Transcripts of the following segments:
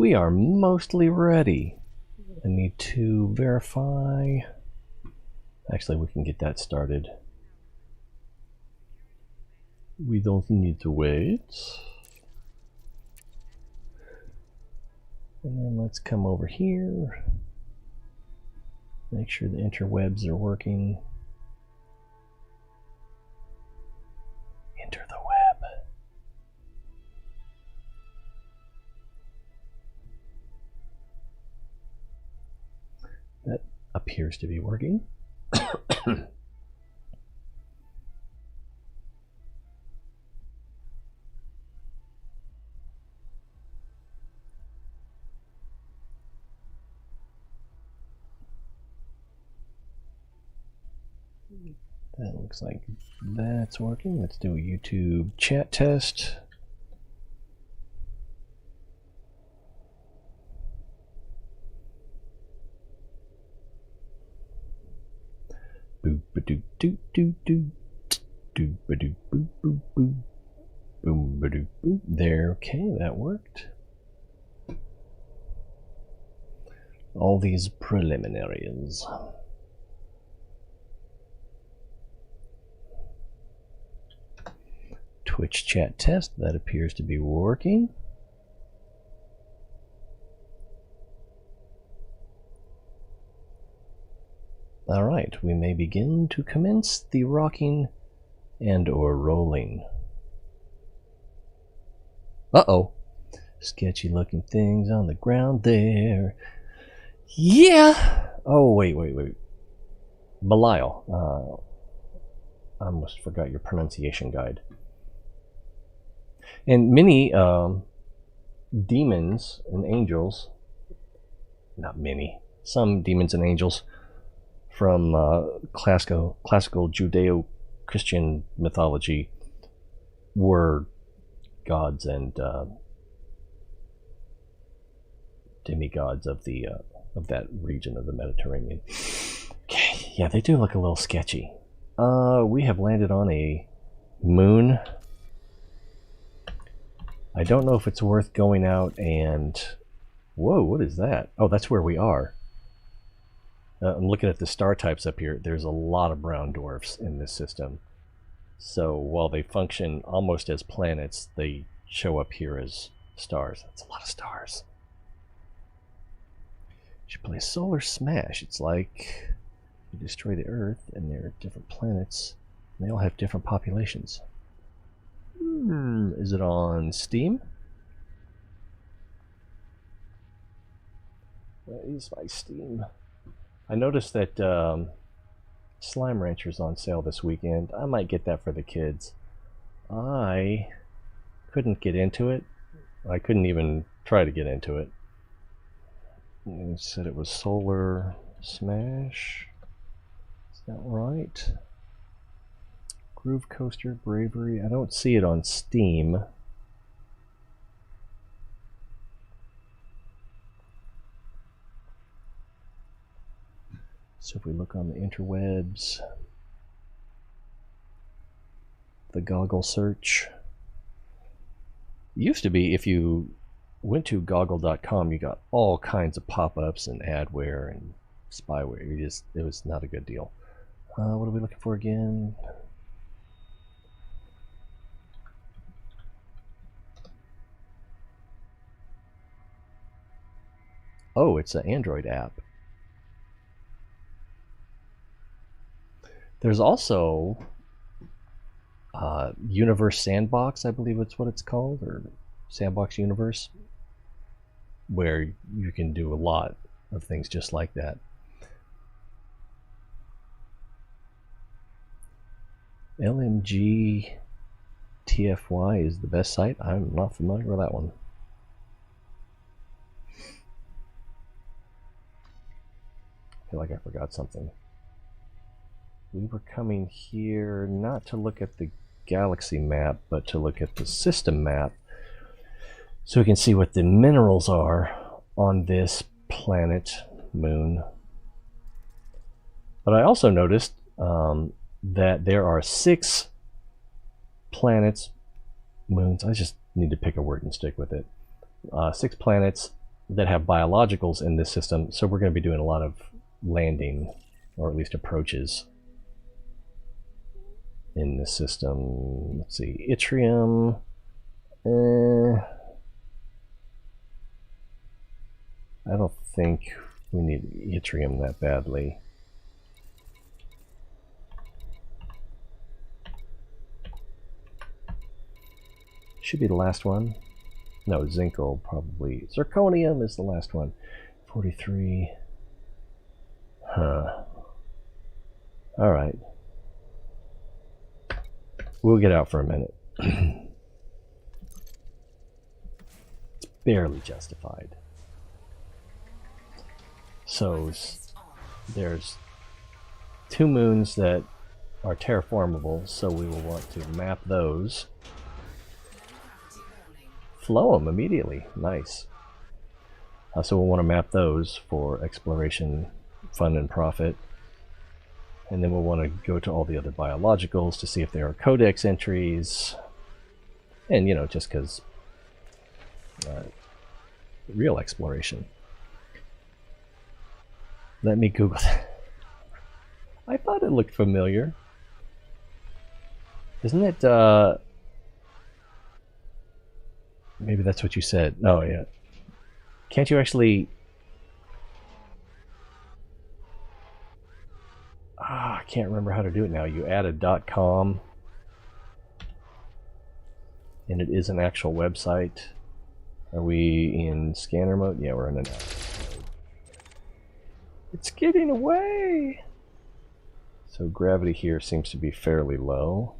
we are mostly ready. I need to verify. Actually, we can get that started. We don't need to wait. And then let's come over here. Make sure the interwebs are working. Enter the web. That appears to be working. That looks like that's working. Let's do a YouTube chat test. Boop ba doo doo doo doo doo ba doo boop boop boop boom ba doo boop. There, okay, that worked. All these preliminaries. Twitch chat test, that appears to be working. All right, we may begin to commence the rocking and or rolling. Uh-oh. Sketchy looking things on the ground there. Yeah! Oh, wait. Belial. I almost forgot your pronunciation guide. And many demons and angels, not many, some demons and angels from classical Judeo-Christian mythology were gods and demigods of the of that region of the Mediterranean. Okay, yeah, they do look a little sketchy. We have landed on a moon. I don't know if it's worth going out and... Whoa, what is that? Oh, that's where we are. I'm looking at the star types up here. There's a lot of brown dwarfs in this system. So while they function almost as planets, they show up here as stars. That's a lot of stars. You should play Solar Smash. It's like you destroy the Earth and there are different planets. And they all have different populations. Is it on Steam? Where is my Steam? I noticed that Slime Rancher's on sale this weekend. I might get that for the kids. I couldn't get into it. I couldn't even try to get into it. It said it was Solar Smash. Is that right? Groove Coaster, Bravery. I don't see it on Steam. So if we look on the interwebs, the goggle search. It used to be if you went to goggle.com, you got all kinds of pop-ups and adware and spyware. It was not a good deal. What are we looking for again? Oh, it's an Android app. There's also Universe Sandbox, I believe it's what it's called, or Sandbox Universe, where you can do a lot of things just like that. LMG TFY is the best site. I'm not familiar with that one. I feel like I forgot something. We were coming here not to look at the galaxy map, but to look at the system map, so we can see what the minerals are on this planet, moon. But I also noticed that there are 6 planets, moons. I just need to pick a word and stick with it. 6 planets that have biologicals in this system, so we're going to be doing a lot of landing, or at least approaches, in this system. Let's see, yttrium. I don't think we need yttrium that badly. Should be the last one. No, zinc will probably. Zirconium is the last one. 43. Huh. Alright. We'll get out for a minute. It's barely justified. So there's 2 moons that are terraformable, so we will want to map those. Flow them immediately. Nice. So we'll want to map those for exploration, fun, and profit. And then we'll want to go to all the other biologicals to see if there are Codex entries. And, you know, just because real exploration. Let me Google that. I thought it looked familiar. Isn't it, maybe that's what you said. Oh, yeah. Can't you actually... I can't remember how to do it now. You add a .com, and it is an actual website. Are we in scanner mode? Yeah, we're in analysis mode. It's getting away! So gravity here seems to be fairly low.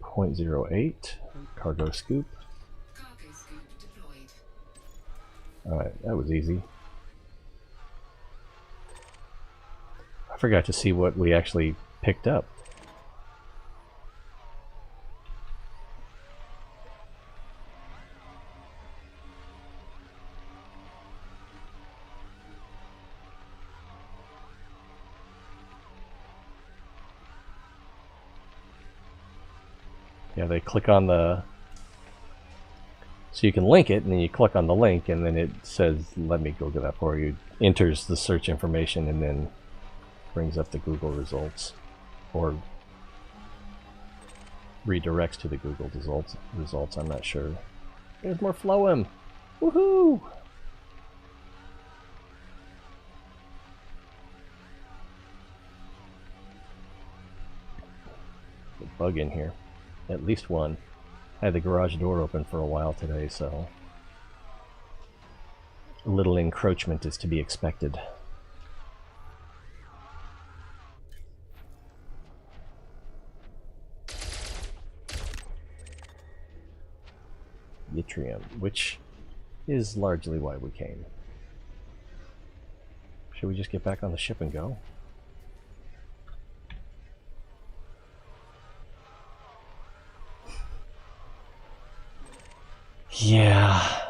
0.08. Cargo scoop. Cargo scoop deployed. Alright, that was easy. I forgot to see what we actually picked up. Yeah, they click on the... So you can link it, and then you click on the link, and then it says, let me go get that for you. Enters the search information, and then brings up the Google results. Or redirects to the Google results, I'm not sure. There's more phloem! Woohoo! There's a bug in here. At least one. I had the garage door open for a while today, so a little encroachment is to be expected. Yttrium, which is largely why we came. Should we just get back on the ship and go? Yeah.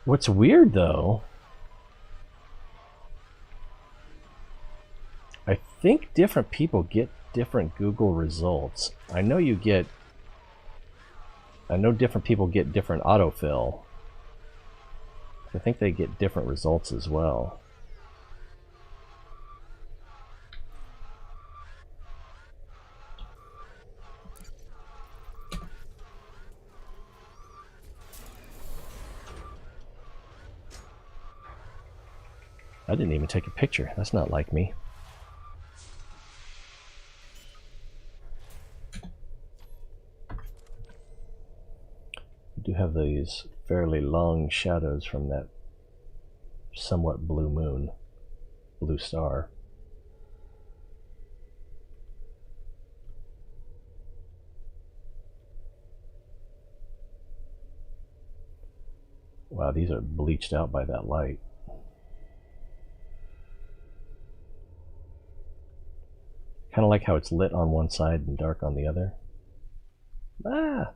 What's weird though, I think different people get different Google results. I know different people get different autofill. I think they get different results as well. I didn't even take a picture. That's not like me. We do have these fairly long shadows from that somewhat blue moon, blue star. Wow, these are bleached out by that light. Kind of like how it's lit on one side and dark on the other. Ah!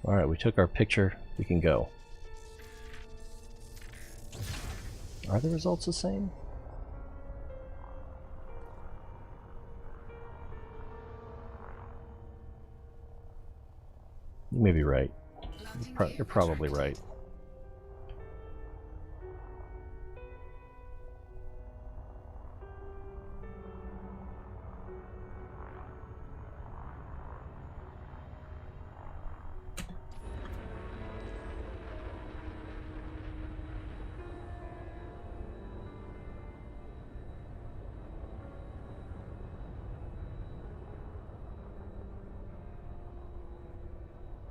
Alright, we took our picture. We can go. Are the results the same? You may be right. Landing You're probably right.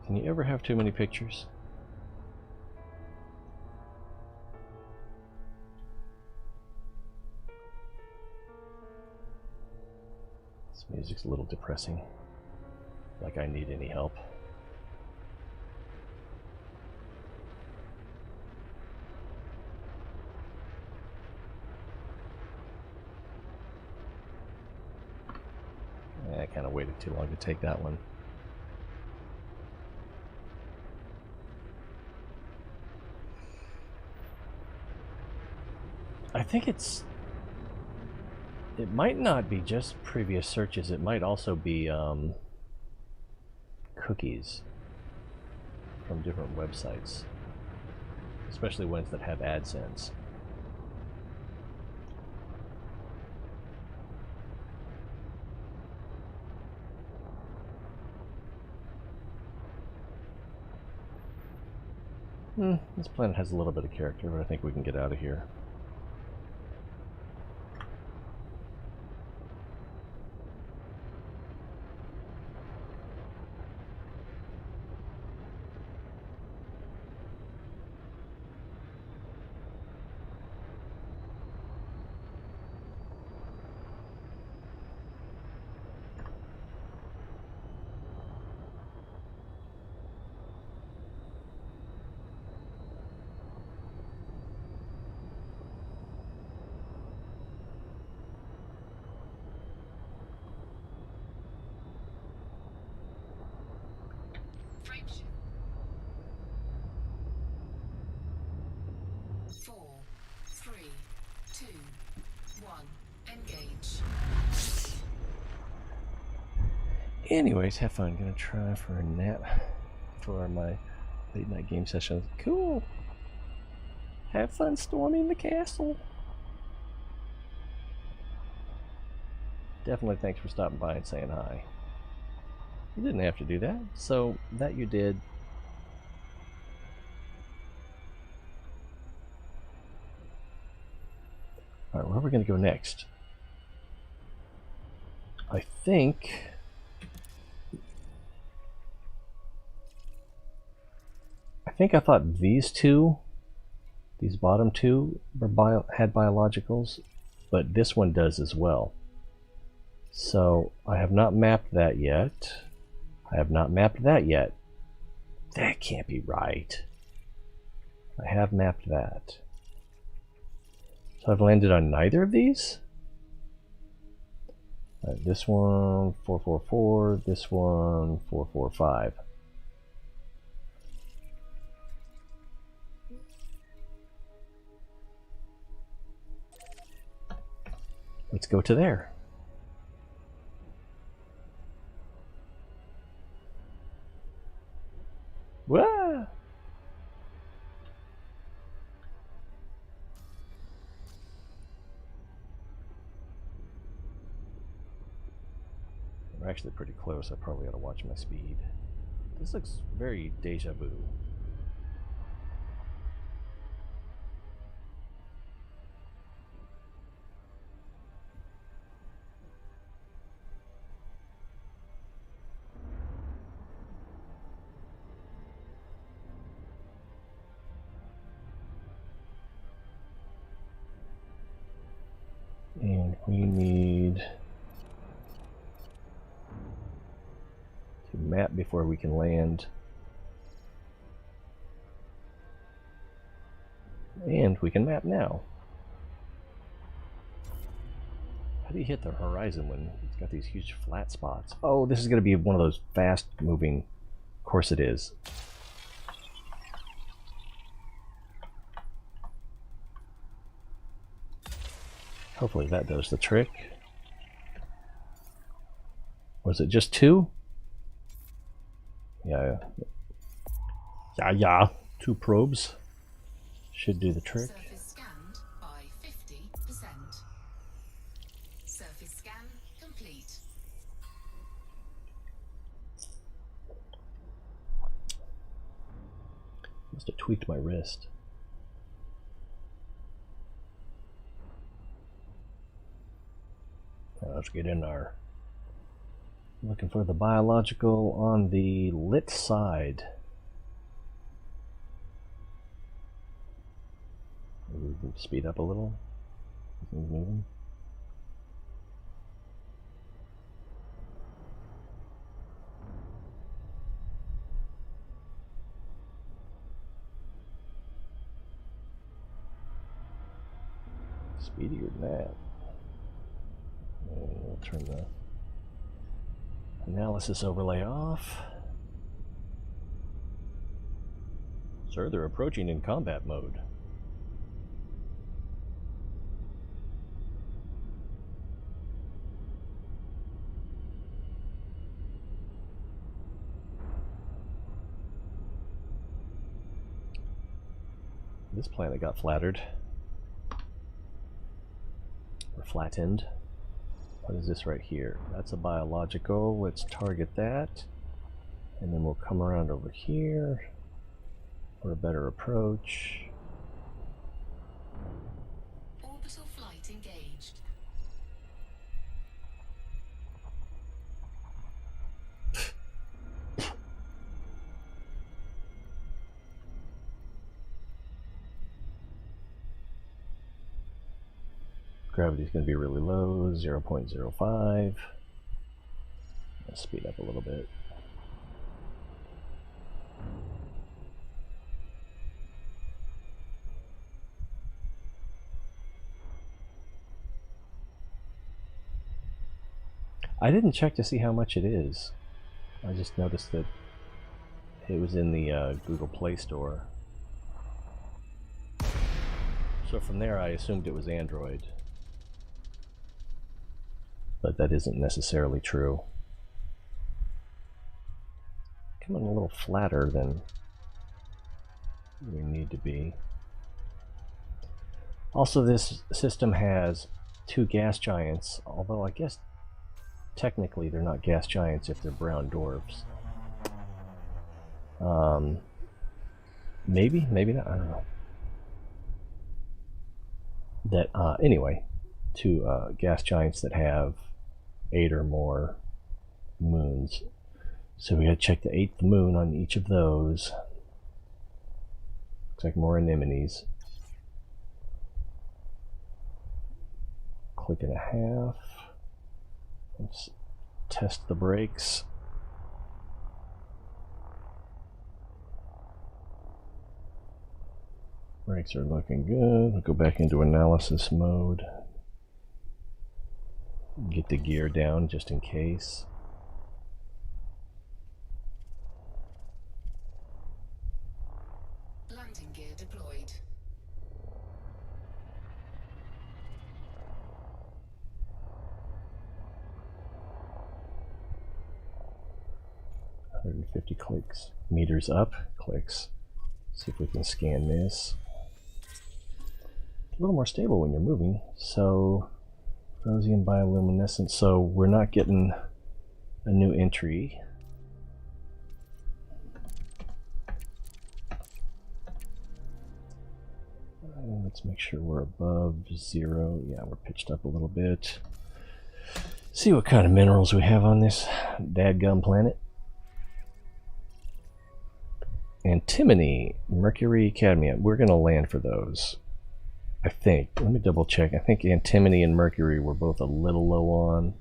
Can you ever have too many pictures? This music's a little depressing. Like I need any help. I kind of waited too long to take that one. I think it might not be just previous searches, it might also be cookies from different websites, especially ones that have AdSense. This planet has a little bit of character, but I think we can get out of here. Frameshift. 4, 3, 2, 1. Engage. Anyways, have fun. Gonna try for a nap for my late night game session. Cool. Have fun storming the castle. Definitely thanks for stopping by and saying hi. You didn't have to do that, so that you did. Alright, where are we going to go next? I think... I thought these bottom two had biologicals, but this one does as well. So I have not mapped that yet. That can't be right. I have mapped that. So I've landed on neither of these? This one, 444, this one, 445. Let's go to there. Wah! We're actually pretty close. I probably ought to watch my speed. This looks very deja vu. And we need to map before we can land. And we can map now. How do you hit the horizon when it's got these huge flat spots? Oh, this is going to be one of those fast moving. Of course it is. Hopefully that does the trick. Was it just two? Yeah. Yeah. 2 probes should do the trick. Surface scanned by 50%. Surface scan complete. Must have tweaked my wrist. Let's get in there. Looking for the biological on the lit side. Maybe we can speed up a little. Things moving. Speedier than that. And we'll turn the analysis overlay off. Sir, they're approaching in combat mode. This planet got flattered. Or flattened. What is this right here? That's a biological. Let's target that. And then we'll come around over here for a better approach. Orbital flight engaged. Gravity's going to be really low, 0.05. Let's speed up a little bit. I didn't check to see how much it is. I just noticed that it was in the Google Play Store. So from there I assumed it was Android. But that isn't necessarily true. Coming a little flatter than we need to be. Also, this system has 2 gas giants, although I guess technically they're not gas giants if they're brown dwarfs. Maybe not, I don't know. That, anyway, 2 gas giants that have 8 or more moons. So we gotta check the 8th moon on each of those. Looks like more anemones. Click and a half. Let's test the brakes. Brakes are looking good. We'll go back into analysis mode. Get the gear down just in case. Landing gear deployed. $150 clicks. Meters up, clicks. See if we can scan this. It's a little more stable when you're moving. So, Rosian bioluminescence. So we're not getting a new entry. Let's make sure we're above 0. Yeah, we're pitched up a little bit. See what kind of minerals we have on this dadgum planet. Antimony, mercury, cadmium. We're going to land for those. I think. Let me double check. I think antimony and mercury were both a little low on.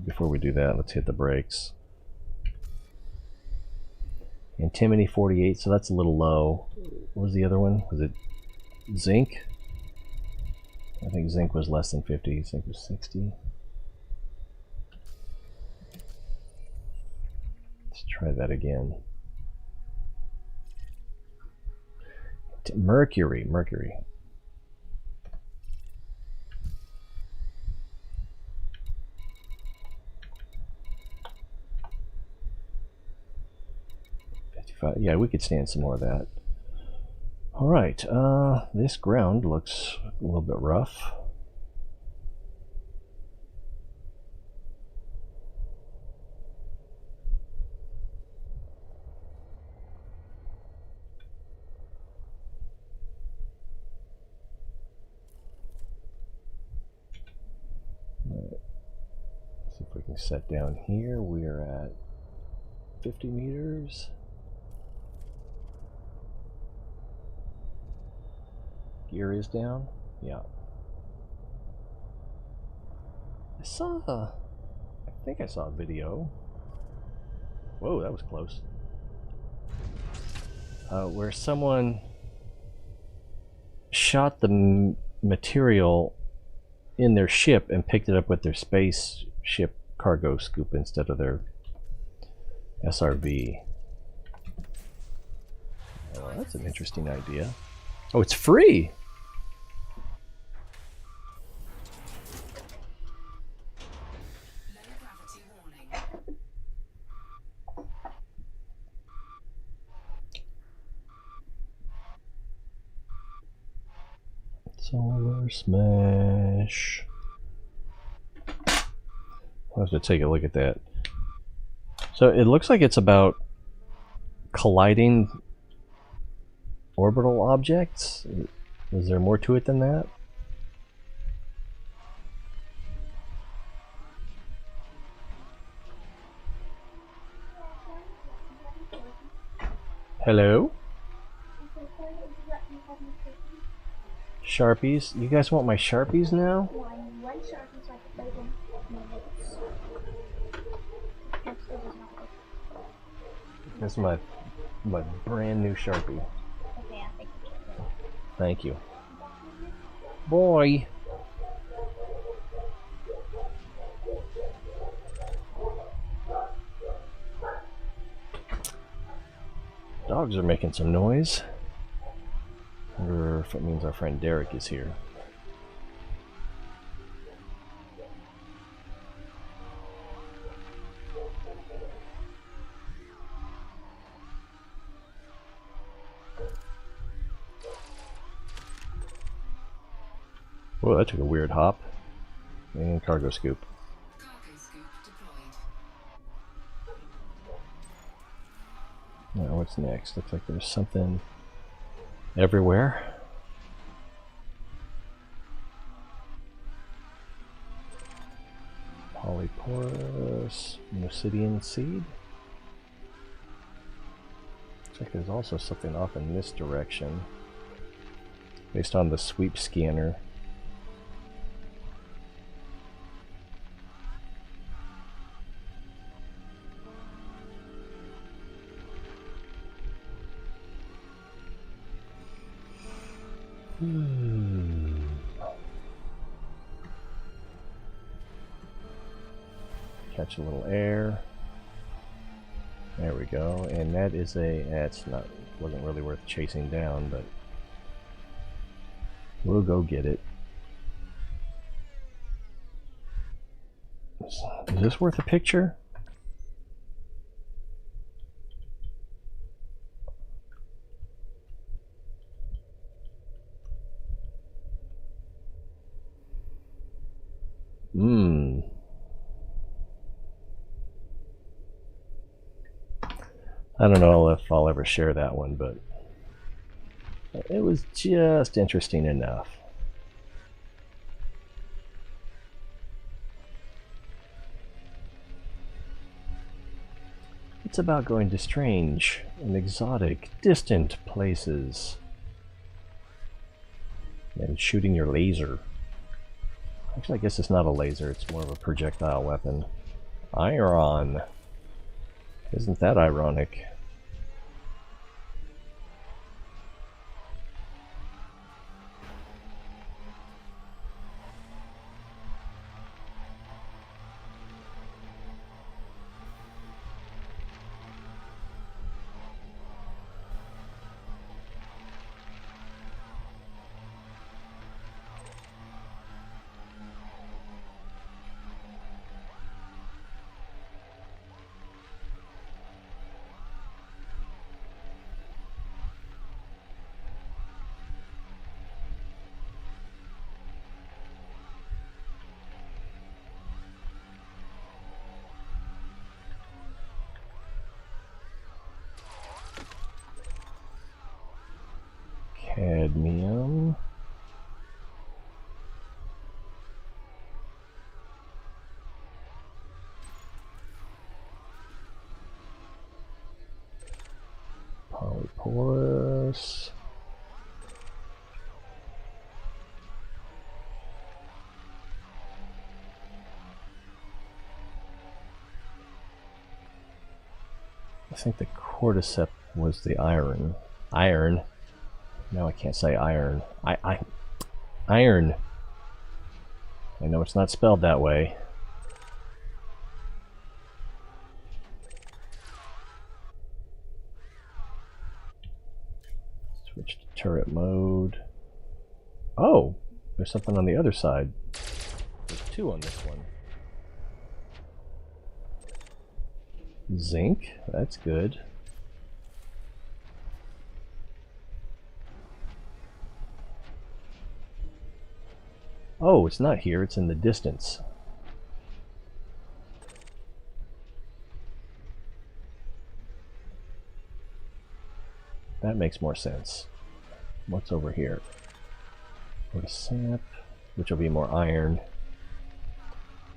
Before we do that, let's hit the brakes. Antimony 48, so that's a little low. What was the other one? Was it zinc? I think zinc was less than 50. Zinc was 60. Let's try that again. Mercury. 55. Yeah, we could stand some more of that. Alright, this ground looks a little bit rough. Let's see if we can set down here. We're at 50 meters. Gear is down. Yeah. I think I saw a video. Whoa, that was close. Where someone shot the material in their ship and picked it up with their spaceship cargo scoop instead of their SRV. Oh, that's an interesting idea. Oh, it's free! Low gravity warning. Solar smash. I'll have to take a look at that. So it looks like it's about colliding orbital objects. Is there more to it than that? Hello? Sharpies? You guys want my Sharpies now? That's my brand new Sharpie. Thank you. Boy. Dogs are making some noise. I wonder if it means our friend Derek is here. Whoa, that took a weird hop. And cargo scoop. Cargo scoop deployed. Now what's next? Looks like there's something everywhere. Polyporous Nucidian seed. Looks like there's also something off in this direction based on the sweep scanner. Catch a little air. There we go. And that is wasn't really worth chasing down, but we'll go get it. Is this worth a picture? I don't know if I'll ever share that one, but it was just interesting enough. It's about going to strange and exotic, distant places and shooting your laser. Actually, I guess it's not a laser, it's more of a projectile weapon. Iron. Isn't that ironic? cadmium. Polyporous. I think the cordyceps was the iron. Iron. No, I can't say iron. Iron. I know it's not spelled that way. Switch to turret mode. Oh, there's something on the other side. There's two on this one. Zinc, that's good. Oh, it's not here, it's in the distance. That makes more sense. What's over here? Go to sap, which will be more iron.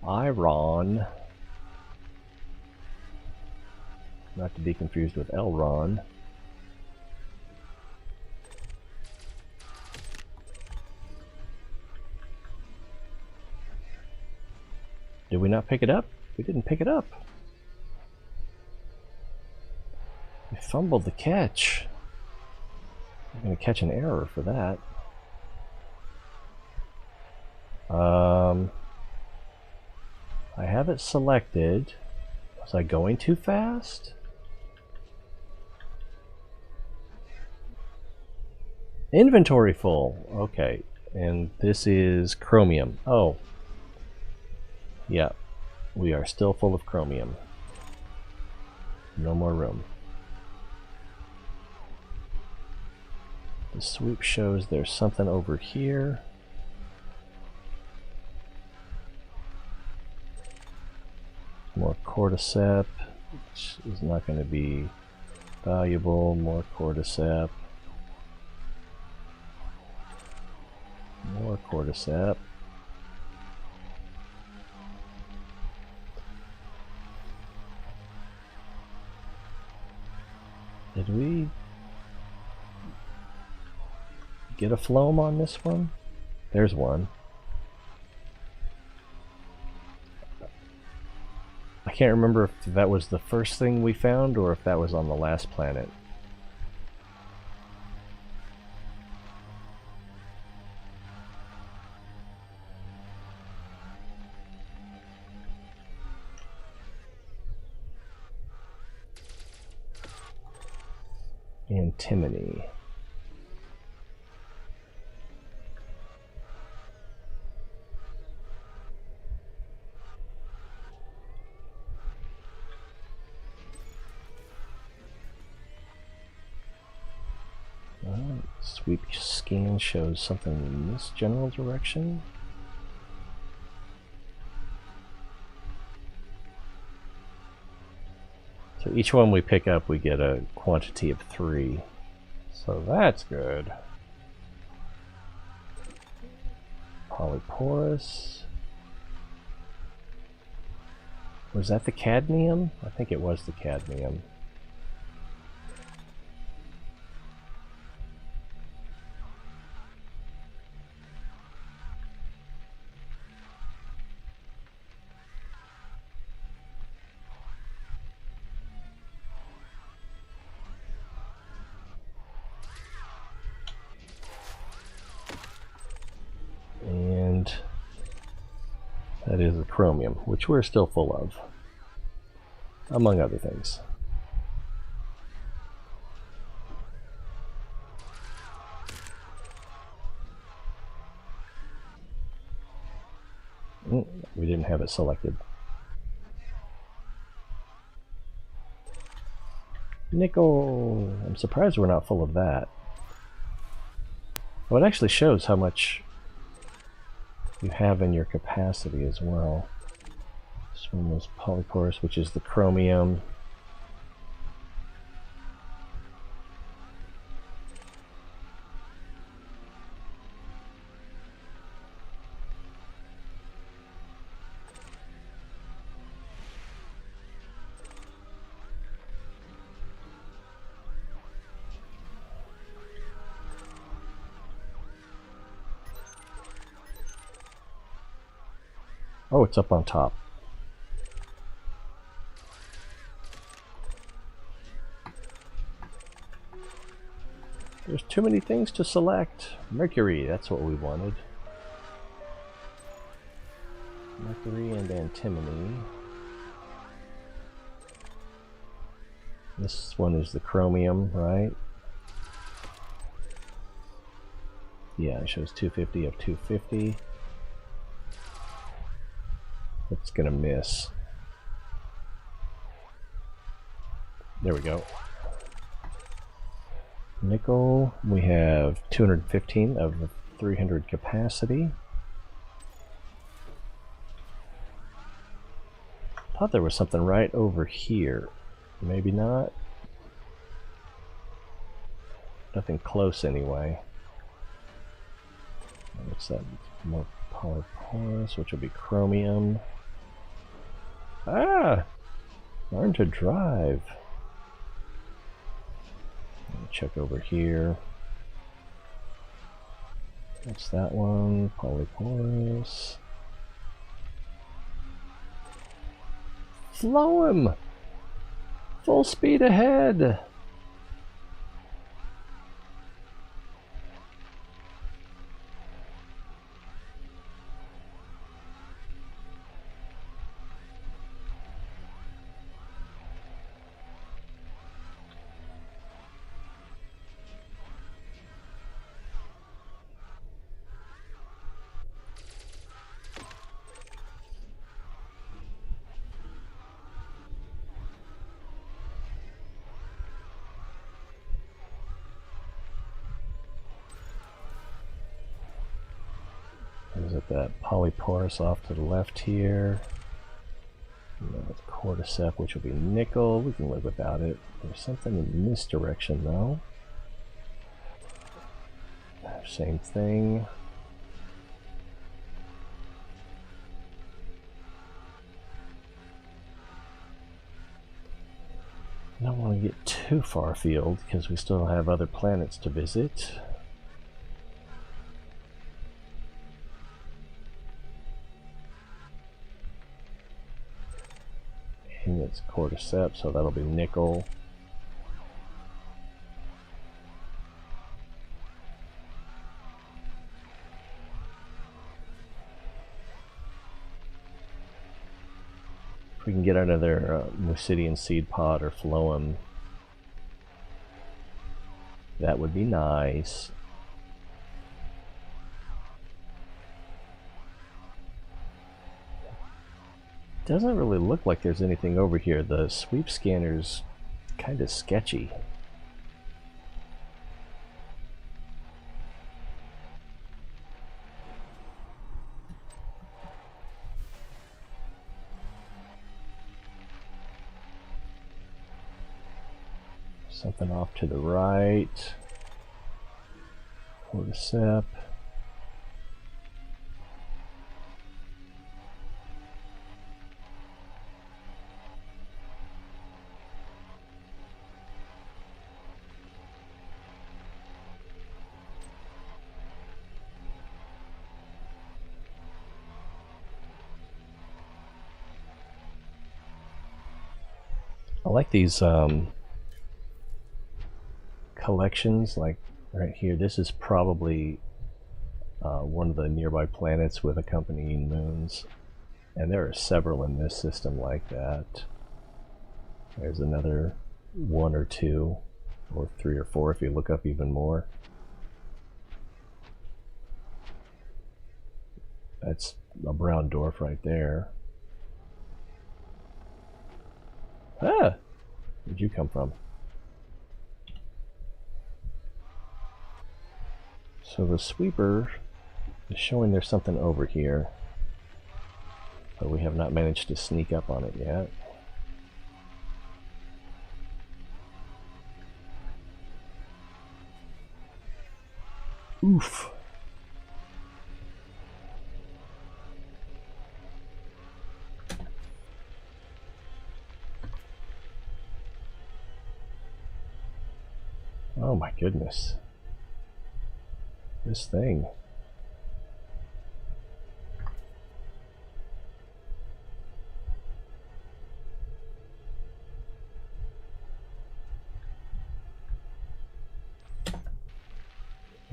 Iron. Not to be confused with Elron. Did we not pick it up? We didn't pick it up. We fumbled the catch. I'm going to catch an error for that. I have it selected. Was I going too fast? Inventory full. Okay. And this is chromium. Oh. Yeah. We are still full of chromium. No more room. The sweep shows there's something over here. More cordyceps, which is not going to be valuable. More cordyceps. More cordyceps. Did we get a phloem on this one? There's one. I can't remember if that was the first thing we found or if that was on the last planet. Antimony. Sweep scan shows something in this general direction. So each one we pick up, we get a quantity of 3. So that's good. Polyporous. Was that the cadmium? I think it was the cadmium. That is the chromium, which we're still full of, among other things. We didn't have it selected. Nickel! I'm surprised we're not full of that. Well, it actually shows how much you have in your capacity as well. This one was polyporous, which is the chromium. Oh, it's up on top. There's too many things to select. Mercury, that's what we wanted. Mercury and antimony. This one is the chromium, right? Yeah, it shows 250 of 250. It's gonna miss. There we go. Nickel, we have 215 of 300 capacity. Thought there was something right over here. Maybe not. Nothing close anyway. What's that? More polyporous, which will be chromium. Ah! Learn to drive. Let me check over here. What's that one? Polyporous. Flow him! Full speed ahead! Is it that polyporous off to the left here? That's cordyceps, which will be nickel. We can live without it. There's something in this direction though. Same thing. I don't want to get too far afield because we still have other planets to visit. And it's cordyceps, so that'll be nickel. If we can get another Musidian seed pod or phloem, that would be nice. Doesn't really look like there's anything over here. The sweep scanner's kind of sketchy. Something off to the right. Cordyceps. I like these collections, like right here. This is probably one of the nearby planets with accompanying moons, and there are several in this system like that. There's another one or two, or three or four if you look up even more. That's a brown dwarf right there. Ah! Where'd you come from? So the sweeper is showing there's something over here, but we have not managed to sneak up on it yet. Oof. Oh my goodness. This thing.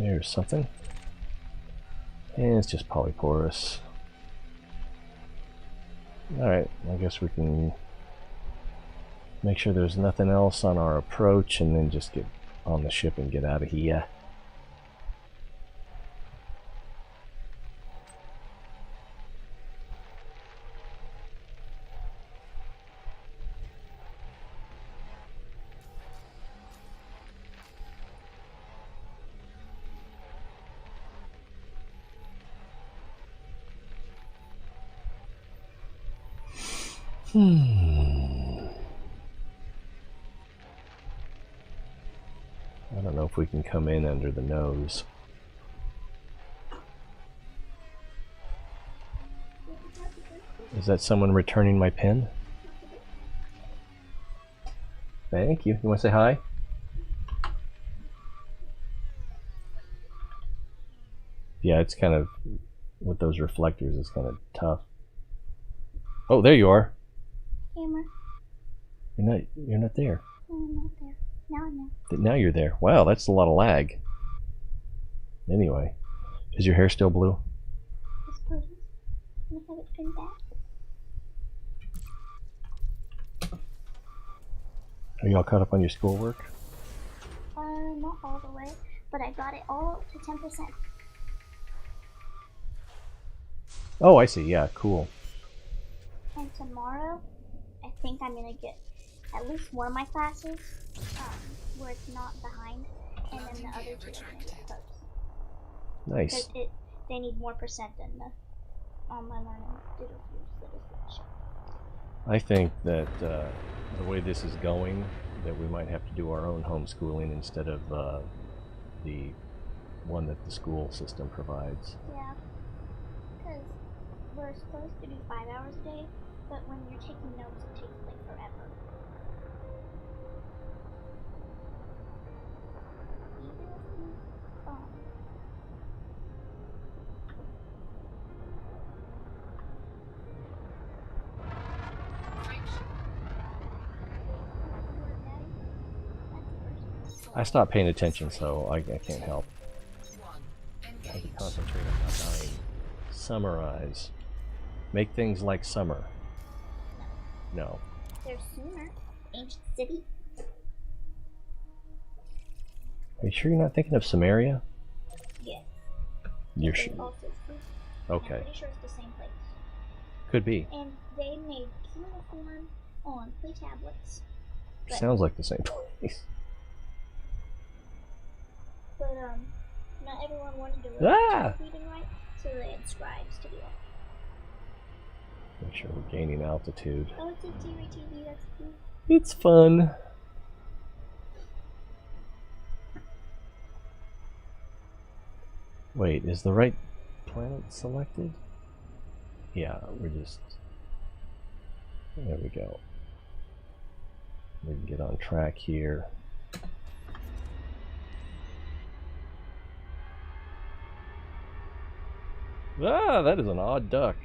There's something. And it's just polyporous. Alright, I guess we can make sure there's nothing else on our approach and then just get on the ship and get out of here. I don't know if we can come in under the nose. Is that someone returning my pen? Thank you. You want to say hi? Yeah, it's kind of, with those reflectors, it's kind of tough. Oh, there you are. Camera. You're not there. No, I'm not there. Now I'm there. Now you're there. Wow, that's a lot of lag. Anyway, is your hair still blue? This part is. I'm gonna have it pinned back. Are you all caught up on your schoolwork? Not all the way, but I got it all to 10%. Oh, I see. Yeah, cool. And tomorrow, I think I'm gonna get at least one of my classes where it's not behind, and then the other two are gonna get close. Nice. Because they need more percent than the online learning digital citizenship. I think that the way this is going, that we might have to do our own homeschooling instead of the one that the school system provides. Yeah, because we're supposed to do 5 hours a day, but when you're taking notes, it takes like forever. I stopped paying attention, so I can't help. One. I have to Engage. concentrate on not dying. Summarize. Make things like summer. No. There's Sumer, ancient city. Are you sure you're not thinking of Samaria? Yes. You're They sure? also speak. Okay. I'm pretty sure it's the same place. Could be. And they made cuneiform on clay tablets. But, Sounds like the same place. but not everyone wanted to Ah! read and write, so they had scribes to do it. Make sure we're gaining altitude. Oh, it's a TV, that's cool. It's fun. Wait, is the right planet selected? Yeah, we're just... There we go. We can get on track here. Ah, that is an odd duck.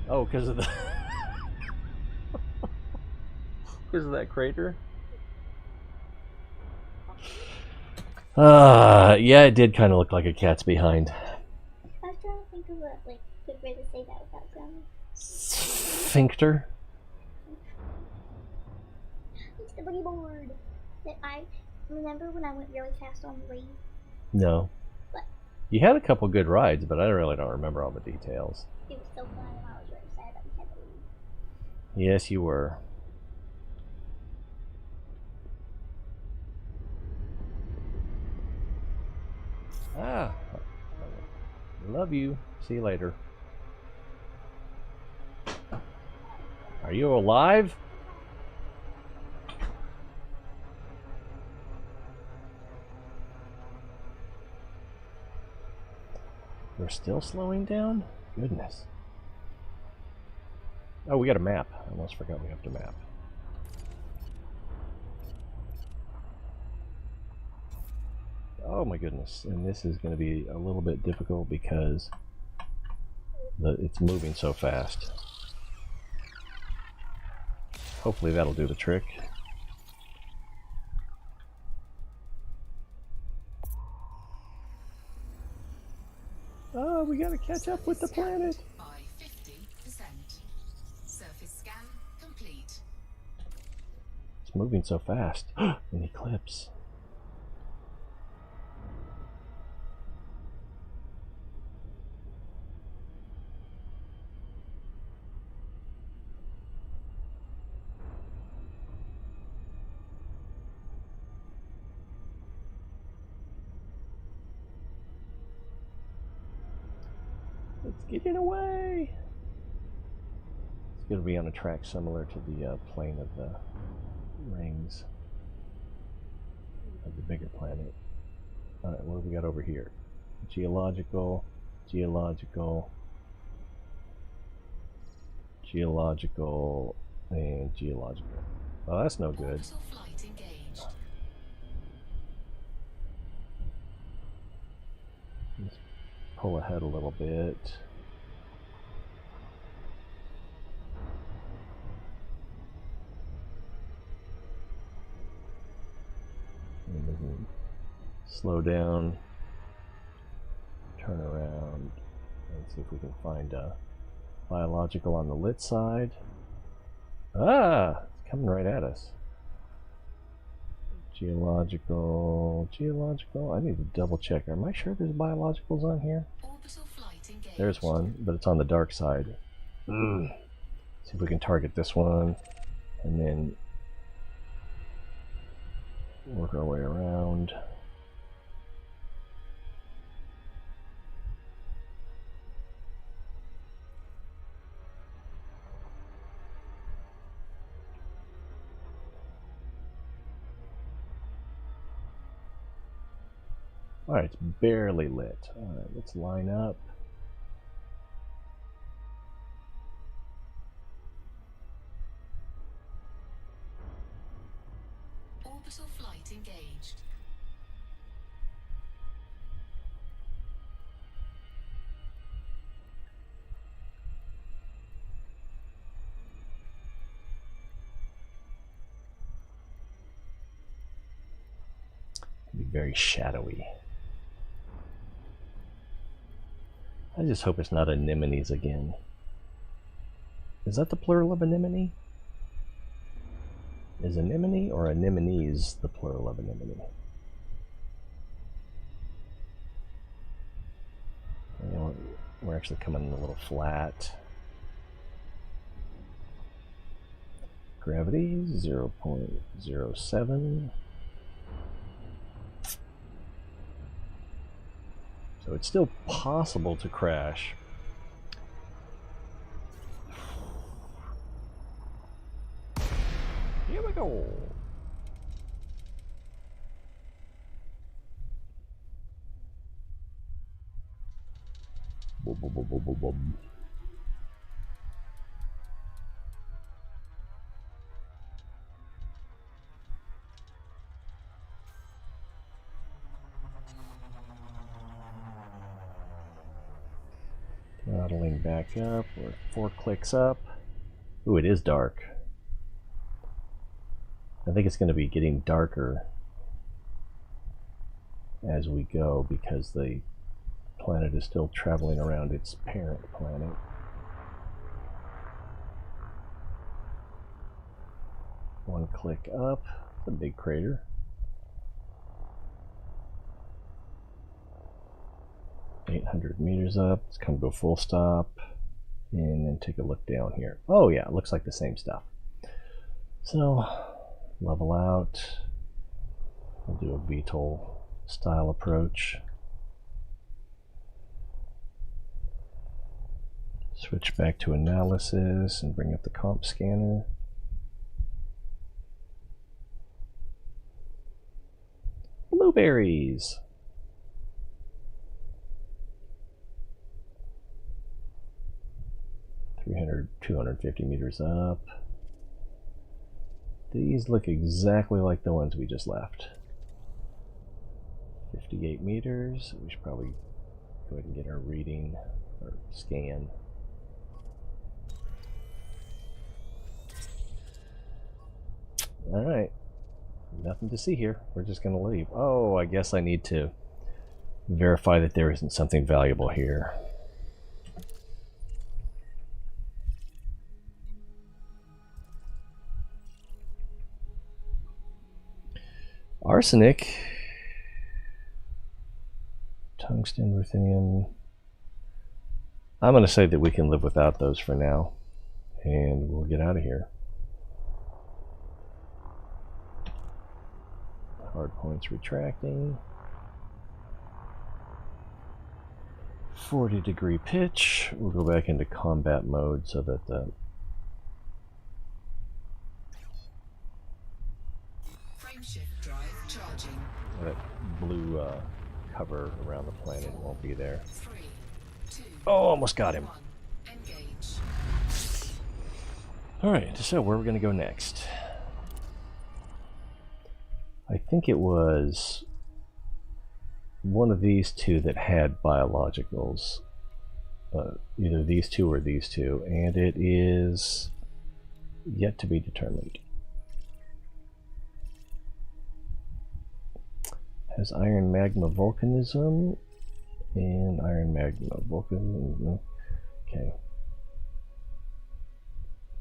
Oh, because of the... because of that crater? Yeah, it did kind of look like a cat's behind. I was trying to think of a good way to say that without sounding. Sphincter? It's the boogie board that I remember when I went really fast on the wave. No. What? You had a couple good rides, but I really don't remember all the details. It was so fun and I was really excited that we had the wave. Yes, you were. Ah, love you. See you later. Are you alive? We're still slowing down? Goodness. Oh, we got a map. I almost forgot we have to map. Oh my goodness. And this is going to be a little bit difficult because it's moving so fast. Hopefully that'll do the trick. Oh, we gotta catch up with the planet. By 50%. Surface scan complete. It's moving so fast. An eclipse. It's getting away. It's going to be on a track similar to the plane of the rings of the bigger planet. All right, what do we got over here? Geological, geological, geological, and geological. Oh, that's no good. Orbital flight engaged. Let's pull ahead a little bit. And then slow down, turn around, and see if we can find a biological on the lit side. Ah! It's coming right at us. Geological, geological. I need to double check. Am I sure there's biologicals on here? Orbital flight engaged. There's one, but it's on the dark side. See if we can target this one, and then work our way around. Alright, it's barely lit. Alright, let's line up. Orbital flight engaged. Be very shadowy. I just hope it's not anemones again. Is that the plural of anemone? Is anemone or anemones the plural of anemone? You know, we're actually coming in a little flat. Gravity 0.07. So it's still possible to crash. Here we go. Boom, boom, boom, boom, boom, boom. Throttling back up. We're 4 clicks up. Ooh, it is dark. I think it's going to be getting darker as we go because the planet is still traveling around its parent planet. One click up. It's a big crater. $800 up. Let's come to a full stop and then take a look down here. Oh yeah, it looks like the same stuff. So level out. We'll do a VTOL style approach. Switch back to analysis and bring up the comp scanner. Blueberries. 250 meters up. These look exactly like the ones we just left. 58 meters. We should probably go ahead and get our reading or scan. Alright. Nothing to see here. We're just gonna leave. Oh, I guess I need to verify that there isn't something valuable here. Arsenic. Tungsten, ruthenium. I'm going to say that we can live without those for now. And we'll get out of here. Hard points retracting. 40-degree pitch. We'll go back into combat mode so that the Frameshift drive charging. that blue cover around the planet won't be there. 3, 2, Oh, almost got him. 1. Engage. Alright, so where are we going to go next? I think it was one of these two that had biologicals. Either these two or these two, and it is yet to be determined. Has iron magma volcanism and iron magma volcanism. Okay.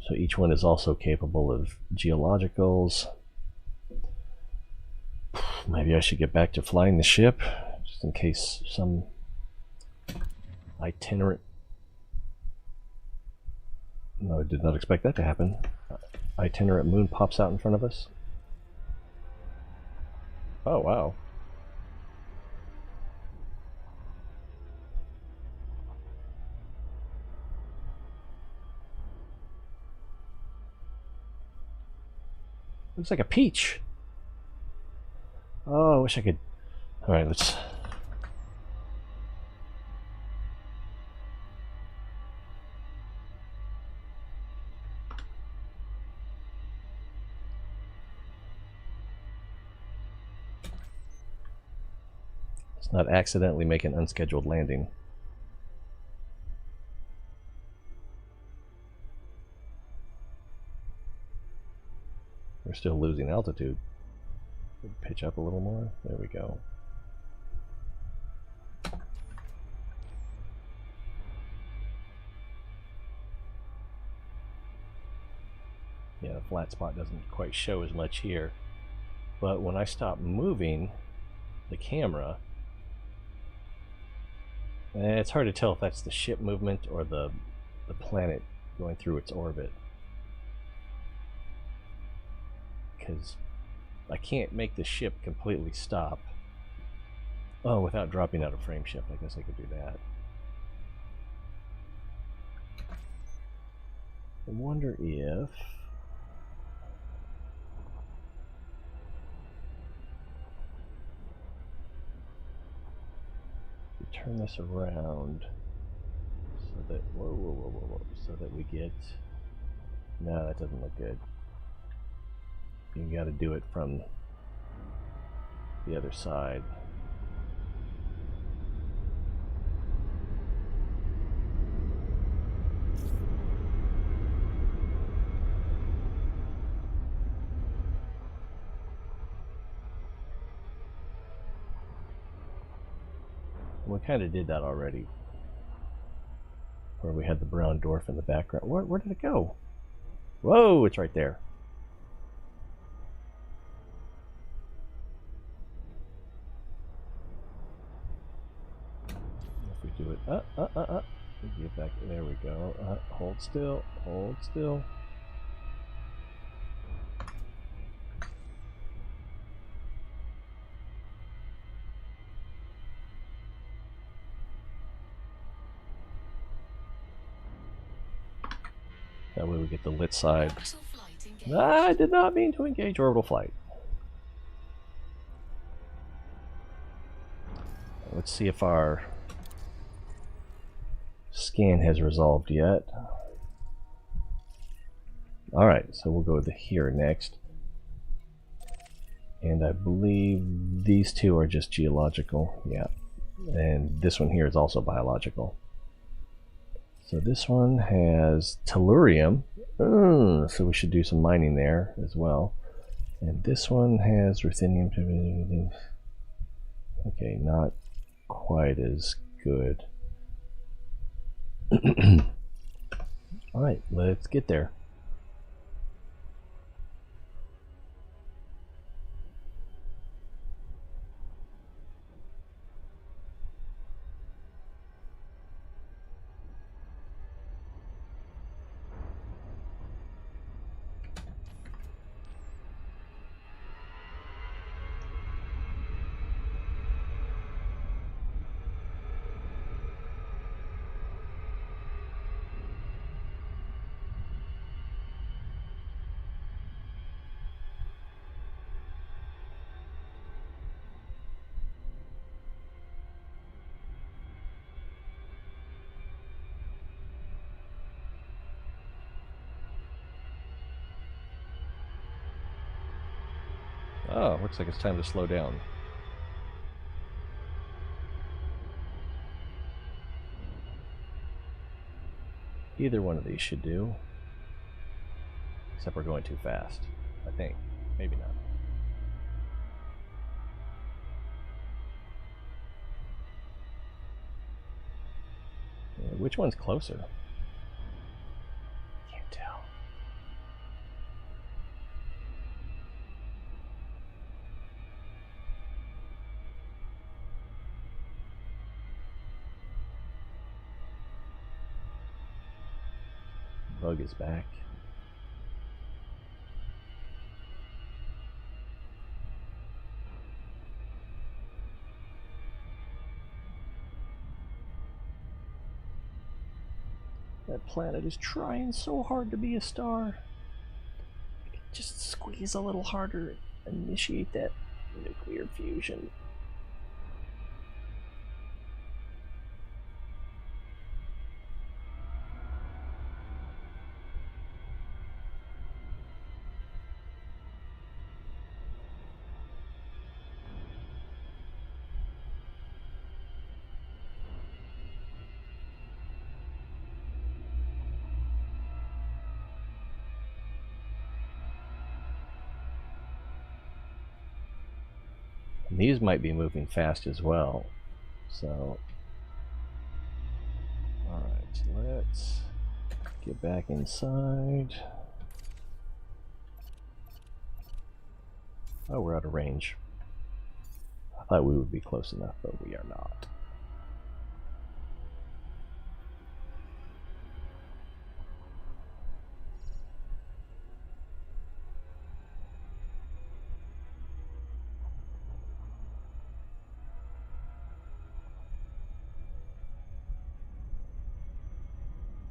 So each one is also capable of geologicals. Maybe I should get back to flying the ship, just in case some itinerant... No, I did not expect that to happen. Itinerant moon pops out in front of us. Oh, wow. Looks like a peach. Oh, I wish I could... Alright, let's... Let's not accidentally make an unscheduled landing. We're still losing altitude. Pitch up a little more. There we go. Yeah, the flat spot doesn't quite show as much here. But when I stop moving the camera, it's hard to tell if that's the ship movement or the planet going through its orbit. Because I can't make the ship completely stop. Oh, without dropping out of frame shift. I guess I could do that. I wonder if... we turn this around so that... Whoa. So that we get... No, that doesn't look good. You got to do it from the other side. We kind of did that already, where we had the brown dwarf in the background. Where did it go? Whoa, it's right there. Do it. Get back. There we go. Hold still. Hold still. That way we get the lit side. I did not mean to engage orbital flight. Let's see if our scan has resolved yet. Alright, so we'll go to here next. And I believe these two are just geological. Yeah. And this one here is also biological. So this one has tellurium. So we should do some mining there as well. And this one has ruthenium. Okay, not quite as good. Alright, let's get there. Oh, looks like it's time to slow down. Either one of these should do. Except we're going too fast, I think. Maybe not. Yeah, which one's closer? Can't tell. Bug is back. That planet is trying so hard to be a star. Just squeeze a little harder and initiate that nuclear fusion. These might be moving fast as well, so alright, let's get back inside. Oh, we're out of range. I thought we would be close enough, but we are not.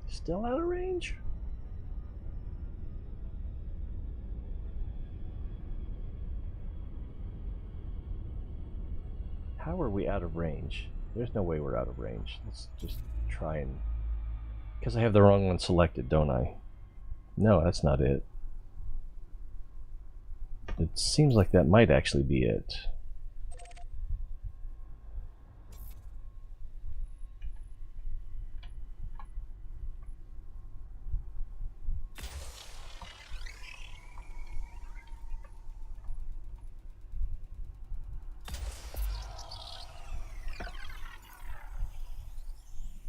Still out of range? How are we out of range? There's no way we're out of range. Let's just try and... Because I have the wrong one selected, don't I? No, that's not it. It seems like that might actually be it.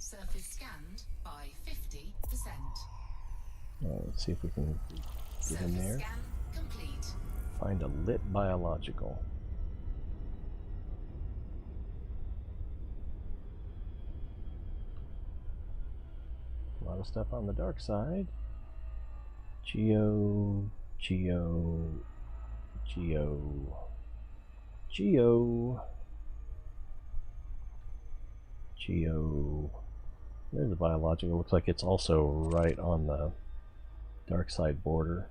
Surface scanned by 50%. Let's see if we can get in there. Scan complete. Find a lit biological. A lot of stuff on the dark side. Geo. There's a biological. Looks like it's also right on the dark side border.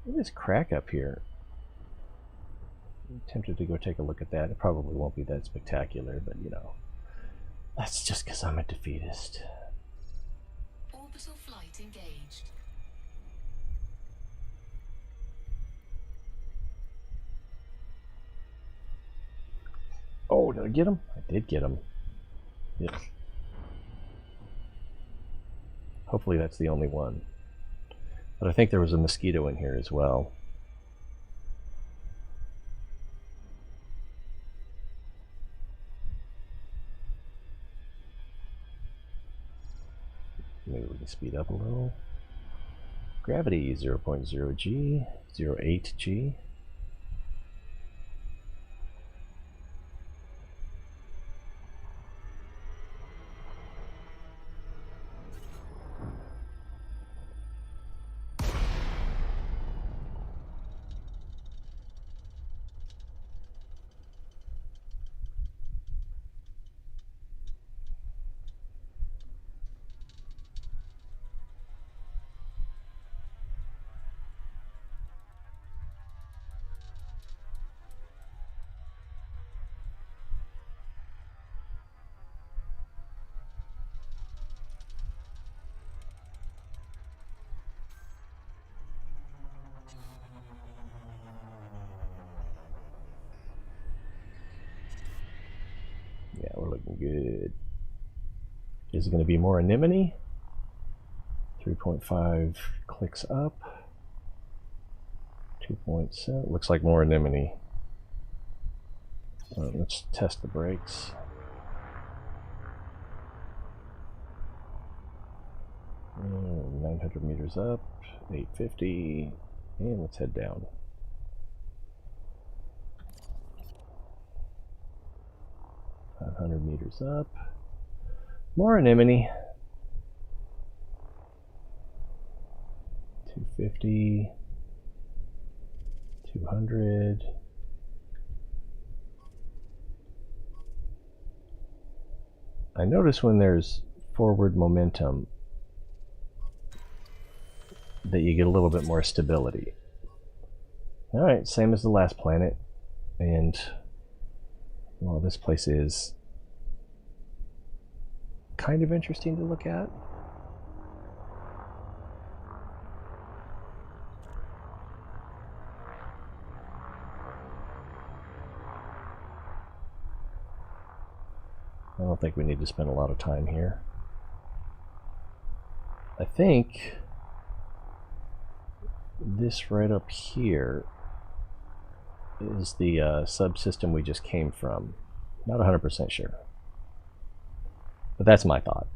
Look at this crack up here. I'm tempted to go take a look at that. It probably won't be that spectacular, but you know, that's just because I'm a defeatist. Orbital flight engaged. Oh, did I get him? I did get him. Yes. Hopefully that's the only one. But I think there was a mosquito in here as well. maybe we can speed up a little. Gravity 0.0 G, 0.8 G. Yeah, we're looking good. Is it going to be more anemone? 3.5 clicks up. 2.7. Looks like more anemone. Let's test the brakes. And 900 meters up. 850. And let's head down. $500 up. More anemone. 250. 200. I notice when there's forward momentum that you get a little bit more stability. Alright, same as the last planet. And well, this place is kind of interesting to look at. I don't think we need to spend a lot of time here. I think this right up here is the subsystem we just came from. Not 100% sure. But that's my thought.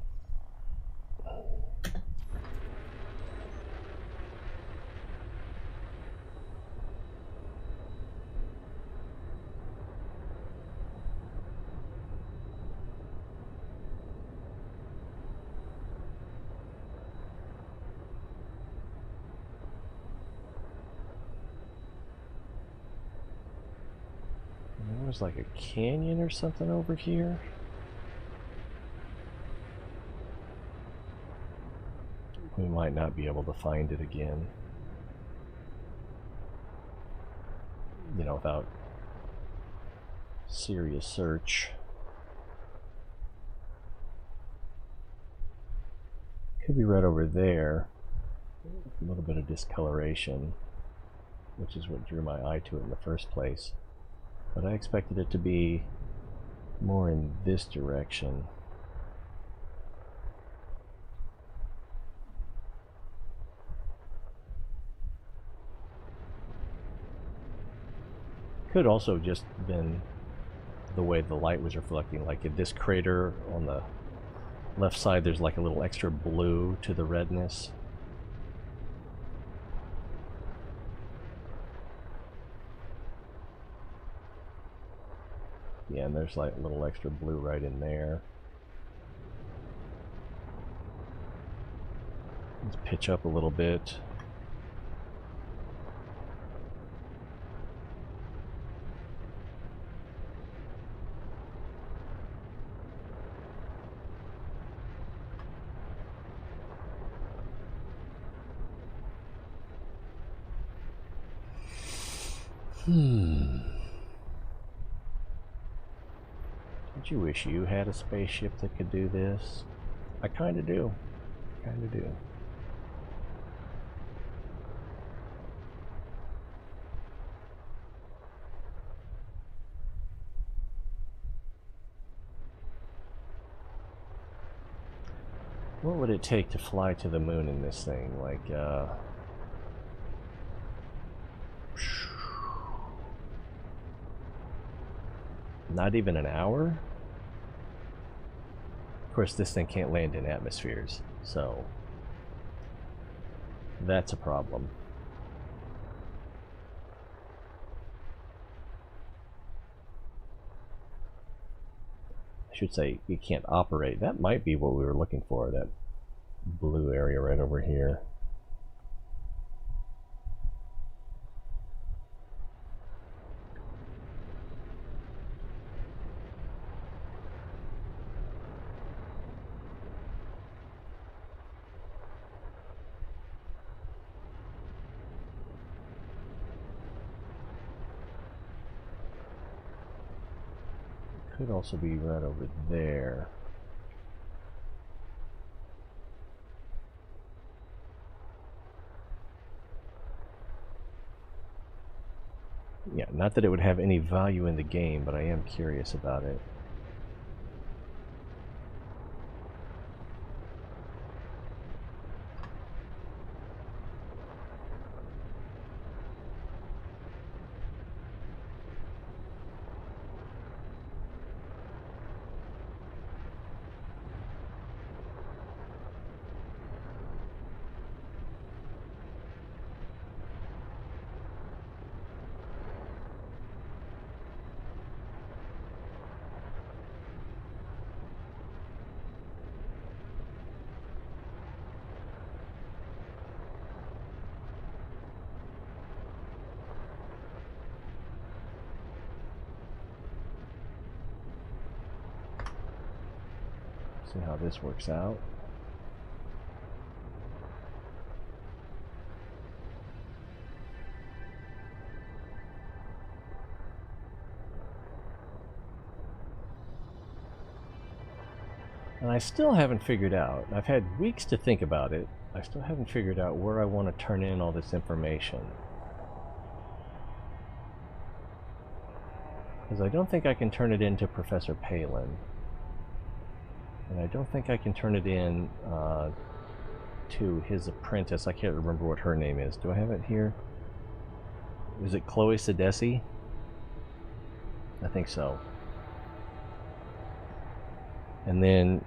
There's like a canyon or something over here. We might not be able to find it again. You know, without serious search. Could be right over there. A little bit of discoloration, which is what drew my eye to it in the first place. But I expected it to be more in this direction. Could also just been the way the light was reflecting. Like in this crater on the left side, there's like a little extra blue to the redness. Yeah, and there's like a little extra blue right in there. Let's pitch up a little bit. Don't you wish you had a spaceship that could do this? I kinda do. Kinda do. What would it take to fly to the moon in this thing? Like, not even an hour? Of course, this thing can't land in atmospheres, so that's a problem. I should say it can't operate. That might be what we were looking for, that blue area right over here. Could also be right over there. Yeah, not that it would have any value in the game, but I am curious about it. See how this works out. And I still haven't figured out, I've had weeks to think about it, I still haven't figured out where I want to turn in all this information. Because I don't think I can turn it into Professor Palin. And I don't think I can turn it in to his apprentice. I can't remember what her name is. Do I have it here? Is it Chloe Sedesi? I think so. And then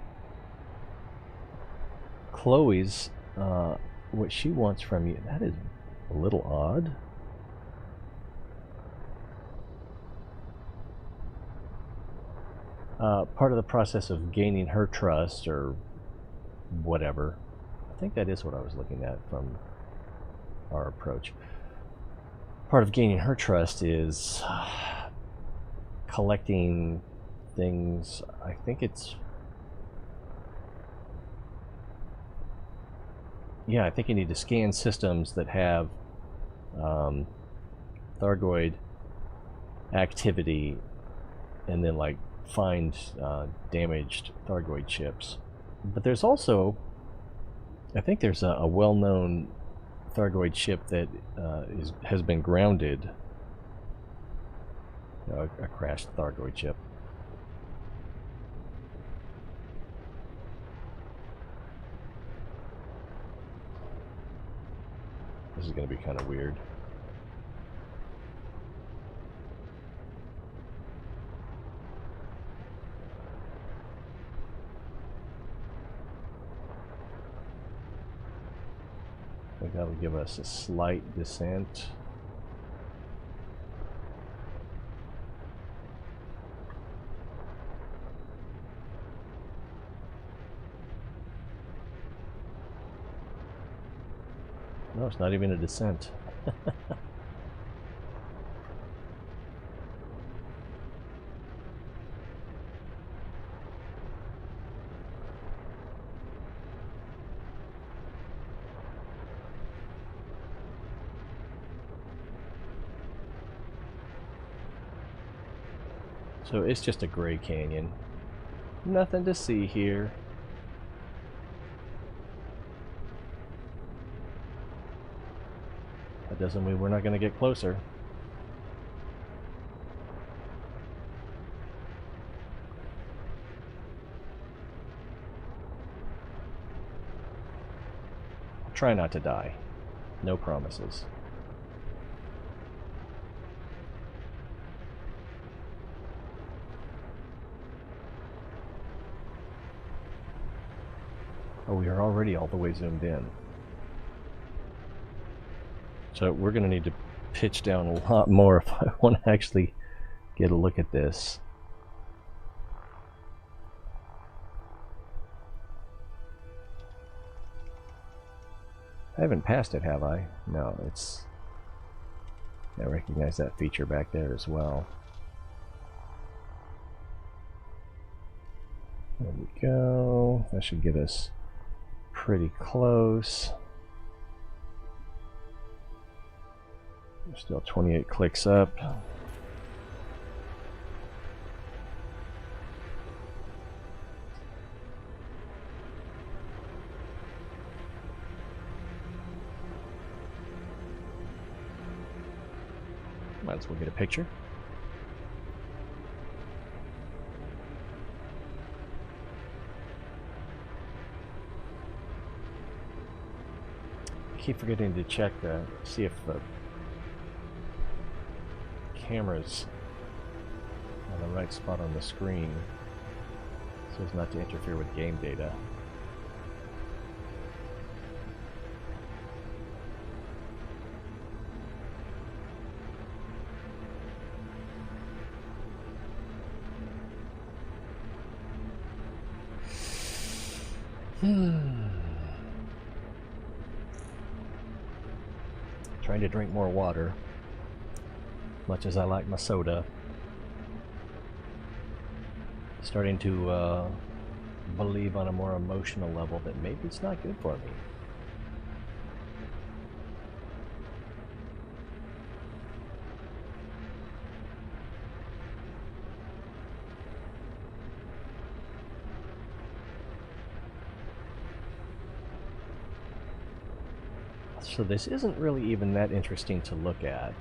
Chloe's, what she wants from you, that is a little odd. Part of the process of gaining her trust or whatever. I think that is what I was looking at from our approach. Part of gaining her trust is collecting things. I think it's... Yeah, I think you need to scan systems that have Thargoid activity and then like find damaged Thargoid ships. But there's also, I think there's a well-known Thargoid ship that has been grounded, a crashed Thargoid ship. This is going to be kind of weird. I think that would give us a slight descent. No, it's not even a descent. So it's just a gray canyon. Nothing to see here. That doesn't mean we're not going to get closer. I'll try not to die. No promises. Oh, we are already all the way zoomed in. So we're going to need to pitch down a lot more if I want to actually get a look at this. I haven't passed it, have I? No, it's... I recognize that feature back there as well. There we go. That should get us pretty close. We're still 28 clicks up. Might as well get a picture. I keep forgetting to check see if the camera's on the right spot on the screen so as not to interfere with game data. Trying to drink more water, much as I like my soda. Starting to believe on a more emotional level that maybe it's not good for me. So this isn't really even that interesting to look at.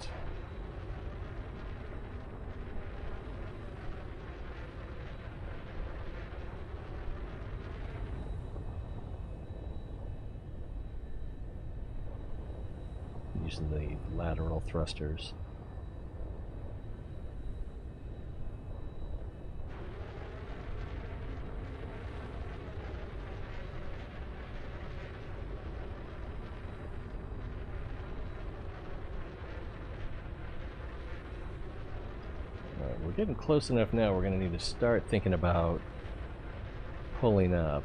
Using the lateral thrusters. We're getting close enough now. We're going to need to start thinking about pulling up.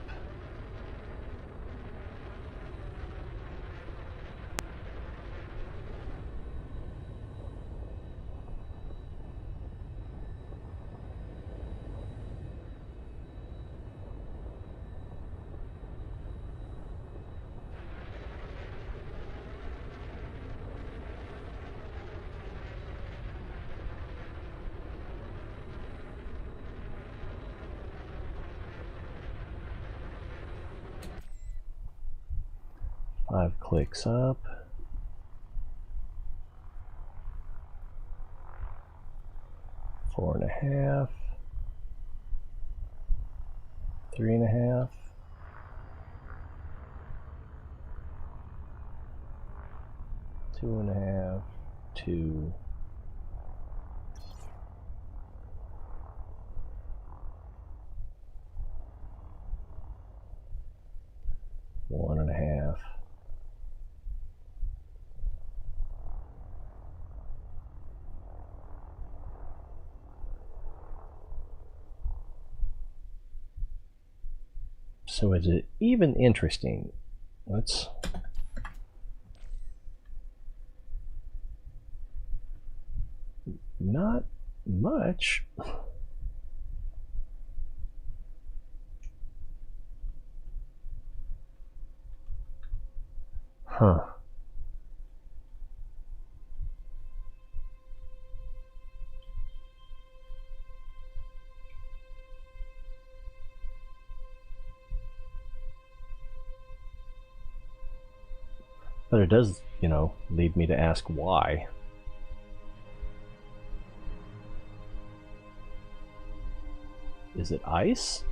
Five clicks up. Four and a half. 3.5. 2.5. 2. 1.5. So is it even interesting? Let's not much. Huh. But it does, you know, lead me to ask why. Is it ice?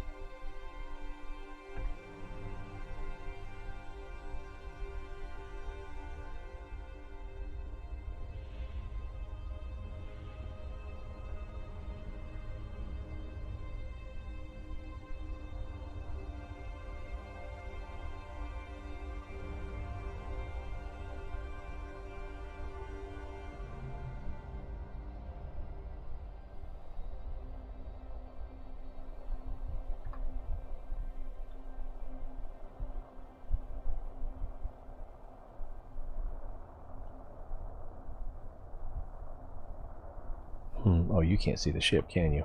Oh, you can't see the ship, can you?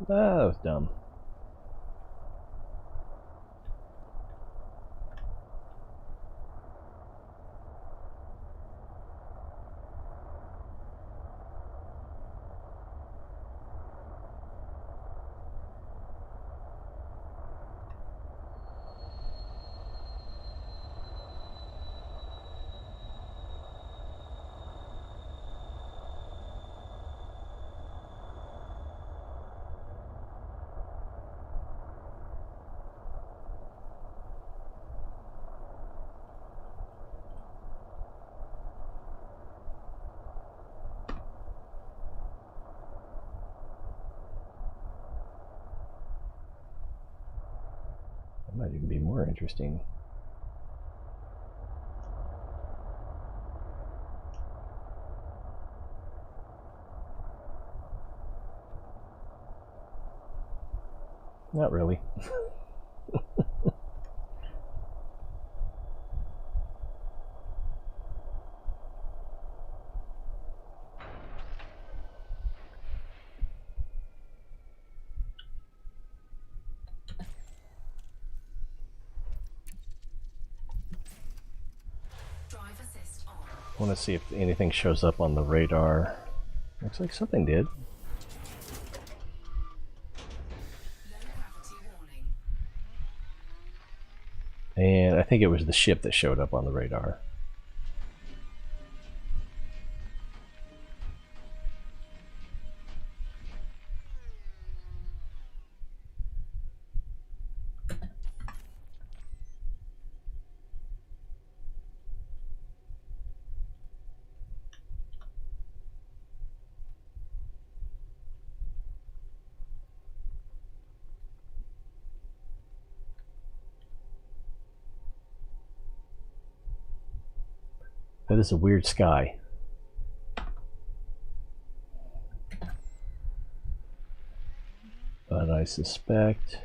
That was dumb. That might even be more interesting. Not really. Drive assist on. I want to see if anything shows up on the radar. Looks like something did. Low gravity warning. And I think it was the ship that showed up on the radar. That is a weird sky. But I suspect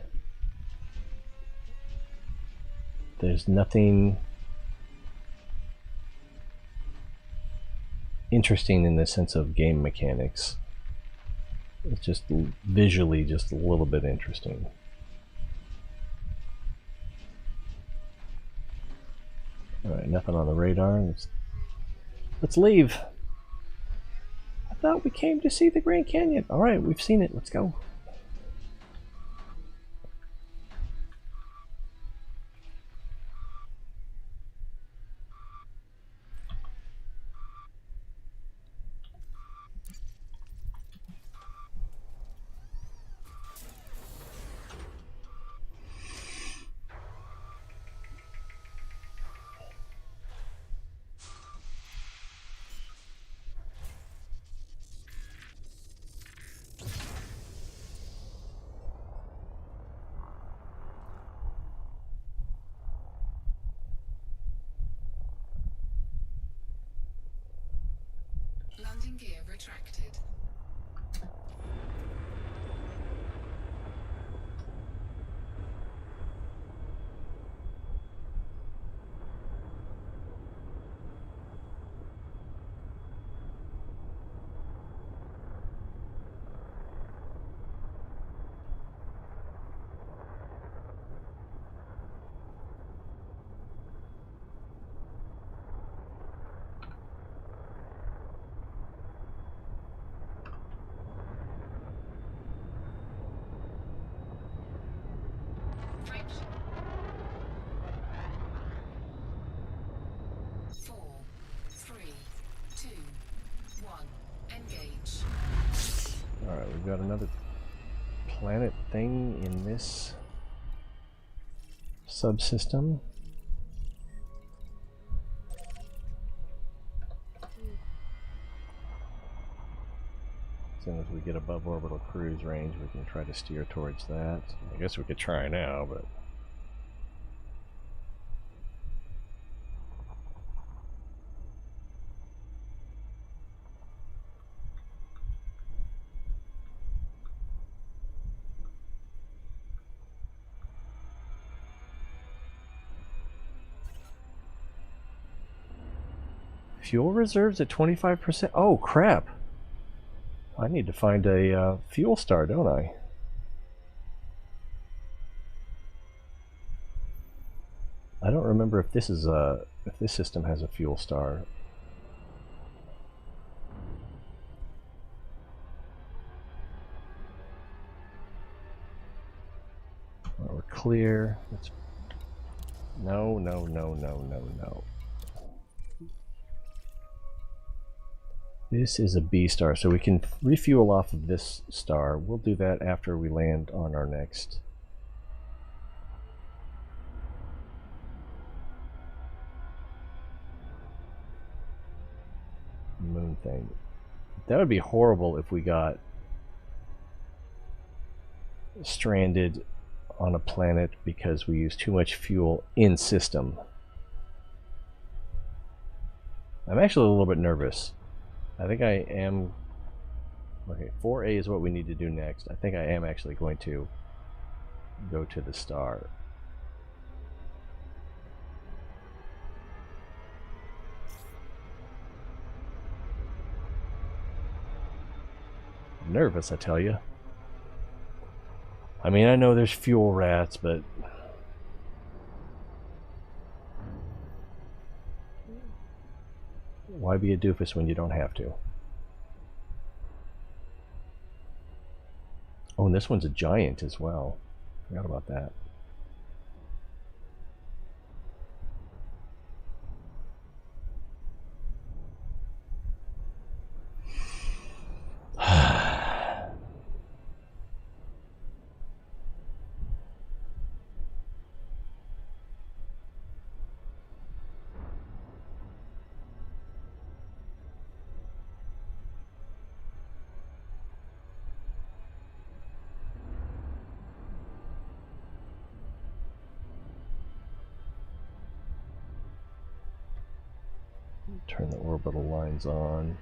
there's nothing interesting in the sense of game mechanics. It's just visually just a little bit interesting. Alright, nothing on the radar. Let's leave. I thought we came to see the Grand Canyon. Alright, we've seen it. Let's go. Landing gear retracted. Alright, we've got another planet thing in this subsystem. As soon as we get above orbital cruise range, we can try to steer towards that. I guess we could try now, but... Fuel reserves at 25%? Oh, crap! I need to find a fuel star, don't I? I don't remember if this is if this system has a fuel star. Well, we're clear. Let's... No, no, no, no, no, no. This is a B star, so we can refuel off of this star. We'll do that after we land on our next. Moon thing. That would be horrible if we got stranded on a planet because we used too much fuel in system. I'm actually a little bit nervous. I think I am... Okay, 4A is what we need to do next. I think I am actually going to go to the star. I'm nervous, I tell you. I mean, I know there's fuel rats, but... Why be a doofus when you don't have to? Oh, and this one's a giant as well. Forgot about that. Turn the orbital lines on.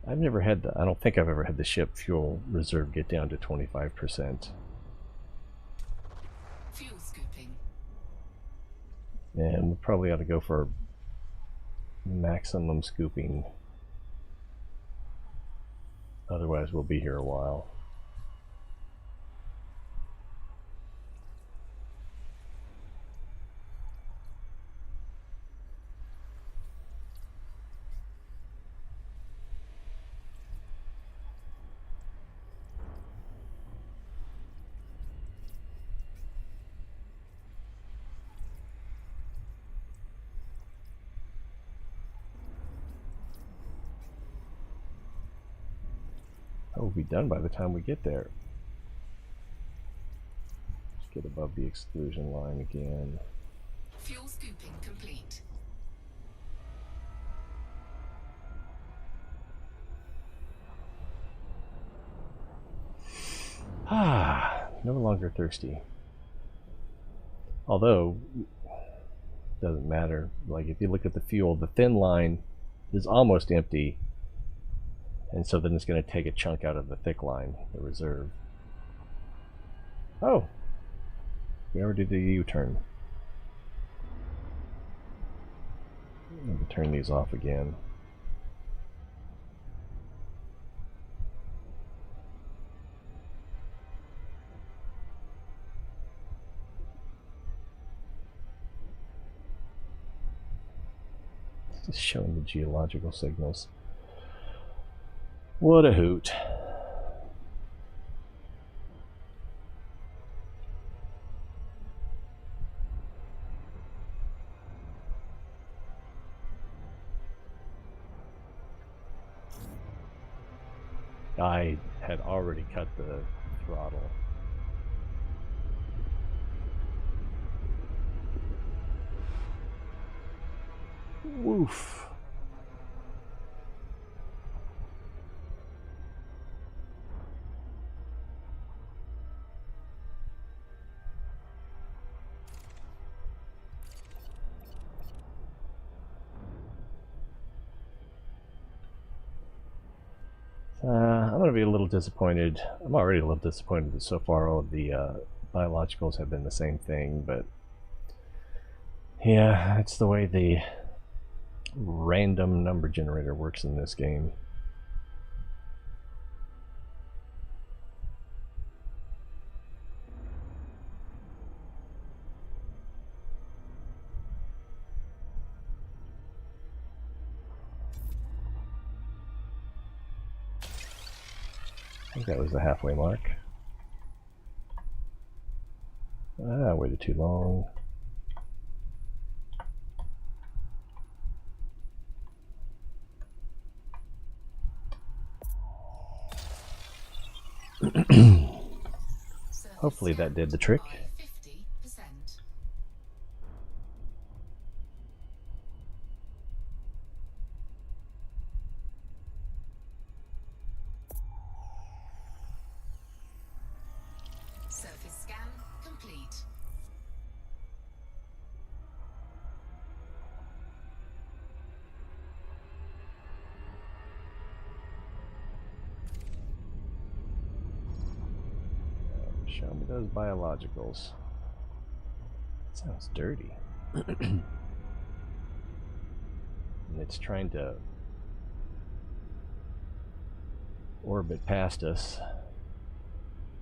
I've never had the, I don't think I've ever had the ship fuel reserve get down to 25%. Fuel scooping. And we probably ought to go for maximum scooping. Otherwise we'll be here a while. We'll be done by the time we get there. Let's get above the exclusion line again. Fuel scooping complete. No longer thirsty. Although, doesn't matter. Like if you look at the fuel, the thin line is almost empty. And so then it's going to take a chunk out of the thick line, the reserve. Oh! We already did the U-turn. I'm going to turn these off again. Just showing the geological signals. What a hoot. I had already cut the throttle. Woof. I'm going to be a little disappointed. I'm already a little disappointed that so far all of the biologicals have been the same thing, but yeah, it's the way the random number generator works in this game. I think that was the halfway mark. Ah, waited too long. Hopefully that did the trick. 50%. Surface scan complete. Show me those biologicals. That sounds dirty. And it's trying to orbit past us.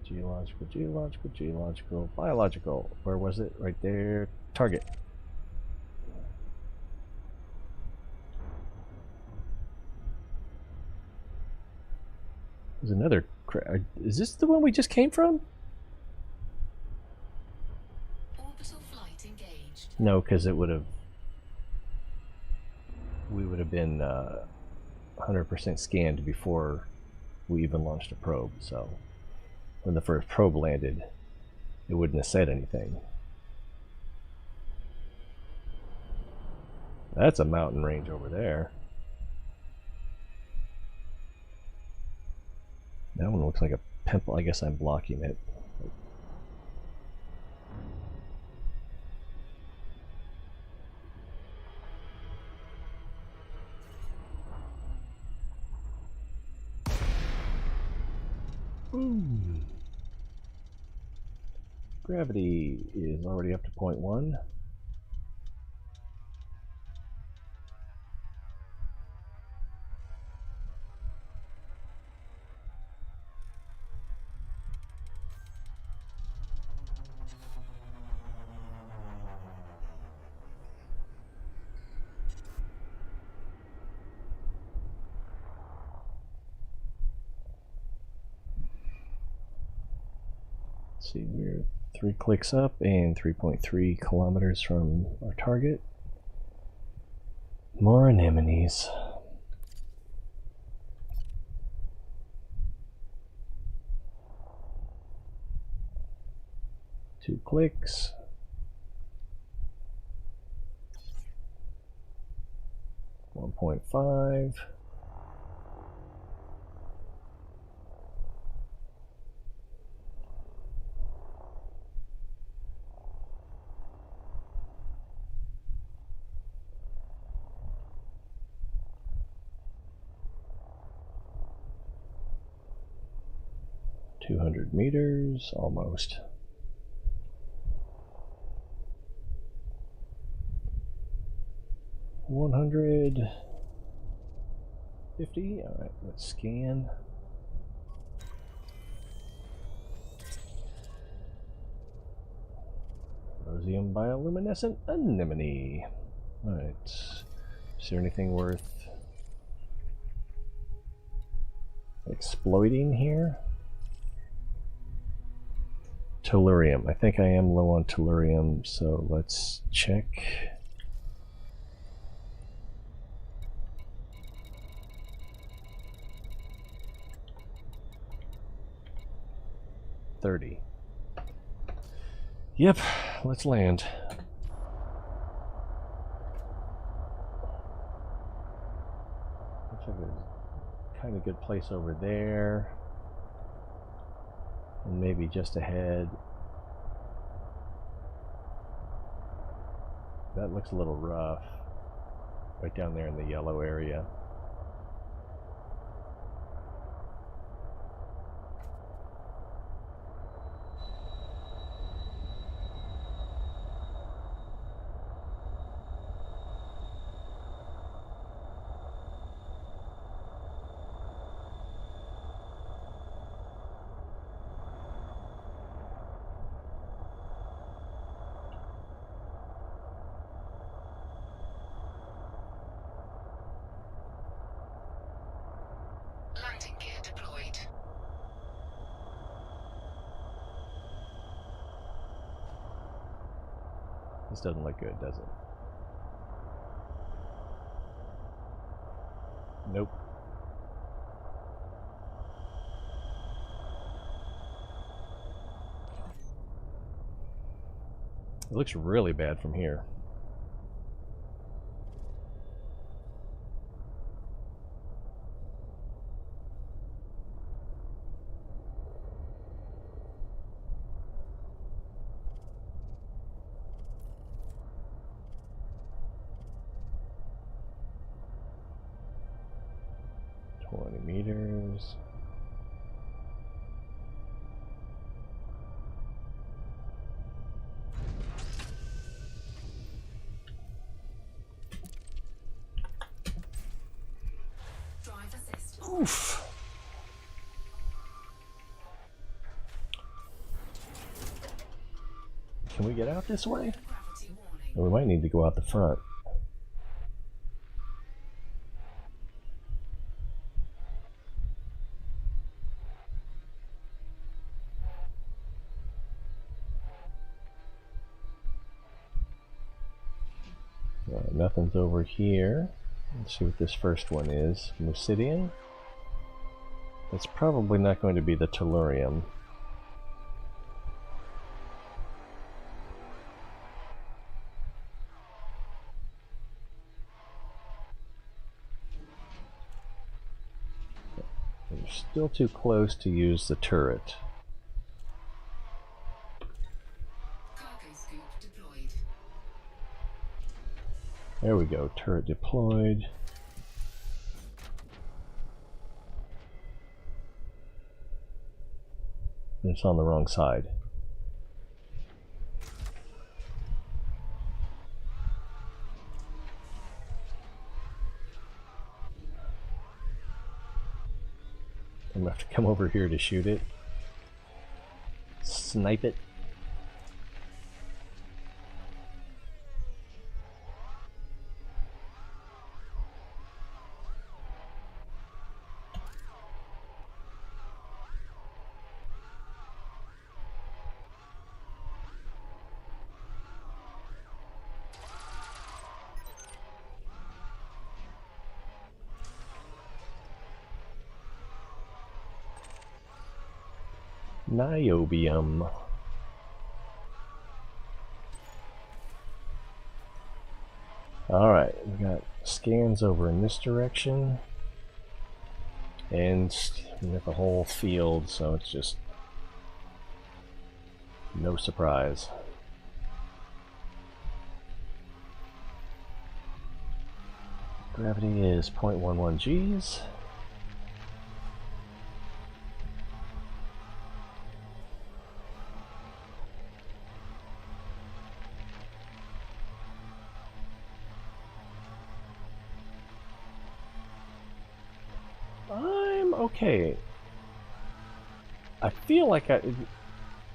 Geological, geological, geological, biological. Where was it? Right there. Target. There's another. Is this the one we just came from? Orbital flight engaged. No, because it would have. We would have been 100% scanned before we even launched a probe. So when the first probe landed, it wouldn't have said anything. That's a mountain range over there. That one looks like a pimple. I guess I'm blocking it. Ooh. Gravity is already up to 0.1. Let's see, we're 3 clicks up and 3.3 kilometers from our target. More anemones. Two clicks. $1.5. $200 meters, almost. $150. All right, let's scan. Rhodium bioluminescent anemone. All right. Is there anything worth? exploiting here. Tellurium. I think I am low on tellurium, so let's check. $30. Yep, let's land. Looks like a kind of good place over there. And maybe just ahead. That looks a little rough. Right down there in the yellow area. Landing gear deployed. This doesn't look good, does it? Nope. It looks really bad from here. Meters. Drive assist. Oof. Can we get out this way? Gravity warning. Or we might need to go out the front. Nothing's over here. Let's see what this first one is. Lucidian? That's probably not going to be the tellurium. We're still too close to use the turret. Cargo scoop deployed. There we go, turret deployed. And it's on the wrong side. I'm gonna have to come over here to shoot it. Snipe it. Niobium. Alright, we got scans over in this direction. And we got the whole field, so it's just no surprise. Gravity is 0.11 Gs. Okay, I feel like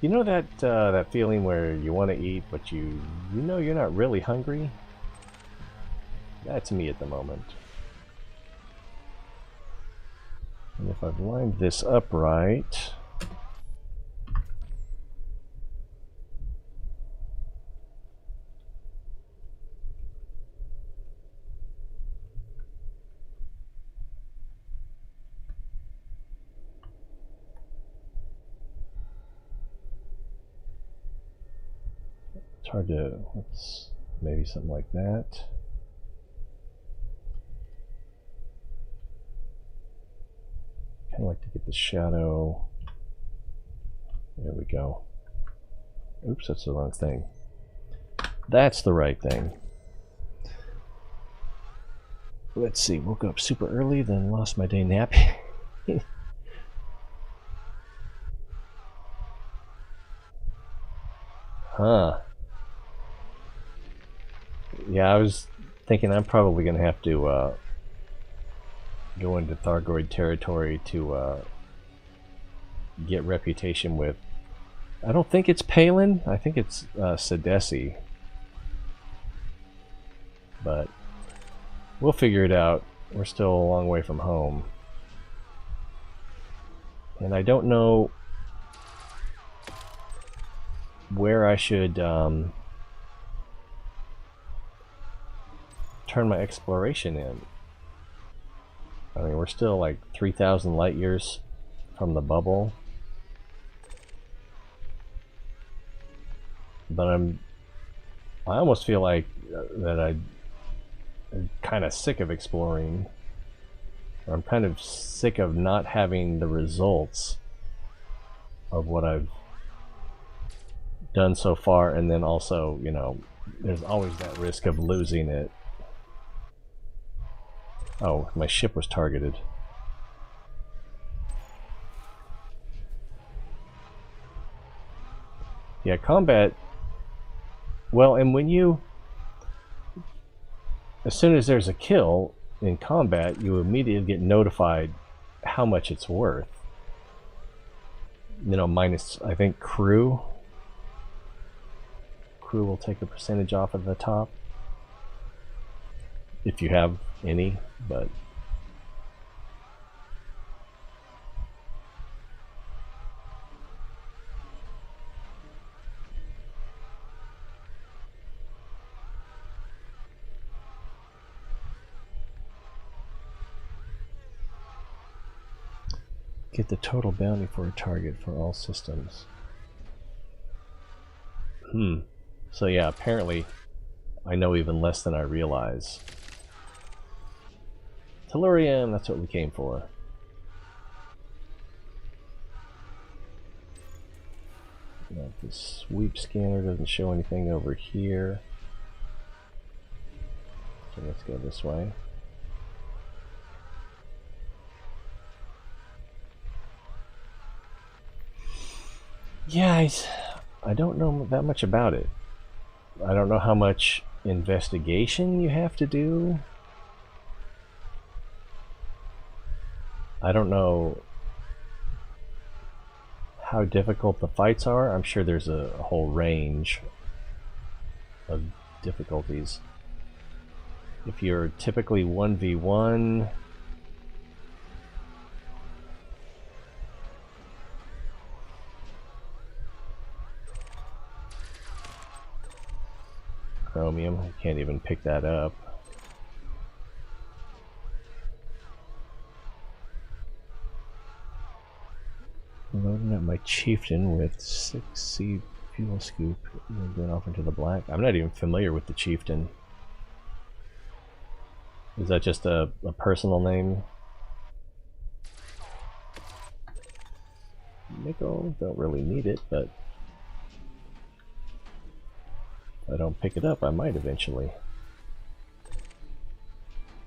you know that that feeling where you want to eat, but you know you're not really hungry. That's me at the moment. And if I've lined this up right, it's hard to, let's maybe something like that. Kind of like to get the shadow. There we go. Oops, that's the wrong thing. That's the right thing. Let's see, woke up super early, then lost my day napping. Huh. Yeah, I was thinking I'm probably going to have to go into Thargoid territory to get reputation with... I don't think it's Palin. I think it's Sidesi. But we'll figure it out. We're still a long way from home. And I don't know where I should turn my exploration in. I mean, we're still like 3,000 light years from the bubble. But I almost feel like that I'm kind of sick of exploring. Or I'm kind of sick of not having the results of what I've done so far, and then also, you know, there's always that risk of losing it. Oh, my ship was targeted. Yeah, combat... Well, and when you... As soon as there's a kill in combat, you immediately get notified how much it's worth. You know, minus, I think, crew. Crew will take a percentage off at the top. If you have any, but... Get the total bounty for a target for all systems. So yeah, apparently I know even less than I realize. Tellurium, that's what we came for. Now, the sweep scanner doesn't show anything over here. So let's go this way. Yeah, I don't know that much about it. I don't know how much investigation you have to do. I don't know how difficult the fights are. I'm sure there's a whole range of difficulties. If you're typically 1v1, chromium, I can't even pick that up. Loading up my chieftain with 6C fuel scoop and going off into the black. I'm not even familiar with the chieftain. Is that just a personal name? Nickel, don't really need it, but if I don't pick it up, I might eventually.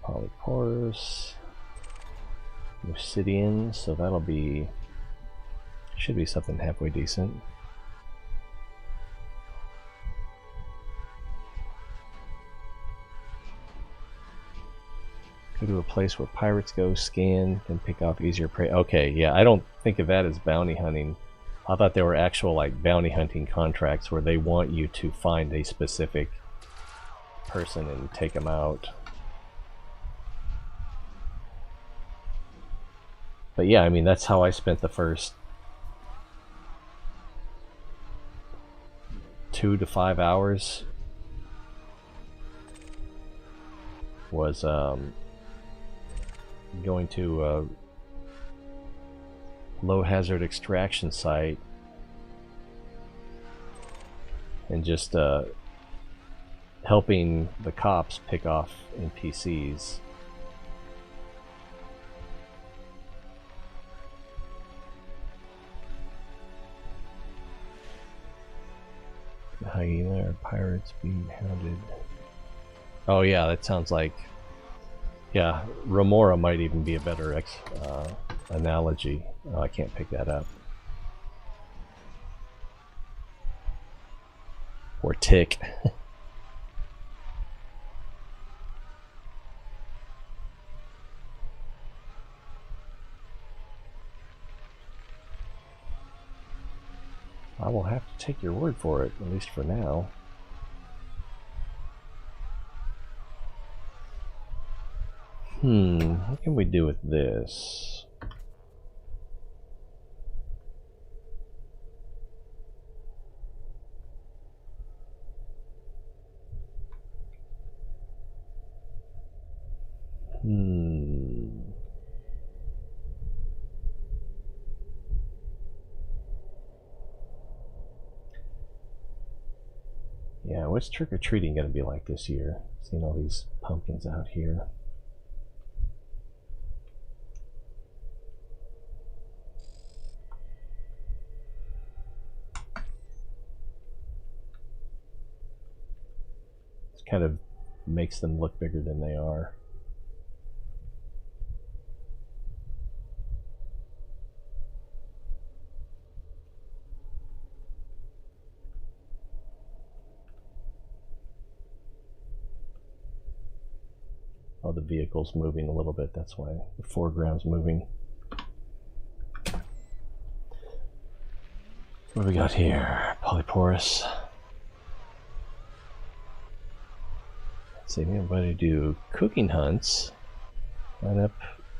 Polyporus, Obsidian, so that'll be, should be something halfway decent. Go to a place where pirates go, scan, and pick off easier prey. Okay, yeah, I don't think of that as bounty hunting. I thought there were actual like bounty hunting contracts where they want you to find a specific person and take them out. But yeah, I mean, that's how I spent the first 2 to 5 hours. Was going to a low hazard extraction site and just helping the cops pick off NPCs. Hyena or pirates being hounded. Oh yeah, that sounds like, yeah, Remora might even be a better analogy. Oh, I can't pick that up. Or tick. I will have to take your word for it, at least for now. What can we do with this? Yeah, what's trick-or-treating going to be like this year? Seeing all these pumpkins out here. It kind of makes them look bigger than they are. Oh, the vehicle's moving a little bit, that's why the foreground's moving. What do we got here? Polyporous. Let's see, we want to do cooking hunts. Line up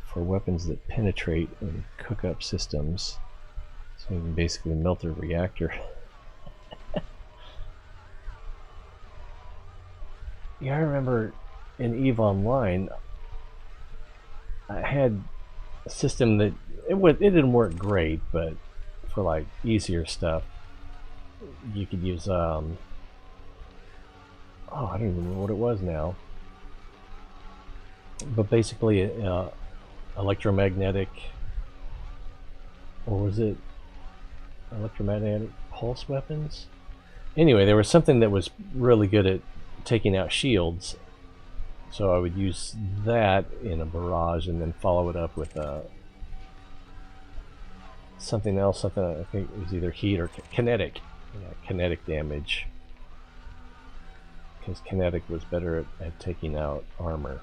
for weapons that penetrate and cook up systems. So you can basically melt a reactor. Yeah, I remember in EVE Online, I had a system that it didn't work great, but for like easier stuff, you could use oh, I don't even remember what it was now, but basically electromagnetic, or was it electromagnetic pulse weapons? Anyway, there was something that was really good at taking out shields. So I would use that in a barrage and then follow it up with something else, something I think it was either heat or kinetic. Yeah, kinetic damage. Because kinetic was better at taking out armor.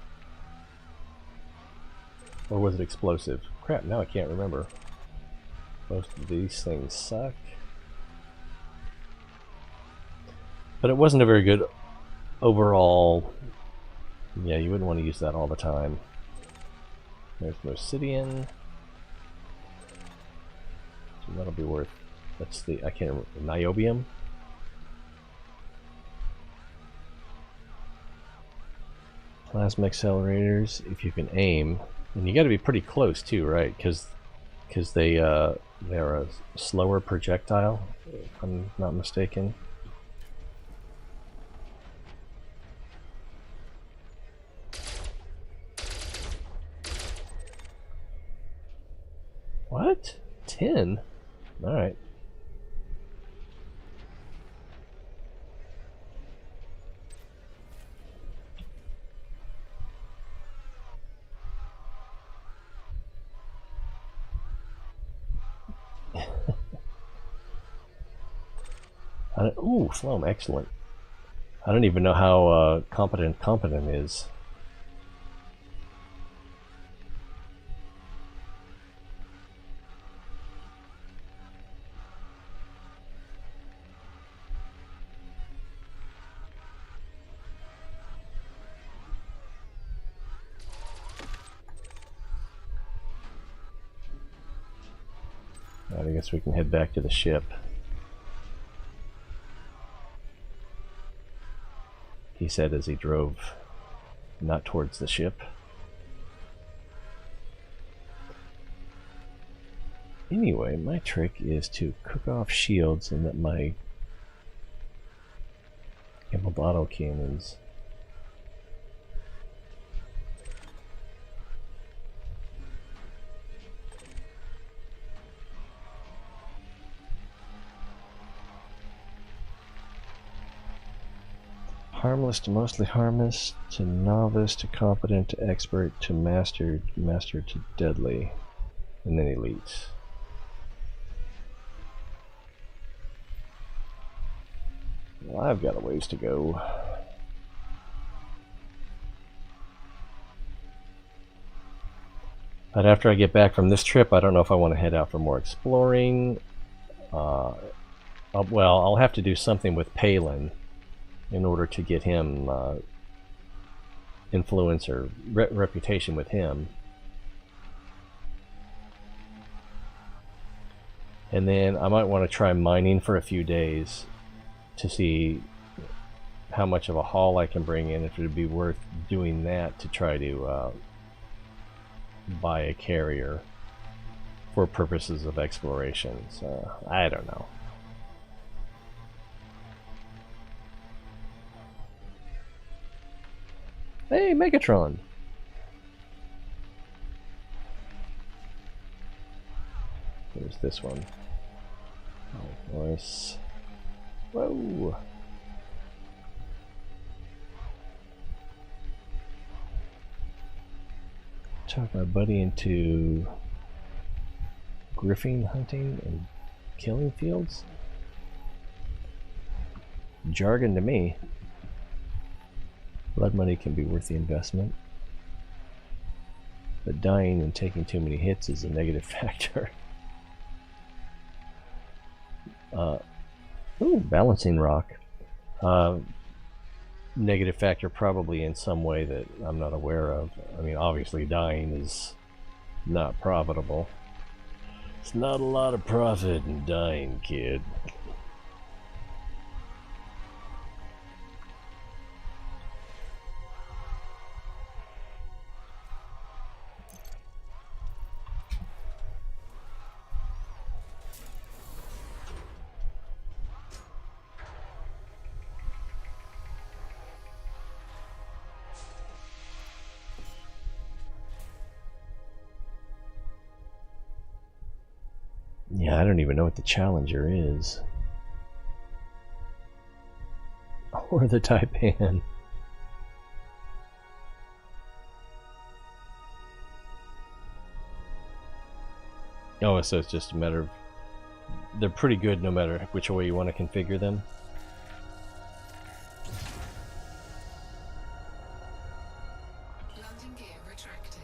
Or was it explosive? Crap, now I can't remember. Most of these things suck. But it wasn't a very good overall. Yeah, you wouldn't want to use that all the time. There's Mosidian. So that'll be worth. That's the, I can't remember, niobium. Plasma accelerators, if you can aim, and you got to be pretty close too, right? Because they're a slower projectile, if I'm not mistaken. What? 10? Alright. Ooh, Sloan, excellent. I don't even know how competent is. I guess we can head back to the ship. He said as he drove not towards the ship. Anyway, my trick is to cook off shields and let my emerald autocannons harmless to mostly harmless to novice to competent to expert to master to deadly, and then elite. Well, I've got a ways to go. But after I get back from this trip, I don't know if I want to head out for more exploring. Well, I'll have to do something with Palin in order to get him influence or reputation with him. And then I might want to try mining for a few days to see how much of a haul I can bring in, if it would be worth doing that to try to buy a carrier for purposes of exploration. So I don't know. Hey, Megatron! There's this one. Oh, nice. Whoa! Talk my buddy into griffin hunting and killing fields? Jargon to me. Blood money can be worth the investment, but dying and taking too many hits is a negative factor. Ooh, balancing rock. Negative factor probably in some way that I'm not aware of. I mean, obviously dying is not profitable. It's not a lot of profit in dying, kid. Yeah, I don't even know what the Challenger is. Or the Taipan. Oh, so it's just a matter of... They're pretty good no matter which way you want to configure them. Landing gear retracted.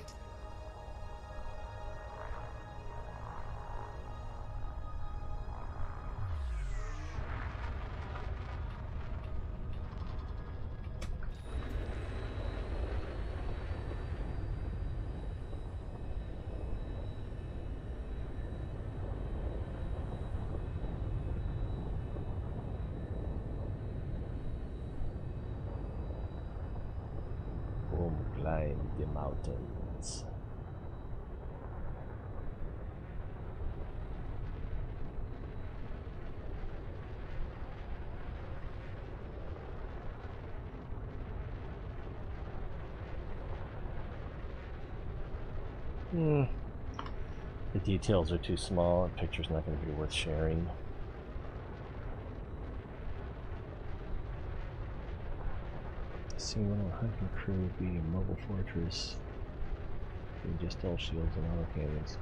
Climb the mountains. The details are too small. The picture's not going to be worth sharing. Single hunting crew be a mobile fortress. Being just all shields and autocannons.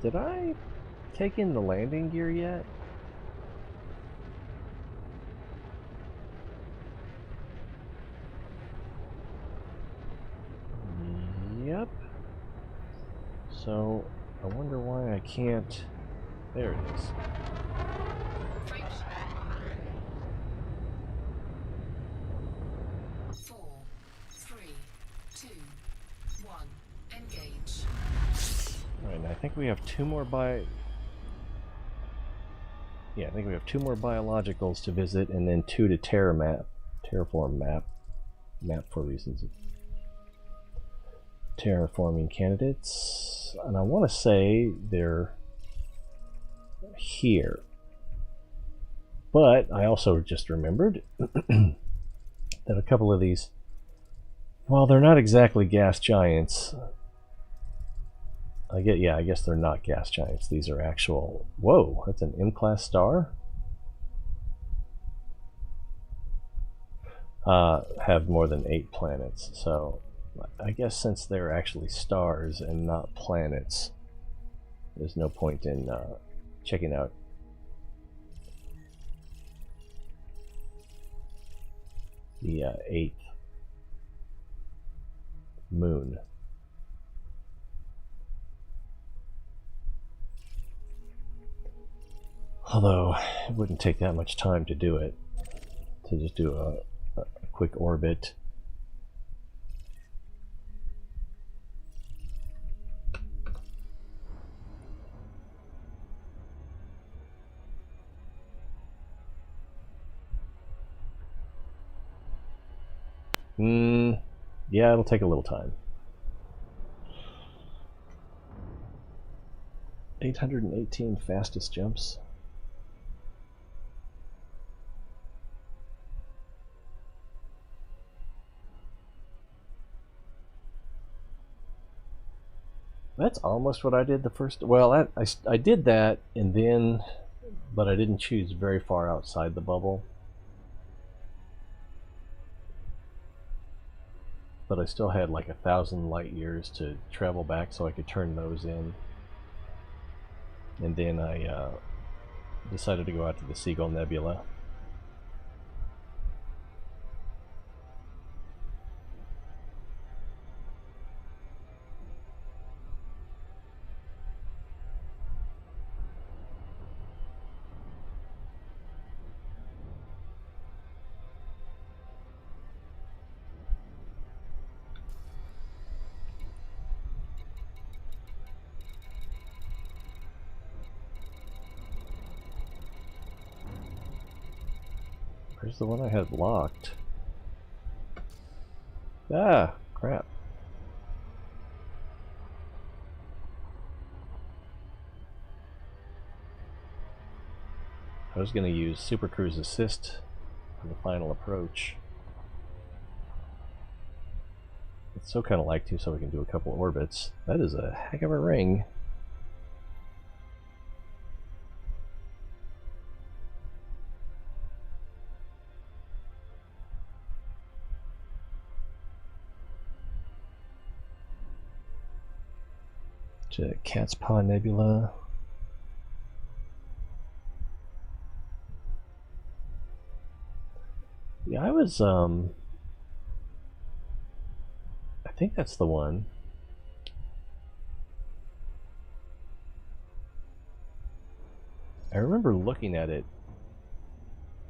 Did I take in the landing gear yet? Yep. So, I wonder why I can't... There it is. think we have two more Yeah, I think we have two more biologicals to visit, and then two to terraform map for reasons of terraforming candidates. And I want to say they're here. But I also just remembered that a couple of these, while they're not exactly gas giants, I guess they're not gas giants. These are actual... Whoa, that's an M-class star? Have more than 8 planets. So I guess since they're actually stars and not planets, there's no point in checking out the 8th moon. Although it wouldn't take that much time to do it, to just do a quick orbit. Yeah, it'll take a little time. 818 fastest jumps. That's almost what I did the first... Well, I did that, and then... But I didn't choose very far outside the bubble. But I still had like 1,000 light years to travel back, so I could turn those in. And then I decided to go out to the Seagull Nebula. Where's the one I had locked? Ah, crap. I was going to use Super Cruise Assist for the final approach. I'd still kind of like to, so we can do a couple orbits. That is a heck of a ring. To Cat's Paw Nebula. Yeah, I was, I think that's the one. I remember looking at it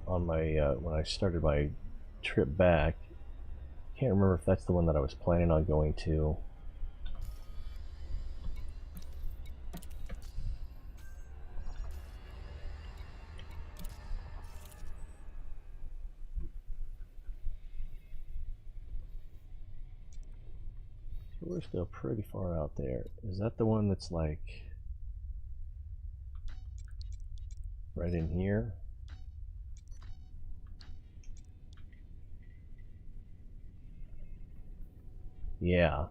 on my, when I started my trip back. Can't remember if that's the one that I was planning on going to. We're still pretty far out there. Is that the one that's like right in here? Yeah.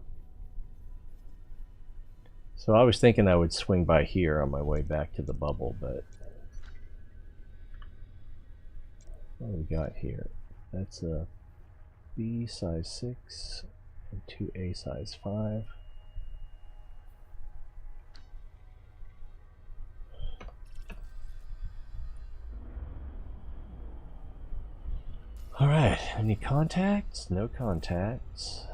So I was thinking I would swing by here on my way back to the bubble, but what do we got here? That's a B size 6 and 2 A size 5. All right, any contacts? No contacts.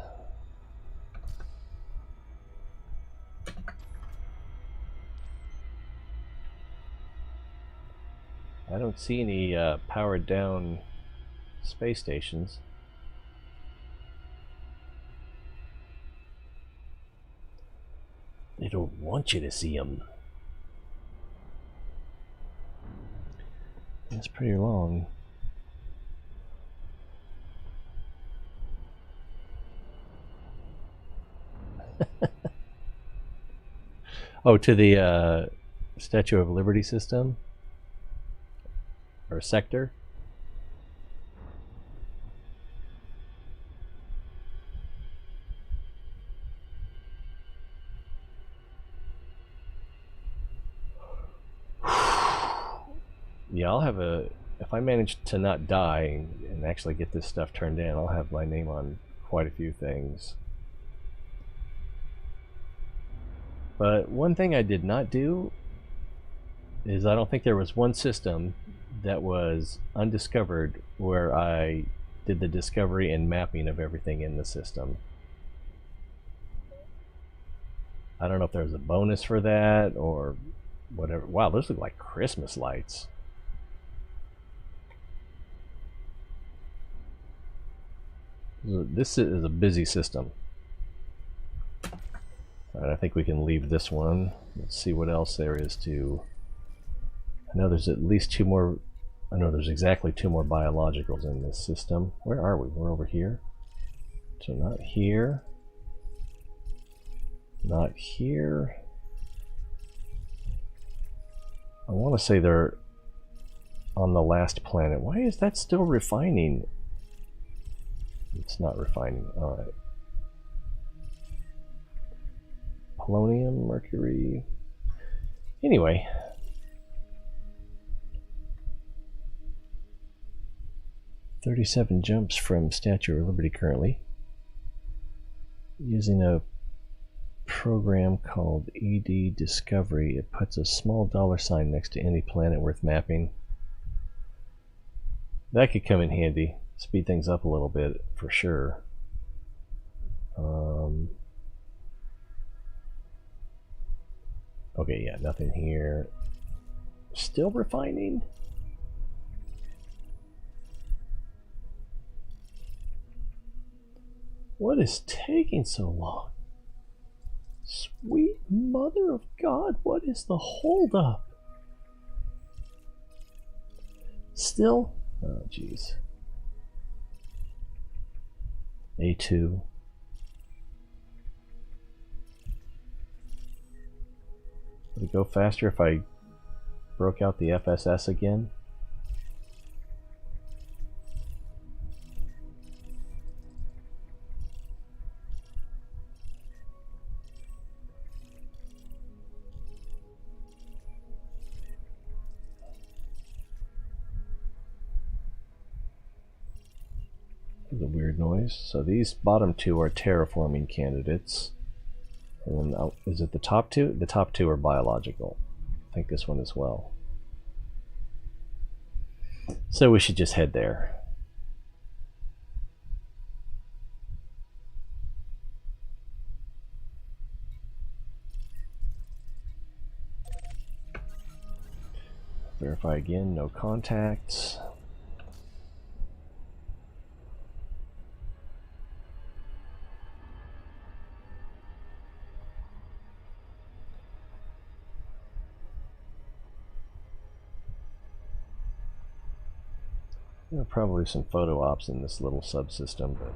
I don't see any powered down space stations. They don't want you to see them. It's pretty long. Oh, to the Statue of Liberty system? Or sector? Yeah, I'll have a... If I manage to not die and actually get this stuff turned in, I'll have my name on quite a few things. But one thing I did not do is I don't think there was one system that was undiscovered where I did the discovery and mapping of everything in the system. I don't know if there was a bonus for that or whatever. Wow, those look like Christmas lights. This is a busy system. Alright, I think we can leave this one. Let's see what else there is to... I know there's at least two more... I know there's exactly two more biologicals in this system. Where are we? We're over here. So not here. Not here. I want to say they're on the last planet. Why is that still refining? It's not refining. Alright. Polonium, mercury. Anyway. "37 jumps from Statue of Liberty currently. Using a program called ED Discovery. It puts a small $sign next to any planet worth mapping." That could come in handy. Speed things up a little bit for sure. Okay, yeah, nothing here. Still refining? What is taking so long? Sweet mother of God, what is the holdup? Still? Oh, jeez. A2. Would it go faster if I broke out the FSS again? There's a weird noise. So these bottom two are terraforming candidates. And then, is it the top two? The top two are biological. I think this one as well. So we should just head there. Verify again, no contacts. There are probably some photo ops in this little subsystem, but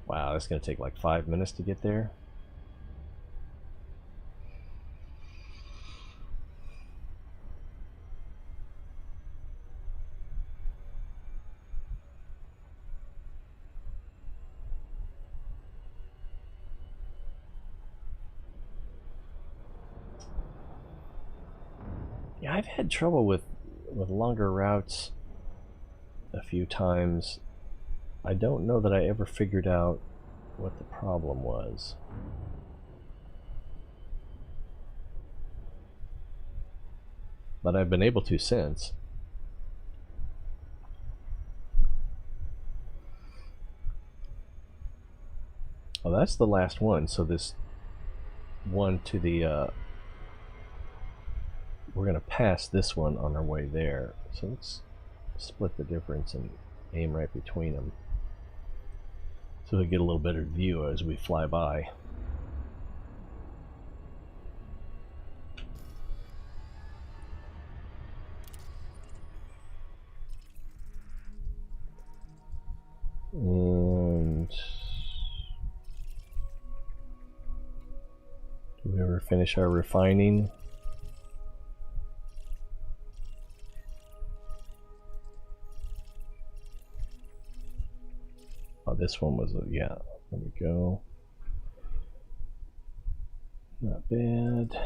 wow, that's going to take like 5 minutes to get there. Yeah, I've had trouble with longer routes a few times. I don't know that I ever figured out what the problem was. But I've been able to since. Oh, that's the last one. So this one to the we're going to pass this one on our way there. So let's split the difference and aim right between them so we get a little better view as we fly by. finish our refining. Oh, this one was yeah. There we go. Not bad.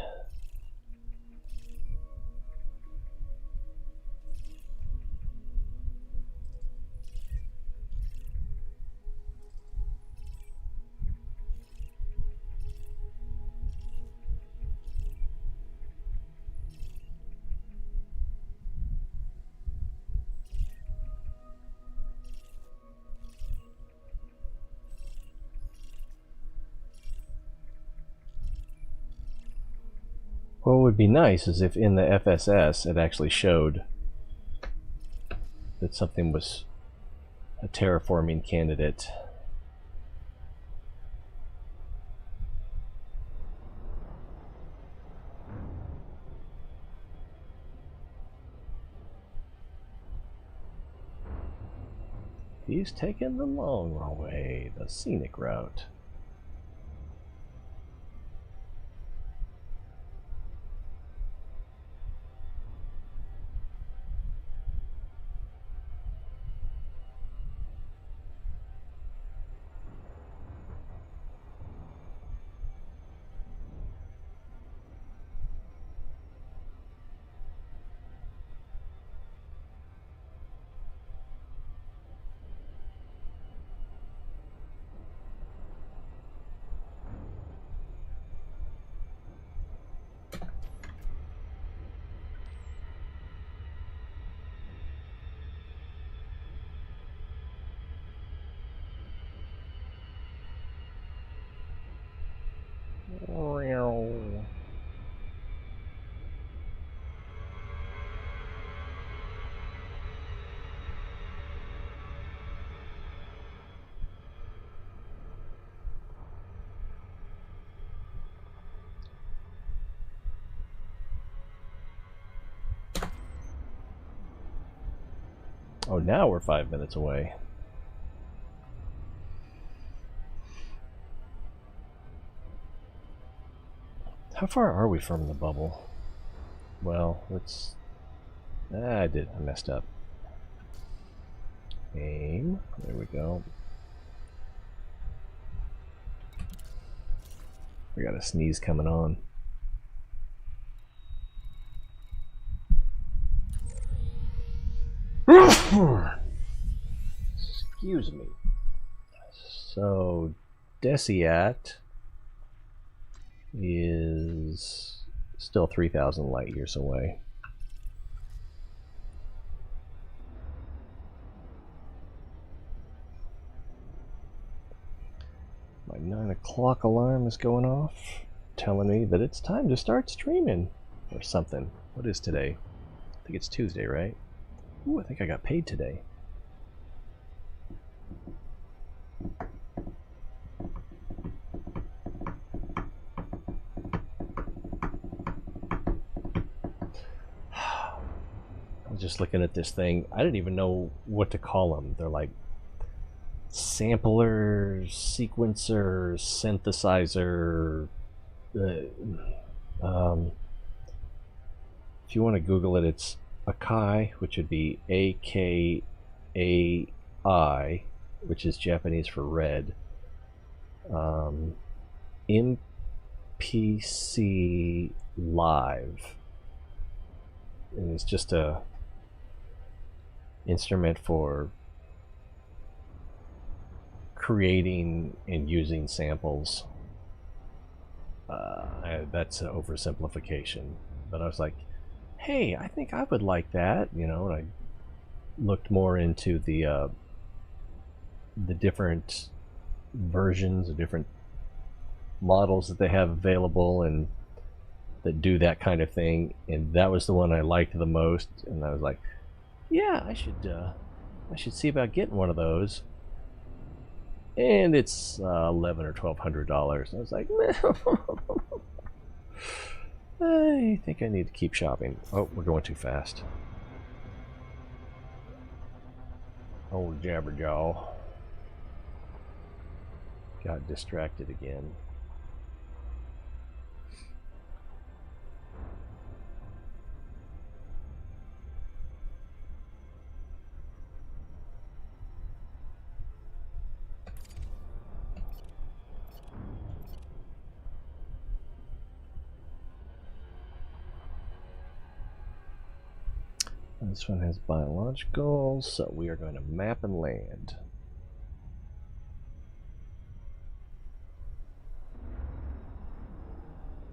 What would be nice is if in the FSS it actually showed that something was a terraforming candidate. He's taking the long way, the scenic route. Oh, now we're 5 minutes away. How far are we from the bubble? Well, let's... I messed up. Aim. There we go. We got a sneeze coming on. Excuse me. So, Deciat is still 3,000 light years away. My 9 o'clock alarm is going off, telling me that it's time to start streaming or something. What is today? I think it's Tuesday, right? Ooh, I think I got paid today. I was just looking at this thing. I didn't even know what to call them. They're like sampler, sequencer, synthesizer. If you want to Google it, it's Akai, which would be A-K-A-I, which is Japanese for red. MPC Live. And it's just a instrument for creating and using samples. That's an oversimplification, but I was like, hey, I think I would like that, you know. And I looked more into the different versions, the different models that they have available and that do that kind of thing, and that was the one I liked the most. And I was like, yeah, I should see about getting one of those. And it's $1,100 or $1,200. I was like, I think I need to keep shopping. Oh, we're going too fast. Old Jabberjaw got distracted again. This one has biologicals, so we are going to map and land.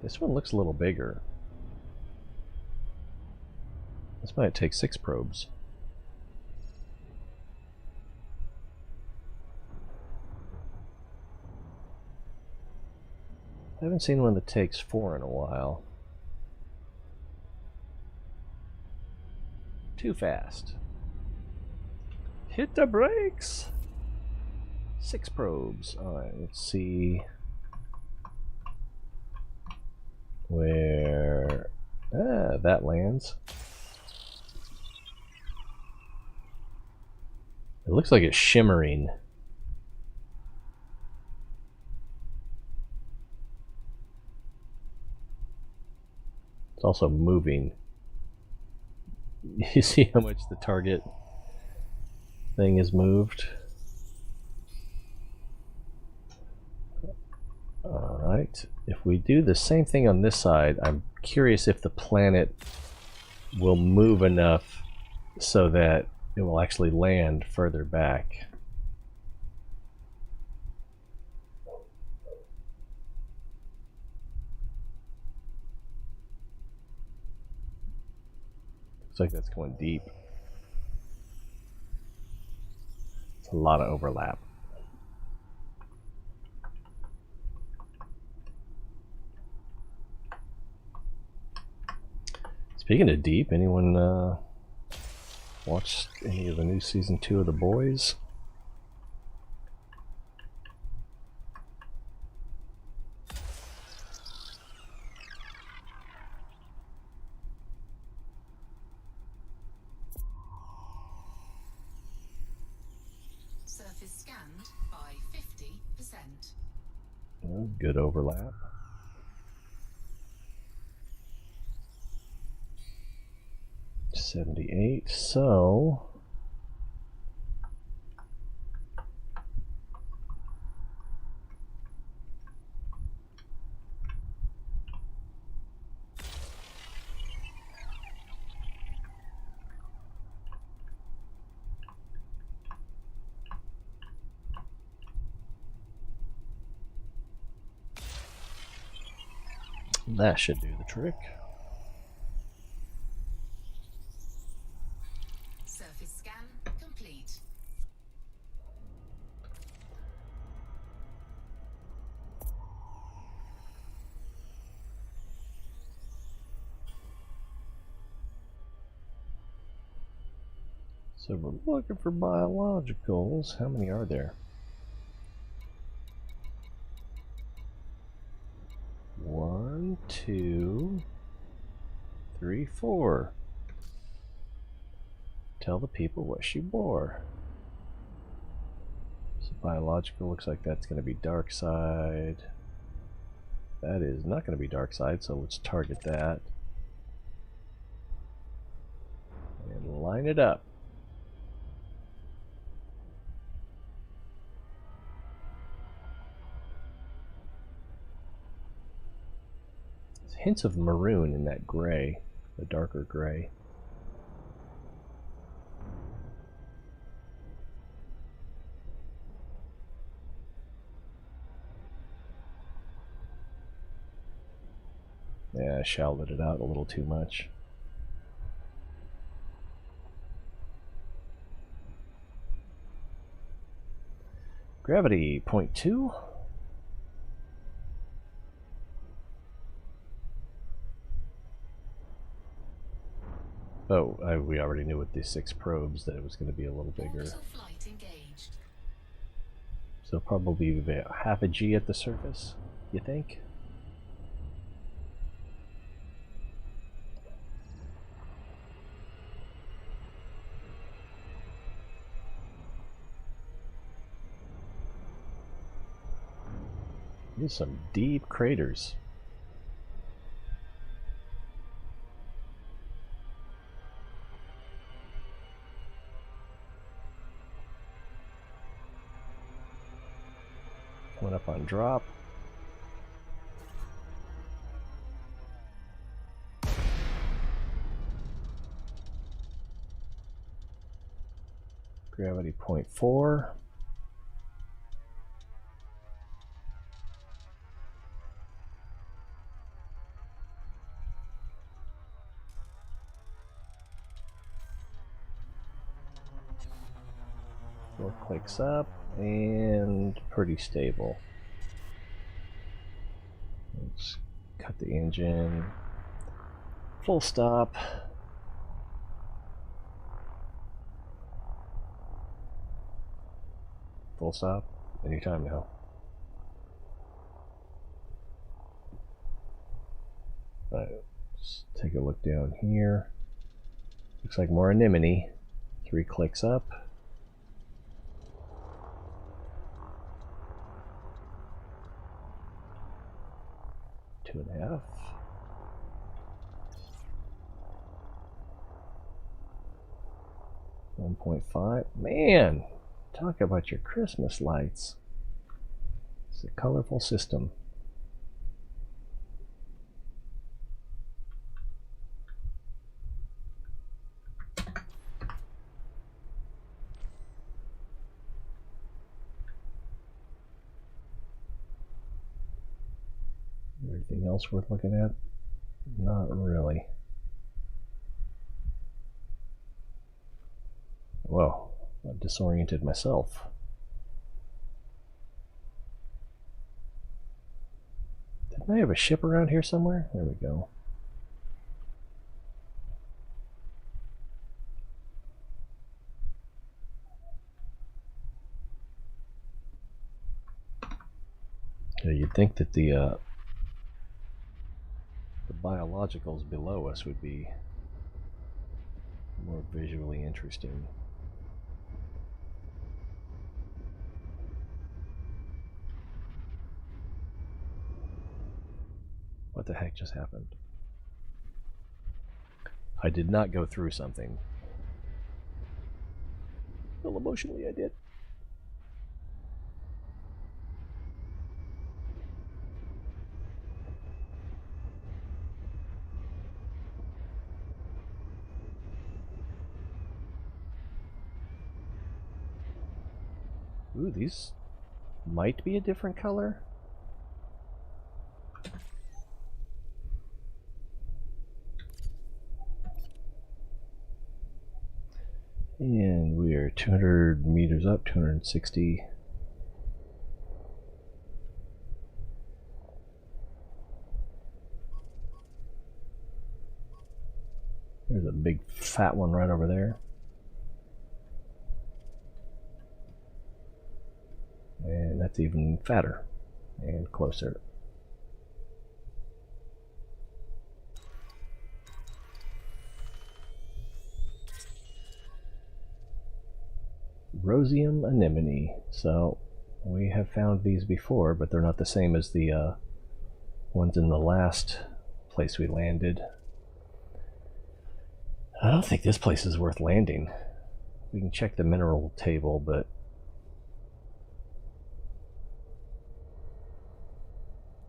This one looks a little bigger. This might take 6 probes. I haven't seen one that takes 4 in a while. Too fast. Hit the brakes! 6 probes. Alright, let's see where that lands. It looks like it's shimmering. It's also moving. You see how much the target thing is moved? Alright, if we do the same thing on this side, I'm curious if the planet will move enough so that it will actually land further back. Looks like that's going deep. It's a lot of overlap. Speaking of deep, anyone watched any of the new season 2 of The Boys? Surface scanned by 50%. Good overlap. $78, so that should do the trick. Surface scan complete. So we're looking for biologicals. How many are there? 1, 2, 3, 4. Tell the people what she wore. So biological looks like that's going to be dark side. That is not going to be dark side, so let's target that. And line it up. There's hints of maroon in that gray, the darker gray. Yeah, I shallowed it out a little too much. Gravity 0.2. Oh, we already knew with the 6 probes that it was going to be a little bigger. Orbital flight engaged. So probably about half a G at the surface, you think? These are some deep craters. Coming up on drop. Gravity 0.4. Four clicks up and pretty stable. Let's cut the engine. Full stop. Full stop. Anytime now. Alright, let's take a look down here. Looks like more anemone. 3 clicks up. Two and a half. $1.5. Man, talk about your Christmas lights. It's a colorful system. Anything else worth looking at? Not really. Well, I'm disoriented myself. Didn't I have a ship around here somewhere? There we go. Yeah, you'd think that the biologicals below us would be more visually interesting. What the heck just happened? I did not go through something. Well, emotionally I did. Ooh, these might be a different color. And we are 200 meters up, 260. There's a big fat one right over there. And that's even fatter and closer. Rosium anemone. So we have found these before, but they're not the same as the ones in the last place we landed. I don't think this place is worth landing. We can check the mineral table, but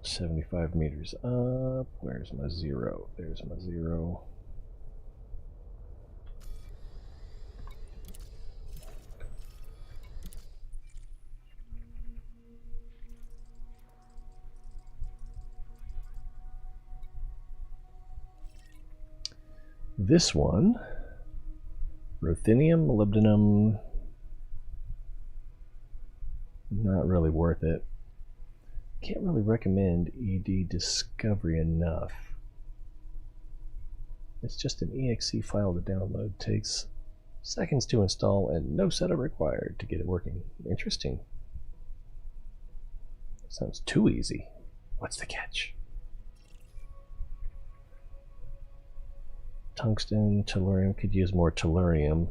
75 meters up. Where's my 0? There's my 0. This one, ruthenium, molybdenum, not really worth it. Can't really recommend ED Discovery enough. It's just an exe file to download. Takes seconds to install and no setup required to get it working. Interesting. Sounds too easy. What's the catch? Tungsten, tellurium, could use more tellurium.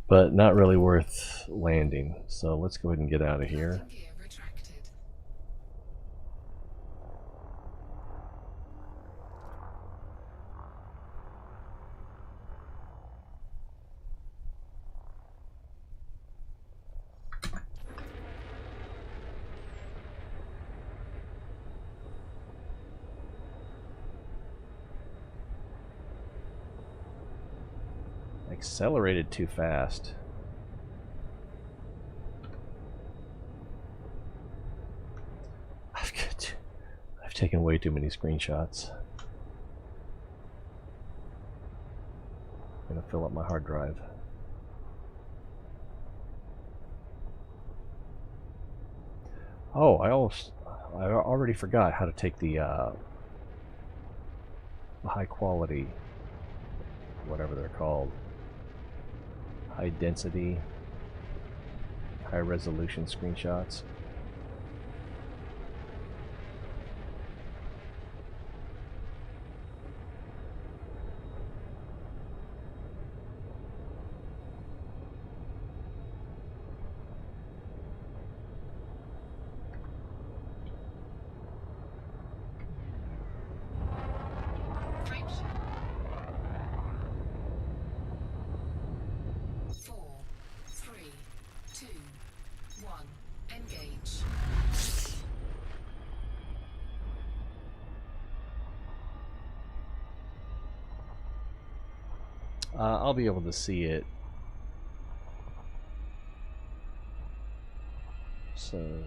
But not really worth landing. So let's go ahead and get out of here. Gear retracted. Accelerated too fast. I've taken way too many screenshots. I'm gonna fill up my hard drive. Oh, I already forgot how to take the high quality, whatever they're called, high density, high resolution screenshots. I'll be able to see it. So,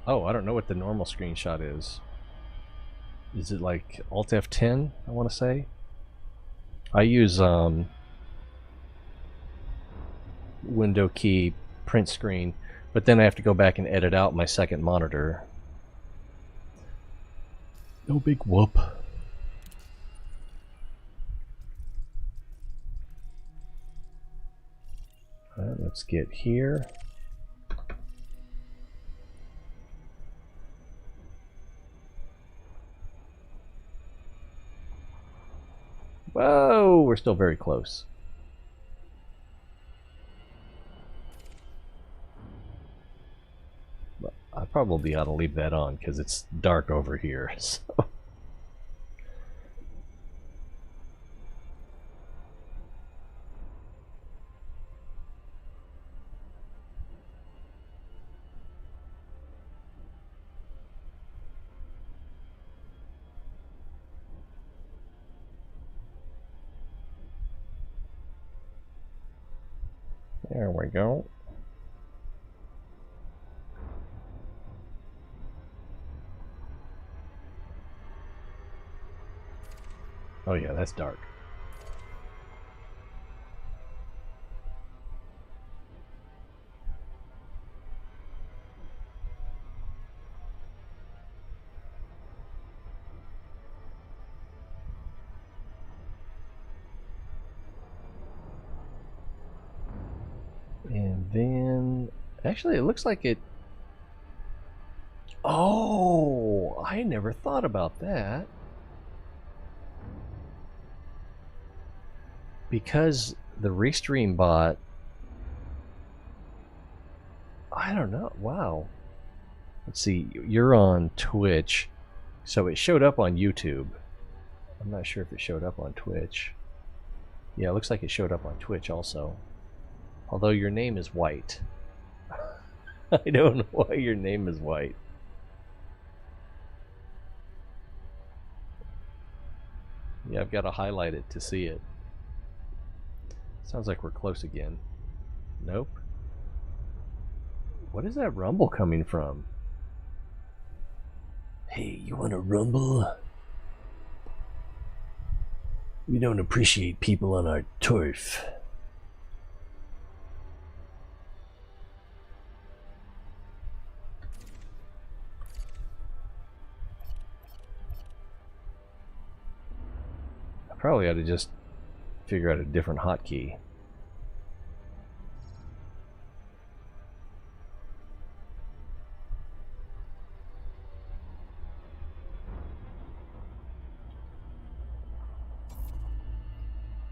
oh, I don't know what the normal screenshot is. Is it like Alt F10, I want to say? I use window key print screen, but then I have to go back and edit out my second monitor. No big whoop. Alright, let's get here. Whoa, we're still very close. But I probably ought to leave that on because it's dark over here. So. There we go. Oh yeah, that's dark. And then, actually it looks like it... Oh, I never thought about that. Because the Restream bot... I don't know, wow. Let's see, you're on Twitch, so it showed up on YouTube. I'm not sure if it showed up on Twitch. Yeah, it looks like it showed up on Twitch also. Although your name is white. I don't know why your name is white. Yeah, I've got to highlight it to see it. Sounds like we're close again. Nope. What is that rumble coming from? Hey, you want to rumble? We don't appreciate people on our turf. Probably ought to just figure out a different hotkey.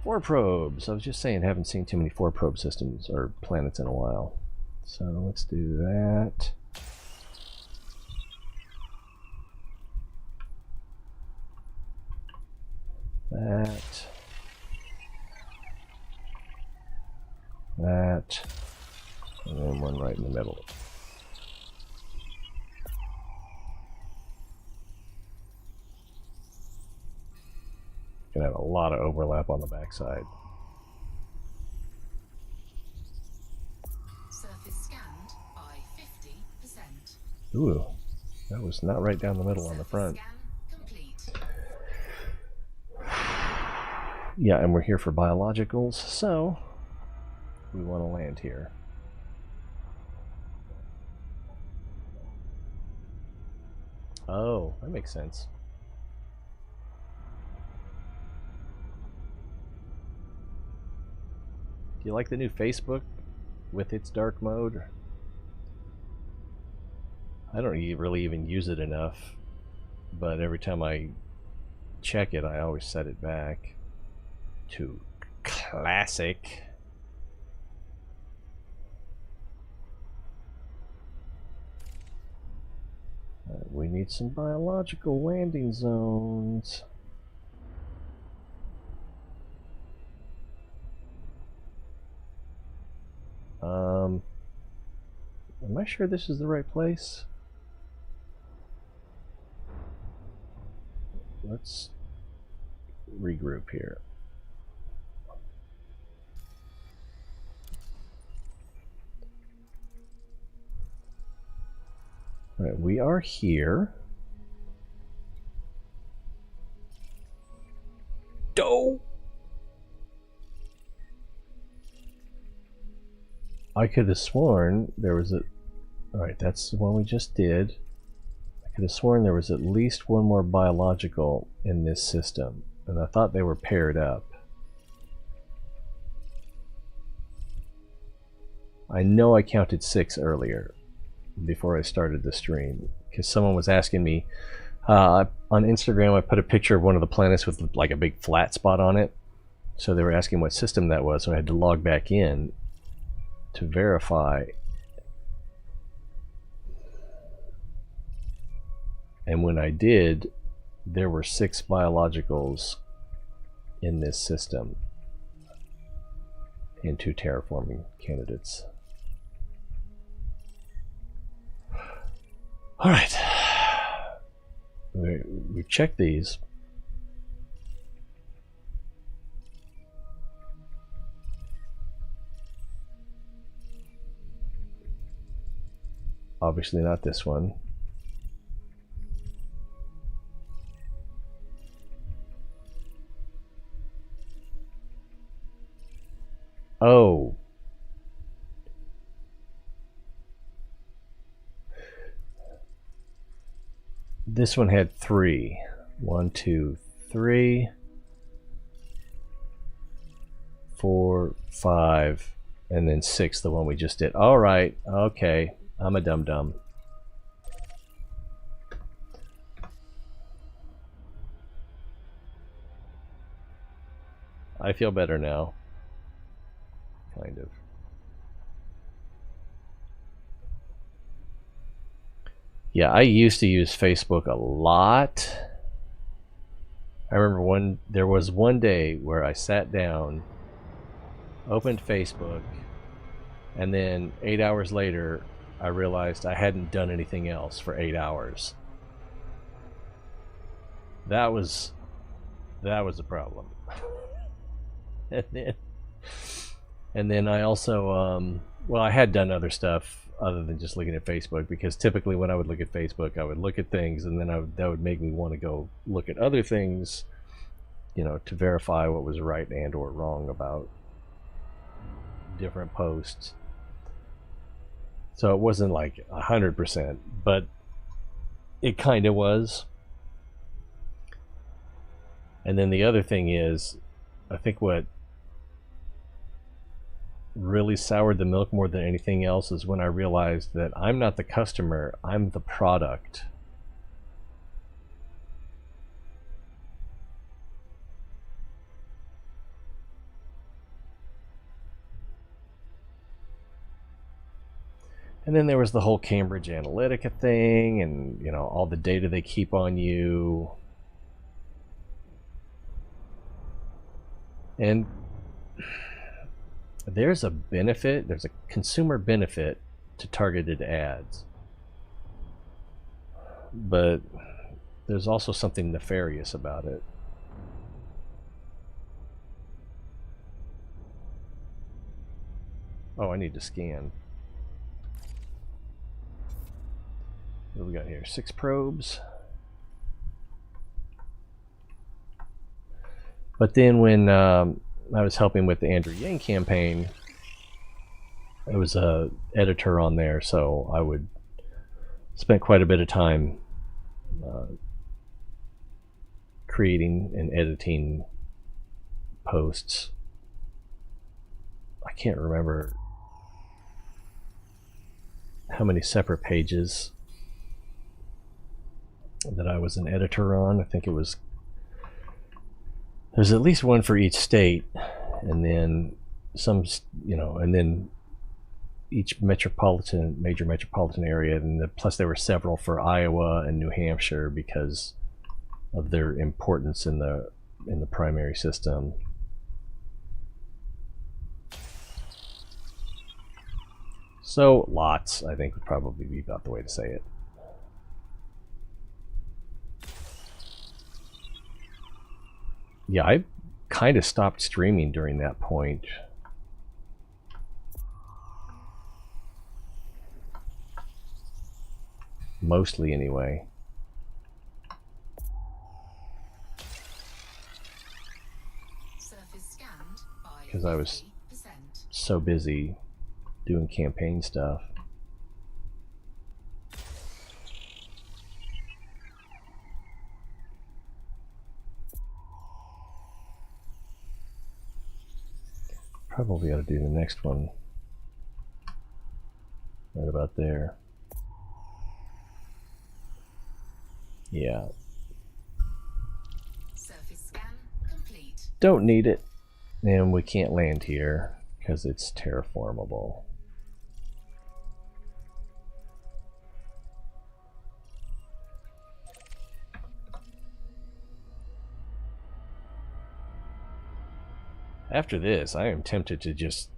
Four probes. I was just saying, haven't seen too many four probe systems or planets in a while. So let's do that. That, and then one right in the middle. Gonna have a lot of overlap on the backside. Ooh, that was not right down the middle on the front. Scan complete. Yeah, and we're here for biologicals, so we want to land here. Oh, that makes sense. Do you like the new Facebook with its dark mode? I don't really even use it enough, but every time I check it, I always set it back to classic. We need some biological landing zones. Am I sure this is the right place? Let's regroup here. All right, we are here. Doe! I could have sworn there was a... Alright, that's the one we just did. I could have sworn there was at least one more biological in this system, and I thought they were paired up. I know I counted 6 earlier, before I started the stream, because someone was asking me, on Instagram I put a picture of one of the planets with like a big flat spot on it, so they were asking what system that was, so I had to log back in to verify. And when I did, there were 6 biologicals in this system and 2 terraforming candidates. All right, we've checked these. Obviously not this one. Oh. This one had 3. 1, 2, 3, 4, 5, and then 6, the one we just did. All right, okay. I'm a dum-dum. I feel better now. Kind of. Yeah, I used to use Facebook a lot. I remember there was one day where I sat down, opened Facebook, and then 8 hours later I realized I hadn't done anything else for 8 hours. That was a problem. and then I also well, I had done other stuff other than just looking at Facebook, because typically when I would look at Facebook, I would look at things and then that would make me want to go look at other things, you know, to verify what was right and or wrong about different posts. So it wasn't like 100%, but it kind of was. And then the other thing is, I think what really soured the milk more than anything else is when I realized that I'm not the customer, I'm the product. And then there was the whole Cambridge Analytica thing, and you know, all the data they keep on you. And there's a benefit, there's a consumer benefit to targeted ads, but there's also something nefarious about it. Oh, I need to scan. What do we got here? 6 probes. But then when I was helping with the Andrew Yang campaign, I was a editor on there, so I would spend quite a bit of time creating and editing posts. I can't remember how many separate pages that I was an editor on. I think it was, there's at least one for each state, and then some, you know, and then each major metropolitan area, and plus there were several for Iowa and New Hampshire because of their importance in the primary system. So lots, I think, would probably be about the way to say it. Yeah, I kind of stopped streaming during that point. Mostly, anyway. Because I was so busy doing campaign stuff. Probably ought to do the next one right about there. Yeah. Surface scan complete. Don't need it. And we can't land here because it's terraformable. After this, I am tempted to just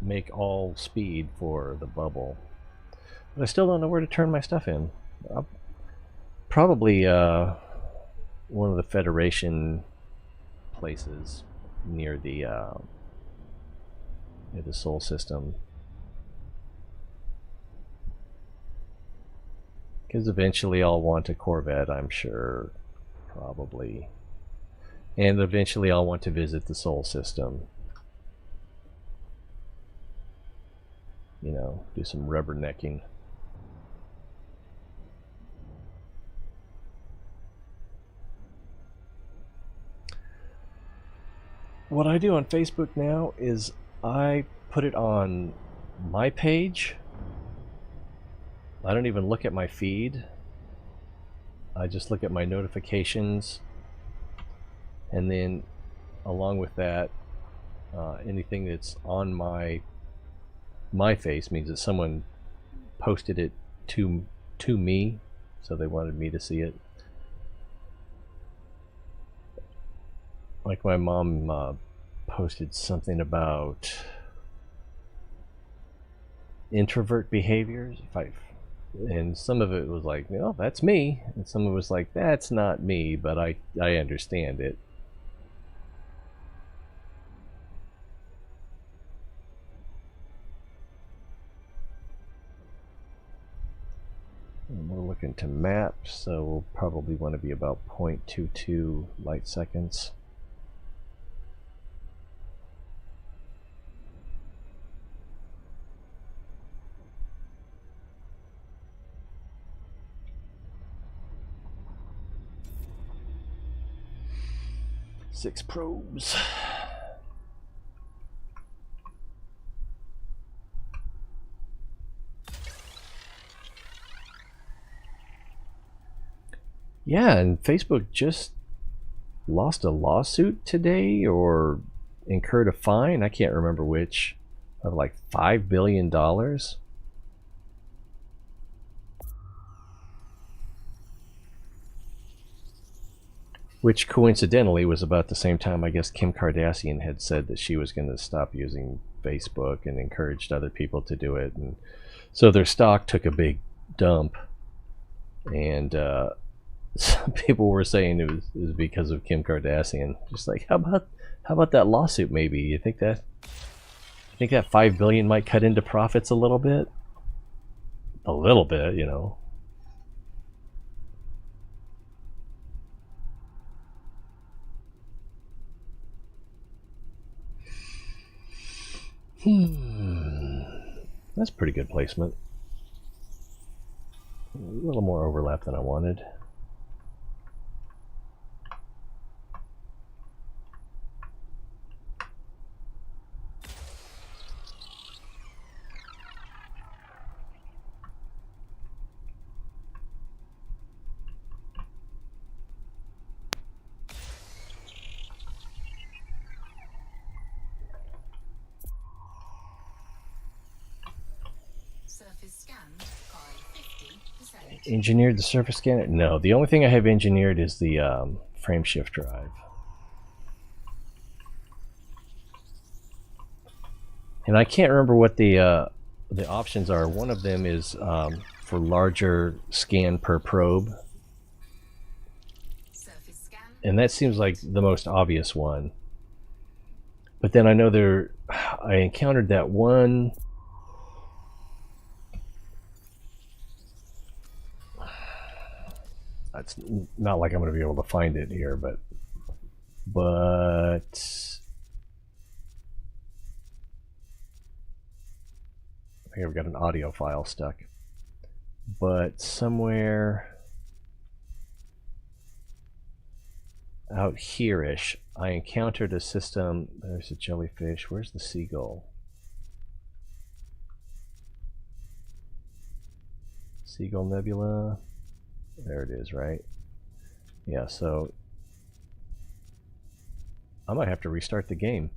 make all speed for the bubble. But I still don't know where to turn my stuff in. Probably one of the Federation places near the Sol system. Because eventually I'll want a Corvette, I'm sure. Probably. And eventually I'll want to visit the Sol system. You know, do some rubbernecking. What I do on Facebook now is I put it on my page. I don't even look at my feed. I just look at my notifications, and then along with that, anything that's on my face means that someone posted it to me, so they wanted me to see it. Like my mom posted something about introvert behaviors. And some of it was like, oh, that's me. And some of it was like, that's not me, but I understand it. And we're looking to maps, so we'll probably want to be about 0.22 light seconds. Six probes. Yeah, and Facebook just lost a lawsuit today or incurred a fine, I can't remember which, of like $5 billion. Which coincidentally was about the same time I guess Kim Kardashian had said that she was going to stop using Facebook and encouraged other people to do it. And so their stock took a big dump. And some people were saying it was because of Kim Kardashian. Just like, how about that lawsuit maybe? You think that think that 5 billion might cut into profits a little bit. A little bit, you know. That's pretty good placement. A little more overlap than I wanted. Surface scanned by 50%. Engineered the surface scanner? No, the only thing I have engineered is the frame shift drive. And I can't remember what the options are. One of them is for larger scan per probe. Surface scan. And that seems like the most obvious one. But then I know I encountered that one. It's not like I'm going to be able to find it here, but I think I've got an audio file stuck. But somewhere out here-ish, I encountered a system. There's a jellyfish. Where's the seagull? Seagull Nebula. There it is, right? Yeah, so I might have to restart the game.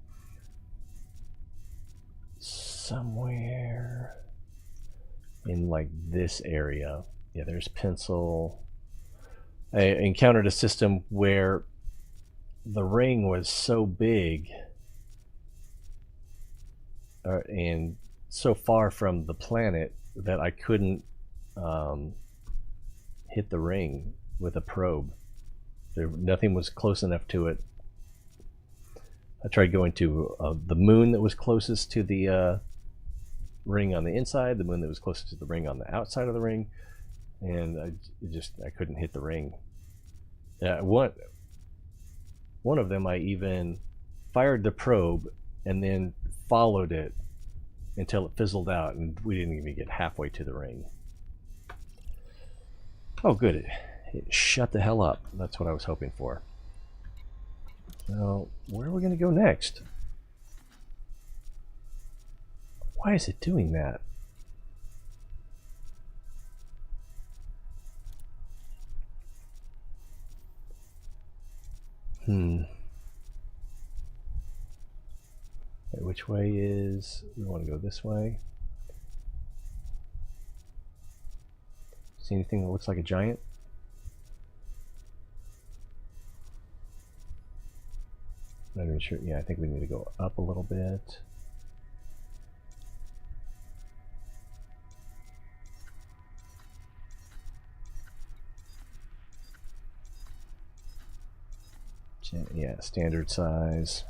Somewhere in like this area. Yeah, there's Pencil. I encountered a system where the ring was so big and so far from the planet that I couldn't hit the ring with a probe. Nothing was close enough to it. I tried going to the moon that was closest to the ring on the inside, the moon that was closest to the ring on the outside of the ring, and I couldn't hit the ring. One of them I even fired the probe and then followed it until it fizzled out, and we didn't even get halfway to the ring. Oh, good. It shut the hell up. That's what I was hoping for. Now, where are we going to go next? Why is it doing that? Wait, which way is... We want to go this way. See anything that looks like a giant? Not even sure. Yeah, I think we need to go up a little bit. Yeah, standard size.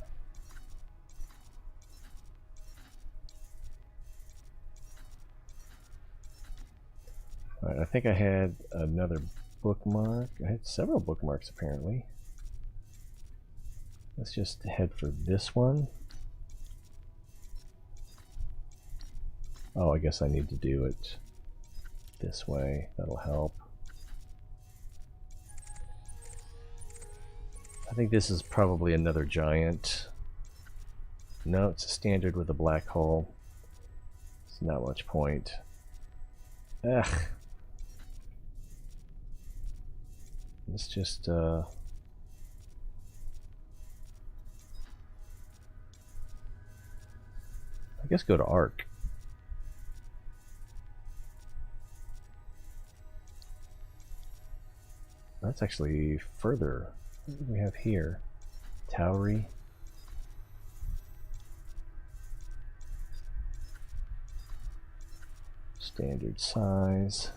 Alright, I think I had another bookmark. I had several bookmarks apparently. Let's just head for this one. Oh, I guess I need to do it this way. That'll help. I think this is probably another giant. No, it's a standard with a black hole. It's not much point. Ugh. Let's just I guess go to Arc. That's actually further. What do we have here? Towery. Standard size.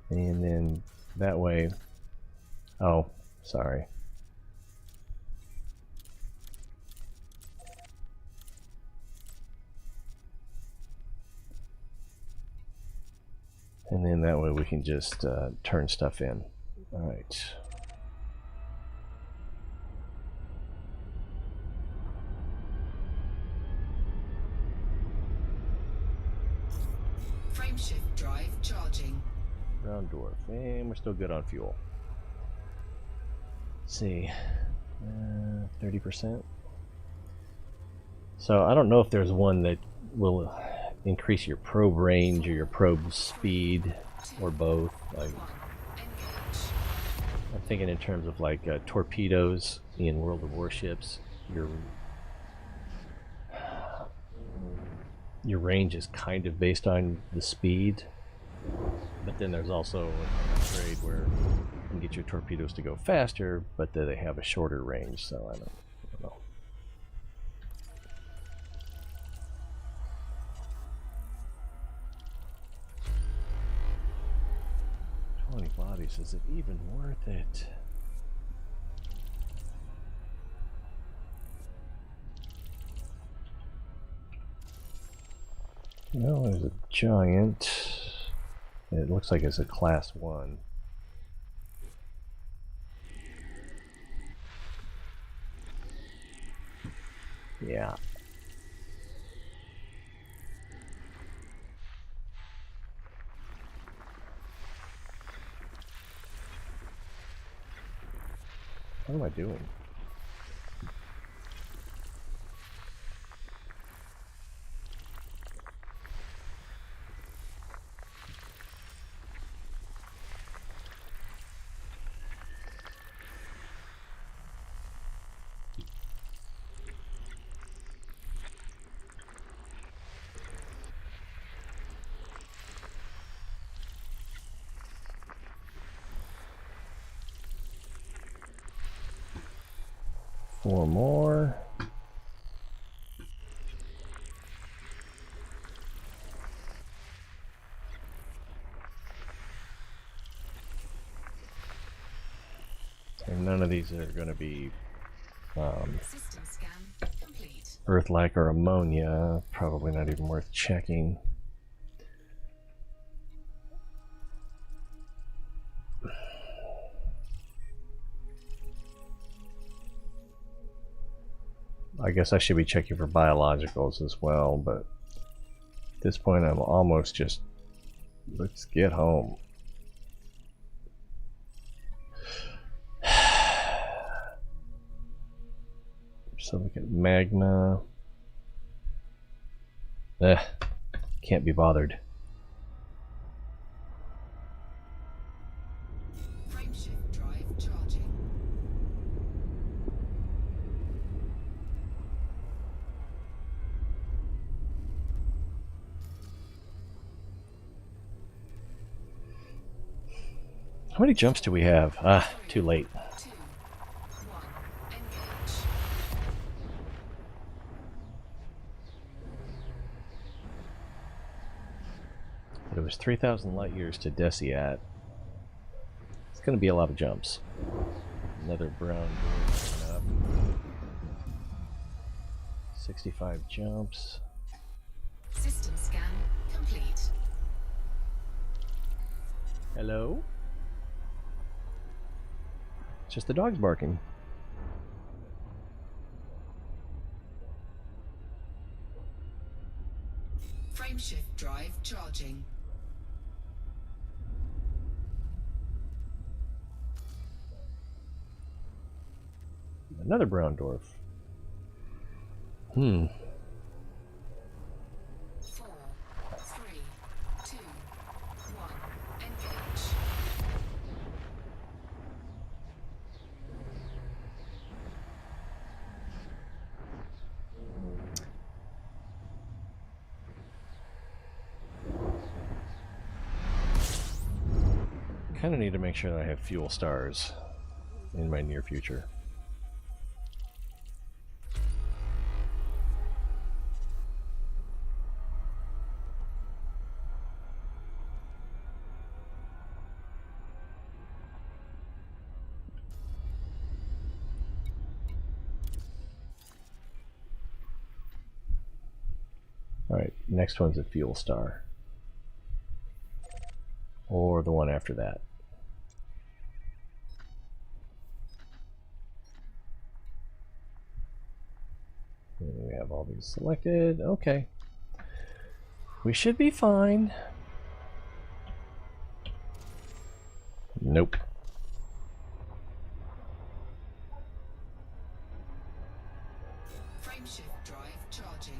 And then that way... Oh, sorry. And then that way we can just turn stuff in. Alright. Frameshift drive charging. Brown dwarf. And we're still good on fuel. Let's see. 30%. So I don't know if there's one that will increase your probe range or your probe speed, or both. Like, I'm thinking in terms of like torpedoes in World of Warships. Your range is kind of based on the speed, but then there's also an upgrade where you can get your torpedoes to go faster, but then they have a shorter range. So I don't know. 20 bodies, is it even worth it? No, there's a giant. It looks like it's a class 1. Yeah. What am I doing? Four more. And none of these are going to be System scan complete. Earth-like or ammonia. Probably not even worth checking. I guess I should be checking for biologicals as well, but at this point I'm almost just, let's get home. So look at magma. Can't be bothered. Frameshift drive charging. How many jumps do we have? Ah, too late. 2, 1, engage. It was 3,000 light years to Deciat. It's going to be a lot of jumps. Another brown dwarf coming up. 65 jumps. System scan complete. Hello? It's just the dogs barking. Frameshift drive charging. Another brown dwarf. 4, 3, 2, 1, engage. Kind of need to make sure that I have fuel stars in my near future. Alright, next one's a fuel star. Or the one after that. And we have all these selected. Okay. We should be fine. Nope. Frameshift drive charging.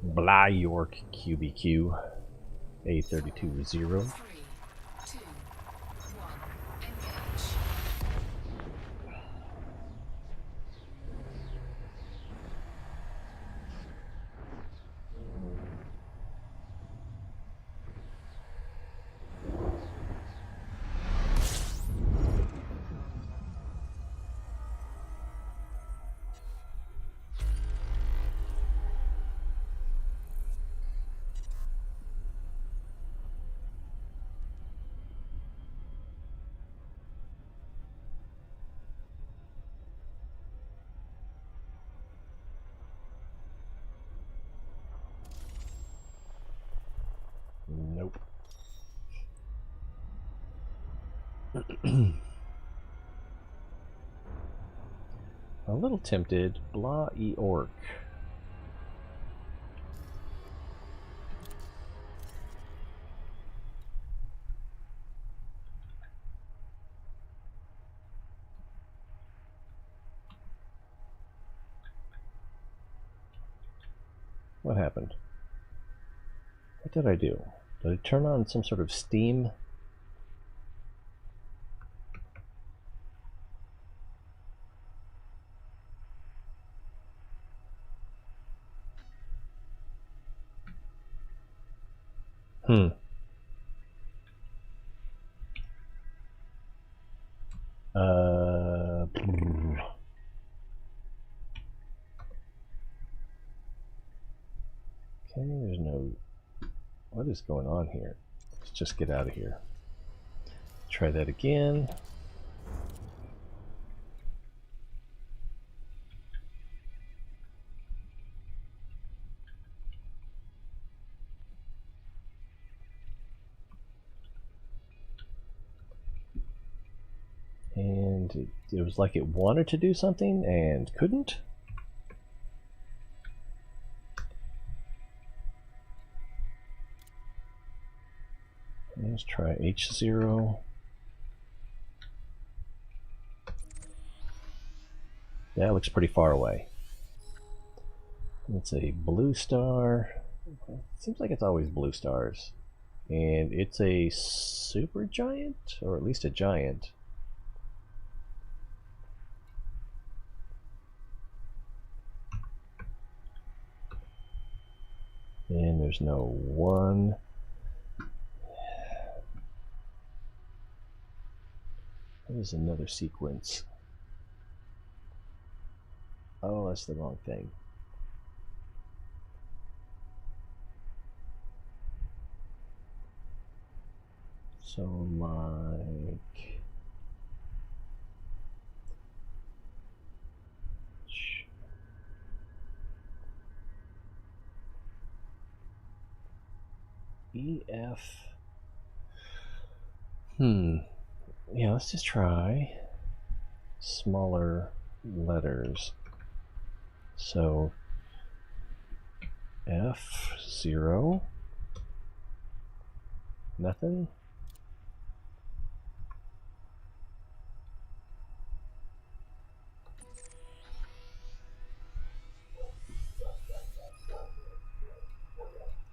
Blah York QBQ. A32 0. 3, 2, 1, engage. Nope. A little tempted. Blah York. What happened? What did I do? Did I turn on some sort of steam? Hmm. Okay, there's no... What is going on here? Let's just get out of here. Try that again. And it was like it wanted to do something and couldn't. Let's try H0. That looks pretty far away. It's a blue star. It seems like it's always blue stars. And it's a super giant, or at least a giant. And there's no one. There's another sequence. Oh, that's the wrong thing. So like... EF... Yeah, let's just try smaller letters. So F0, nothing.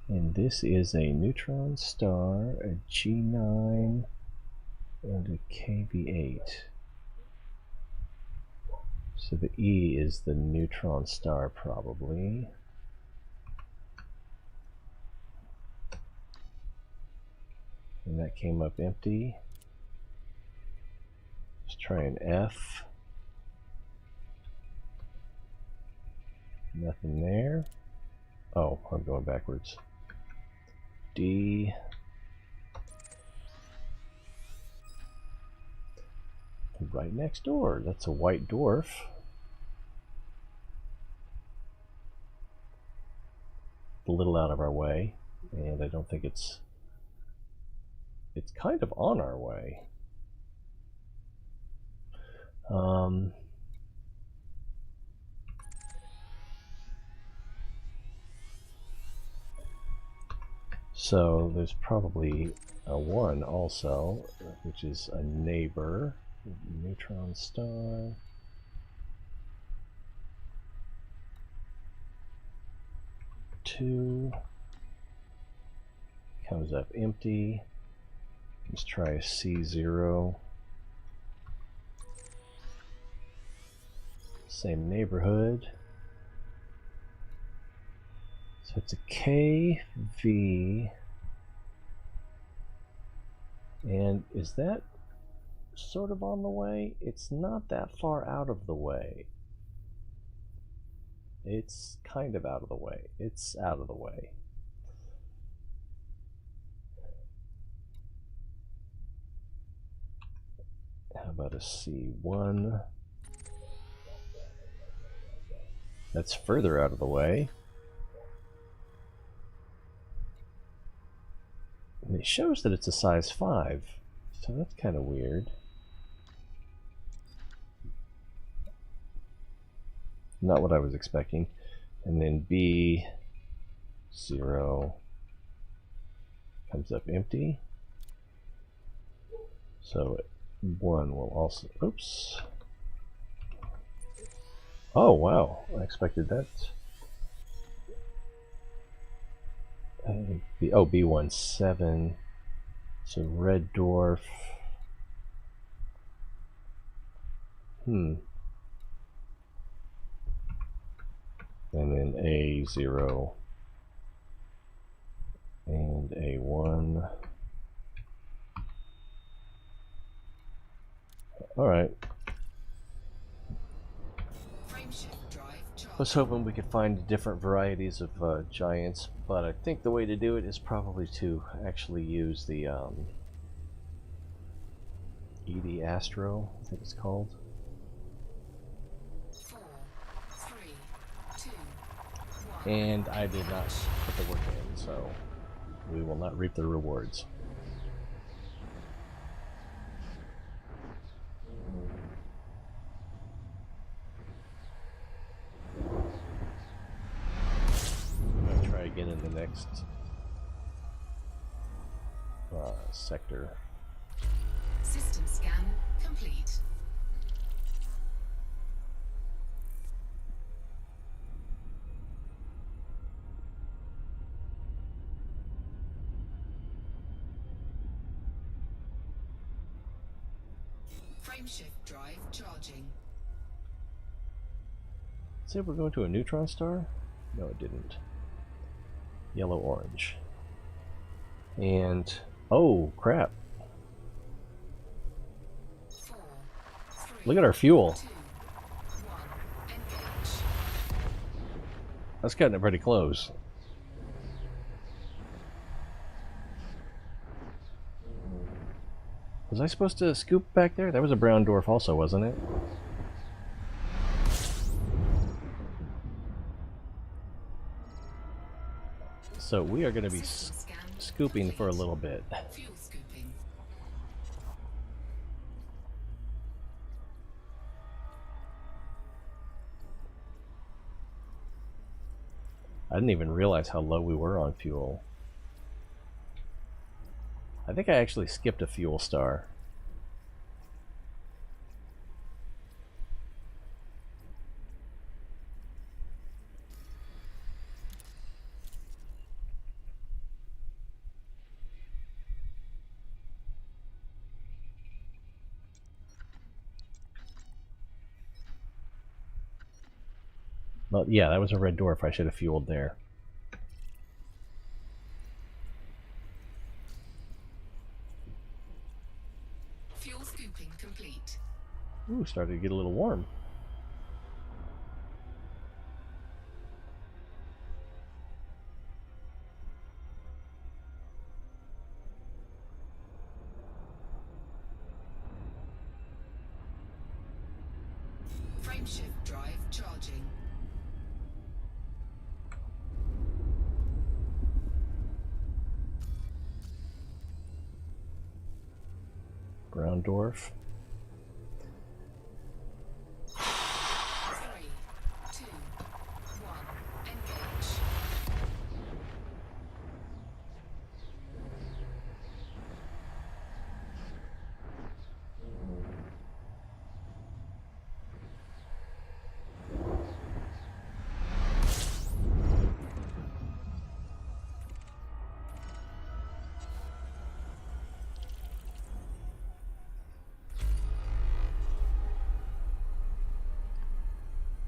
And this is a neutron star, a G9, and a KB8. So the E is the neutron star, probably. And that came up empty. Let's try an F. Nothing there. Oh, I'm going backwards. D. right next door. That's a white dwarf. A little out of our way, and I don't think it's kind of on our way. So there's probably a 1 also, which is a neighbor. Neutron star. Two comes up empty. Let's try a C0. Same neighborhood. So it's a KV. And is that sort of on the way? It's not that far out of the way. It's kind of out of the way. It's out of the way. How about a C1? That's further out of the way. And it shows that it's a size 5, so that's kind of weird. Not what I was expecting. And then B0 comes up empty. So 1 will also, oops. Oh wow, I expected that. B17. So red dwarf. And then A0 and A1. All right. I was hoping we could find different varieties of giants, but I think the way to do it is probably to actually use the ED Astro, I think it's called. 4, 3, 2, 1. And I did not put the work in, so we will not reap the rewards. Again in the next sector. System scan complete. Frameshift drive charging. Say we're going to a neutron star? No, it didn't. Yellow orange. And oh crap. 4, 3, Look at our fuel. 2, 1. Engage. That's cutting it pretty close. Was I supposed to scoop back there? That was a brown dwarf also, wasn't it? So we are going to be scooping for a little bit. Fuel scooping. I didn't even realize how low we were on fuel. I think I actually skipped a fuel star. Well, yeah, that was a red dwarf. I should have fueled there. Fuel scooping complete. Ooh, started to get a little warm. Frameshift drive charging. Brown dwarf. 3, 2, 1, engage.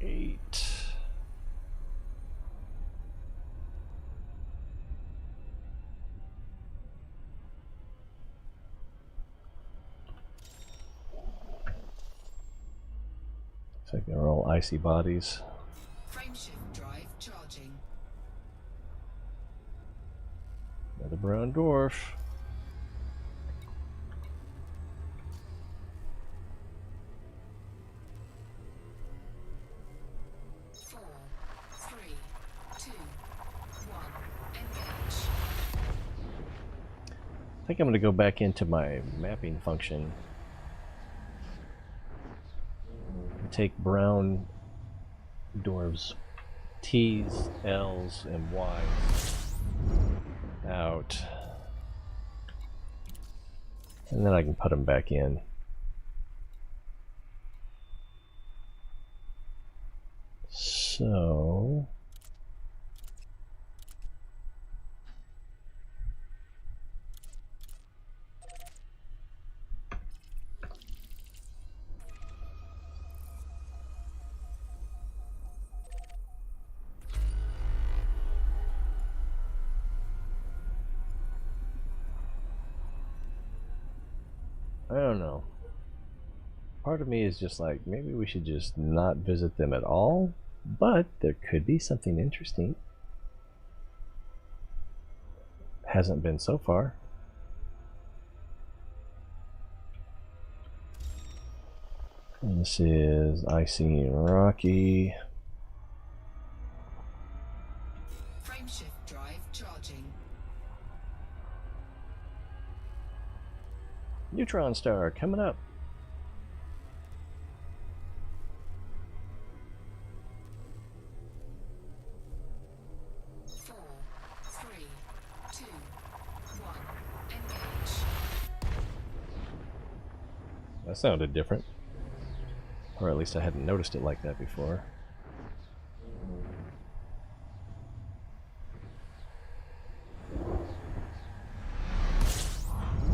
Eight. Looks like they're all icy bodies. Frameshift drive charging. Another brown dwarf. Four, three, two, one, engage. I think I'm going to go back into my mapping function and take brown dwarves, T's, L's, and Y's out. And then I can put them back in. So I don't know. Part of me is just like, maybe we should just not visit them at all, but there could be something interesting. Hasn't been so far. And this is icy and rocky. Frameshift drive charging. Neutron star coming up. Four, three, two, one, engage. That sounded different. Or at least I hadn't noticed it like that before.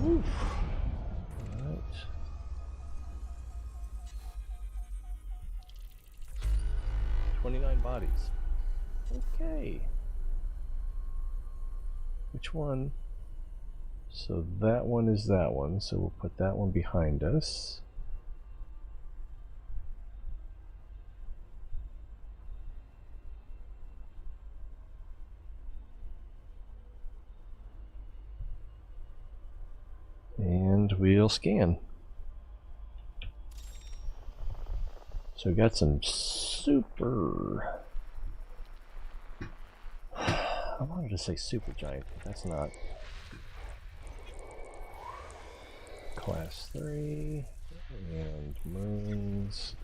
Oof. Alright. 29 bodies. Okay. Which one? So that one is that one, so we'll put that one behind us. And we'll scan. So we got some super... I wanted to say super giant, but that's not. Class 3 and moons.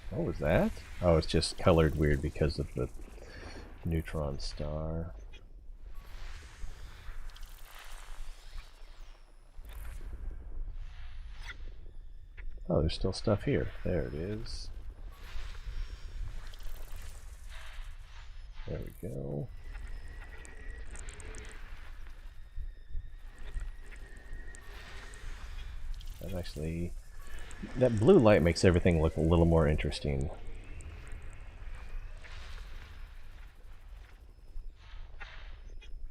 What was that? Oh, it's just colored weird because of the neutron star. Oh, there's still stuff here. There it is. There we go. That actually, that blue light makes everything look a little more interesting.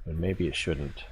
And maybe it shouldn't.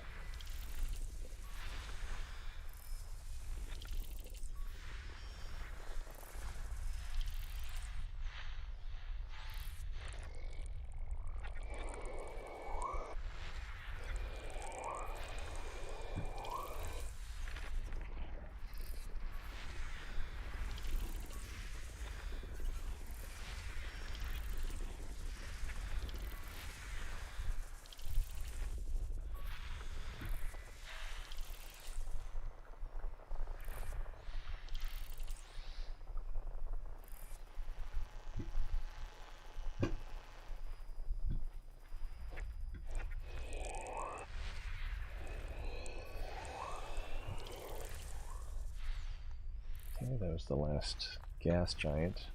there's the last gas giant.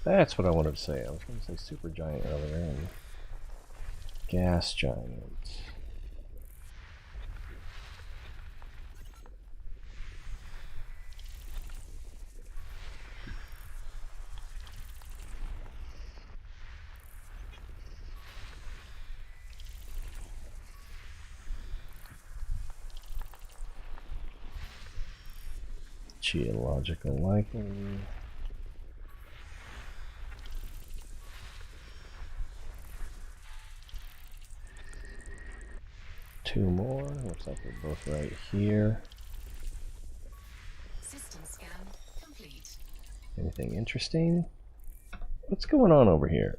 That's what I wanted to say. I was going to say supergiant earlier, and gas giant. Geological likely. Two more. Looks like they're both right here. System scan complete. Anything interesting? What's going on over here?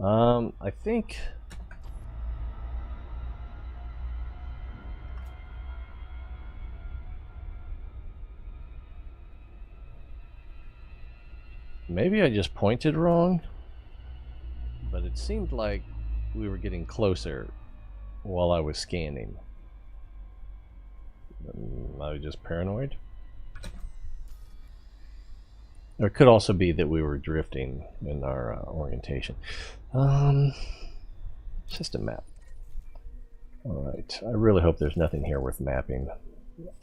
I think maybe I just pointed wrong, but it seemed like we were getting closer while I was scanning. I was just paranoid. Or it could also be that we were drifting in our orientation. System map. Alright, I really hope there's nothing here worth mapping.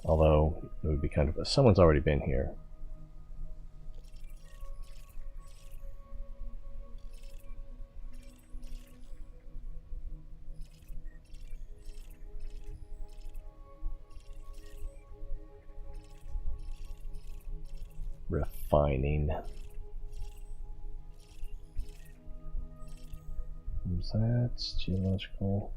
Although, it would be kind of someone's already been here. Refining. What's that? Geological.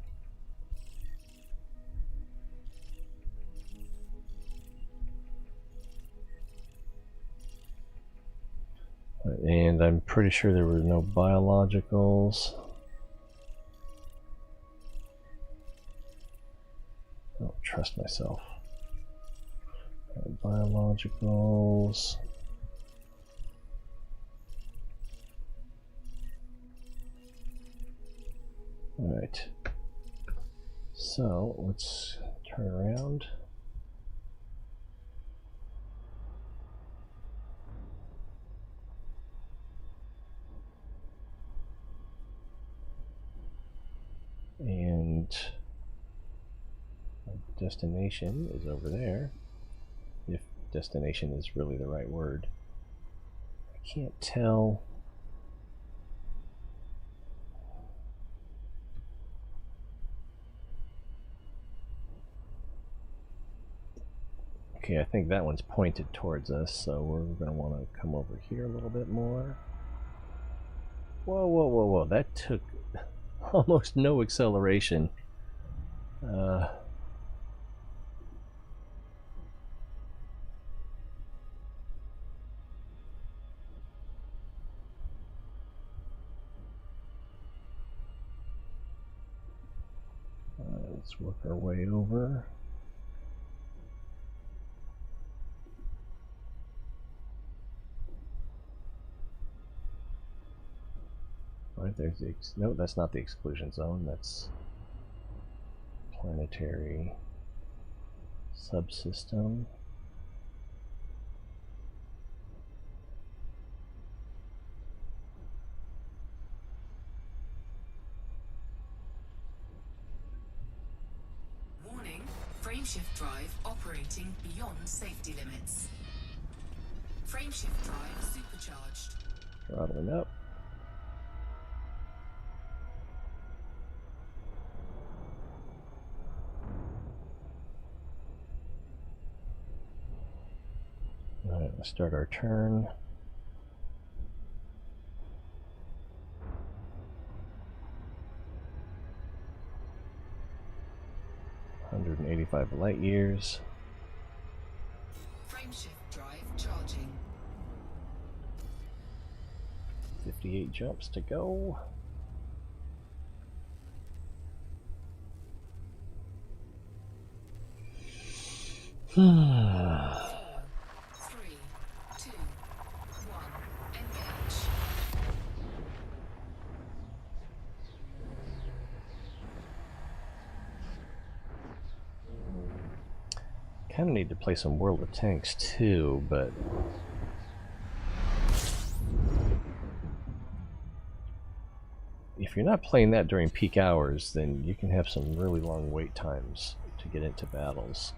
And I'm pretty sure there were no biologicals. I don't trust myself. Biologicals. Alright. So let's turn around. And our destination is over there. If destination is really the right word. I can't tell. Okay, I think that one's pointed towards us, so we're going to want to come over here a little bit more. Whoa, whoa, whoa, whoa. That took almost no acceleration. Let's work our way over. Right, there's the no, that's not the exclusion zone. That's planetary subsystem. Warning, frameshift drive operating beyond safety limits. Frameshift drive supercharged. Throttling up. Alright, let's start our turn. $185 light years. Frameshift drive charging. 58 jumps to go. Three, two, one, engage. kind of need to play some World of Tanks too, but if you're not playing that during peak hours, then you can have some really long wait times to get into battles.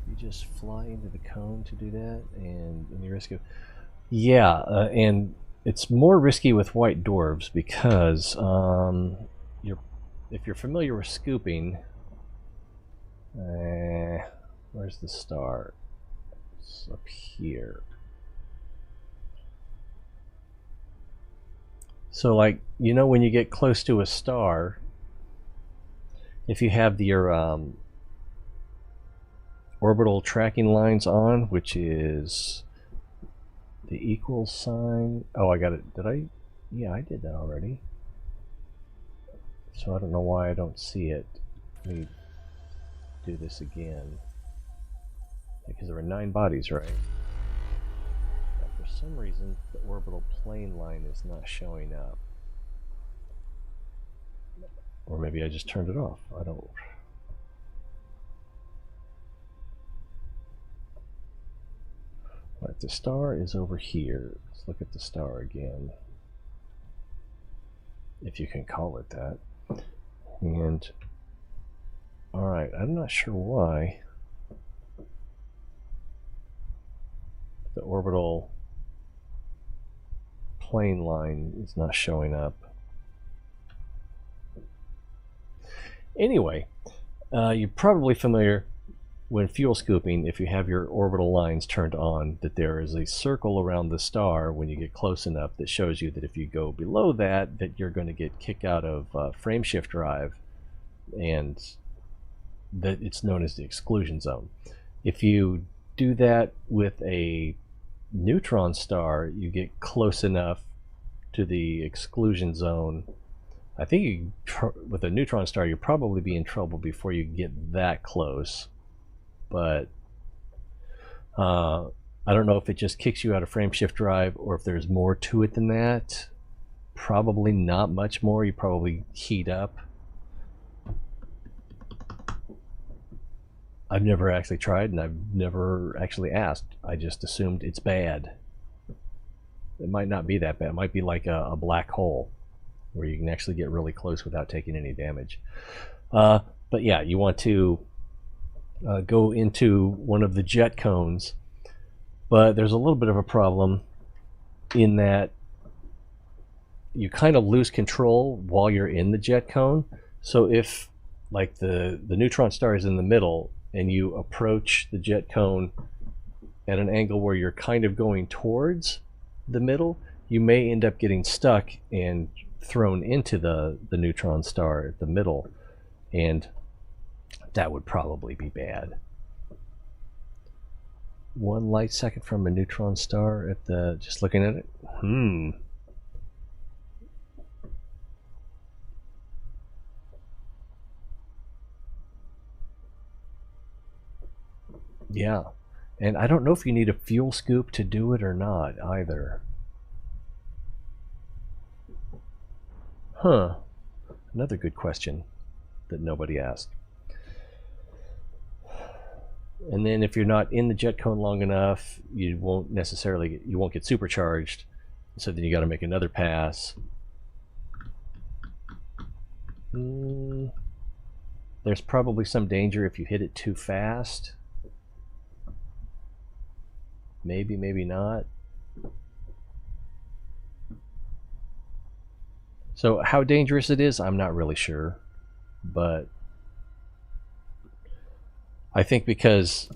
You just fly into the cone to do that, and you risk it. Yeah, and it's more risky with white dwarves because if you're familiar with scooping. Where's the star? It's up here. So, like, you know, when you get close to a star, if you have your orbital tracking lines on, which is the equal sign. Oh, I got it. Did I? Yeah, I did that already. So I don't know why I don't see it. Let me do this again. Because there were 9 bodies, right? Now, for some reason, the orbital plane line is not showing up. Or maybe I just turned it off. I don't... Right, the star is over here. Let's look at the star again. If you can call it that. And... Alright, I'm not sure why the orbital plane line is not showing up. Anyway, you're probably familiar when fuel scooping, if you have your orbital lines turned on, that there is a circle around the star when you get close enough that shows you that if you go below that, that you're going to get kicked out of frameshift drive, and that it's known as the exclusion zone. If you do that with a neutron star, you get close enough to the exclusion zone. I think with a neutron star, you'll probably be in trouble before you get that close. But I don't know if it just kicks you out of frameshift drive or if there's more to it than that. Probably not much more. You probably heat up. I've never actually tried, and I've never actually asked. I just assumed it's bad. It might not be that bad. It might be like a black hole where you can actually get really close without taking any damage. But yeah, you want to go into one of the jet cones, but there's a little bit of a problem in that you kind of lose control while you're in the jet cone. So if, like, the neutron star is in the middle and you approach the jet cone at an angle where you're kind of going towards the middle, you may end up getting stuck and thrown into the neutron star at the middle, and that would probably be bad. 1 light second from a neutron star at the... just looking at it? Yeah, and I don't know if you need a fuel scoop to do it or not either. Huh. Another good question that nobody asked. And then if you're not in the jet cone long enough, you won't get supercharged. So then you got to make another pass. There's probably some danger if you hit it too fast. Maybe, maybe not. So how dangerous it is, I'm not really sure. But I think because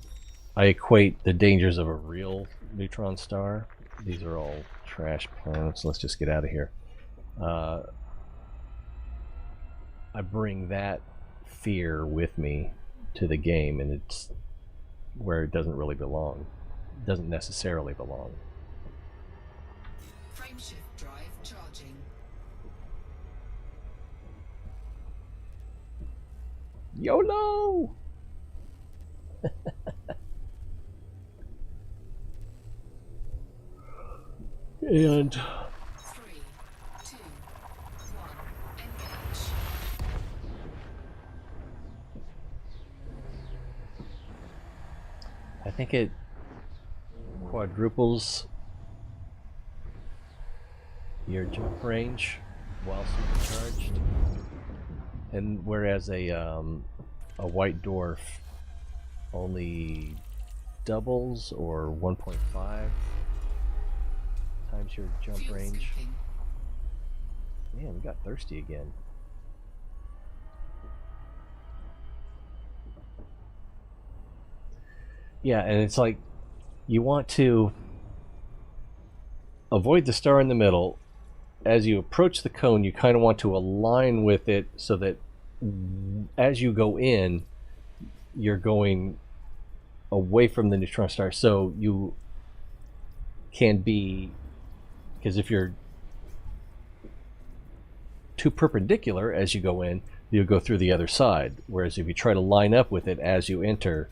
I equate the dangers of a real neutron star. These are all trash planets. Let's just get out of here. I bring that fear with me to the game, and it's where it doesn't really belong. It doesn't necessarily belong. Frameshift drive charging. YOLO! And 3, 2, 1, engage. I think it quadruples your jump range while supercharged, and whereas a white dwarf only doubles or 1.5 times your jump Fuel range. scooping. Man, we got thirsty again. Yeah, and it's like you want to avoid the star in the middle. As you approach the cone, you kind of want to align with it so that as you go in, you're going away from the neutron star. So you can be, because if you're too perpendicular as you go in, you'll go through the other side. Whereas if you try to line up with it as you enter,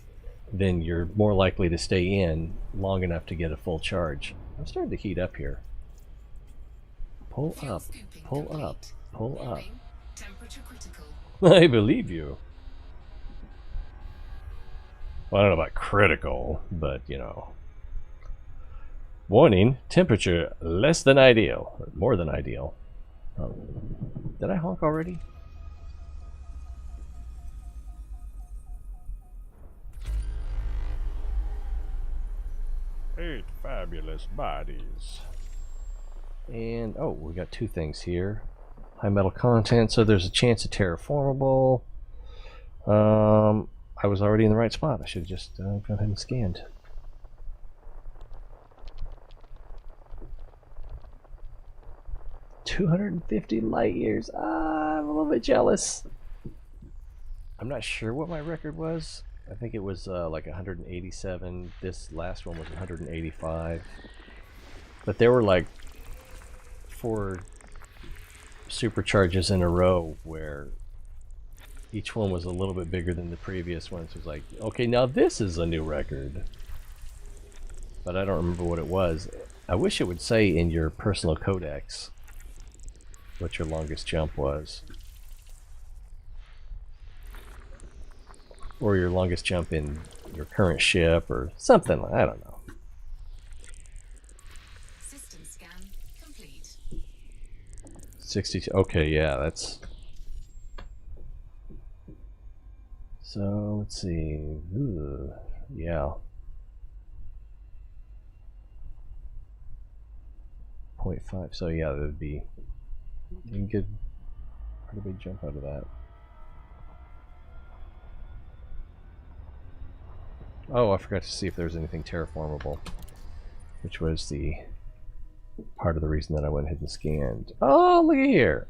then you're more likely to stay in long enough to get a full charge. I'm starting to heat up here. Pull Fuel up, scooping pull complete. up, pull up. Warning, temperature critical. I believe you. Well, I don't know about critical, but you know. Warning, temperature less than ideal, or more than ideal. Oh. Did I honk already? Eight fabulous bodies. And, oh, we got two things here. High metal content, so there's a chance of terraformable. I was already in the right spot. I should have just gone ahead and scanned. $250 light years. I'm a little bit jealous. I'm not sure what my record was. I think it was like 187. This last one was 185. But there were like 4 supercharges in a row where each one was a little bit bigger than the previous one. So it was like, okay, now this is a new record. But I don't remember what it was. I wish it would say in your personal codex what your longest jump was. Or your longest jump in your current ship or something. I don't know. System scan complete. 62. Okay, yeah, that's... So, let's see. Ooh, yeah. 0.5. So, yeah, that would be... You can get a pretty big jump out of that. Oh, I forgot to see if there was anything terraformable, which was the part of the reason that I went ahead and scanned. Oh, look at here!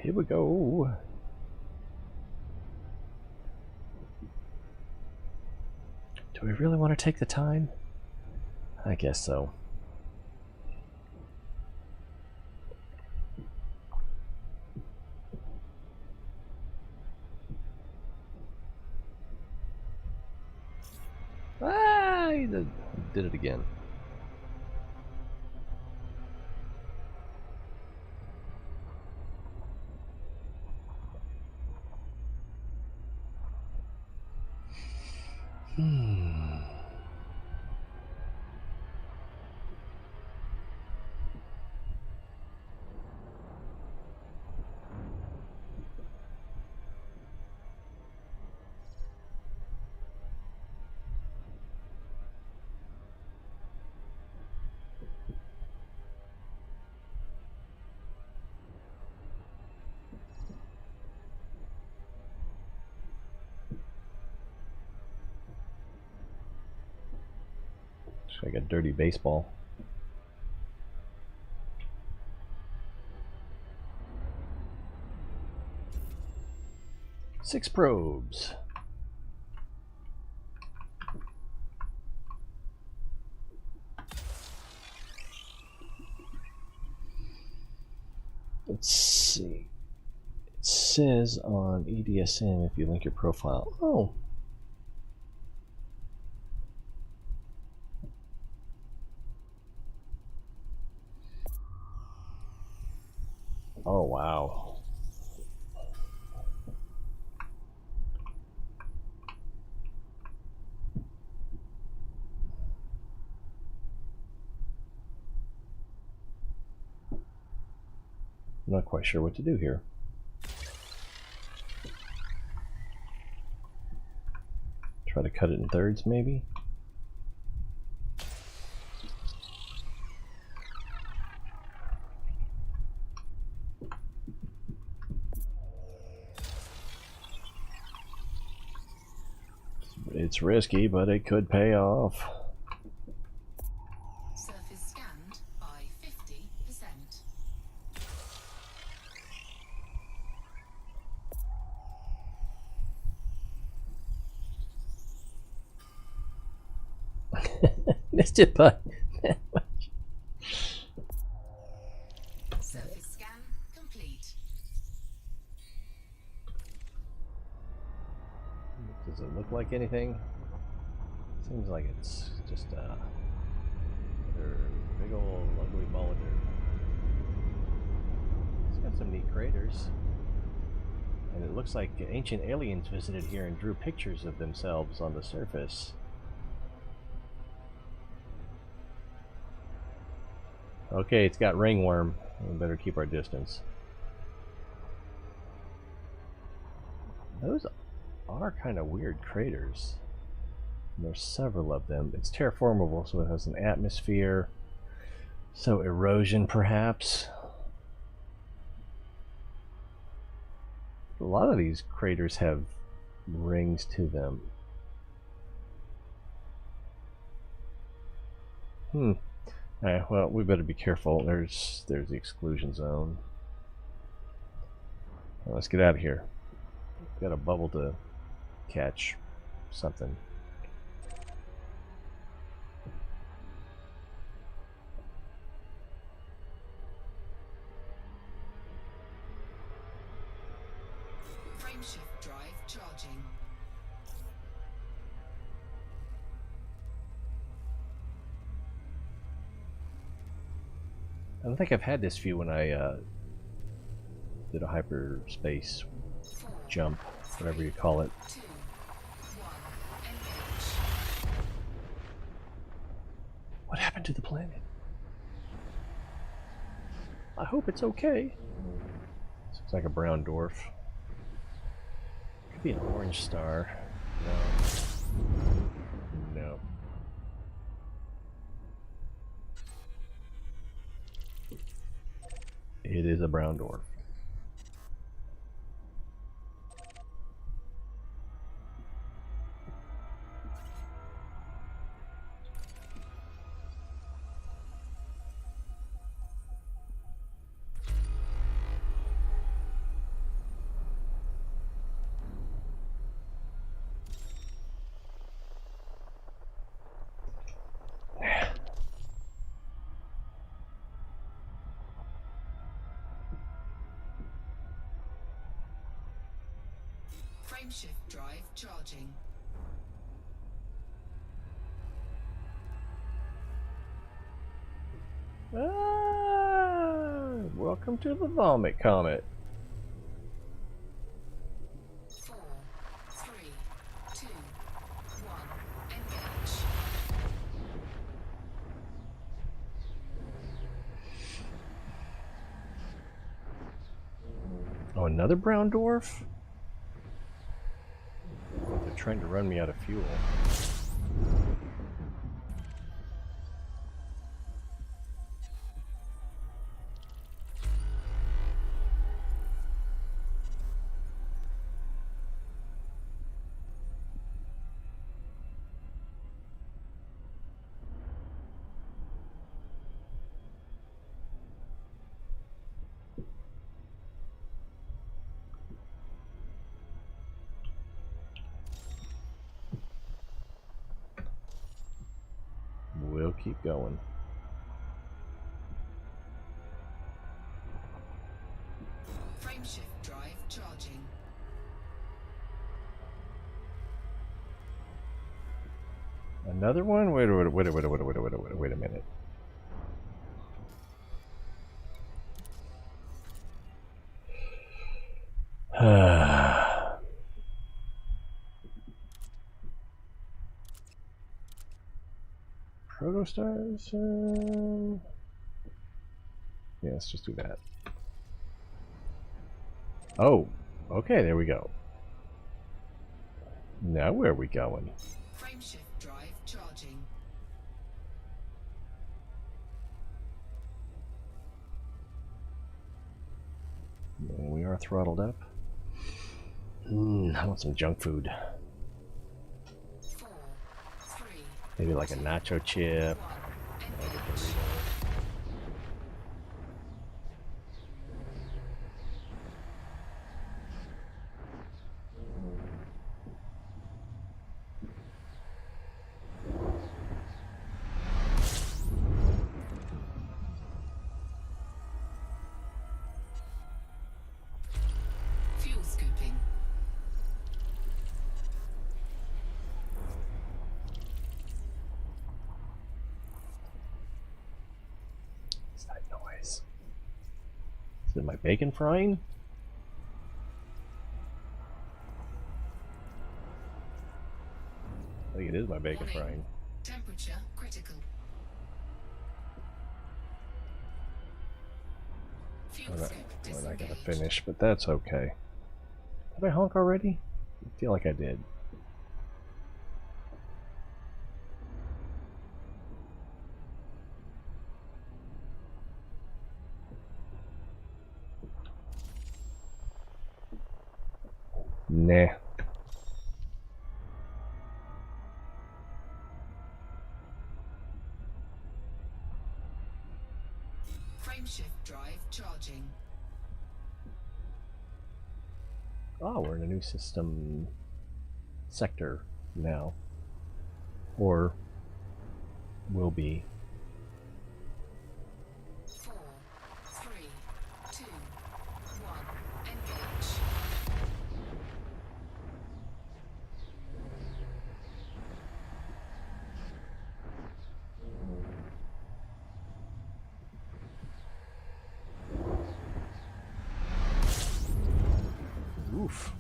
Here we go. Do we really want to take the time? I guess so. Ah, he did it again. Looks like a dirty baseball. Six probes. Let's see. It says on EDSM if you link your profile. Oh. Oh, wow. I'm not quite sure what to do here. Try to cut it in thirds, maybe? It's risky, but it could pay off. Surface scanned by 50%. Missed it by that much. Surface scan complete. Does it look like anything? Seems like it's just a big old ugly ball of dirt. It's got some neat craters. And it looks like ancient aliens visited here and drew pictures of themselves on the surface. Okay, it's got ringworm. We better keep our distance. Those are kind of weird craters. And there's several of them. It's terraformable, so it has an atmosphere. So erosion, perhaps. A lot of these craters have rings to them. Alright, well, we better be careful. There's the exclusion zone. Well, let's get out of here. Got a bubble to catch something. Frameshift drive charging. I don't think I've had this view when I did a hyperspace jump, whatever you call it. 2, 1, engage. What happened to the planet? I hope it's okay. This looks like a brown dwarf. Could be an orange star. No. No. It is a brown dwarf. Frameshift drive charging. Welcome to the Vomit Comet. 4, 3, 2, 1, engage. Oh, another brown dwarf? They're trying to run me out of fuel. We'll keep going. Another one? Wait a minute. Protostars? Yeah, let's just do that. Oh, okay, there we go. Now where are we going? Frameshift drive charging. And we are throttled up. I want some junk food. 4, 3, Maybe like a nacho chip. 1. Like a Engage. burrito. Fuel scooping. What's that noise? Is it my bacon frying? I think it is my bacon Warning. frying. Temperature critical. Fuel Alright, scoop well, I gotta disengaged. finish, but that's okay. Did I honk already? I feel like I did. Nah. Frameshift drive charging. Oh, we're in a new system sector now. Or will be. 4, 3, 2, 1. Engage. Oof.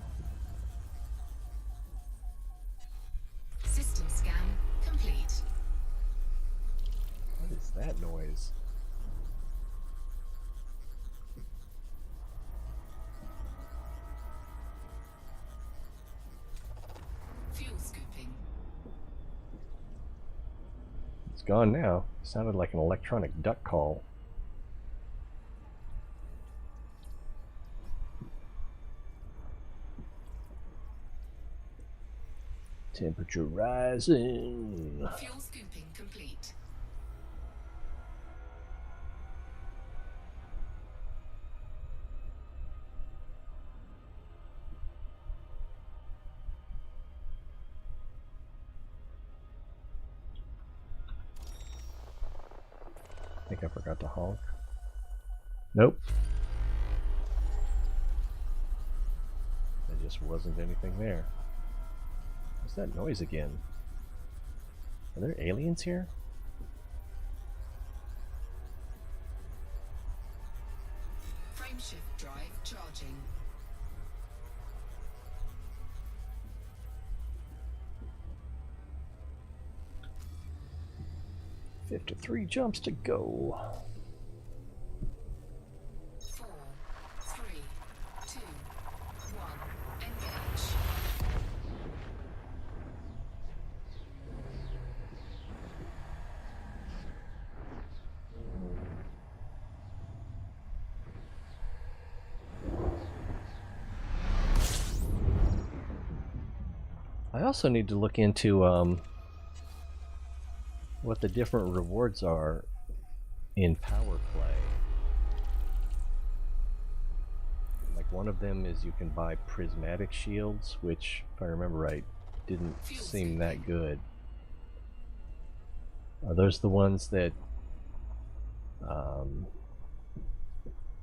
System scan complete. What is that noise? Fuel scooping. It's gone now. Sounded like an electronic duck call. Temperature rising. Fuel scooping complete. I think I forgot to honk. Nope. There just wasn't anything there. What's that noise again? Are there aliens here? Frameshift drive charging. $53 jumps to go. 4, 3, 2, 1. Engage. I also need to look into what the different rewards are in power play. Like one of them is you can buy prismatic shields, which, if I remember right, didn't seem that good. Are those the ones that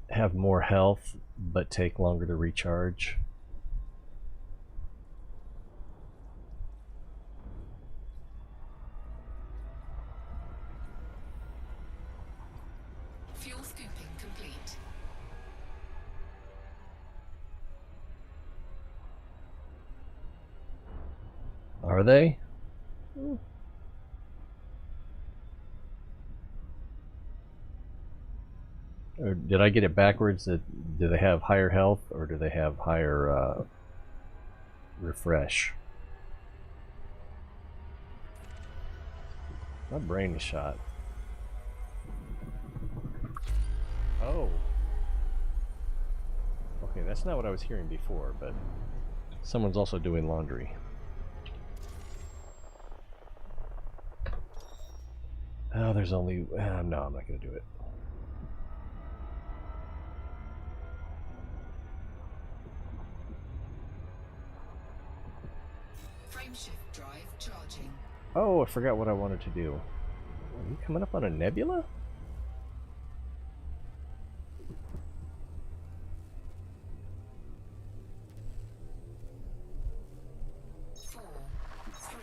have more health but take longer to recharge? Are they? Or did I get it backwards? Do they have higher health or do they have higher refresh? My brain is shot. Oh. Okay, that's not what I was hearing before, but someone's also doing laundry. Oh, there's only... no, I'm not going to do it. Frameshift drive charging. Oh, I forgot what I wanted to do. Are you coming up on a nebula? Four,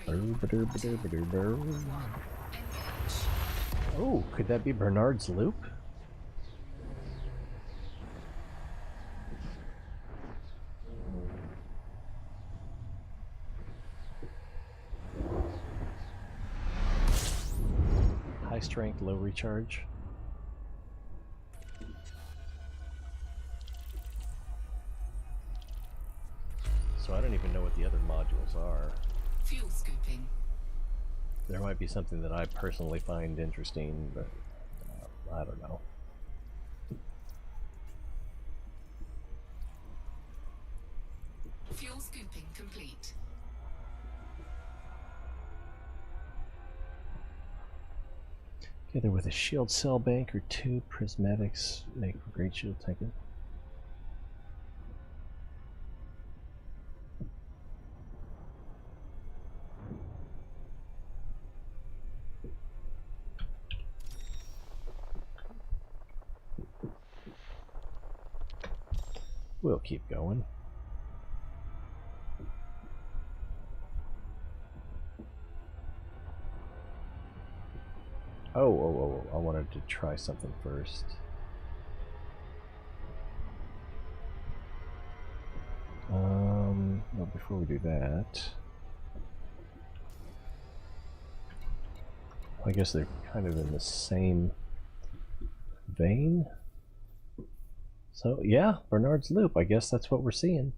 three, engage. Oh, could that be Bernard's loop? High strength, low recharge. So I don't even know what the other modules are. Fuel scooping. There might be something that I personally find interesting, but I don't know. Fuel scooping complete. Together with a shield cell bank or two prismatics make for great shield tanking. We'll keep going. Oh, I wanted to try something first. Well, before we do that, I guess they're kind of in the same vein. So, yeah, Bernard's loop. I guess that's what we're seeing.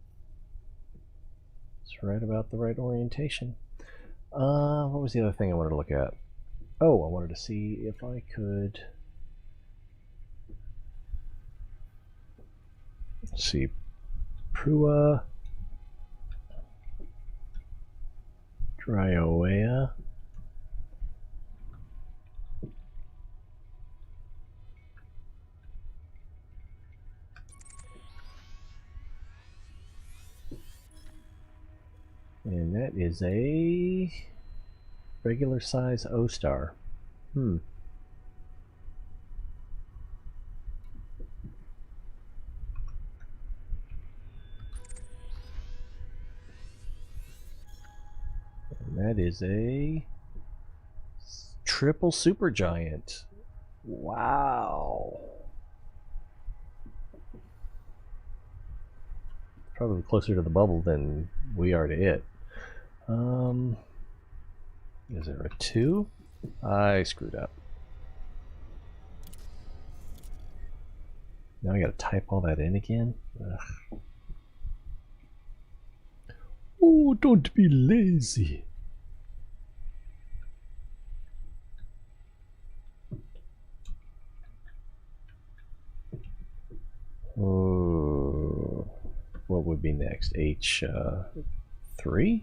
It's right about the right orientation. What was the other thing I wanted to look at? Oh, I wanted to see if I could... Let's see. Prua... Dryoea... And that is a regular size O-star. And that is a triple supergiant. Wow. Probably closer to the bubble than we are to it. Is there a 2? I screwed up. Now I gotta type all that in again? Ugh. Oh, don't be lazy. Oh, what would be next? H3?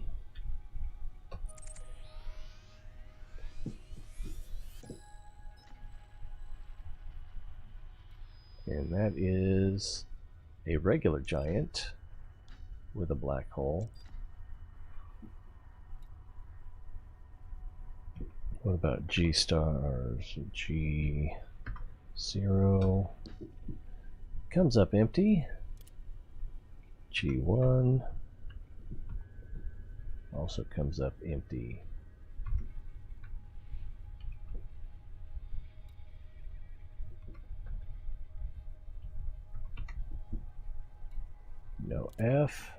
And that is a regular giant with a black hole. What about G stars? G0 comes up empty. G1 also comes up empty. No F.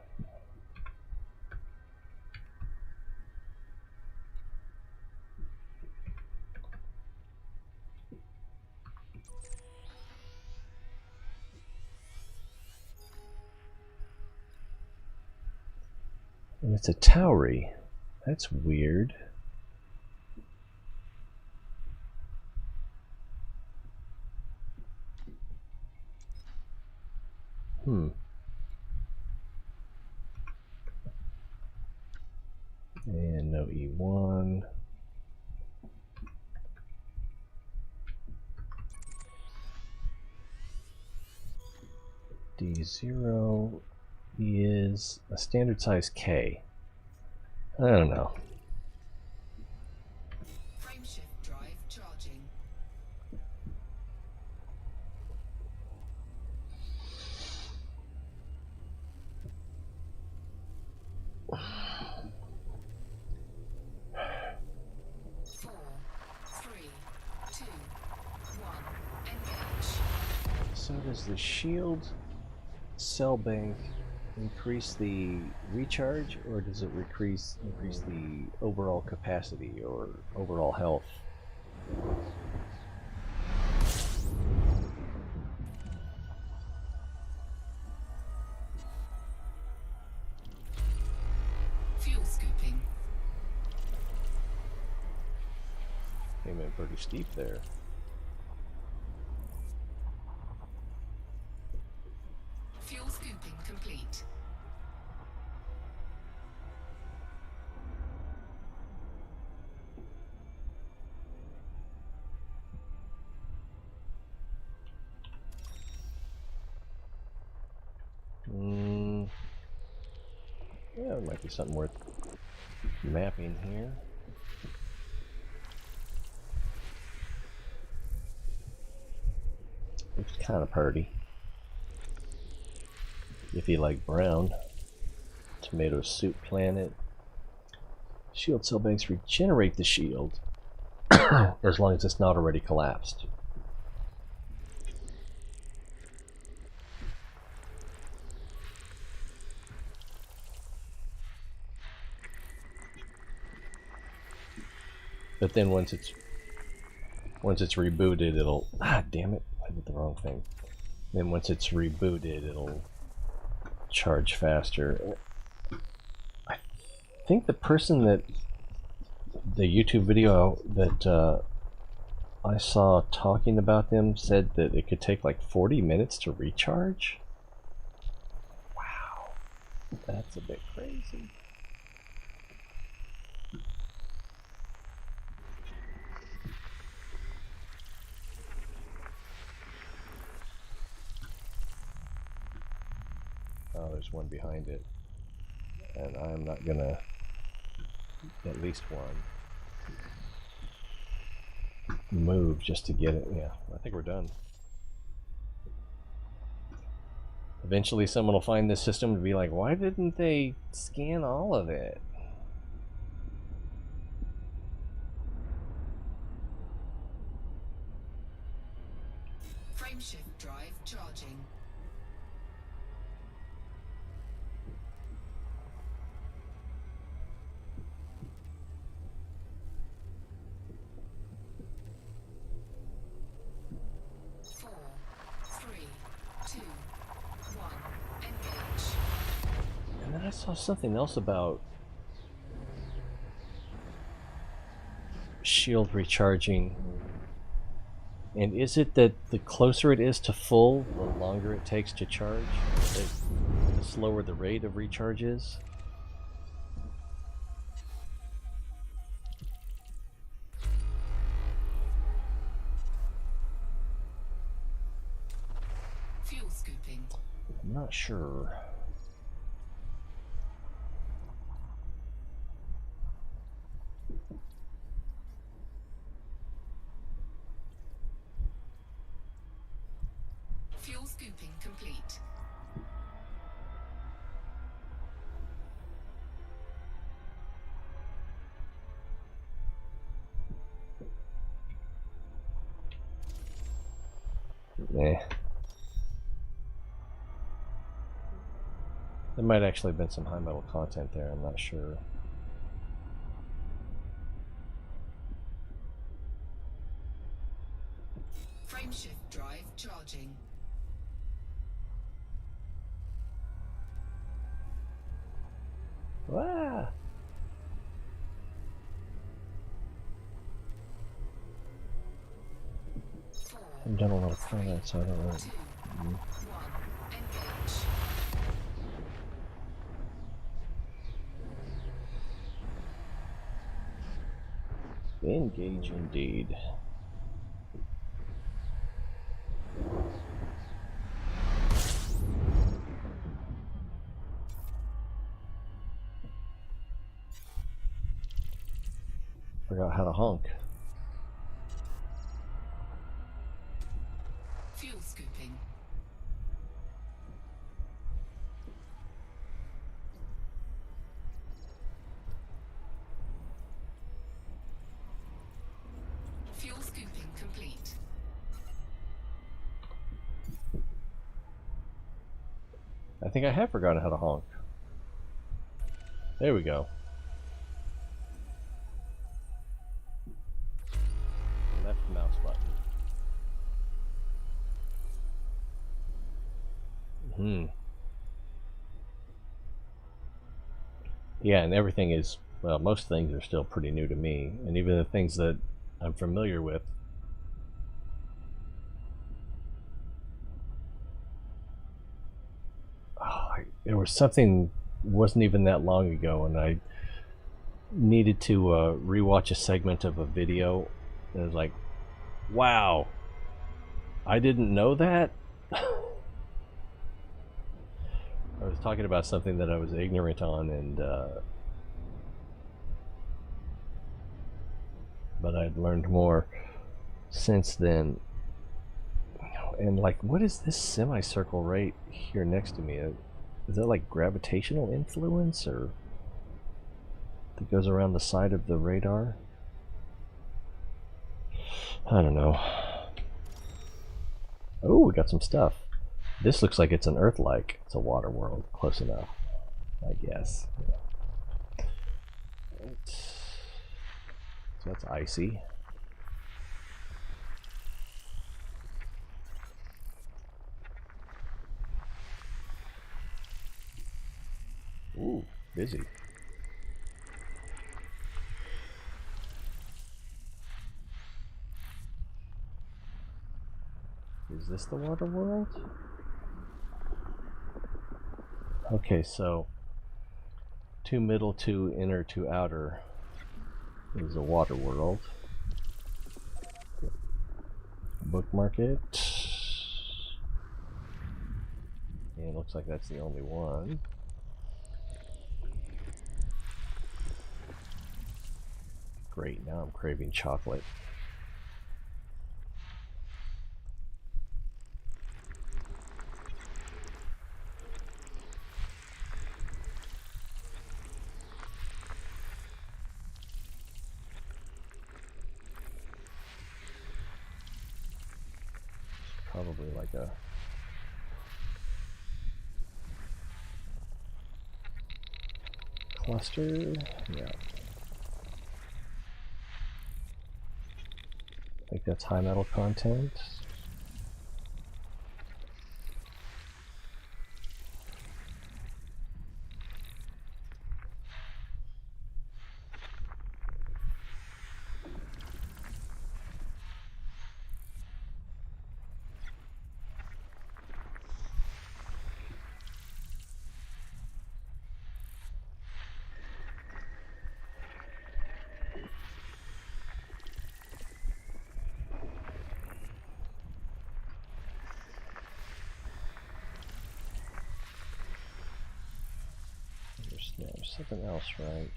It's a Tauri. That's weird. And no E1. D0 is a standard size K. I don't know. Frameshift drive charging. Four, three, two, one. Engage. So does the shield cell bank increase the recharge, or does it increase the overall capacity or overall health? Fuel scooping. Came in pretty steep there. Fuel scooping complete. Yeah, there might be something worth mapping here. Looks kind of pretty. If you like brown. Tomato soup planet. Shield cell banks regenerate the shield as long as it's not already collapsed. But then once it's rebooted, it'll damn it, I did the wrong thing. Then once it's rebooted, it'll charge faster. I think the person that the YouTube video that I saw talking about them said that it could take like 40 minutes to recharge. Wow, that's a bit crazy. Oh, there's one behind it, and I'm not gonna, at least one, move just to get it. Yeah, I think we're done. Eventually someone will find this system to be like, why didn't they scan all of it? Frameshift drive charging. Four, three, two, one. Engage. And then I saw something else about shield recharging. And is it that the closer it is to full, the longer it takes to charge? The slower the rate of recharge is? Fuel scooping. I'm not sure. Fuel scooping complete. Eh. There might actually have been some high metal content there, I'm not sure. Frameshift drive charging. Ah! I've done a lot of combat, so I don't know. 2, 1, engage. Engage indeed. Forgot how to honk. Fuel scooping. Fuel scooping complete. I think I have forgotten how to honk. There we go. Left mouse button. Yeah, and everything is, well, most things are still pretty new to me, and even the things that I'm familiar with. There was something, wasn't even that long ago, and I needed to rewatch a segment of a video, and it was like, wow, I didn't know that. I was talking about something that I was ignorant on, and but I've learned more since then. And like, what is this semicircle right here next to me? Is that like gravitational influence, or that goes around the side of the radar? I don't know. Oh, we got some stuff. This looks like it's an Earth-like. It's a water world. Close enough, I guess. Right. So that's icy. Ooh, busy. Is this the water world? Okay, so 2 middle, 2 inner, 2 outer is a water world. Bookmark it. And it looks like that's the only one. Great, now I'm craving chocolate. Probably like a cluster, yeah. I think that's high metal content. There's something else right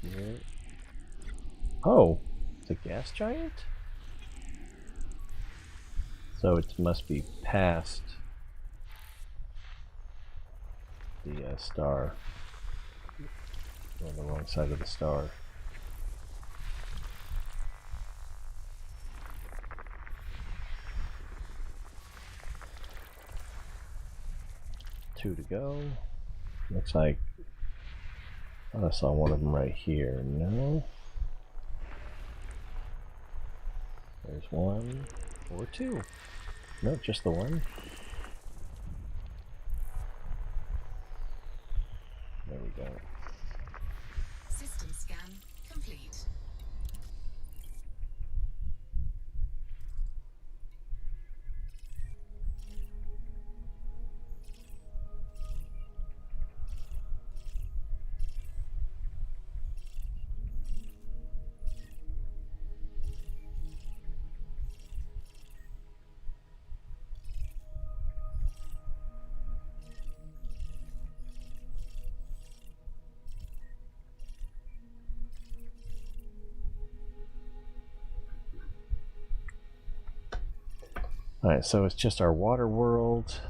here. Oh, it's a gas giant? So it must be past the star. On the wrong side of the star. Two to go. Looks like I saw one of them right here. No. There's one or two. No, just the one. There we go. Alright, so it's just our water world.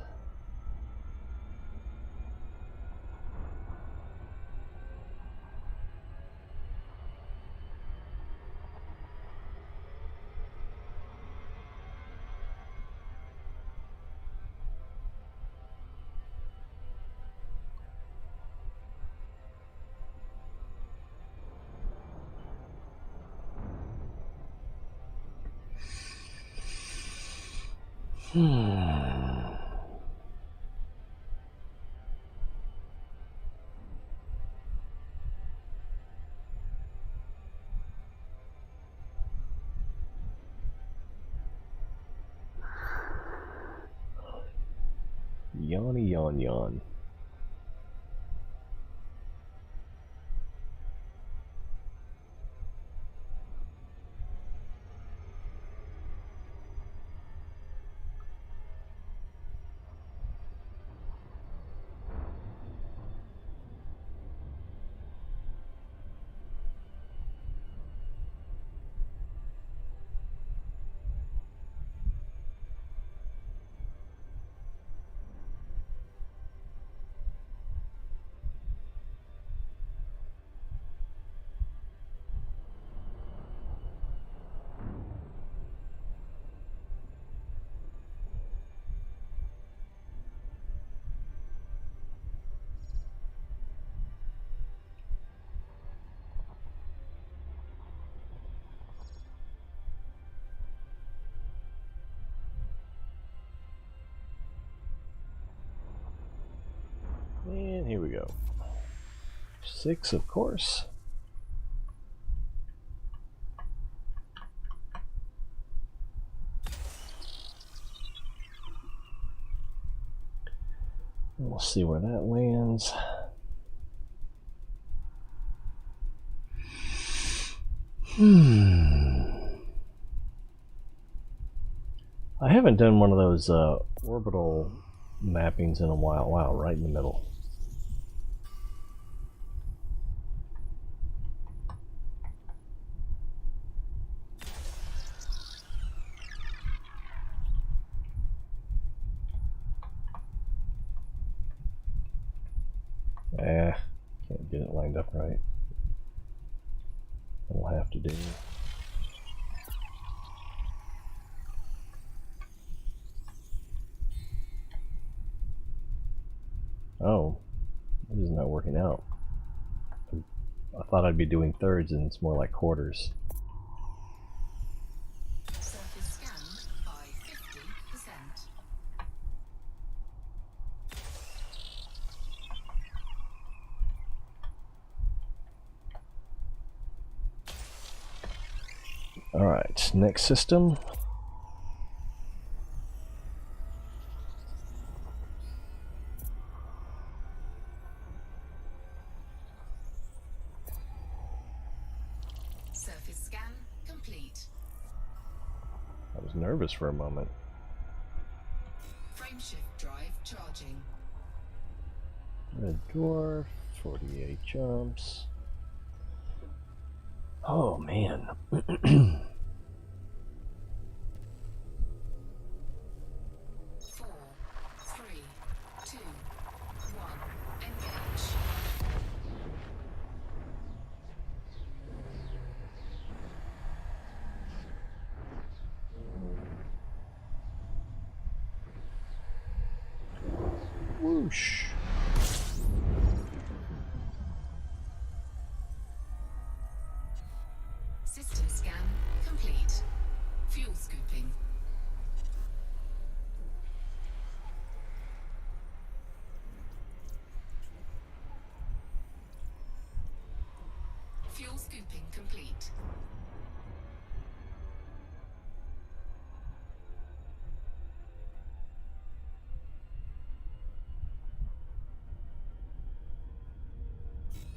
Yawny yawn yawn. And here we go. 6, of course. We'll see where that lands. I haven't done one of those orbital mappings in a while. Wow, right in the middle. Can't get it lined up right. That'll have to do. Oh, this is not working out. I thought I'd be doing thirds and it's more like quarters. Surface scanned by 50%. Alright, next system. Surface scan complete. I was nervous for a moment. Frameshift drive charging. Red dwarf, 48 jumps. Oh man. 4, 3, 2, 1, engage. Whoosh. System scan complete. Fuel scooping. Fuel scooping complete.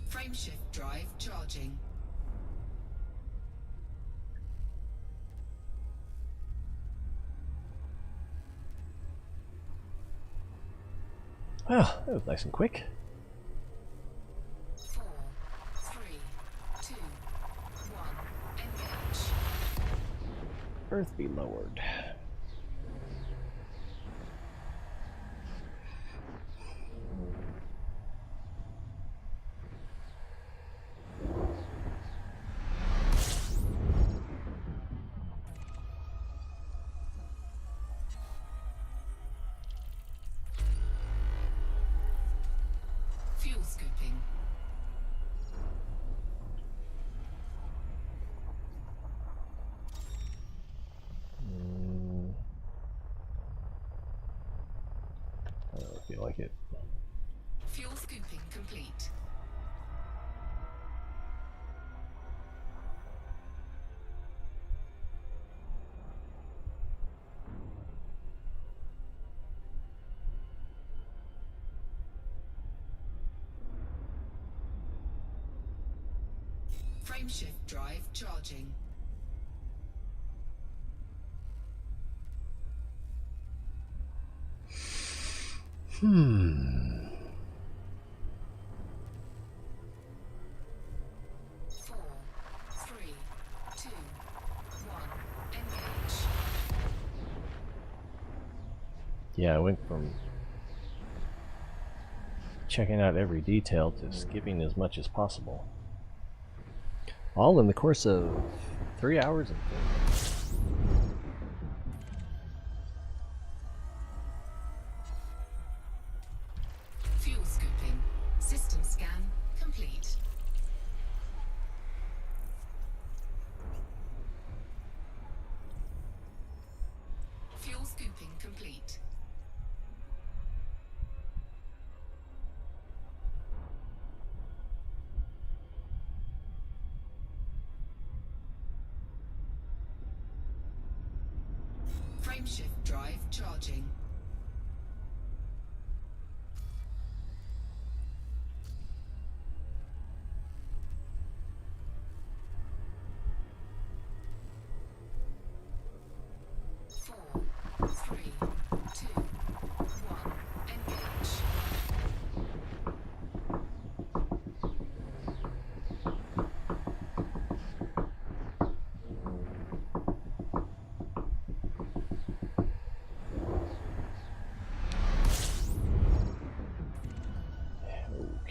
Frameshift drive charging. Well, that was nice and quick. 4, 3, 2, 1, engage. Earth be lowered. feel like it. Fuel scooping complete. Frameshift drive charging. Hmm. 4, 3, 2, 1. Engage. Yeah, I went from checking out every detail to skipping as much as possible. All in the course of 3 hours and 30 minutes. Fuel scooping. System scan complete. Fuel scooping complete. Frameshift drive charging. Four, three, two, one. Engage.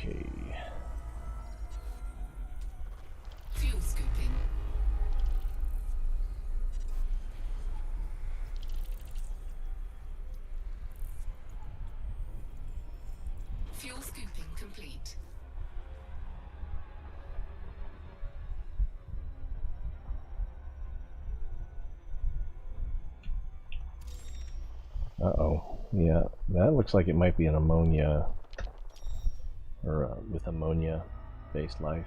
Okay. Fuel scooping. Fuel scooping complete. Uh-oh. Yeah, that looks like it might be an ammonia, or with ammonia-based life.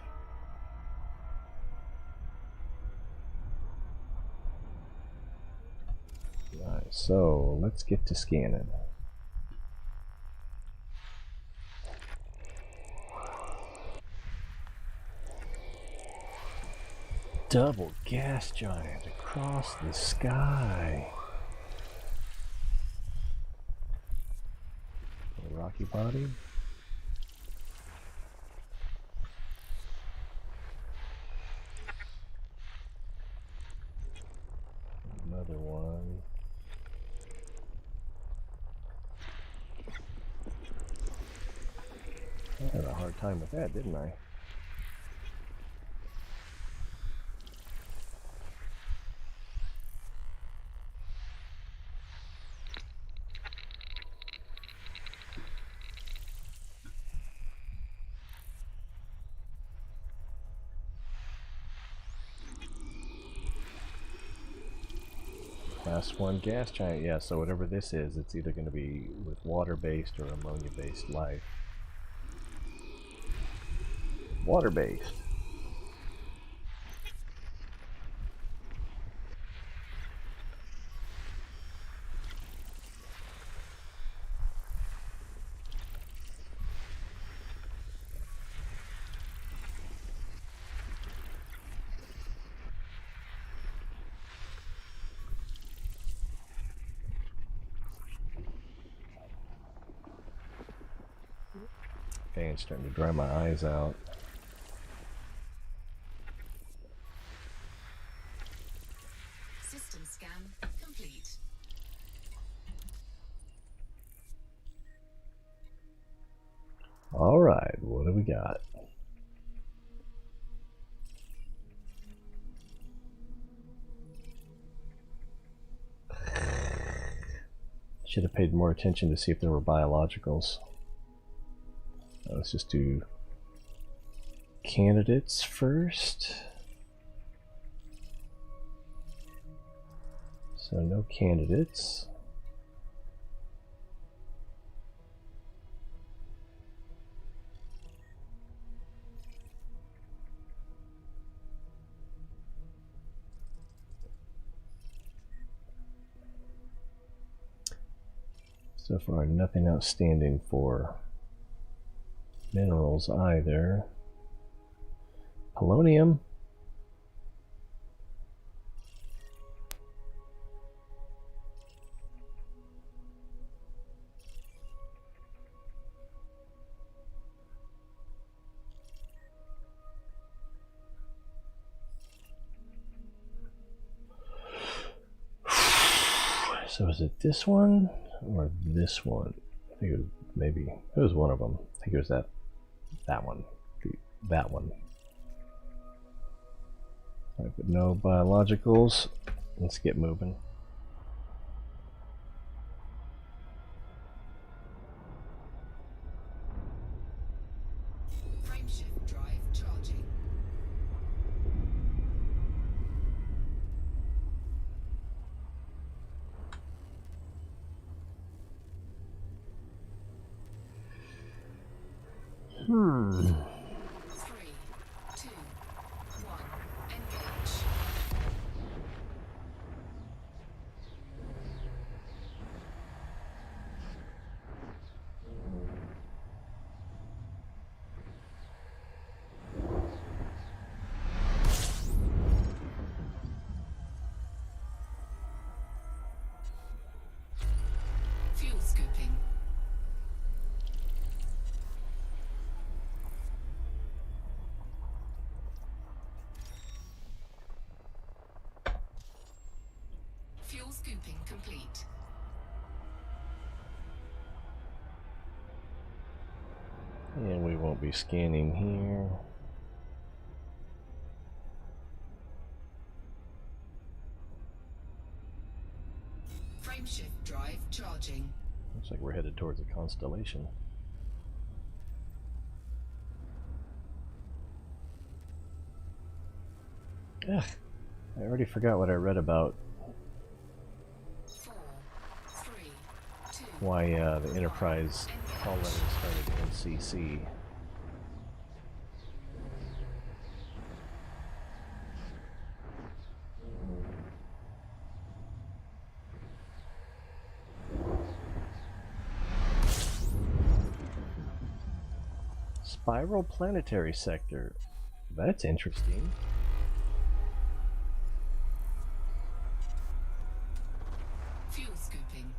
Alright, so let's get to scanning. Double gas giant across the sky. A rocky body. Another one. I had a hard time with that, didn't I? Class 1 gas giant, yeah, so whatever this is, it's either going to be with water-based or ammonia-based life. Water-based. Fan's starting to dry my eyes out. System scan complete. Alright, what do we got? Should have paid more attention to see if there were biologicals. Let's just do candidates first. So no candidates. So far, nothing outstanding for minerals either. Polonium. So is it this one or this one? I think it was maybe, it was one of them. I think it was that one. That one. Alright, but no biologicals. Let's get moving. Frameshift drive charging. Hmm. 3, 2, 1, engage. Fuel scooping. Fuel scooping complete. And we won't be scanning here. Frameshift drive charging. Looks like we're headed towards a constellation. Ugh, I already forgot what I read about 4, 3, 2. why the Enterprise call letters started NCC. Spiral planetary sector. That's interesting. Fuel scooping.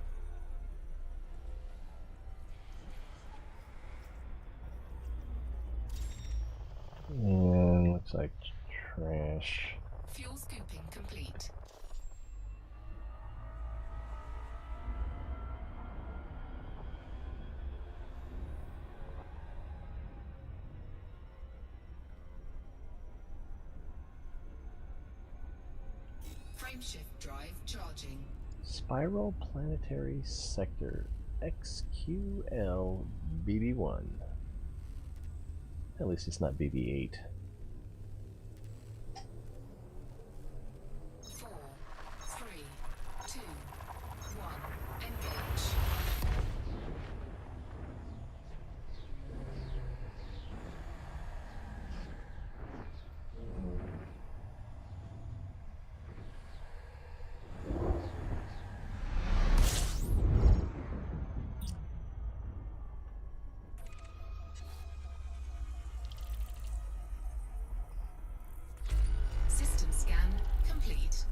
And looks like trash. Fuel scooping complete. Frameshift drive charging. Spiral planetary sector XQL BB1. At least it's not BB8. 4, 3, 2, 1, engage. System scan complete.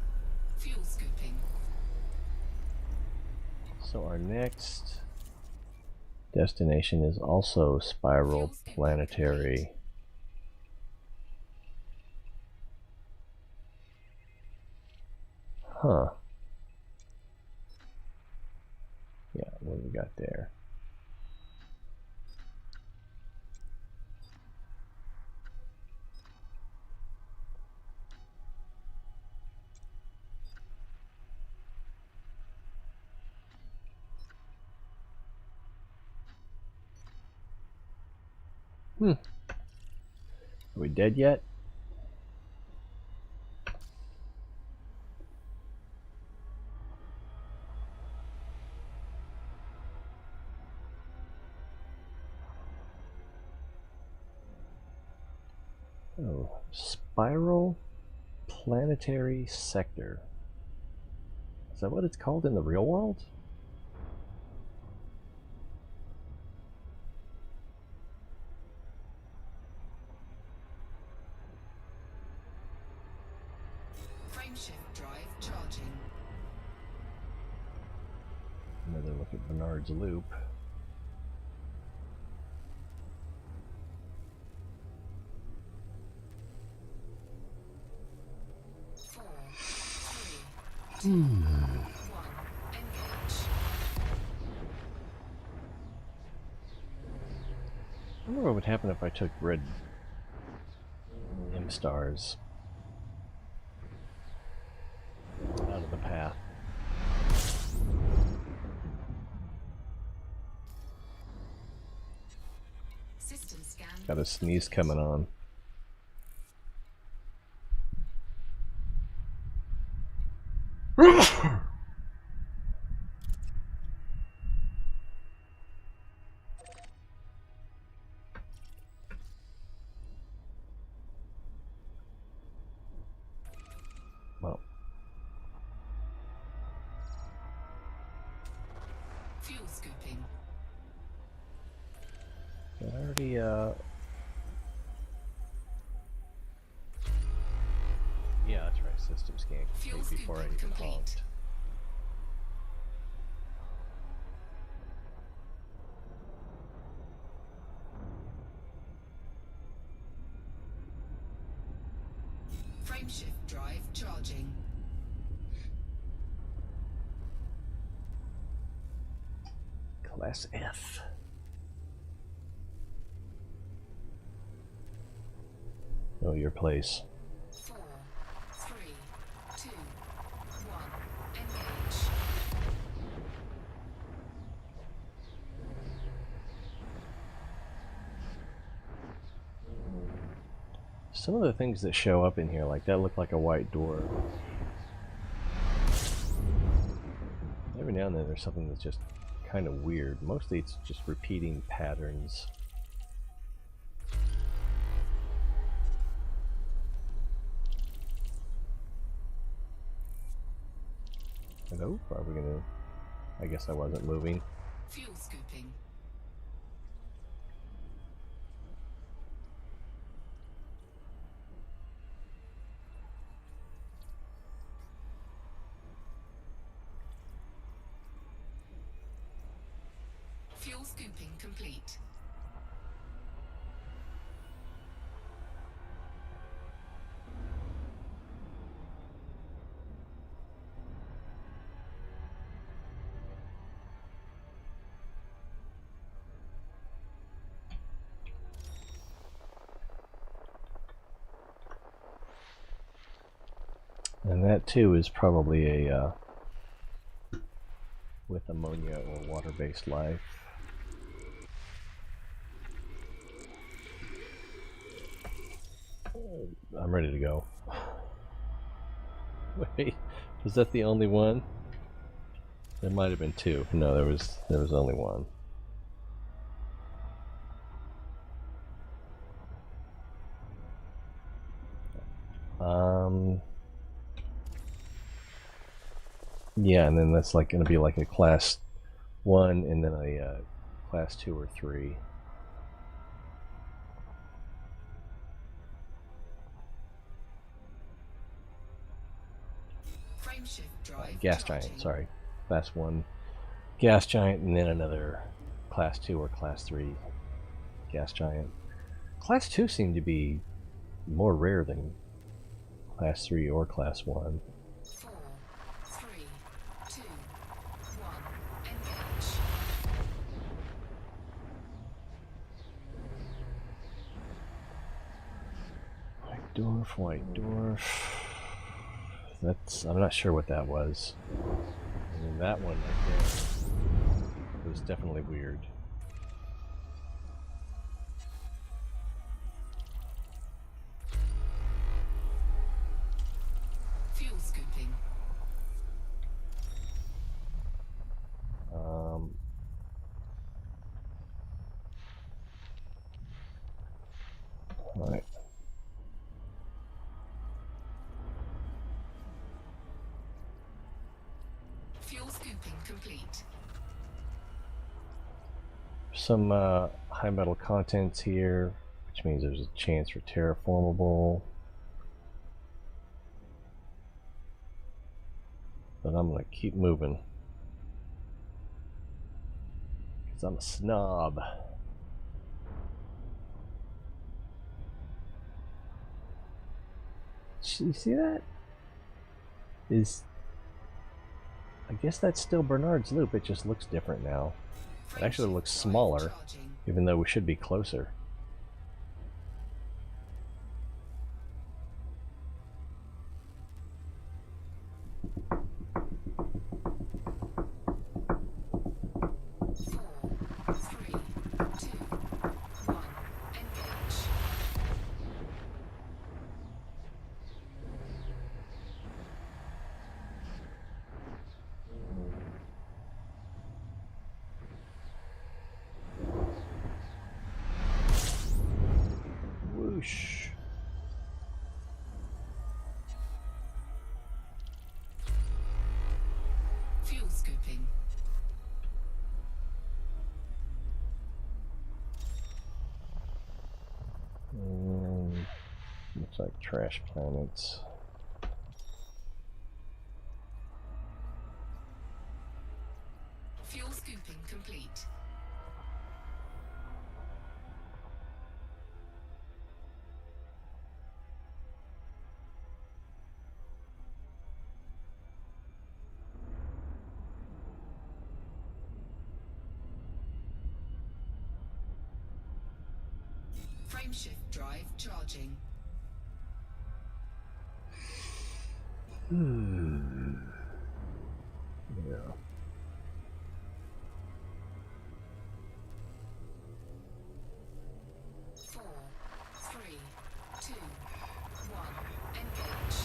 Fuel scooping. So our next destination is also spiral planetary. Huh. Yeah, what do we got there? Are we dead yet? Oh, spiral planetary sector. Is that what it's called in the real world? Another look at Bernard's Loop. I wonder what would happen if I took red M stars out of the path. System scan. Got a sneeze coming on. Well, Fuel scooping. I already yeah, that's right. System scan Fuel complete before I scooping even complete. honked. Frameshift drive charging. Class F. Know your place. 4, 3, 2, 1. Engage. Some of the things that show up in here, like that, look like a white dwarf. Every now and then there's something that's just kind of weird. Mostly it's just repeating patterns. Hello? Are we gonna... I guess I wasn't moving. Fuel scooping. Fuel scooping complete. And that too is probably a with ammonia or water-based life. I'm ready to go. Wait, was that the only one? There might have been two. No, there was only one. Yeah, and then that's like going to be like a class 1 and then a class 2 or 3. Frameshift drive Gas charging. giant, sorry. Class 1 gas giant and then another class 2 or class 3 gas giant. Class 2 seemed to be more rare than class 3 or class 1. 4, 3, 2, 1. Engage. White dwarf. That's, I'm not sure what that was. I mean, that one right there was definitely weird. Fuel scooping. Alright. Fuel scooping complete. Some high metal contents here, which means there's a chance for terraformable. But I'm gonna keep moving. 'cause I'm a snob. You see that? I guess that's still Bernard's loop, it just looks different now. It actually looks smaller, even though we should be closer. Whoosh. Fuel scooping. Looks like trash planets. Fuel scooping complete. Frameshift drive charging. Yeah. Four, three, two, one. Engage.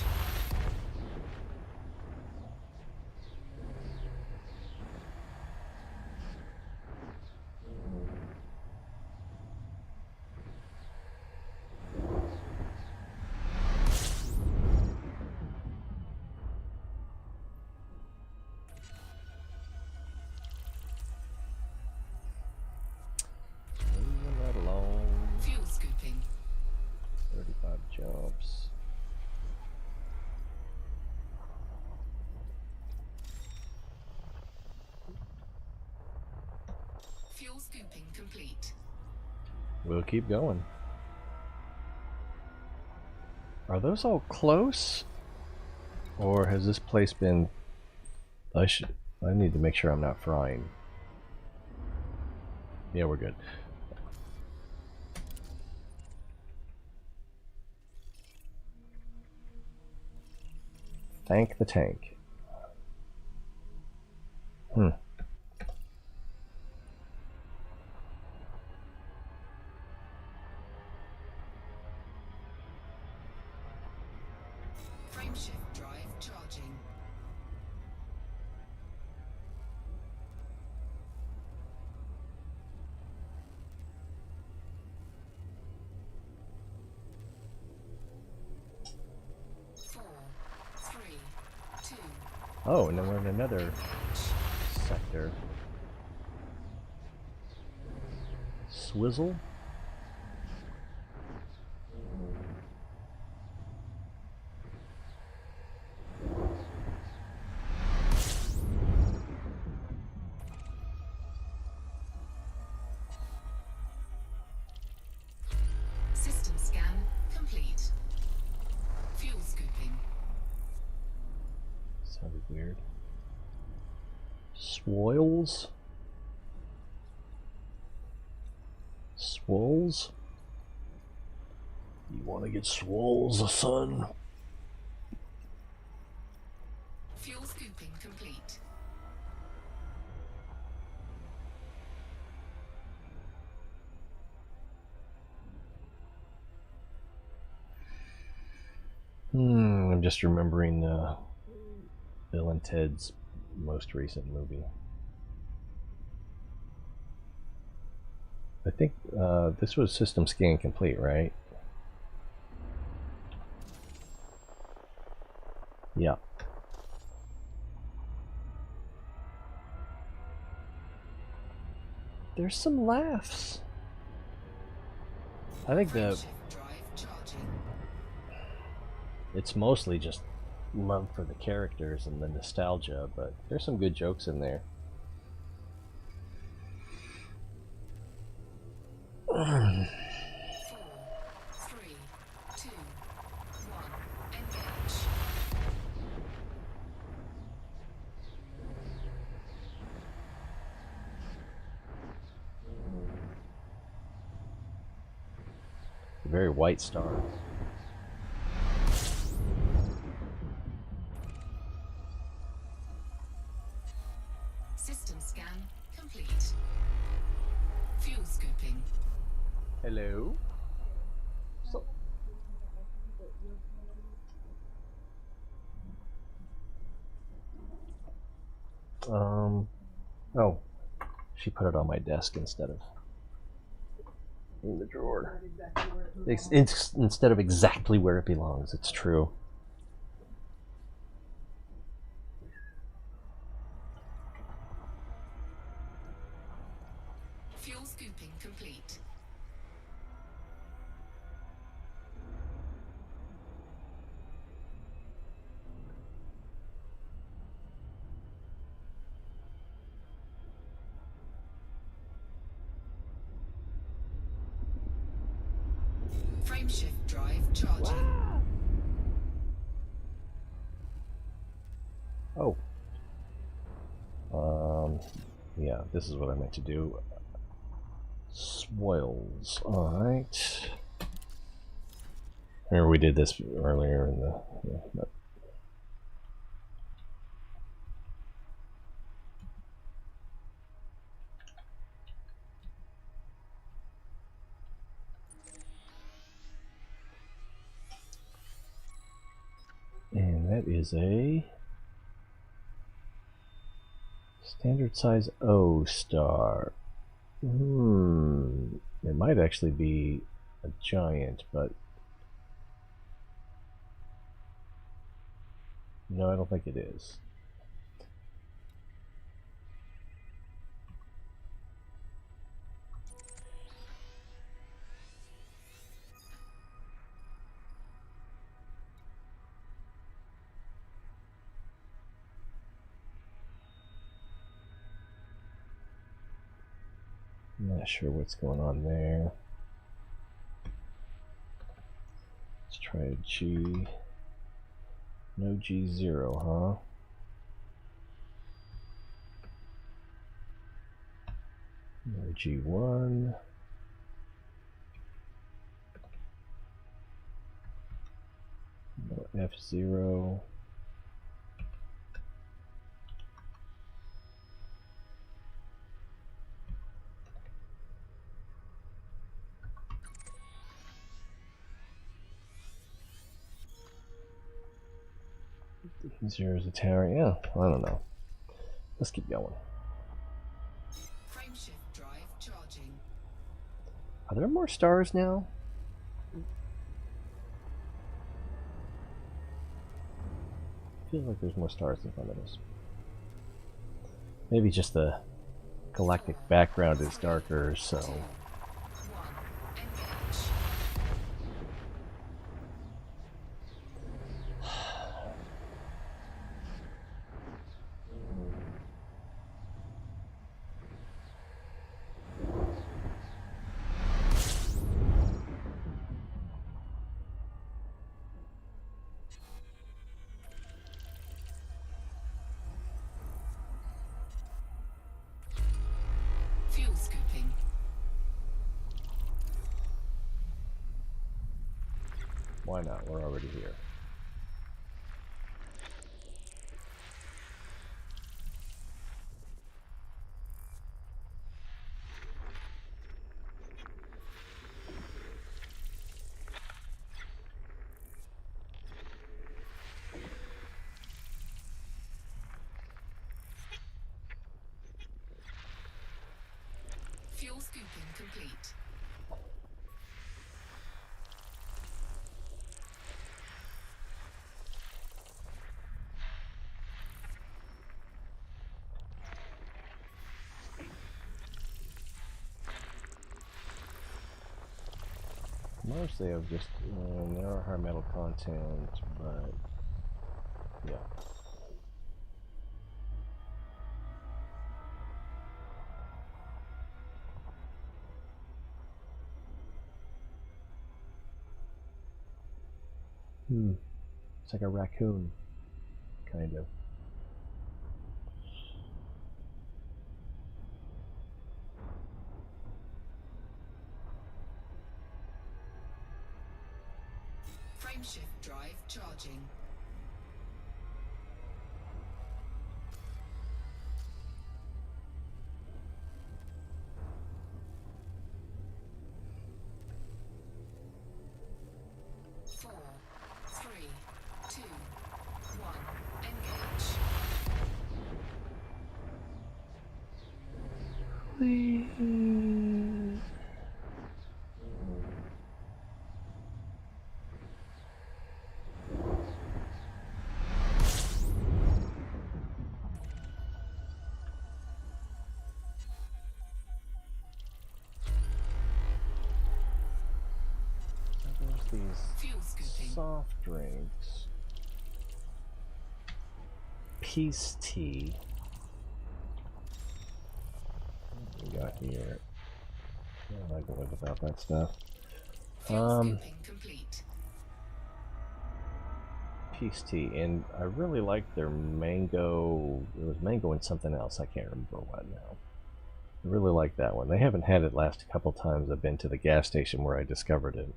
Moving right along. Fuel scooping. 35 jumps. Fuel scooping complete. We'll keep going. Are those all close? Or has this place been... I need to make sure I'm not frying. Yeah, we're good. Thank the tank. Frameshift drive charging. Four, three, two. Oh, and then we're in another Engage. sector. Swizzle? System scan complete. Fuel scooping. Sounded weird. Swoils? Swoles? You want to get swoles, son? Fuel scooping complete. I'm just remembering Bill and Ted's most recent movie. I think this was system scan complete, right? Yeah. There's some laughs. I think Frameshift drive charging. it's mostly just love for the characters and the nostalgia, but there's some good jokes in there. 3, 2, 1. Engage. A very white star. System scan complete. Fuel scooping. Hello? Oh, she put it on my desk instead of in the drawer. Instead of exactly where it belongs, it's true. Fuel scooping complete. Frameshift drive charging. Oh. Yeah, this is what I meant to do. Spoils. Alright. Remember we did this earlier in the... Yeah, and that is a standard size O star. It might actually be a giant, but no, I don't think it is. I'm not sure what's going on there. Let's try a G. No G0, huh? No G1. No F0. Zero's a tower. Yeah, I don't know. Let's keep going. Frameshift drive charging. Are there more stars now? Feels like there's more stars in front of us. Maybe just the galactic background is darker, so... 1. Engage. Fuel scooping. Why not? We're already here. Fuel scooping complete. Mostly of just narrow high metal content, but yeah. It's like a raccoon, kind of. Frameshift drive charging. Four, three, two, one, engage. There's Fuel these scooping. soft drinks. Peace tea. What we got here? I can live without that stuff. Fuel scooping complete. Peace tea, and I really like their mango. It was mango and something else. I can't remember what now. I really like that one. They haven't had it last a couple times I've been to the gas station where I discovered it.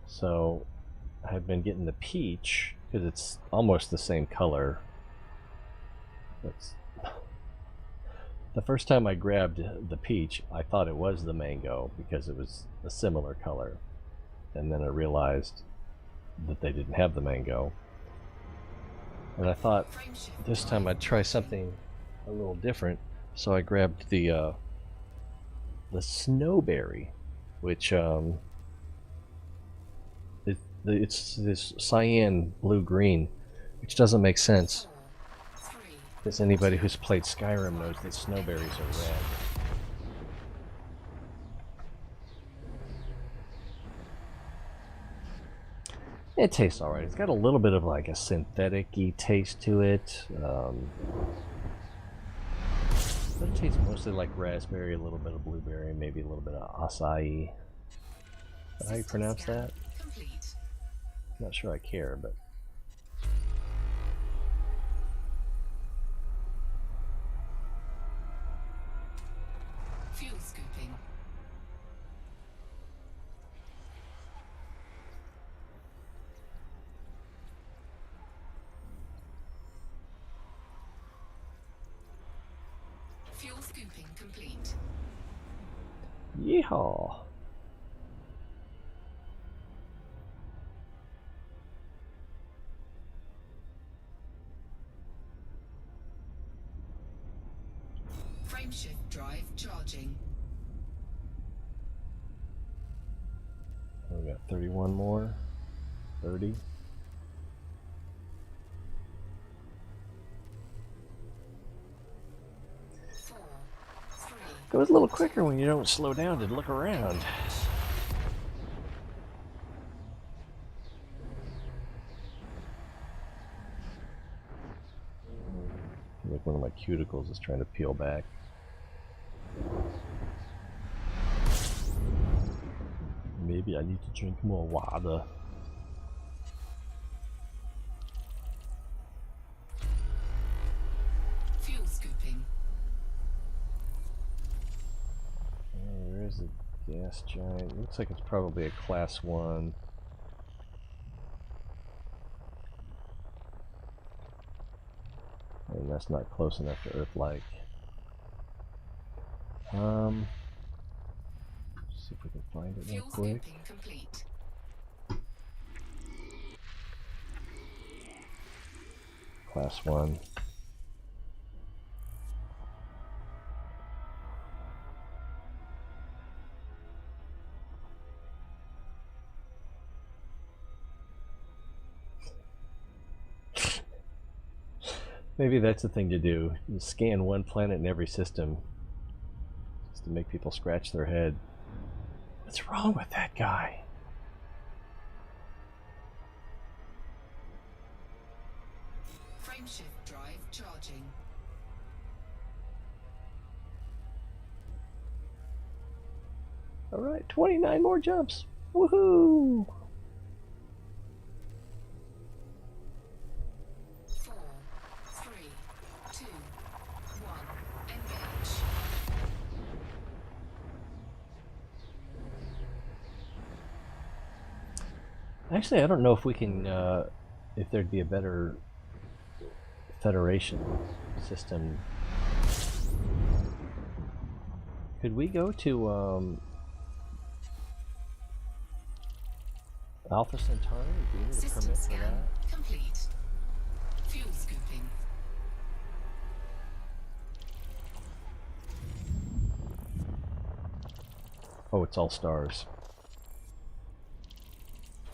So I've been getting the peach because it's almost the same color. It's the first time I grabbed the peach, I thought it was the mango because it was a similar color. And then I realized that they didn't have the mango. And I thought this time I'd try something a little different. So I grabbed the snowberry, which it's this cyan blue-green, which doesn't make sense. Because anybody who's played Skyrim knows that snowberries are red. It tastes alright. It's got a little bit of like a synthetic-y taste to it. But it tastes mostly like raspberry, a little bit of blueberry, maybe a little bit of acai. Is that how you pronounce that? Complete. I'm not sure I care, but... Fuel scooping. Fuel scooping complete. Yeehaw! Frameshift drive charging. We got 31 more. 30. Four, three, Goes a little quicker when you don't slow down to look around. Like one of my cuticles is trying to peel back. Maybe I need to drink more water. fuel scooping. Where is the gas giant? Looks like it's probably a class 1. And that's not close enough to Earth-like. See if we can find it real Fuel quick. scooping complete. Class 1. Maybe that's the thing to do. You scan one planet in every system just to make people scratch their head. What's wrong with that guy? Frameshift drive charging. Alright, 29 more jumps. Woohoo! 4, 3, 2, 1. Engage. Actually, I don't know if we can, if there'd be a better Federation system. Could we go to, Alpha Centauri? Do we need a System permit for scan that? complete. Fuel scooping. Oh, it's all stars.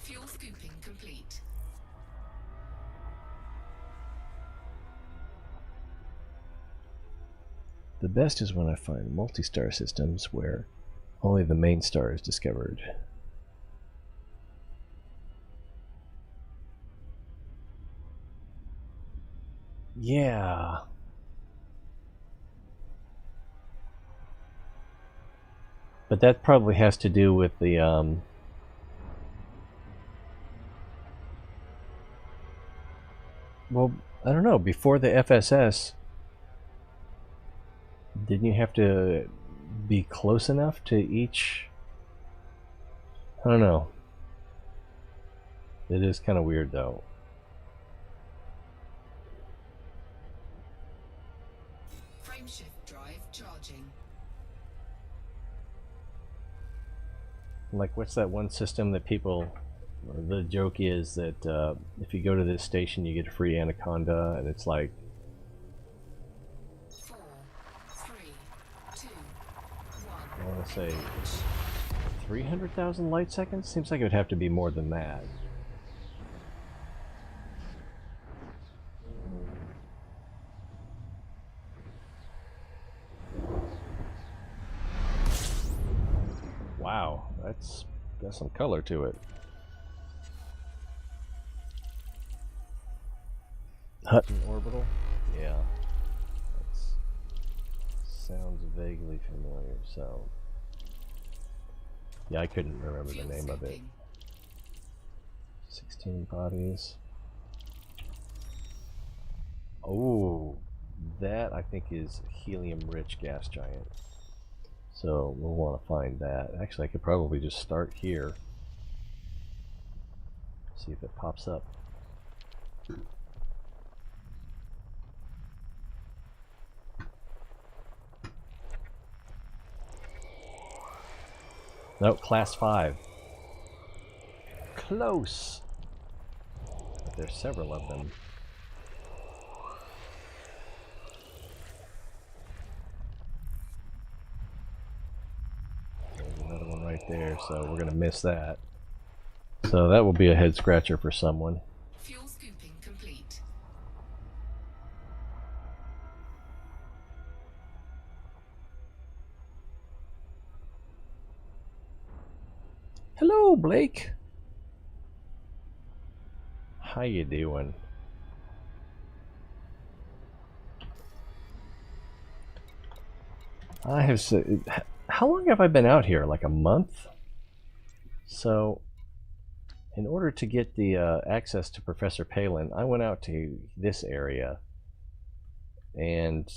Fuel scooping complete. The best is when I find multi-star systems where only the main star is discovered. Yeah. But that probably has to do with the, well, I don't know, before the FSS, didn't you have to be close enough to each? I don't know. It is kind of weird, though. Frameshift drive charging. Like, what's that one system that people, the joke is that if you go to this station you get a free anaconda, and it's like 4, 3, 2, 1. I want to say 300,000 light seconds? Seems like it would have to be more than that. Wow, that's got some color to it. Hutton orbital? Yeah. That sounds vaguely familiar, so yeah, I couldn't remember the name of it. 16 bodies. Oh, that I think is helium-rich gas giant. So we'll want to find that. Actually, I could probably just start here. See if it pops up. Nope, class 5. Close! But there's several of them. There's another one right there, so we're going to miss that. So that will be a head scratcher for someone. Fuel scooping complete. Hello, Blake. How you doing? I have said, how long have I been out here? Like a month? So, in order to get the access to Professor Palin, I went out to this area, and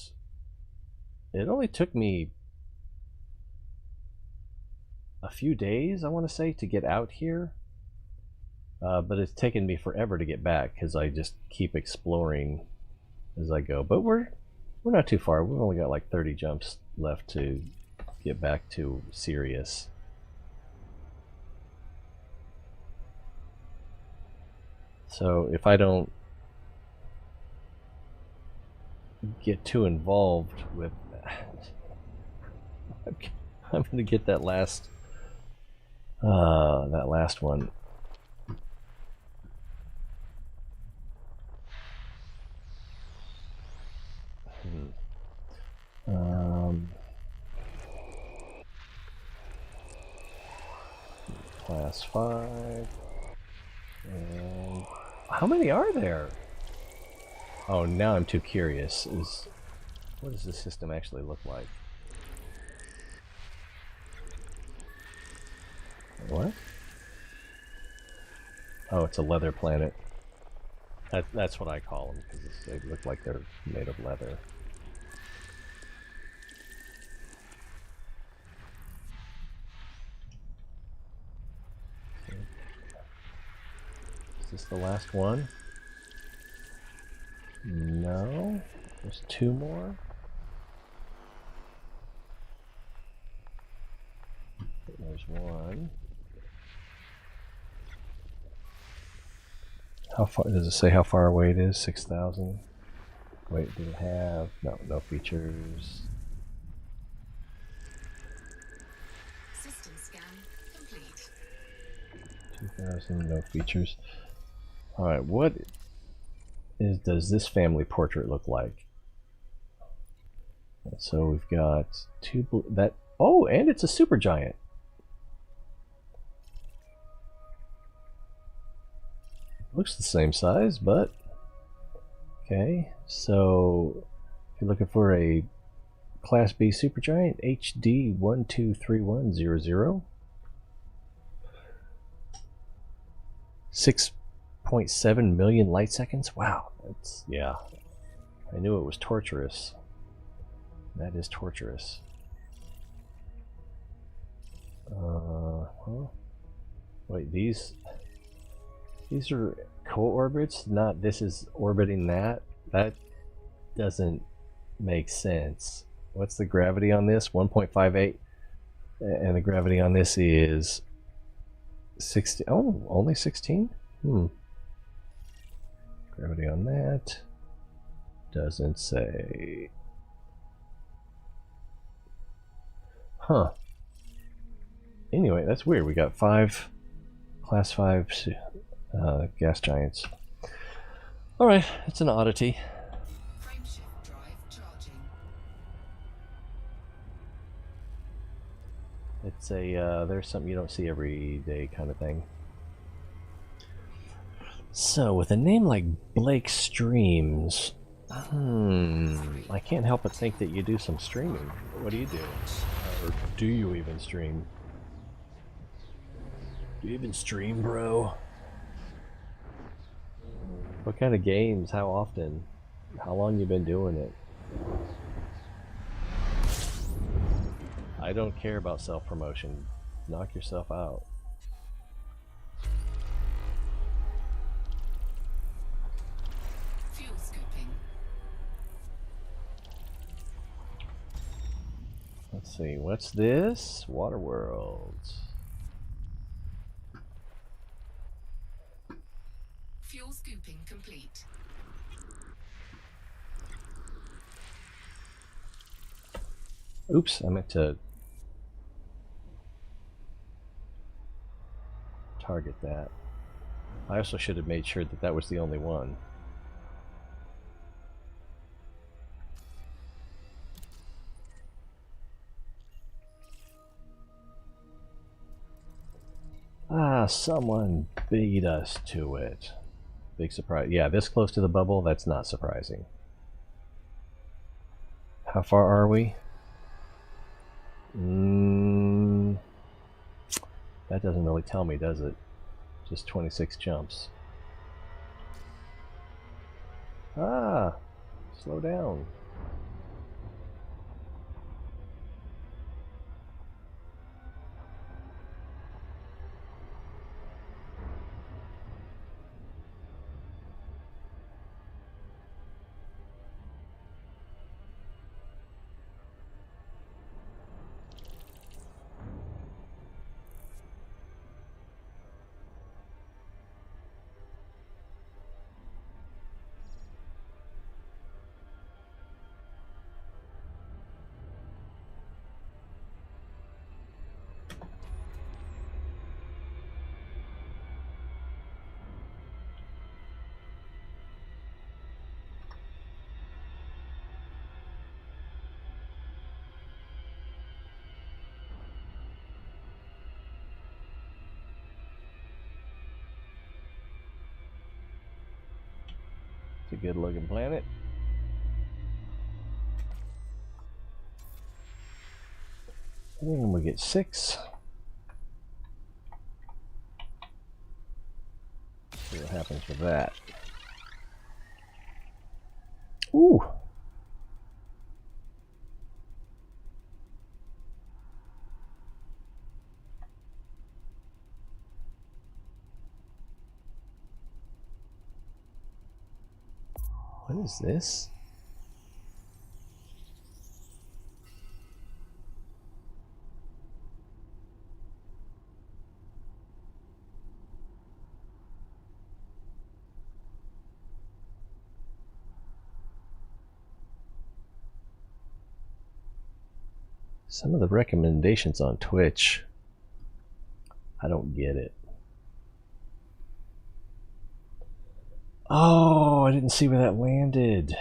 it only took me a few days, I want to say, to get out here. But it's taken me forever to get back because I just keep exploring as I go. But we're not too far. We've only got like 30 jumps left to get back to Sirius. So if I don't get too involved with I'm gonna get that last one. Class 5. And how many are there? Oh, now I'm too curious. What does this system actually look like? What? Oh, it's a leather planet. That's what I call them, because they look like they're made of leather. Is this the last one? No. There's 2 more. There's 1. How far does it say how far away it is? 6,000. Wait, did it have no features? System scan complete. 2,000, no features. All right, what does this family portrait look like? So we've got 2 that. Oh, and it's a supergiant. Looks the same size, but okay. So if you're looking for a Class B supergiant, HD 123100, 6.7 million light seconds. Wow, that's, yeah. I knew it was torturous. That is torturous. Huh? Wait, these are co-orbits, not this is orbiting that. That doesn't make sense. What's the gravity on this? 1.58, and the gravity on this is 60. Oh, only 16. Gravity on that doesn't say. Huh. Anyway, that's weird. We got 5 Class 5 gas giants. Alright, it's an oddity. Frameshift drive charging. It's a, there's something you don't see every day kind of thing. So, with a name like Blake Streams, I can't help but think that you do some streaming. What do you do? Or do you even stream? Do you even stream, bro? What kind of games? How often? How long you been doing it? I don't care about self-promotion. Knock yourself out. Fuel scooping. Let's see, what's this? Water Worlds. Fuel scooping complete. Oops, I meant to target that. I also should have made sure that that was the only one. Ah, someone beat us to it. Big surprise. Yeah, this close to the bubble, that's not surprising. How far are we? That doesn't really tell me, does it? Just 26 jumps. Ah, slow down. It's a good looking planet. And we get 6. See what happens with that. Ooh! What is this? Some of the recommendations on Twitch, I don't get it. Oh, I didn't see where that landed.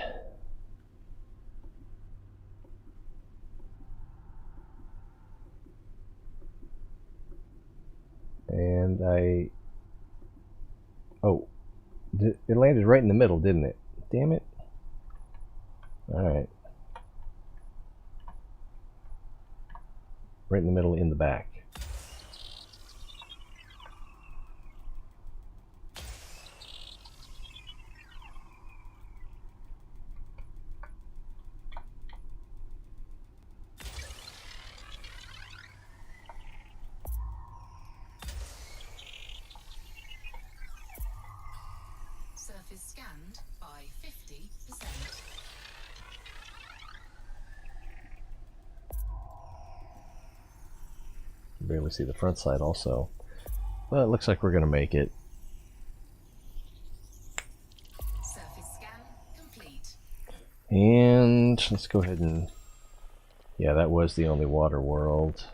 And oh, it landed right in the middle, didn't it? Damn it. Alright. Right in the middle, in the back. Surface scanned by 50%. Barely see the front side also. Well, it looks like we're going to make it. Surface scan complete. And let's go ahead and... Yeah, that was the only water world.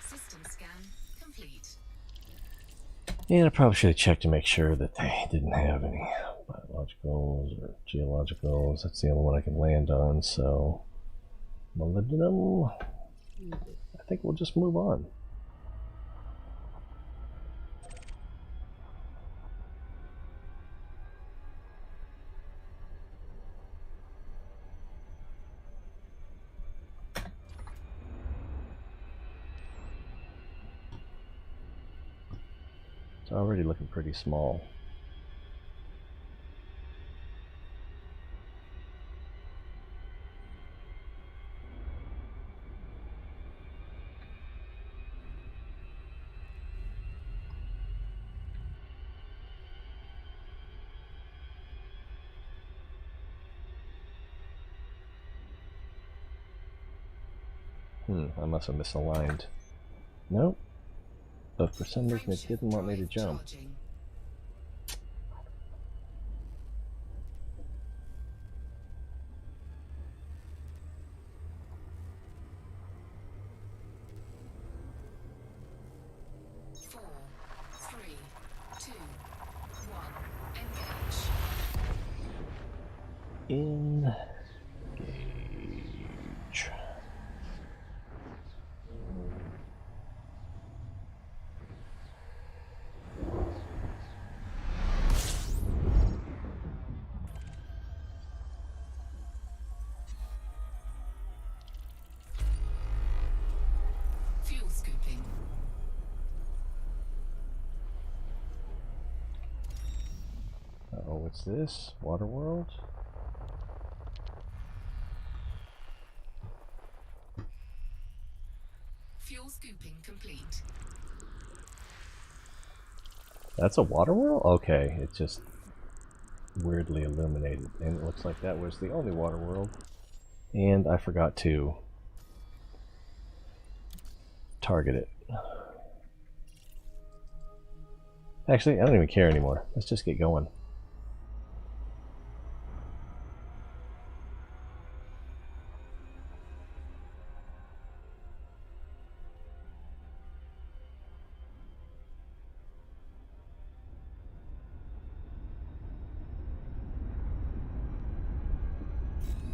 System scan complete. And I probably should have checked to make sure that they didn't have any biologicals or geologicals. That's the only one I can land on, so... molybdenum. I think we'll just move on. It's already looking pretty small. I must have misaligned. Nope. But for some reason it didn't want me to jump. Charging. Four, three, two, one. Engage. Engage. Fuel scooping. Uh-oh, what's this? Water world? Fuel scooping complete. That's a water world? Okay, it's just weirdly illuminated. And it looks like that was the only water world. And I forgot to target it. Actually, I don't even care anymore. Let's just get going.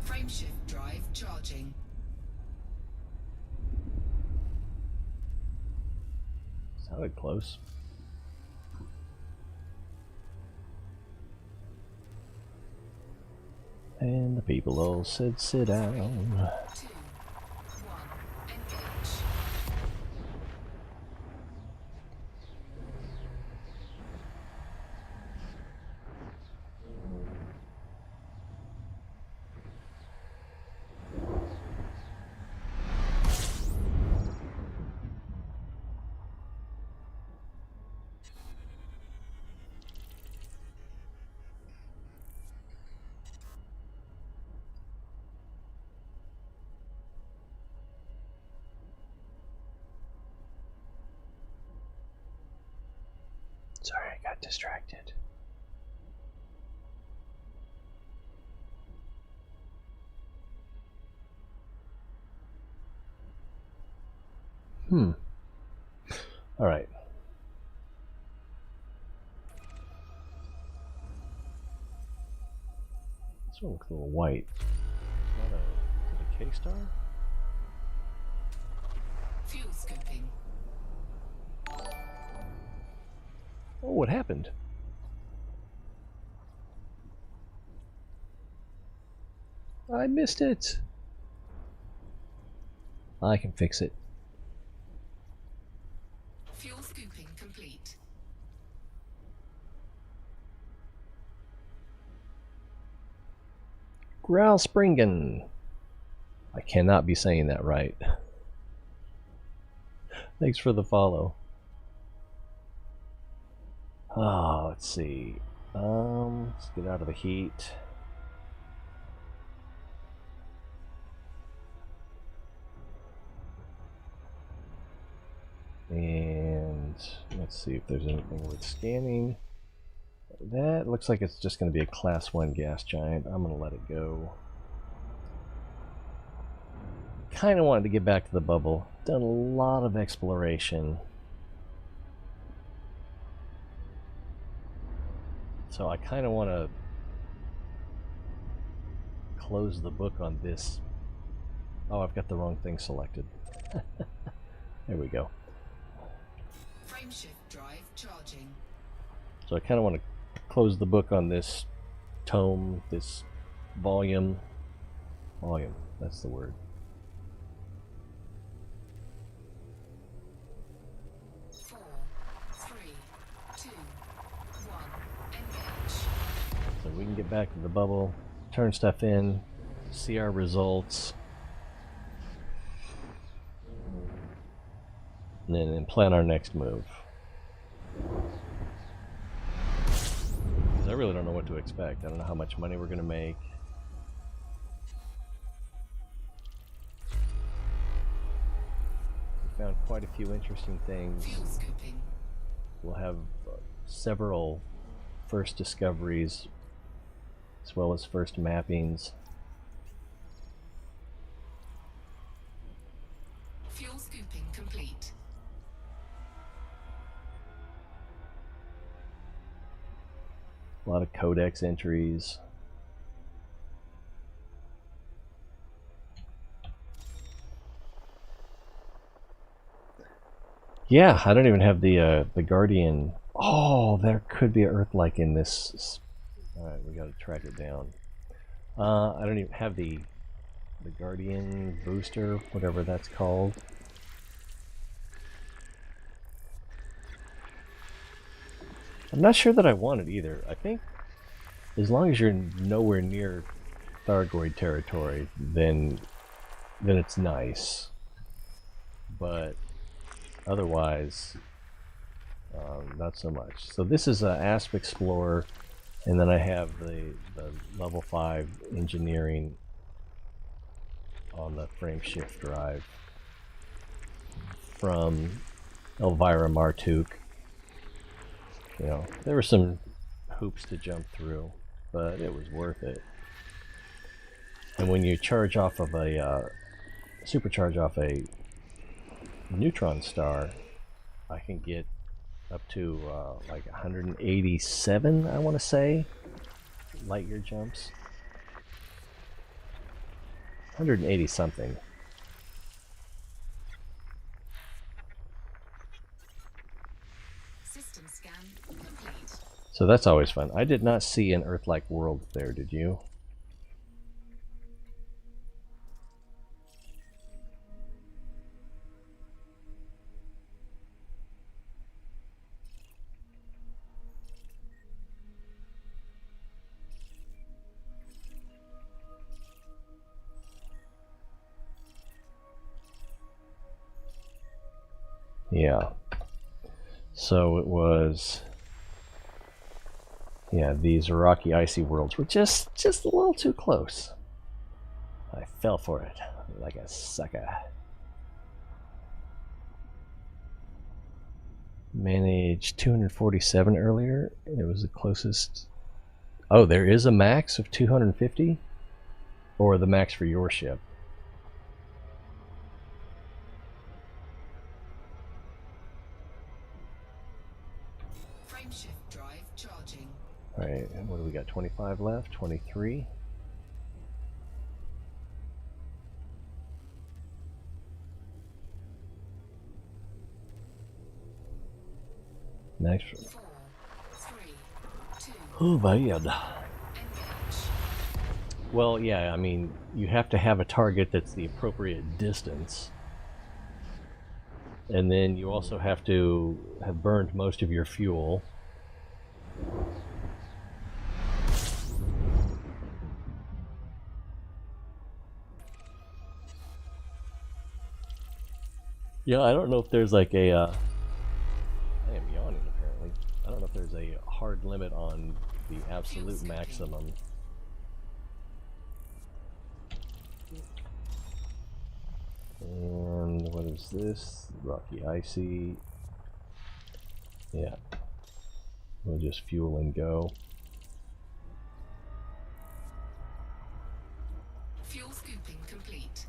Frameshift drive charging. Sounded close. And the people all said sit down. 2, 1, engage. Sorry, I got distracted. All right. This one looks a little white. Is it a K-star? Fuel scooping. Oh, what happened? I missed it. I can fix it. Fuel scooping complete. Growlspringen. I cannot be saying that right. Thanks for the follow. Oh, let's see. Let's get out of the heat. And let's see if there's anything worth scanning. That looks like it's just going to be a class 1 gas giant. I'm going to let it go. Kind of wanted to get back to the bubble. Done a lot of exploration. So I kind of want to close the book on this. Oh, I've got the wrong thing selected. There we go. Frameshift drive charging. So I kind of want to close the book on this tome, this volume. Volume, that's the word. So we can get back to the bubble, turn stuff in, see our results, and then plan our next move. Because I really don't know what to expect. I don't know how much money we're going to make. We found quite a few interesting things. Fuel scooping. We'll have several first discoveries, as well as first mappings. Fuel scooping complete. A lot of Codex entries. Yeah, I don't even have the Guardian. Oh, there could be an Earth-like in this. All right, we got to track it down. I don't even have the Guardian booster, whatever that's called. I'm not sure that I want it either. I think as long as you're nowhere near Thargoid territory, then it's nice. But otherwise, not so much. So this is an Asp Explorer, and then I have the level 5 engineering on the frame shift drive. from Elvira Martuk. You know, there were some hoops to jump through, but it was worth it. And when you charge off of a supercharge off a neutron star, I can get up to like 187, I want to say, light year jumps. 180 something. System scan complete. So that's always fun. I did not see an Earth-like world there, did you? Yeah. So it was, yeah, these rocky, icy worlds were just a little too close. I fell for it like a sucker. Managed 247 earlier. It was the closest. Oh, there is a max of 250? Or the max for your ship? Frameshift drive charging. Alright, what do we got? 25 left? 23? Next. 4, 3, 2, Oh, bad. engage. Well, yeah, I mean, you have to have a target that's the appropriate distance. And then you also have to have burned most of your fuel. Yeah, I don't know if there's like a... I am yawning, apparently. I don't know if there's a hard limit on the absolute maximum. And what is this? Rocky, icy. Yeah. We'll just fuel and go. Fuel scooping complete.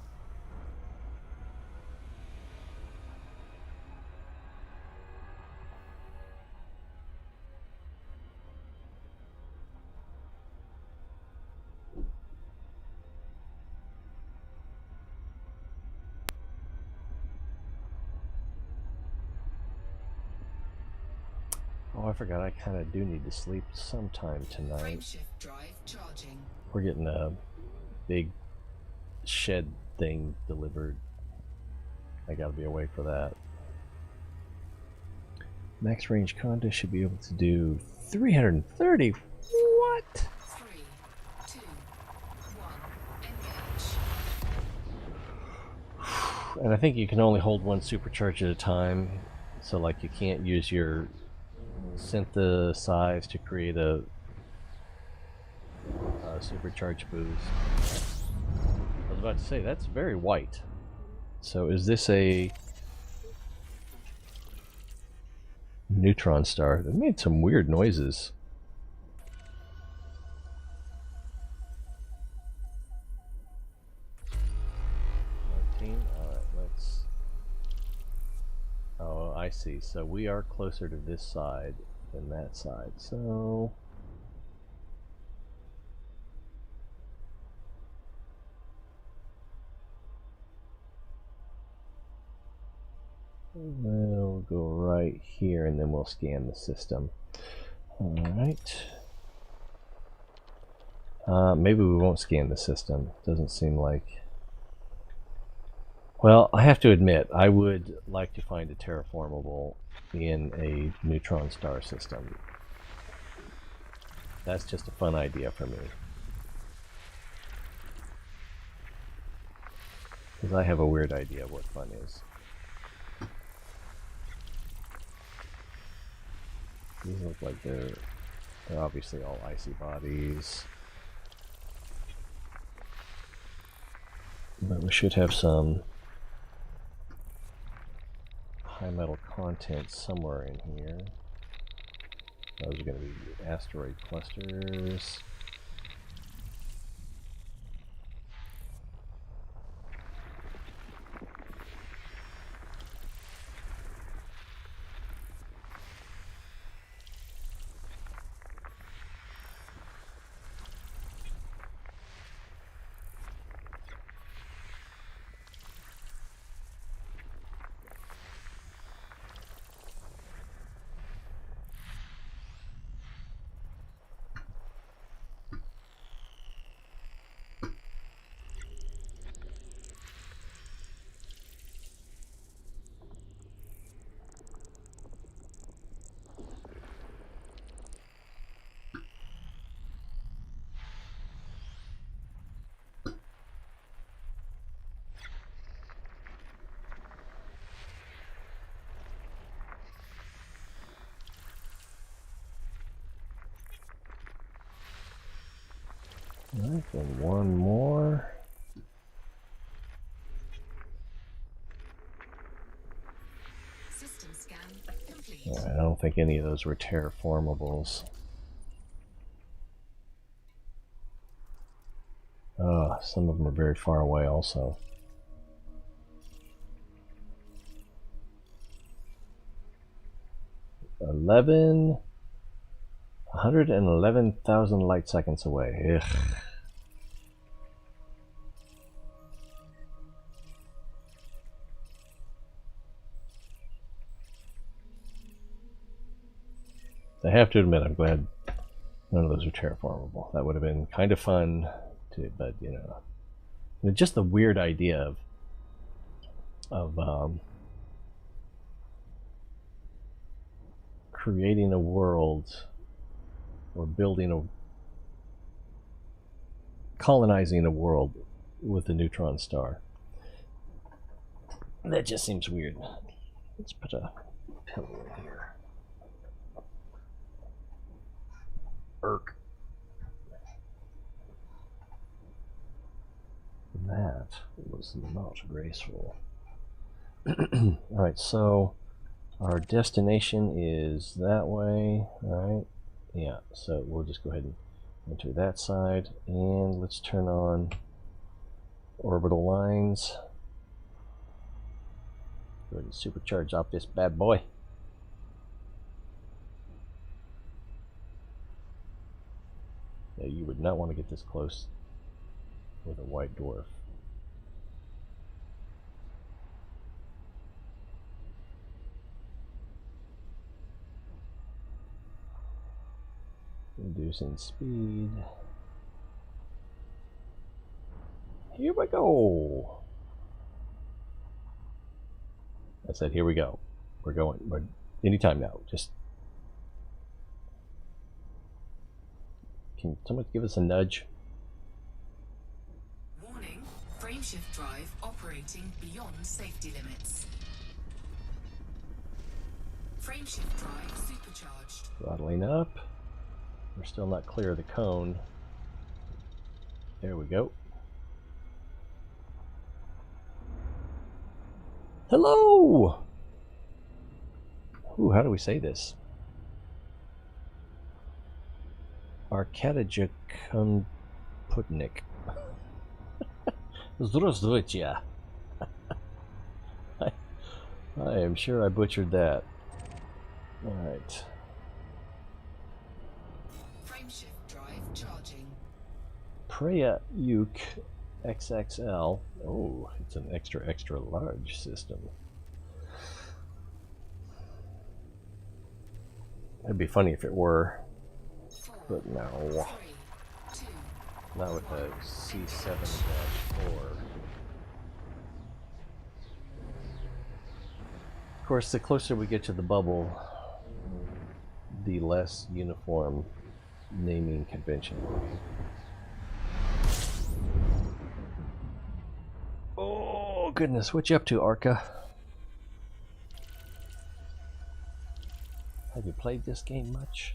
Oh, I forgot, I kind of do need to sleep sometime tonight. Frameshift drive charging. We're getting a big shed thing delivered. I gotta be awake for that. Max range contest should be able to do 330. What? 3, 2, 1, engage. And I think you can only hold one supercharge at a time. So like you can't use your synthesize to create a supercharge boost. I was about to say, that's very white. So is this a neutron star? It made some weird noises. Alright, let's... Oh, I see. So we are closer to this side than that side. So... we'll go right here and then we'll scan the system. Alright. Maybe we won't scan the system. Doesn't seem like... Well, I have to admit, I would like to find a terraformable in a neutron star system. That's just a fun idea for me. Because I have a weird idea of what fun is. These look like they're obviously all icy bodies. But we should have some high metal content somewhere in here. Those are going to be asteroid clusters. Alright, then one more. System scan complete. I don't think any of those were terraformables. Some of them are very far away also. $111,000 light seconds away. Ugh. I have to admit, I'm glad none of those are terraformable. That would have been kind of fun to, but you know, just the weird idea of creating a world or colonizing a world with a neutron star. That just seems weird. Let's put a pillow in here. Irk. That was not graceful. Alright, so our destination is that way, right? Yeah, so we'll just go ahead and enter that side, and let's turn on orbital lines. Go ahead and supercharge off this bad boy. Yeah, you would not want to get this close with a white dwarf. Reducing speed. Here we go. I said, here we go. We're going. We're anytime now. Just can someone give us a nudge? Warning, frameshift drive operating beyond safety limits. Frameshift drive supercharged. Throttling up. We're still not clear of the cone. There we go. Hello! Ooh, how do we say this? Arkadajakun Putnik. Zdravstvuyte. I am sure I butchered that. Alright. Frameshift drive charging. Preya Yuk XXL. Oh, it's an extra large system. It'd be funny if it were, but no. 3, 2, Not with the C7-4. Of course, the closer we get to the bubble, the less uniform naming convention. Oh goodness, what you up to, Arca? Have you played this game much?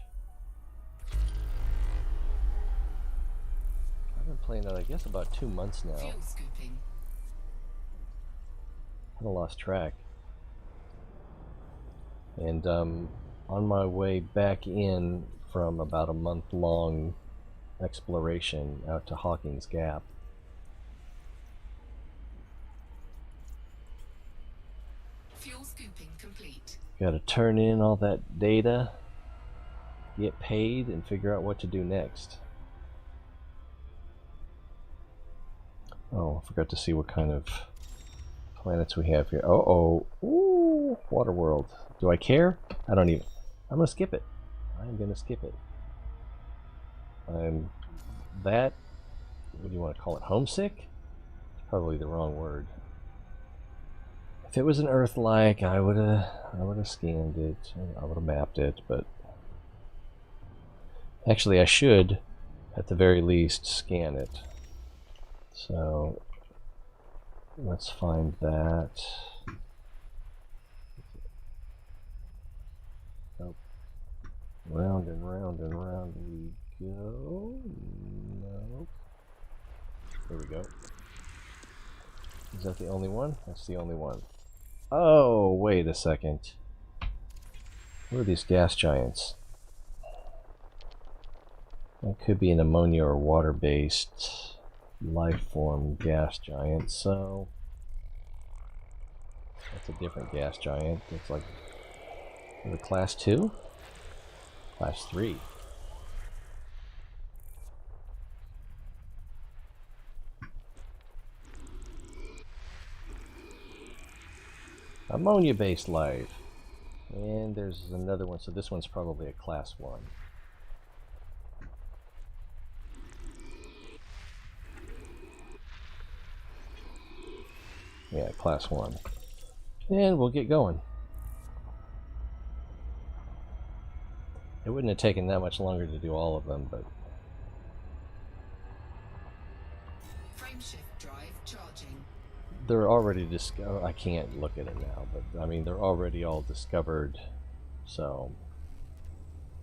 I've been playing it, I guess, about 2 months now. fuel scooping. Kind of lost track. And on my way back in from about a month-long exploration out to Hawkins Gap. Fuel scooping complete. Got to turn in all that data, get paid, and figure out what to do next. Oh, I forgot to see what kind of planets we have here. Uh-oh. Ooh, water world. Do I care? I don't even... I'm going to skip it. I'm going to skip it. I'm... That... What do you want to call it? Homesick? Probably the wrong word. If it was an Earth-like, I would have scanned it. I would have mapped it, but... Actually, I should, at the very least, scan it. So... Let's find that. Oh. Round and round and round we go. No. There we go. Is that the only one? That's the only one. Oh, wait a second. What are these gas giants? That could be an ammonia or water-based life form gas giant, so that's a different gas giant. It's like the class 2? Class 3. Ammonia-based life. And there's another one, so this one's probably a class 1. Yeah, class 1. And we'll get going. It wouldn't have taken that much longer to do all of them, but... Frameshift drive charging. They're already discovered. I can't look at it now, but I mean, they're already all discovered, so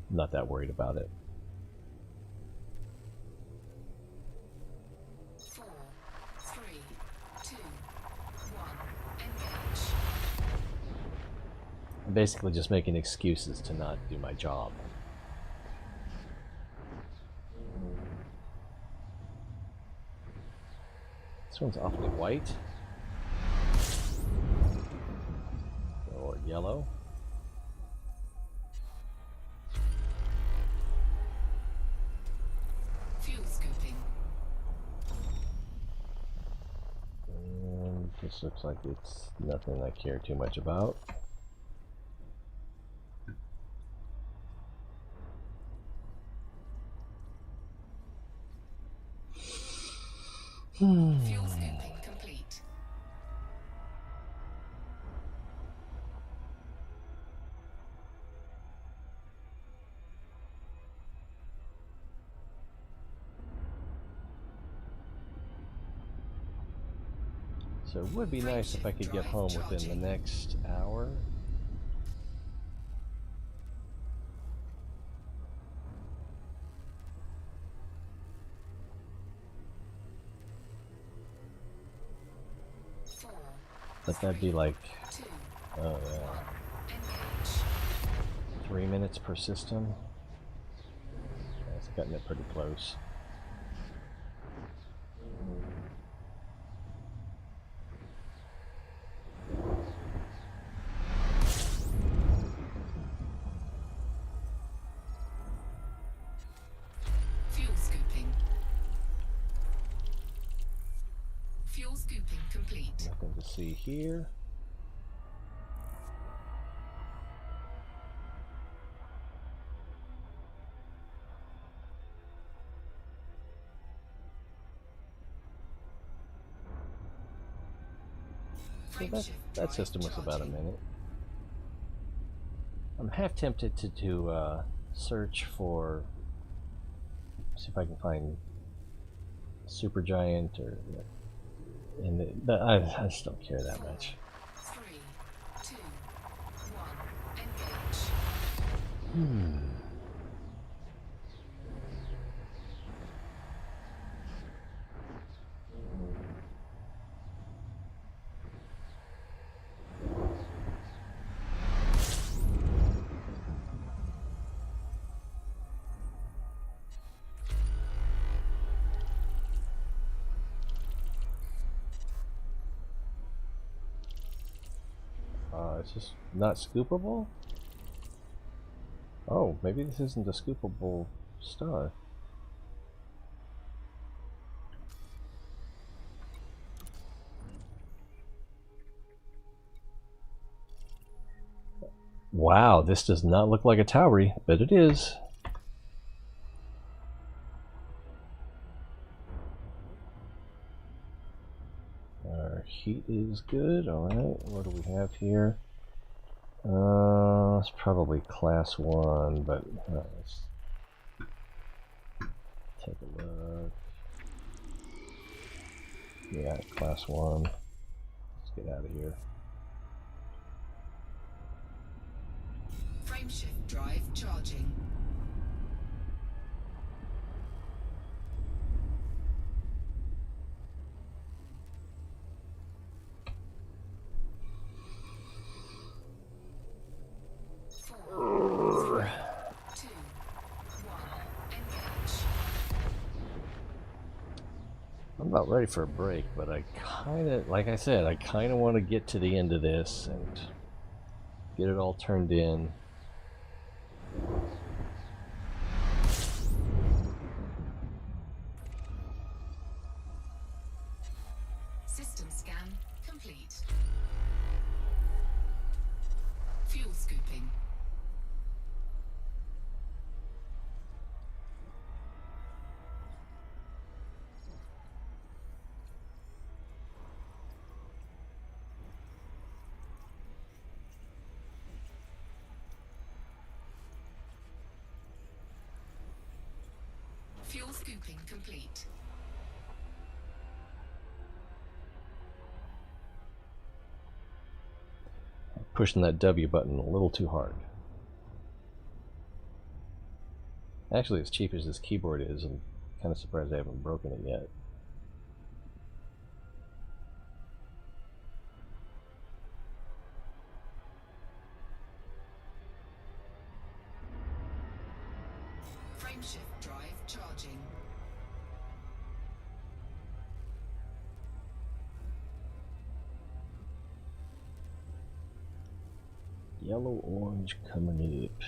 I'm not that worried about it. 4, 3, 2, 1, engage. I'm basically just making excuses to not do my job. This one's awfully white. Or yellow. Fuel scooping. And this looks like it's nothing I care too much about. Fuel scooping complete. So it would be nice if I could get home within the next hour. But that'd be like, oh yeah, 3 minutes per system. That's cutting it pretty close. Fuel scooping. Fuel scooping complete. Nothing to see here. So that system was about a minute. I'm half tempted to search for, see if I can find supergiant or, but I just don't care that much. 3, 2, 1, engage. it's just not scoopable? Oh, maybe this isn't a scoopable star. Wow, this does not look like a Tauri, but it is. Our heat is good. Alright, what do we have here? It's probably class 1, but let's take a look. Yeah, class 1. Let's get out of here. Frameshift drive charging. I'm about ready for a break, but I kinda, like I said, I kinda want to get to the end of this and get it all turned in. System scan complete. Fuel scooping. Fuel scooping complete. Pushing that W button a little too hard. Actually, as cheap as this keyboard is, I'm kind of surprised I haven't broken it yet. Frameshift drive charging. Yellow orange coming up.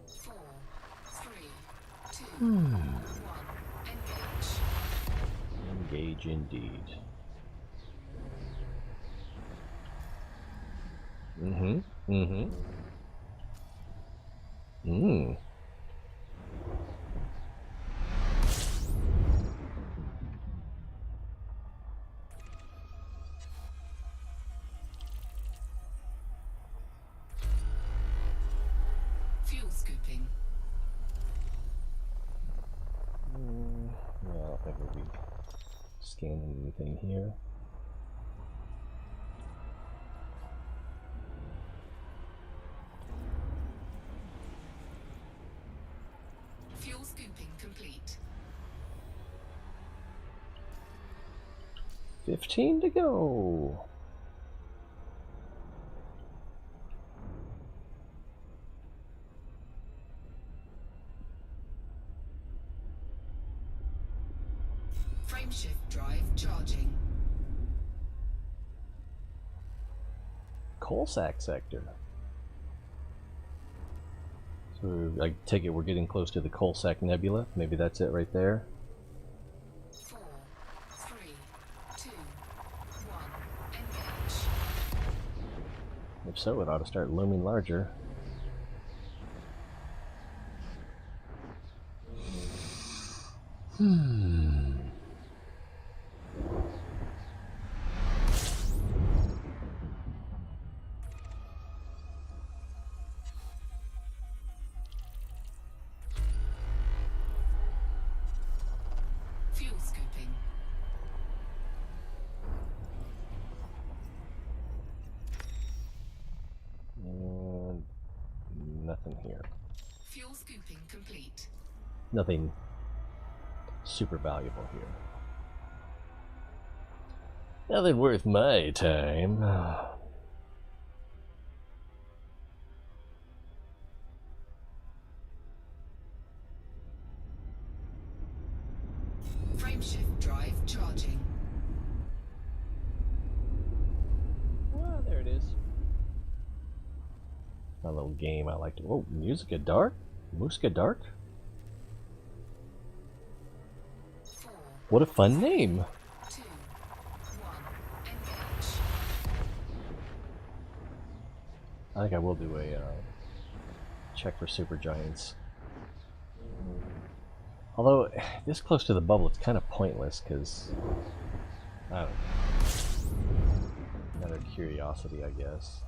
4, 3, 2, 1. Engage. Engage indeed. Fuel scooping. Yeah, I don't think we'll be scanning anything here. Fuel scooping complete. 15 to go. Frameshift drive charging. Coal sack sector. So I take it we're getting close to the Coal Sack Nebula. Maybe that's it right there. 4, 3, 2, 1. Engage. If so, it ought to start looming larger. Fuel scooping. And nothing here. Fuel scooping complete. Nothing super valuable here. Nothing worth my time. Frameshift drive charging. Well, there it My little game I like to. Oh, Musica Dark? Musica Dark? What a fun name! 2, 1, engage. I think I will do a check for supergiants. Although, this close to the bubble, it's kind of pointless, because, I don't know. Another curiosity, I guess.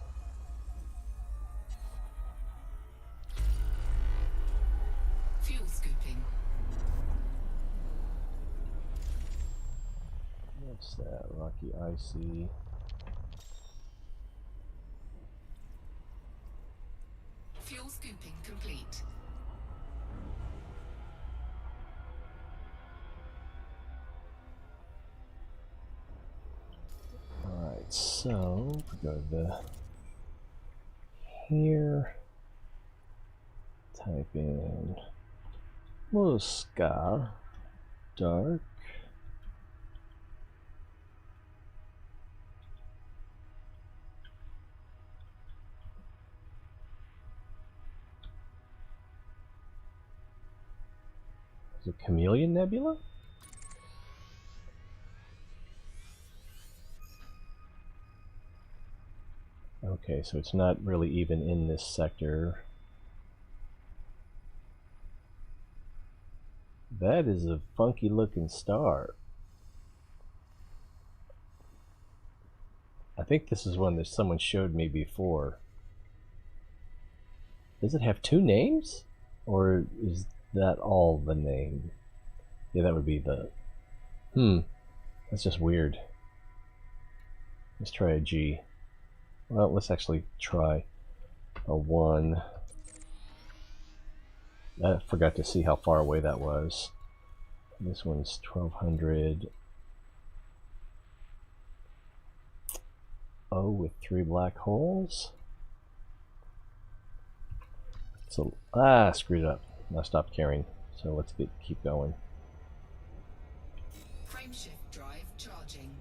Fuel scooping. What's that? Rocky, icy. Fuel scooping complete. Alright, so we go to here. Type in Musca Dark. Is it Chameleon Nebula? Okay, so it's not really even in this sector. That is a funky looking star. I think this is one that someone showed me before. Does it have two names? Or is that all the name? Yeah, that would be the... That's just weird. Let's try a G. Well, let's actually try a 1. I forgot to see how far away that was. This one's 1200. Oh, with 3 black holes. So screwed up. I stopped caring. So let's keep going. Frameshift drive charging.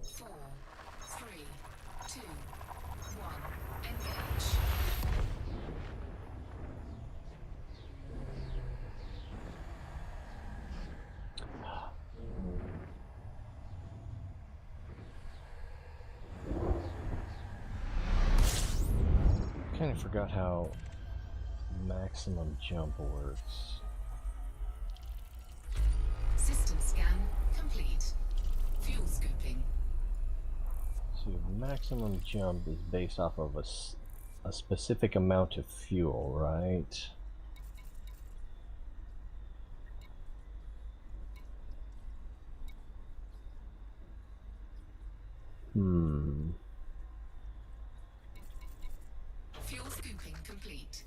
Four, three, two, one, engage. Kind of forgot how maximum jump works. System scan complete. Fuel scooping. So maximum jump is based off of a specific amount of fuel, right? Fuel scooping complete.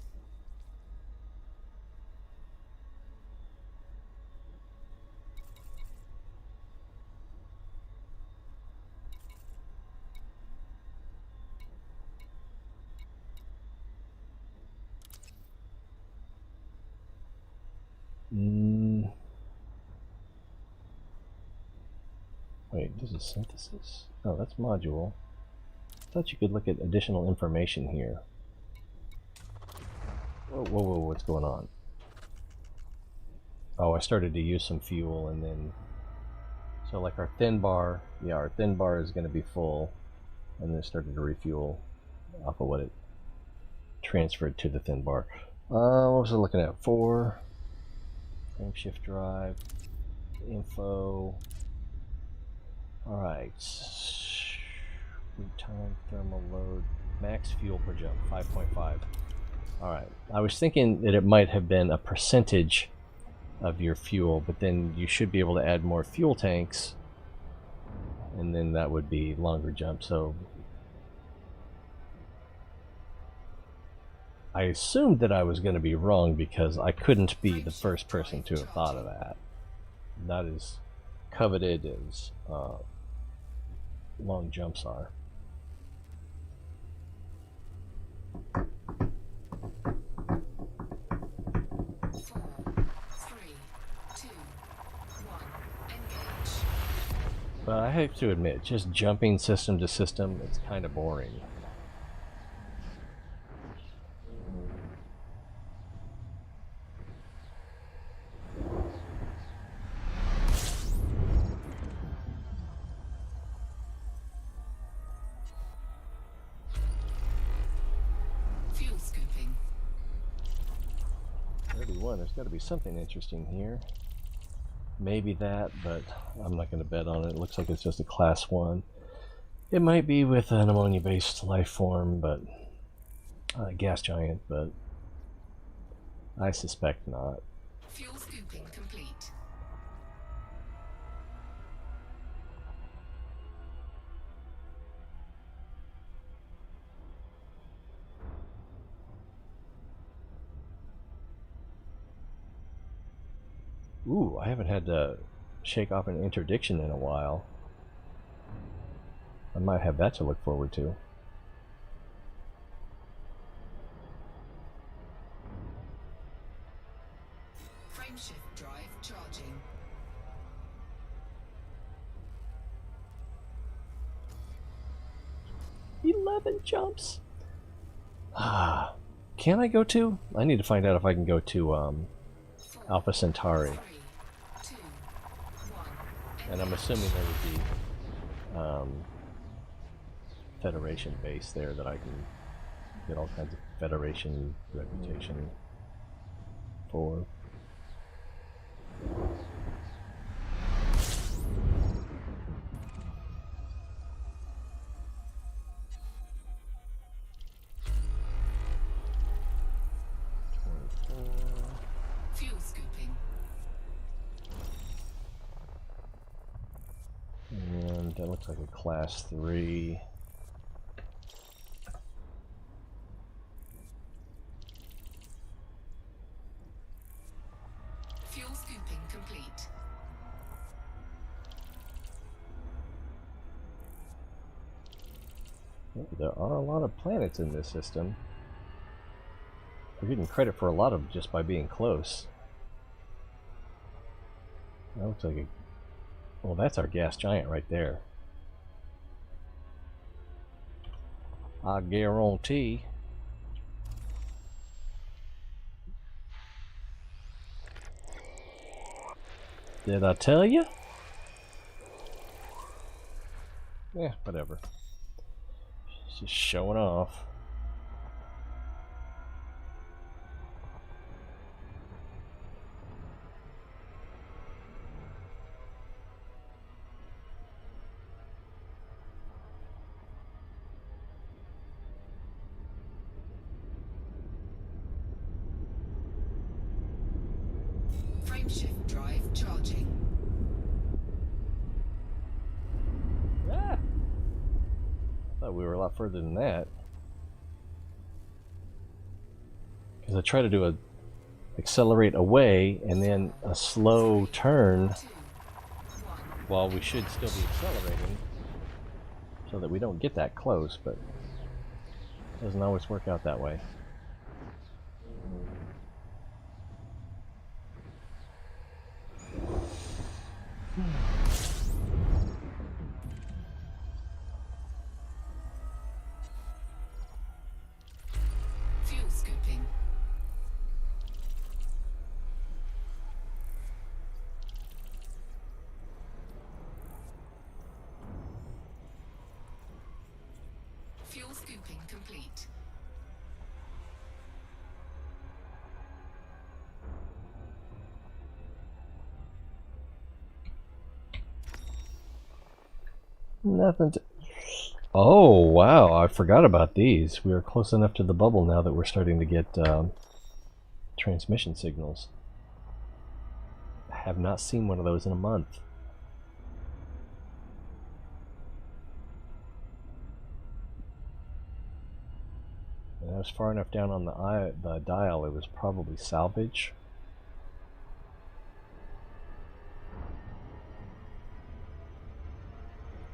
Wait, this is synthesis? Oh, that's module. I thought you could look at additional information here. Whoa, whoa, whoa, what's going on? Oh, I started to use some fuel and then... So like our thin bar, yeah, our thin bar is going to be full, and then it started to refuel off of what it transferred to the thin bar. What was I looking at? 4, frameshift drive, info. Alright, root time, thermal load, max fuel per jump, 5.5. Alright, I was thinking that it might have been a percentage of your fuel, but then you should be able to add more fuel tanks, and then that would be longer jump. So I assumed that I was going to be wrong because I couldn't be the first person to have thought of that. Not as coveted as long jumps are. But I have to admit, just jumping system to system, it's kind of boring. Fuel scooping. 31, there's got to be something interesting here. Maybe that, but I'm not going to bet on it. It looks like it's just a class 1. It might be with an ammonia-based life form, but gas giant, but I suspect not. Fuel scooping complete. Ooh, I haven't had to shake off an interdiction in a while. I might have that to look forward to. Frameshift drive charging. Jumps. Ah, can I go to? I need to find out if I can go to Alpha Centauri. 3, 2, 1. And I'm assuming there would be Federation base there that I can get all kinds of Federation reputation for. Fuel scooping. And that looks like a class 3. Fuel scooping complete. Yeah, there are a lot of planets in this system. We're getting credit for a lot of them just by being close. That looks like a... Well, that's our gas giant right there. I guarantee. Did I tell you? Yeah, whatever. It's just showing off. Frameshift drive charging. Ah! I thought we were a lot further than that. Because I try to do a accelerate away and then a slow turn 2, 1. while we should still be accelerating so that we don't get that close, but it doesn't always work out that way. Fuel scooping. Fuel scooping complete. Nothing to... Oh, wow, I forgot about these. We are close enough to the bubble now that we're starting to get transmission signals. I have not seen one of those in a month. And I was far enough down on the dial, it was probably salvage.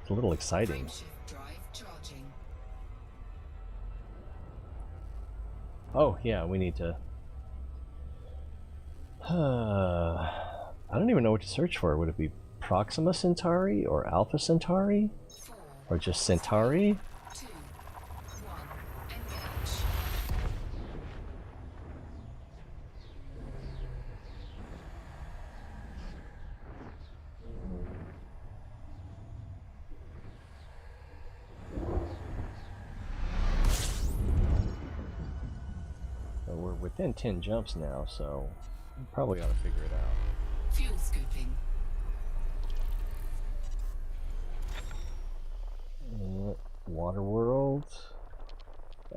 It's a little exciting. Frameshift drive charging. Oh, yeah, we need to... I don't even know what to search for. Would it be Proxima Centauri or Alpha Centauri? Or just Centauri? 2, 1, engage. So we're within 10 jumps now, so we probably ought to figure it out. Fuel scooping. Water world.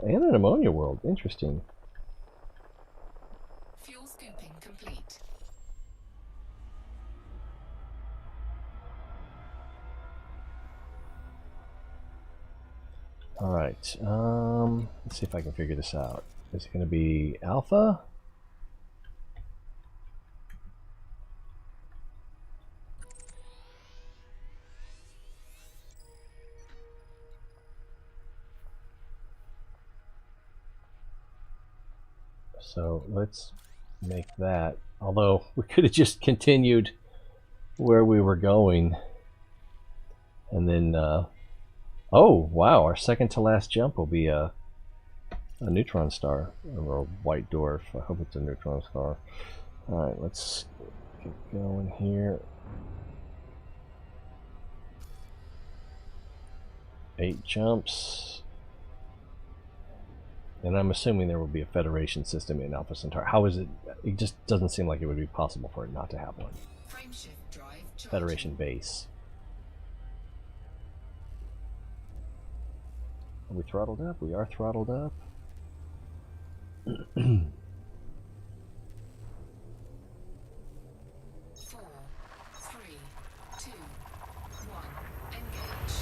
And an ammonia world. Interesting. Fuel scooping complete. Alright, let's see if I can figure this out. Is it going to be Alpha? So let's make that. Although we could have just continued where we were going. And then, oh wow, our second to last jump will be a neutron star, or a white dwarf. I hope it's a neutron star. Alright, let's get going here. 8 jumps. And I'm assuming there will be a Federation system in Alpha Centauri. How is it? It just doesn't seem like it would be possible for it not to have one. Frameshift drive charging. Federation base. Are we throttled up? We are throttled up. 4, 3, 2, 1, engage.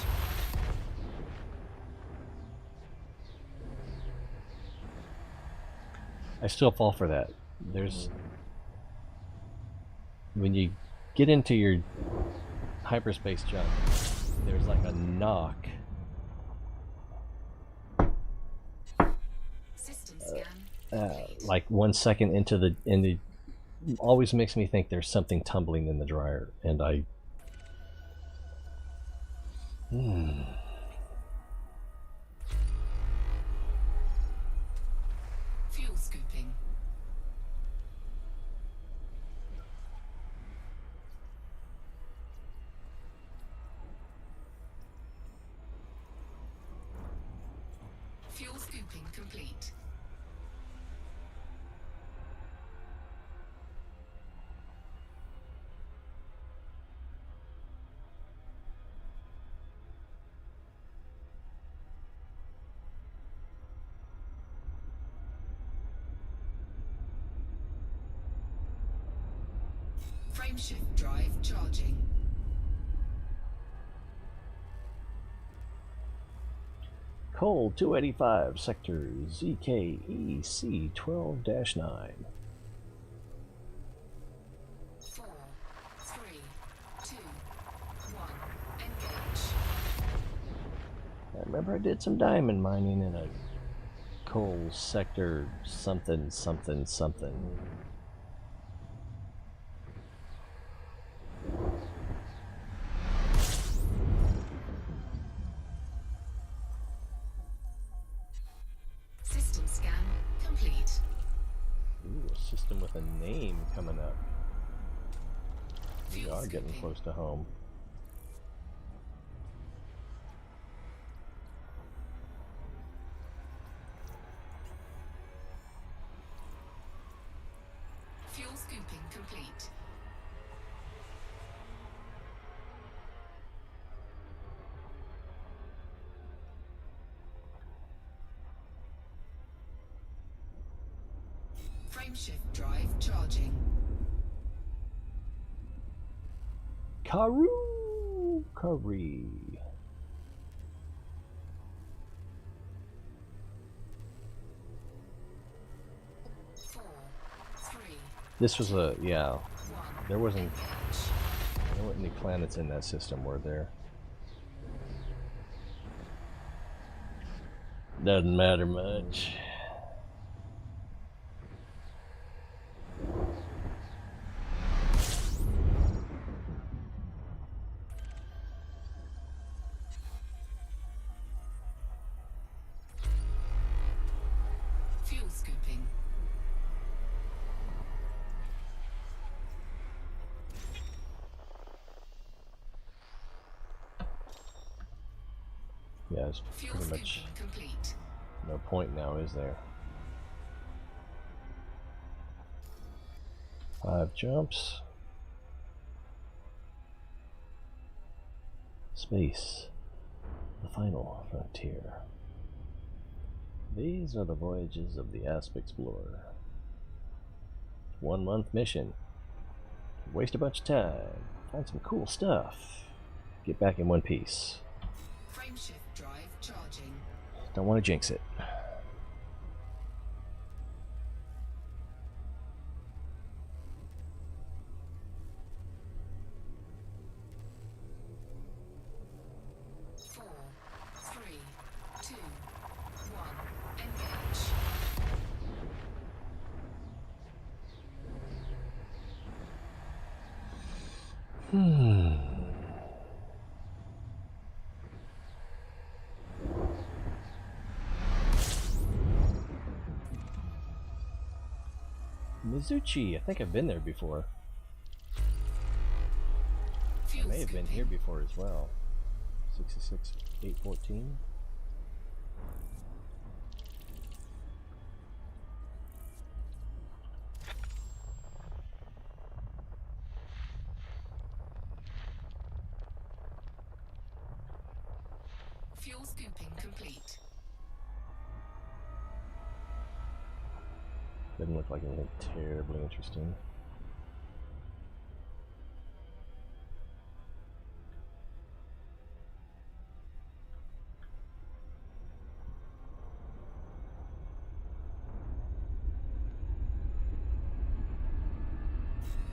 I still fall for that. There's... When you get into your hyperspace jump, there's like a knock. System scan complete. Like 1 second into the... always makes me think there's something tumbling in the dryer, and I... Fuel scooping. Fuel scooping complete. Frameshift drive charging. Coal 285, sector ZKEC 12-9. 4, 3, 2, 1, engage. I remember I did some diamond mining in a coal sector something. System scan complete. Ooh, a system with a name coming up. We Fuel are getting scooping. close to home. Fuel scooping complete. Frameshift drive charging. Curry. 4, 3, This was a, yeah, 1, there wasn't engage. any planets in that system, were there? Doesn't matter much. Yeah, it's Fuel pretty much scooping complete. no point now, is there? 5 jumps. Space. The final frontier. These are the voyages of the Asp Explorer. 1-month mission. Waste a bunch of time. Find some cool stuff. Get back in one piece. Frameshift drive charging. Don't want to jinx it. Four, three, two, one. Engage. Mizuchi, I think I've been there before. I Fuel may have been scooping. here before as well. 66-814. Fuel scooping complete. Doesn't look like anything terribly interesting.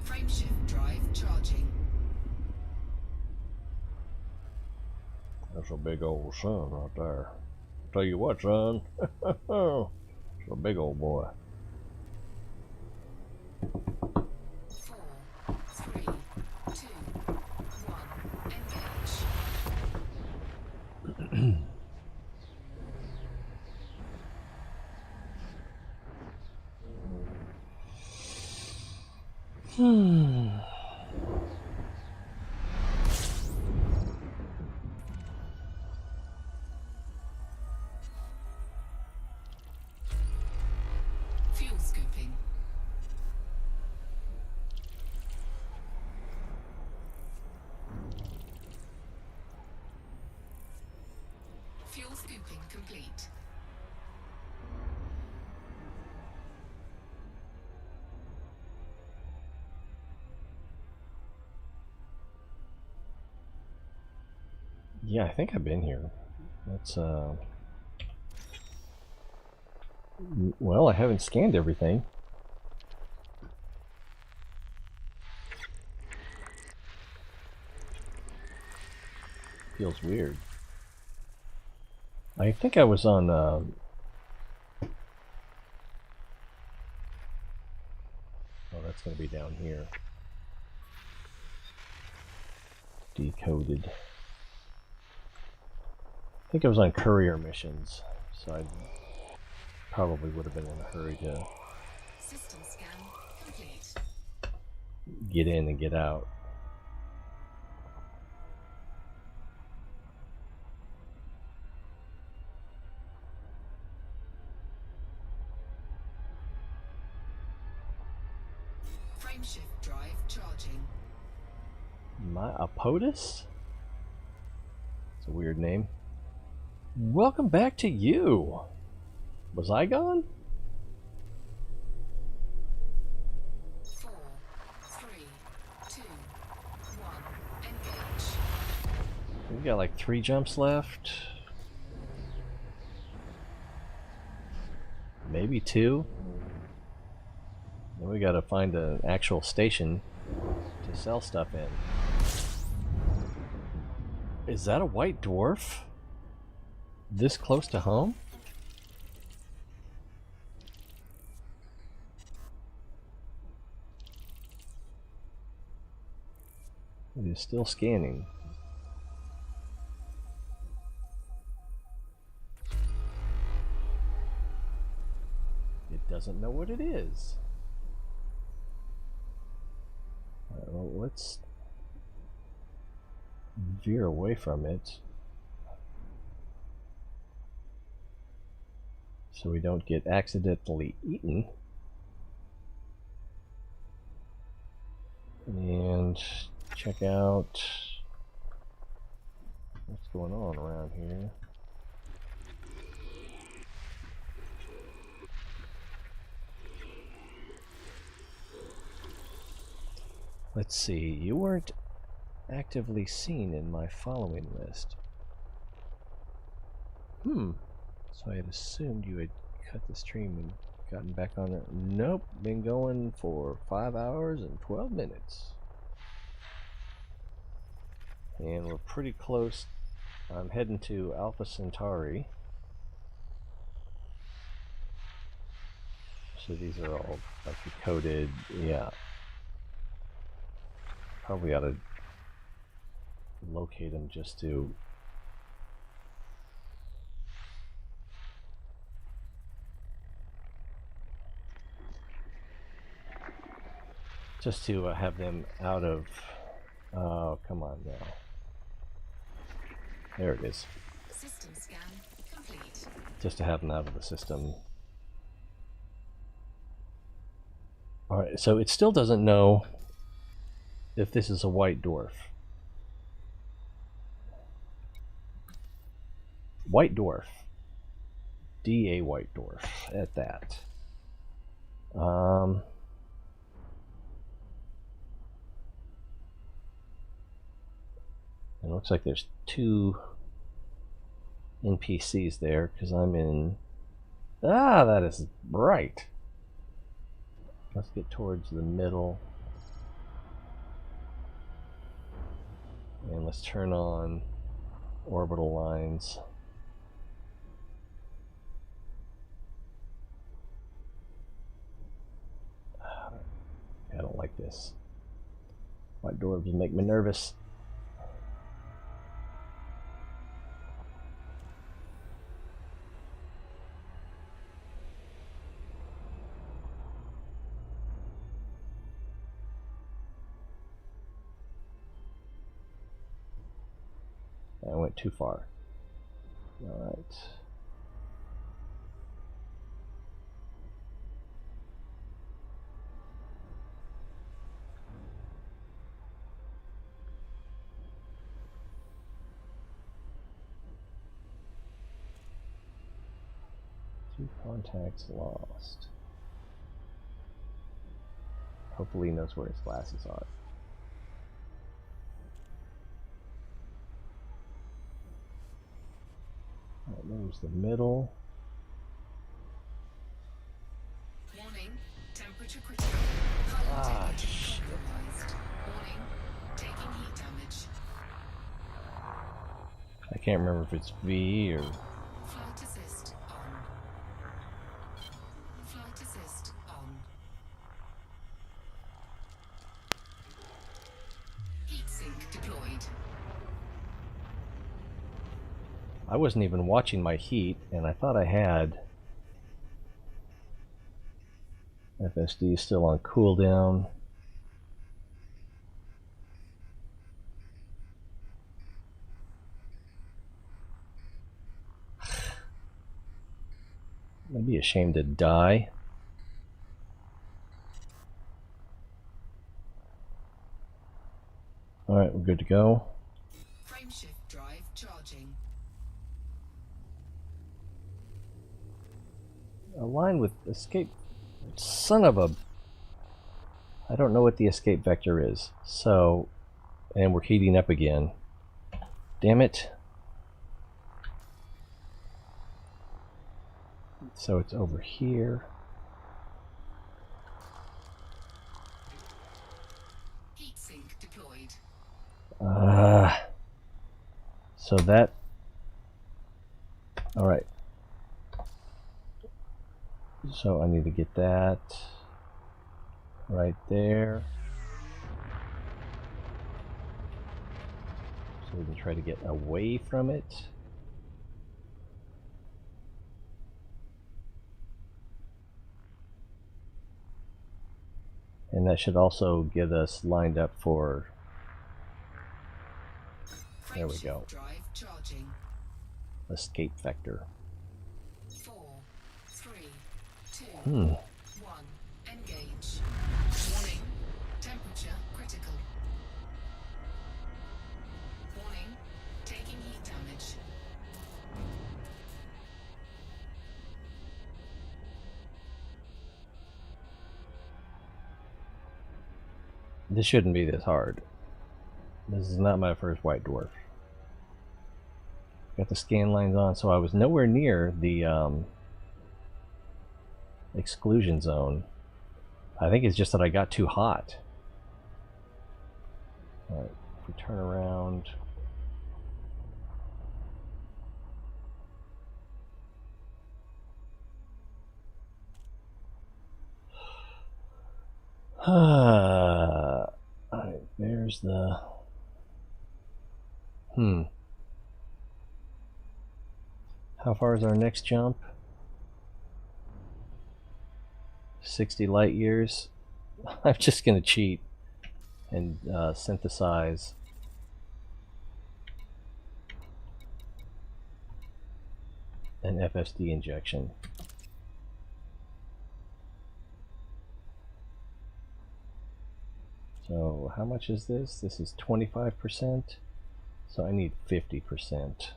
Frameshift drive charging. That's a big old sun right there. Tell you what, son. It's a big old boy. 4, 3, 2, 1. Engage. Fuel scooping. Fuel scooping complete. Yeah, I think I've been here. That's well, I haven't scanned everything. Feels weird. I think I was on oh, that's going to be down here. Decoded. I think I was on courier missions, so I probably would have been in a hurry to System scan complete. get in and get out. Frameshift drive charging. My Apodus? It's a weird name. Welcome back to you. Was I gone? 4, 3, 2, 1. Engage. We got like 3 jumps left. Maybe 2. Then we gotta find an actual station to sell stuff in. Is that a white dwarf? This close to home? It is still scanning. It doesn't know what it is. Alright, well, let's veer away from it. so we don't get accidentally eaten. And check out what's going on around here. Let's see, you weren't actively seen in my following list. So I had assumed you had cut the stream and gotten back on it. Nope, been going for 5 hours and 12 minutes. And we're pretty close. I'm heading to Alpha Centauri. So these are all like decoded, yeah. Probably ought to locate them just to have them out of, oh, come on now. There it is. System scan complete. Just to have them out of the system. Alright, so it still doesn't know if this is a white dwarf. White dwarf. DA white dwarf at that. It looks like there's 2 NPCs there because I'm in. Ah, that is right. Let's get towards the middle. And let's turn on orbital lines. I don't like this. White dwarves make me nervous. I went too far. Alright. Two contacts lost. Hopefully he knows where his glasses are. Alright, there's the middle. Warning, temperature critical. Ah, shit. Warning, taking heat damage. I can't remember if it's V or... Flight assist on. Flight assist on. Heat sink deployed. I wasn't even watching my heat, and I thought I had FSD still on cooldown. I'd be ashamed to die. Alright, we're good to go. Frameshift drive charging. Aligned with escape. Son of a... I don't know what the escape vector is. So, and we're heating up again. Damn it. So it's over here. Heat sink deployed. So that... Alright. So I need to get that right there. So we can try to get away from it. And that should also get us lined up for... There we go. Drive charging. Escape vector. 4 1. Engage. Warning. Temperature critical. Warning. Taking heat damage. This shouldn't be this hard. This is not my first white dwarf. Got the scan lines on, so I was nowhere near the exclusion zone. I think it's just that I got too hot. Alright, if we turn around. Alright, there's the... How far is our next jump? 60 light years. I'm just gonna cheat and synthesize an FSD injection. So how much is this? This is 25%, so I need 50%.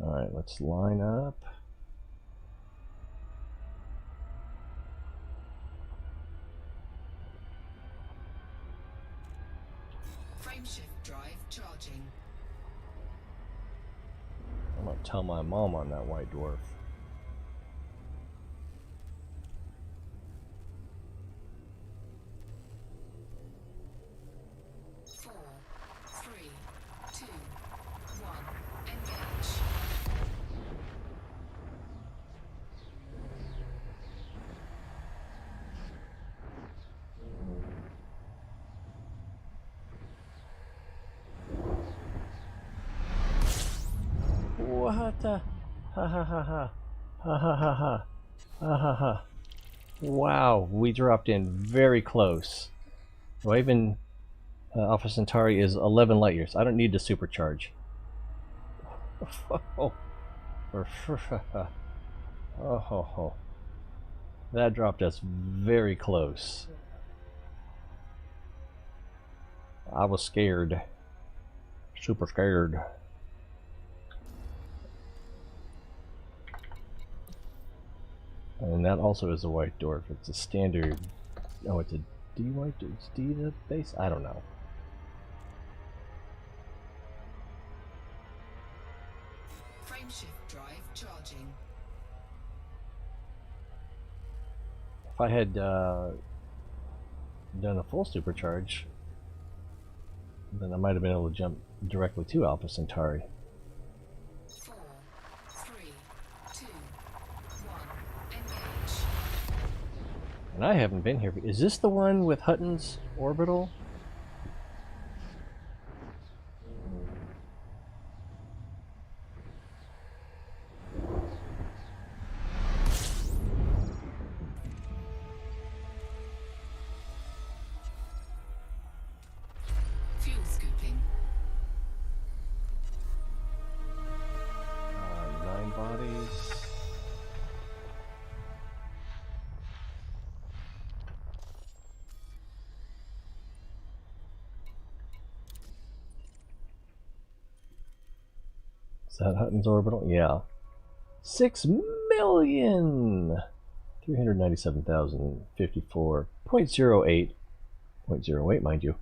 Alright, let's line up. Frameshift drive charging. I'm gonna tell my mom on that white dwarf. Four, three, two, one. Engage. What the? Ha ha ha ha. Ha ha ha ha. Ha ha ha. Wow, we dropped in very close. Do I even... Alpha Centauri is 11 light years. I don't need to supercharge. Oh, oh, that dropped us very close. I was scared. Super scared. And that also is a white dwarf. It's a standard... Oh, it's a D white dwarf. Is D the base? I don't know. Frameshift drive charging. If I had done a full supercharge, then I might have been able to jump directly to Alpha Centauri. 4, 3, 2, 1. Engage. And I haven't been here. Is this the one with Hutton's orbital? Fuel scooping. 9 bodies. Is that Hutton's orbital? Yeah. 6,397,054.08. 0.08, mind you.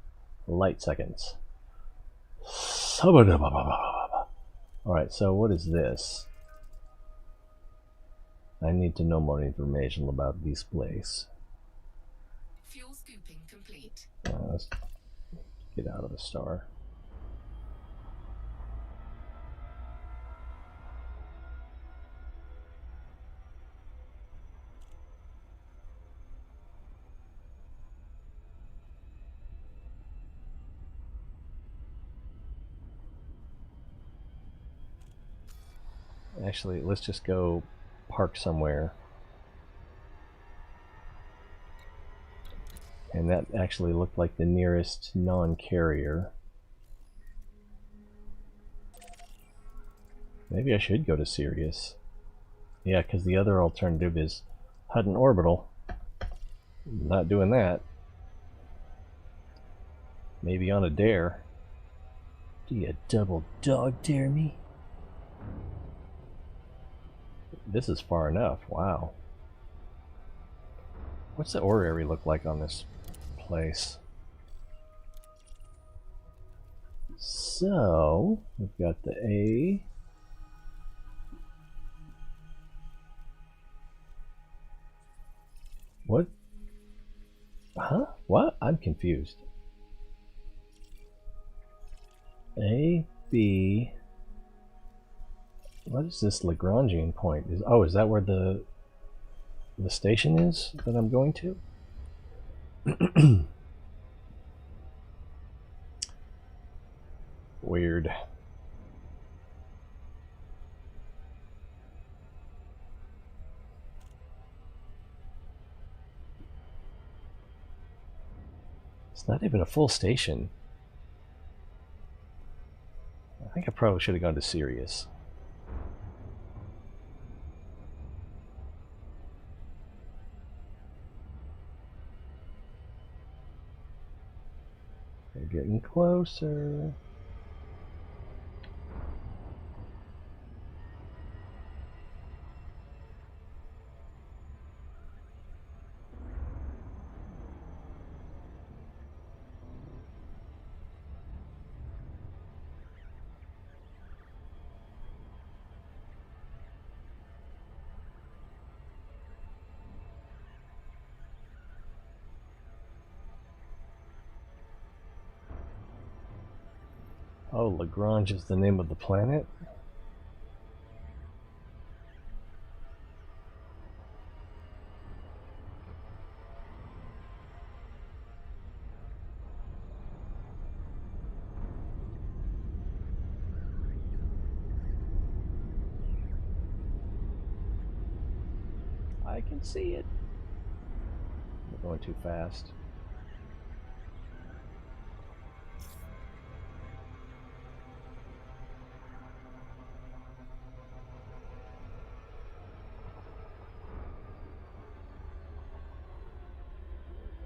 Light seconds. Alright, so what is this? I need to know more information about this place. Fuel scooping complete. Let's get out of the star. Actually, let's just go park somewhere. And that actually looked like the nearest non-carrier. Maybe I should go to Sirius. Yeah, because the other alternative is Hutton Orbital. Not doing that. Maybe on a dare. Do you double dog dare me? This is far enough. Wow. What's the orrery look like on this place? So, we've got the A. What? Huh? What? I'm confused. A, B. What is this Lagrangian point? Is that where the station is that I'm going to? Weird. It's not even a full station. I think I probably should have gone to Sirius. We're getting closer. Oh, Lagrange is the name of the planet? I can see it. We're going too fast.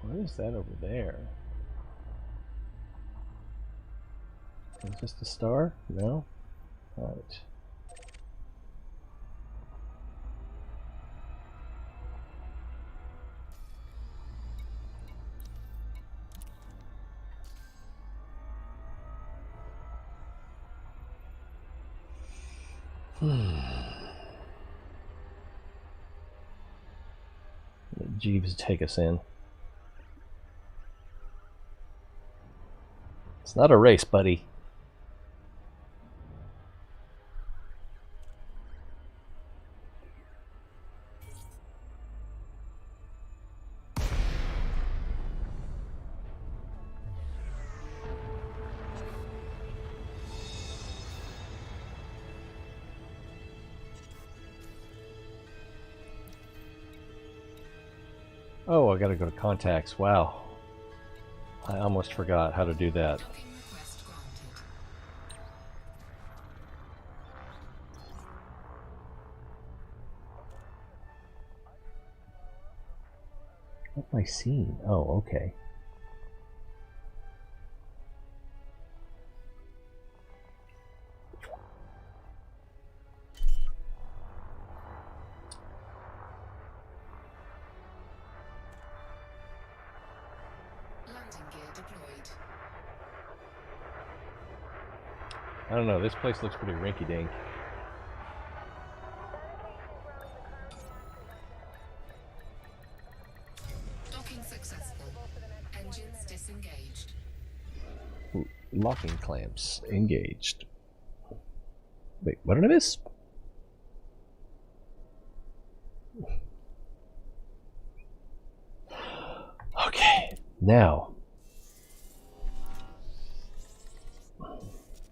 What is that over there? Is this the star? No? Alright. Let Jeeves take us in. It's not a race, buddy. Oh, I gotta go to contacts. Wow. I almost forgot how to do that. Docking request granted. What am I seeing? Oh, okay. Landing gear deployed. I don't know, this place looks pretty rinky-dink. Docking successful. Engines disengaged. Locking clamps engaged. Wait, what did I miss? Okay, now.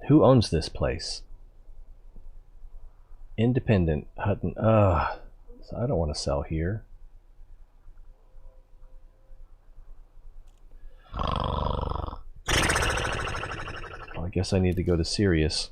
Who owns this place? Independent Hutton. So I don't want to sell here. Well, I guess I need to go to Sirius.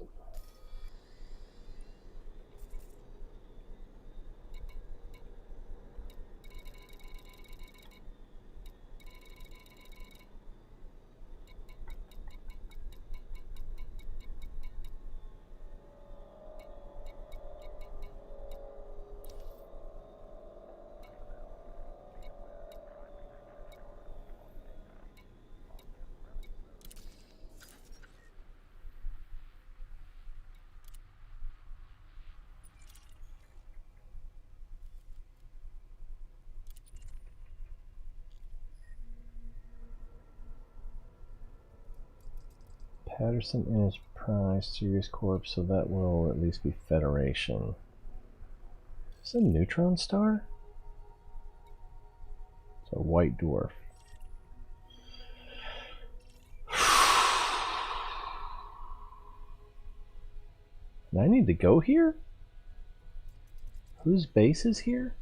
Patterson Enterprise Series Corp, so that will at least be Federation. Is this a neutron star? It's a white dwarf. And I need to go here? Whose base is here?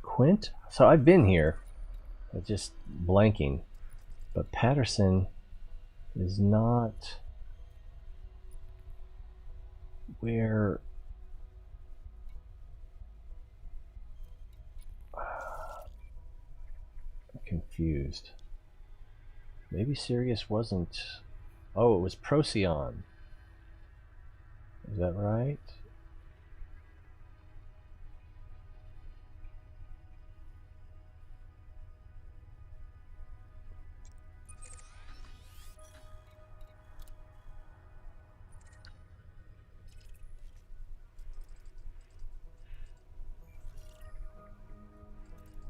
Quint? So I've been here. I'm just blanking. But Patterson is not where... I'm confused. Maybe Sirius wasn't... Oh, it was Procyon. Is that right?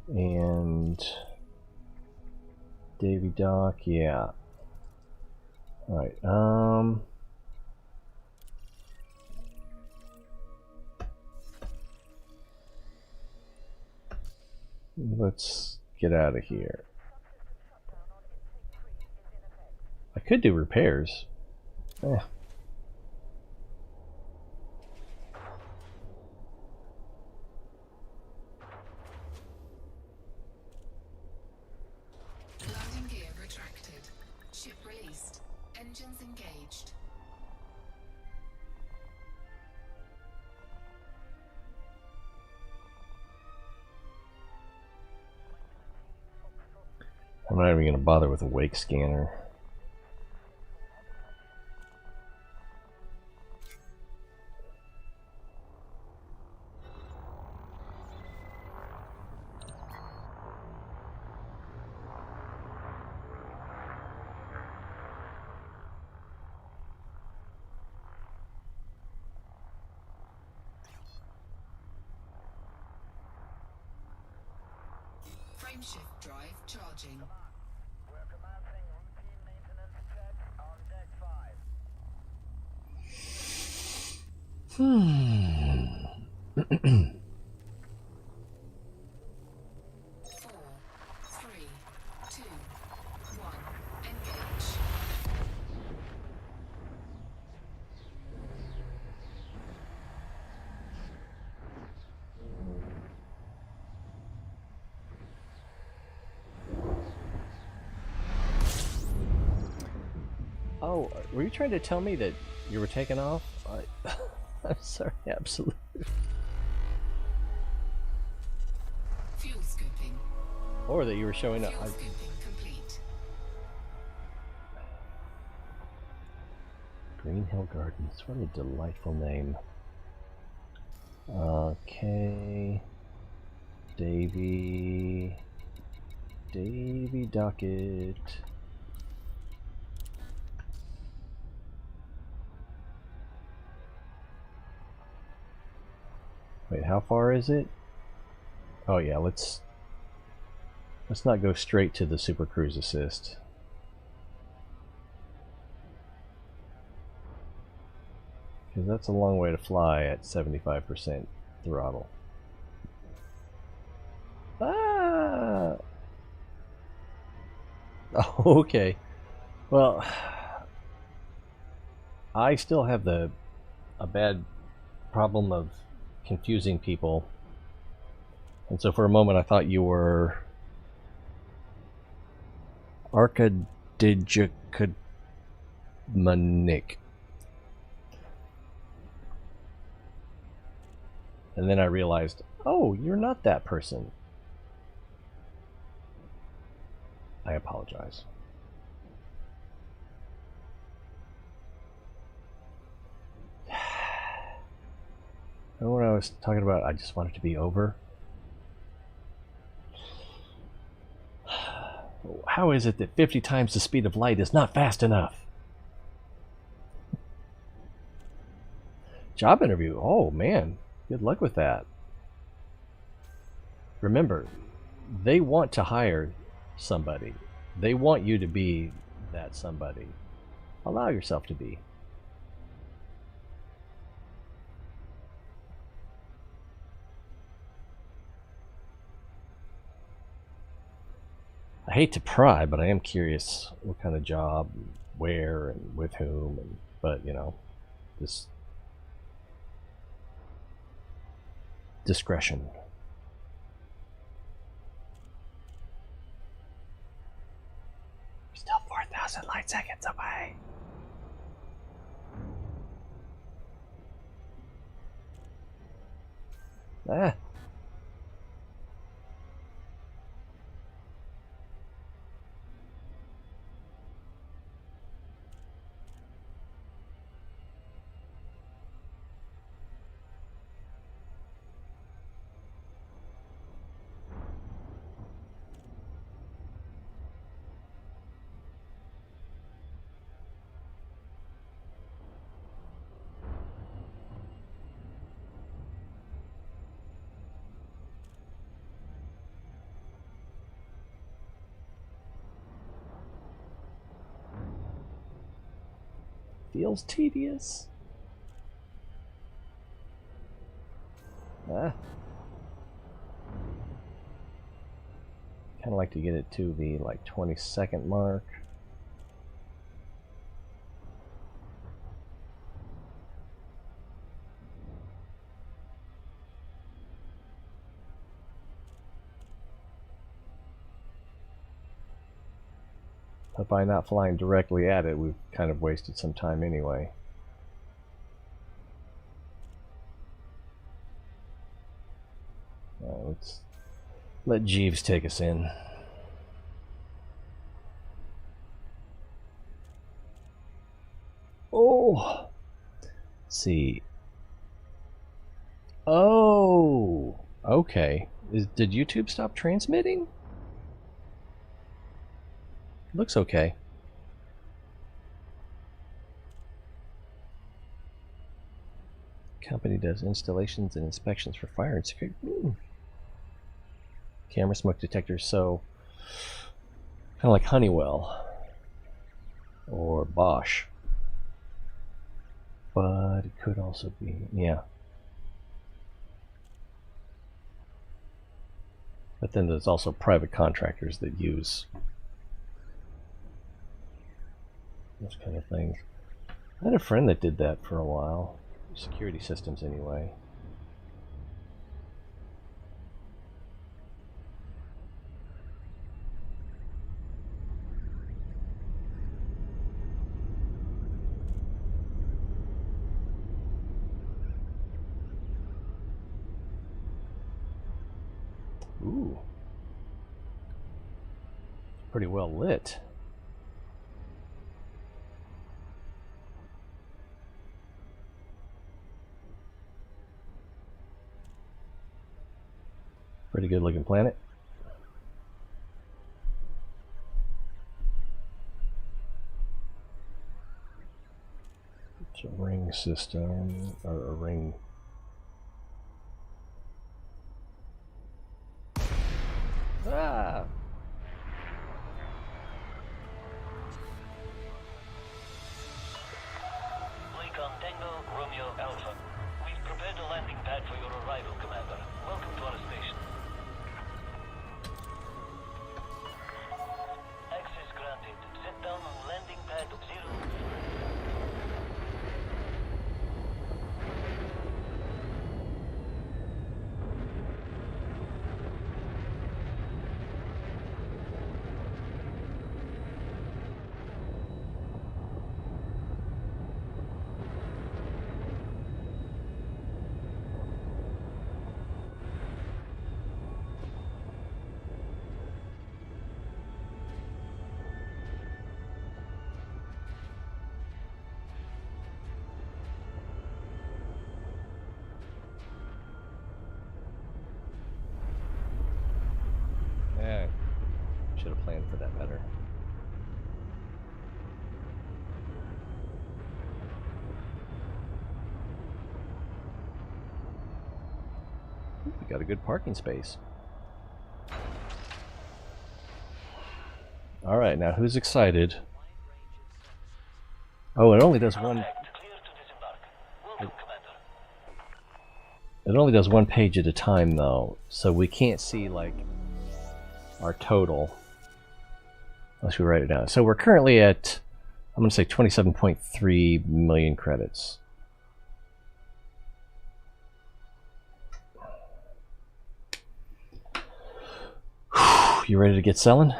And Davy Dock, yeah. Alright, let's get out of here. I could do repairs. Eh. Landing gear retracted. Ship released. Engines engaged. I'm not even going to bother with a wake scanner. Frameshift drive charging. We're commencing routine maintenance check on deck 4, 3, 2, 1. Engage. Oh, were you trying to tell me that you were taking off? I'm sorry, absolutely. Fuel scooping. Or that you were showing up. Fuel scooping complete. Green Hill Gardens, what a delightful name. Okay. Davy Docket. Wait, how far is it? Oh yeah, let's not go straight to the Super Cruise Assist. Because that's a long way to fly at 75% throttle. Ah! Oh, okay. Well, I still have a bad problem of confusing people. And so for a moment I thought you were Arkadijikadmanik. And then I realized, oh, you're not that person. I apologize. Remember when I was talking about I just want it to be over? How is it that 50 times the speed of light is not fast enough? Job interview. Oh, man. Good luck with that. Remember, they want to hire somebody. They want you to be that somebody. Allow yourself to be. I hate to pry, but I am curious what kind of job, where, and with whom, but you know, this discretion. We're still 4,000 light seconds away. Ah. Feels tedious. Kind of like to get it to the like 20-second mark. But by not flying directly at it, we've kind of wasted some time anyway. Let's let Jeeves take us in. Oh! Let's see. Oh! Okay. Did YouTube stop transmitting? Looks okay. Company does installations and inspections for fire and security. Camera smoke detectors, so kind of like Honeywell or Bosch. But it could also be, yeah. But then there's also private contractors that use those kind of things. I had a friend that did that for a while. Security systems, anyway. Ooh. Pretty well lit. Pretty good looking planet. It's a ring system, or a ring. Ah! Recon Tango, Romeo Alpha. We've prepared a landing pad for your arrival, Commander. Welcome to our station. Access granted. Set down on landing pad 0. plan for that matter. We got a good parking space. Alright, now who's excited? Oh, it only does one. It only does one page at a time, though, so we can't see like our total unless we write it down. So we're currently at, I'm going to say 27.3 million credits. You ready to get selling?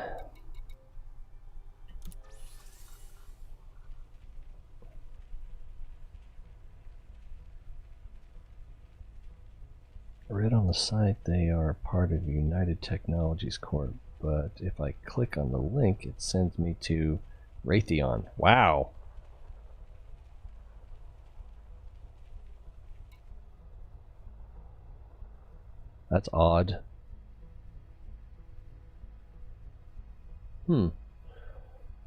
I read on the site they are part of United Technologies Corp, but if I click on the link, it sends me to Raytheon. Wow. That's odd.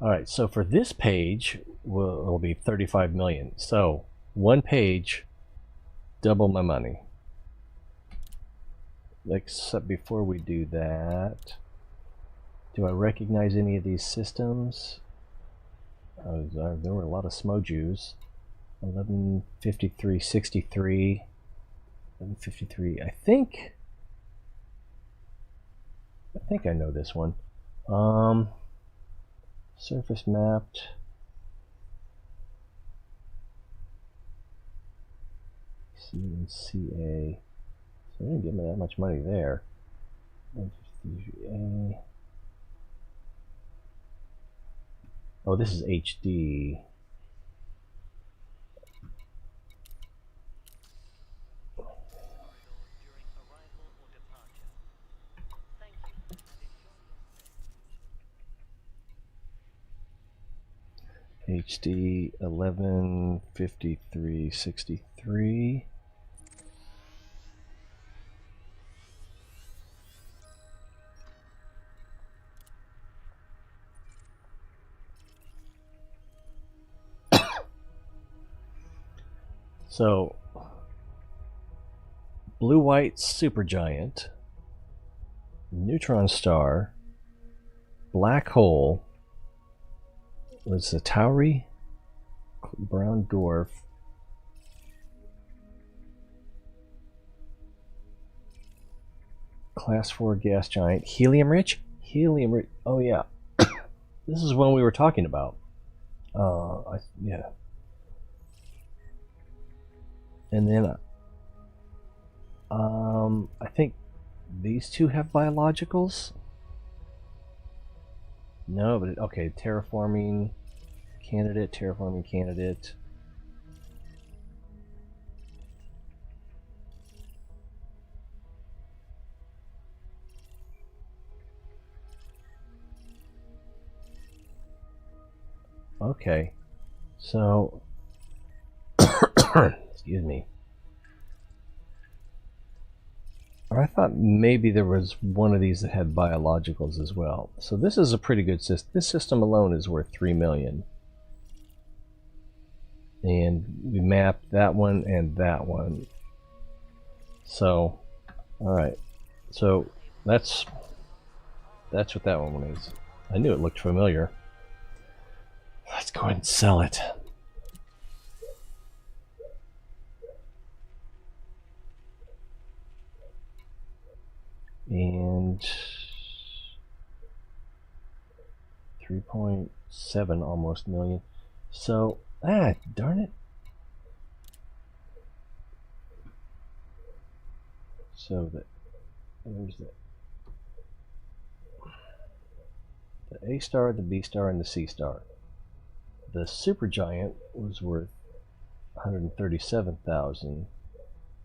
Alright, so for this page, will be 35 million. So, one page, double my money. Except before we do that, do I recognize any of these systems? There were a lot of Smojus. 115363. 1153. I think I know this one. Surface mapped. C and CA. So they didn't give me that much money there. 153A. Oh, this is HD. HD 115363. So, blue-white supergiant, neutron star, black hole. Was the Tauri? Brown dwarf. Class 4 gas giant. Helium rich? Helium rich. Oh, yeah. This is one we were talking about. Yeah. And then, I think these two have biologicals. No, but okay, terraforming candidate. Okay, so, excuse me. I thought maybe there was one of these that had biologicals as well. So this is a pretty good system. This system alone is worth 3 million. And we mapped that one and that one. So, alright. So, that's what that one is. I knew it looked familiar. Let's go ahead and sell it. And 3.7 almost million. So, darn it. So there's the A star, the B star, and the C star. The supergiant was worth 137,000,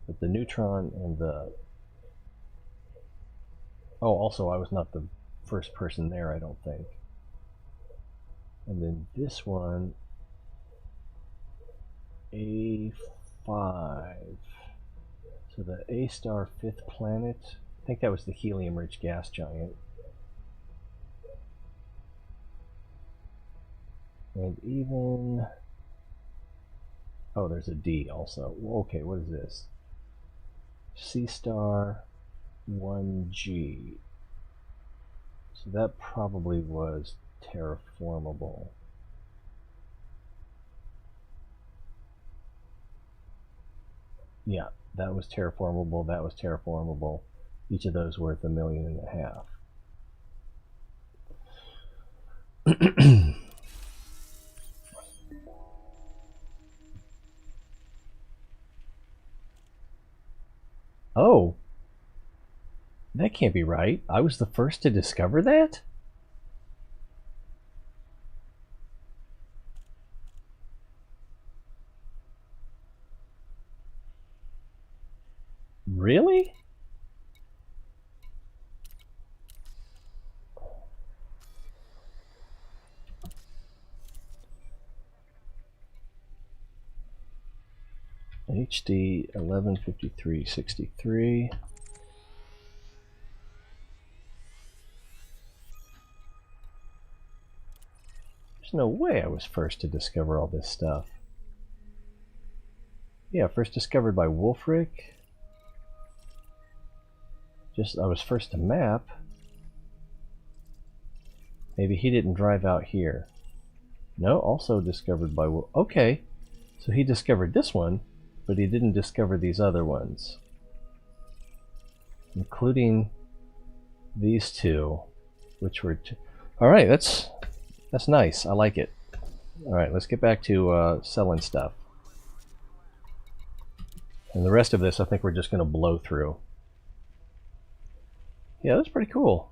but the neutron and the also I was not the first person there, I don't think. And then this one, A5. So the A star 5th planet, I think that was the helium-rich gas giant. And even... Oh, there's a D also. Okay, what is this? C star 1G. So that probably was terraformable. Yeah, that was terraformable, that was terraformable. Each of those worth $1.5 million. Oh, that can't be right. I was the first to discover that? Really? HD 115363. There's no way I was first to discover all this stuff. Yeah, first discovered by Wolfric. I was first to map. Maybe he didn't drive out here. No, also discovered by Wolf. Okay, so he discovered this one, but he didn't discover these other ones. Including these two, which were... Alright, that's nice. I like it. Alright, let's get back to selling stuff. And the rest of this, I think we're just going to blow through. Yeah, that's pretty cool.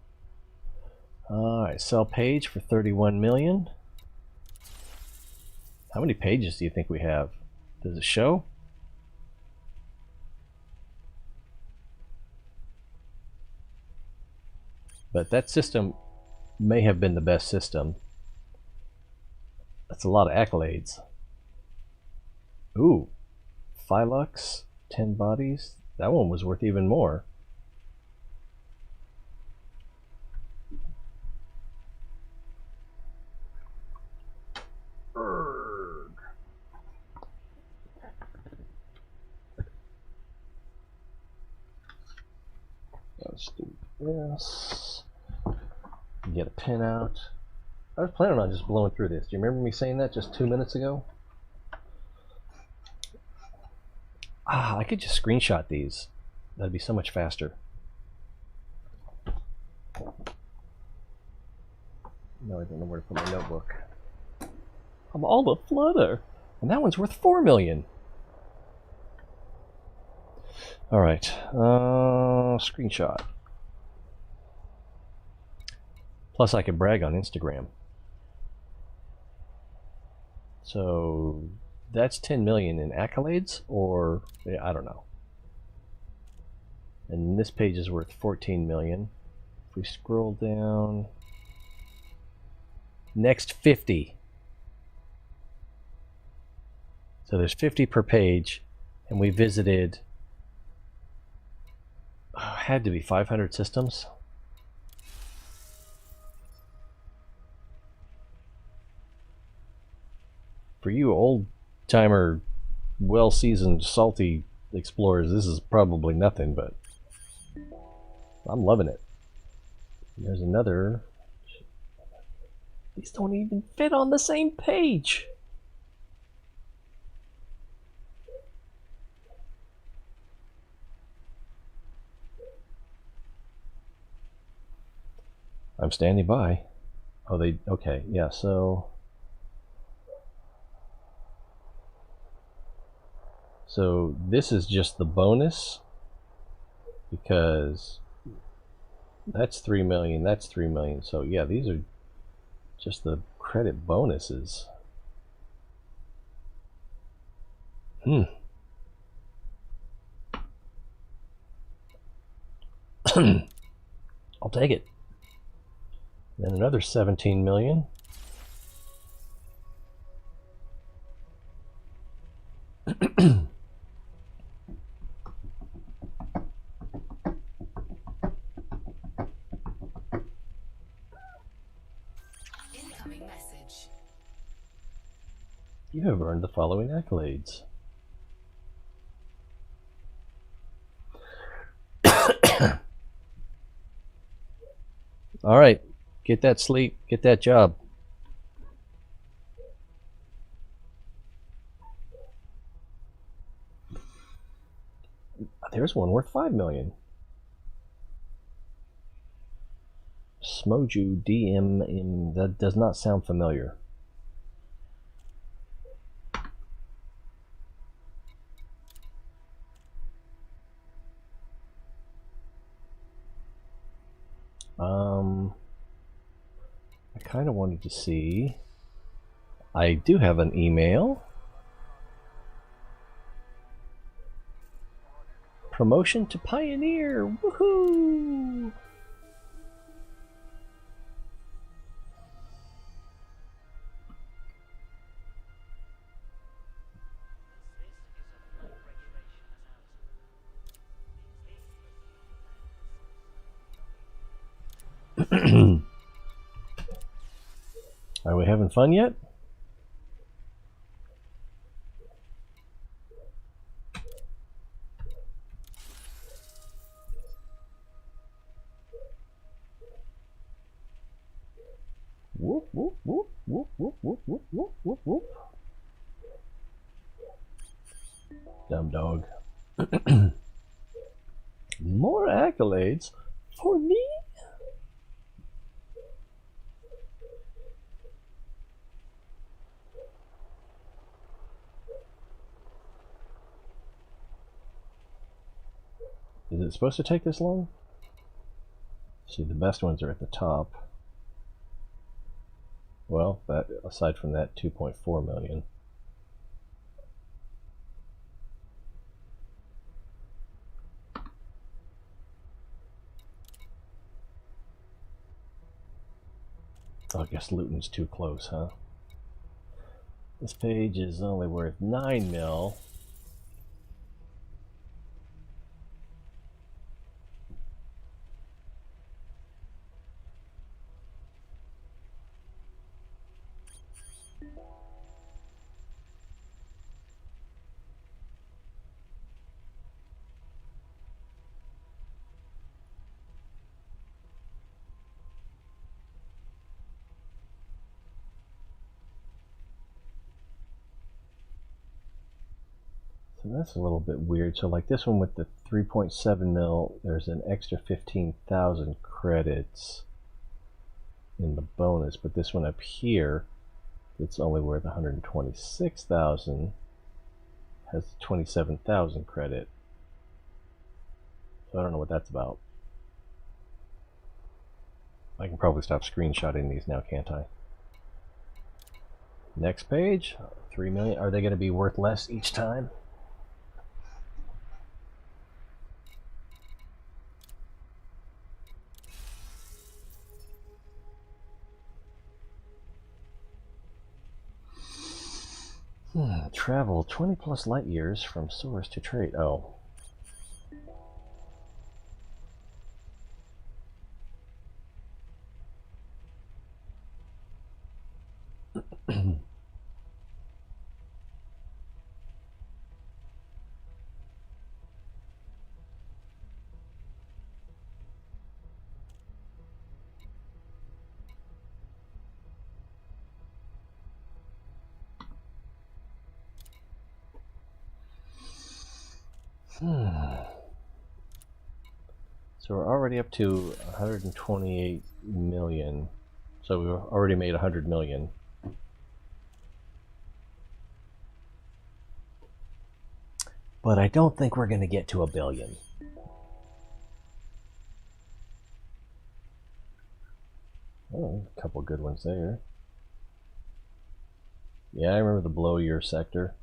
Alright, sell page for 31 million. How many pages do you think we have? Does it show? But that system may have been the best system. That's a lot of accolades. Ooh, Phylux, 10 bodies. That one was worth even more. Let's do this. Get a pin out. I was planning on just blowing through this. Do you remember me saying that just 2 minutes ago? Ah, I could just screenshot these. That'd be so much faster. No, I don't know where to put my notebook. I'm all a flutter. And that one's worth 4 million. Alright, screenshot. Plus I could brag on Instagram. So that's 10 million in accolades, or I don't know. And this page is worth 14 million. If we scroll down, next 50. So there's 50 per page, and we visited, had to be 500 systems. For you old-timer, well-seasoned, salty explorers, this is probably nothing, but I'm loving it. There's another. These don't even fit on the same page. I'm standing by. Oh, they... Okay, yeah, so... So this is just the bonus, because that's 3 million, that's 3 million. So yeah, these are just the credit bonuses. I'll take it. Then another 17 million. Incoming message. You have earned the following accolades. All right, get that sleep, get that job. There's one worth 5 million. Smoju DM, that does not sound familiar. I kind of wanted to see. I do have an email. Promotion to Pioneer! Woohoo! Are we having fun yet? Whoop, whoop, whoop, whoop, whoop, whoop, whoop, whoop, whoop, whoop. Dumb dog. More accolades for me? Is it supposed to take this long? See, the best ones are at the top. Well, that aside from that, 2.4 million. I guess Luton's too close, huh? This page is only worth 9 mil. So that's a little bit weird. So like this one with the 3.7 mil, there's an extra 15,000 credits in the bonus, but this one up here, it's only worth 126,000, has 27,000 credit. So I don't know what that's about. I can probably stop screenshotting these now, can't I? Next page, 3 million. Are they going to be worth less each time? Travel 20 plus light years from source to trade. Oh. So we're already up to 128 million. So we've already made 100 million. But I don't think we're going to get to 1 billion. Oh, a couple good ones there. Yeah, I remember the below your sector.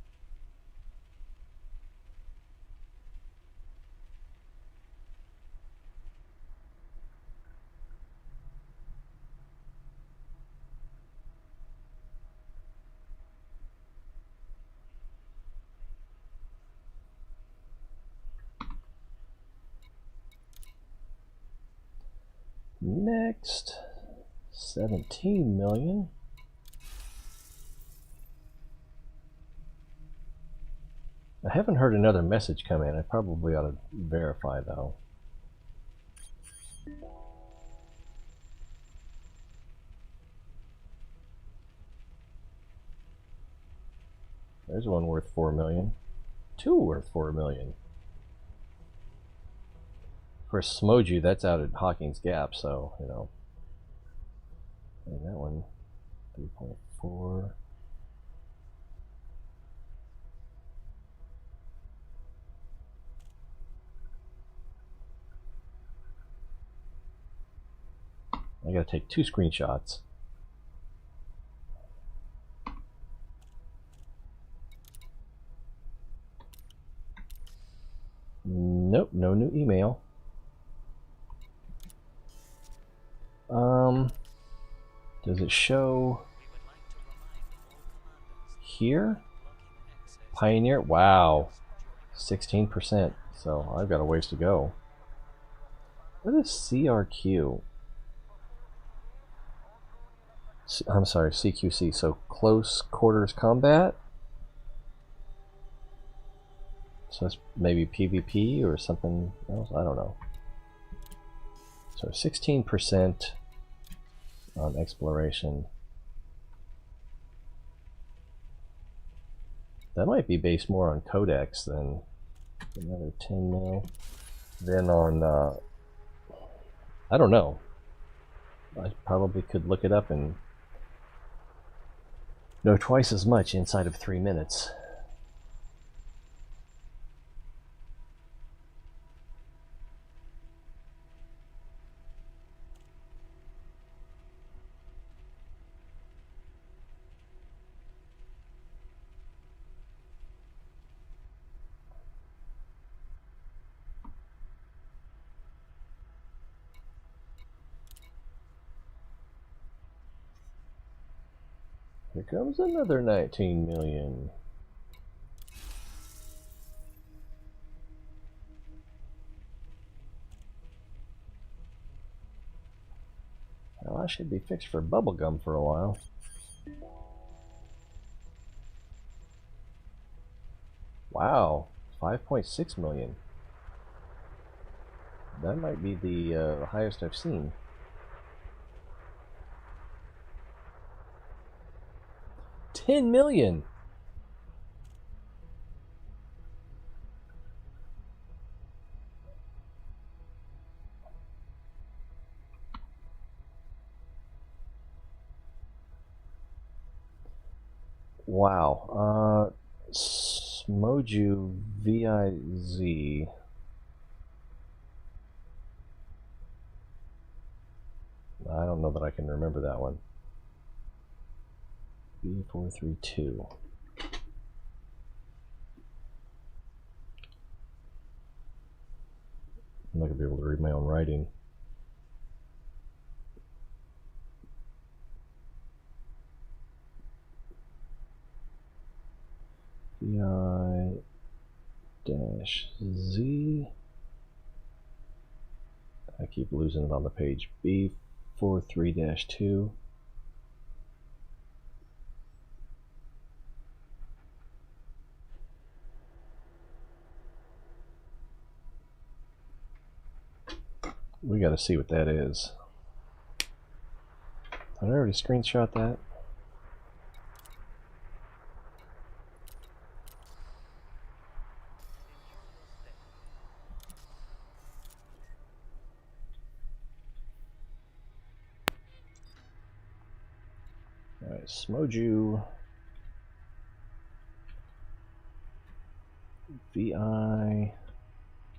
Next, 17 million. I haven't heard another message come in. I probably ought to verify though. There's one worth 4 million. Two worth 4 million. Of course, Smoju, that's out at Hawking's Gap, so, you know. And that one, 3.4. I gotta take 2 screenshots. Nope, no new email. Does it show here? Pioneer? Wow. 16%. So I've got a ways to go. What is CRQ? I'm sorry, CQC. So close quarters combat? So that's maybe PvP or something else? I don't know. So 16% on exploration. That might be based more on Codex than another 10 mil. Then on, I don't know. I probably could look it up and know twice as much inside of 3 minutes. Here comes another 19 million. Well, I should be fixed for bubblegum for a while. Wow, 5.6 million. That might be the highest I've seen. $10 million. Wow. Smoju VIZ. I don't know that I can remember that one. B432. I'm not going to be able to read my own writing. VI-Z. I keep losing it on the page. B43-2. We got to see what that is. Did I already screenshot that? Alright, Smoju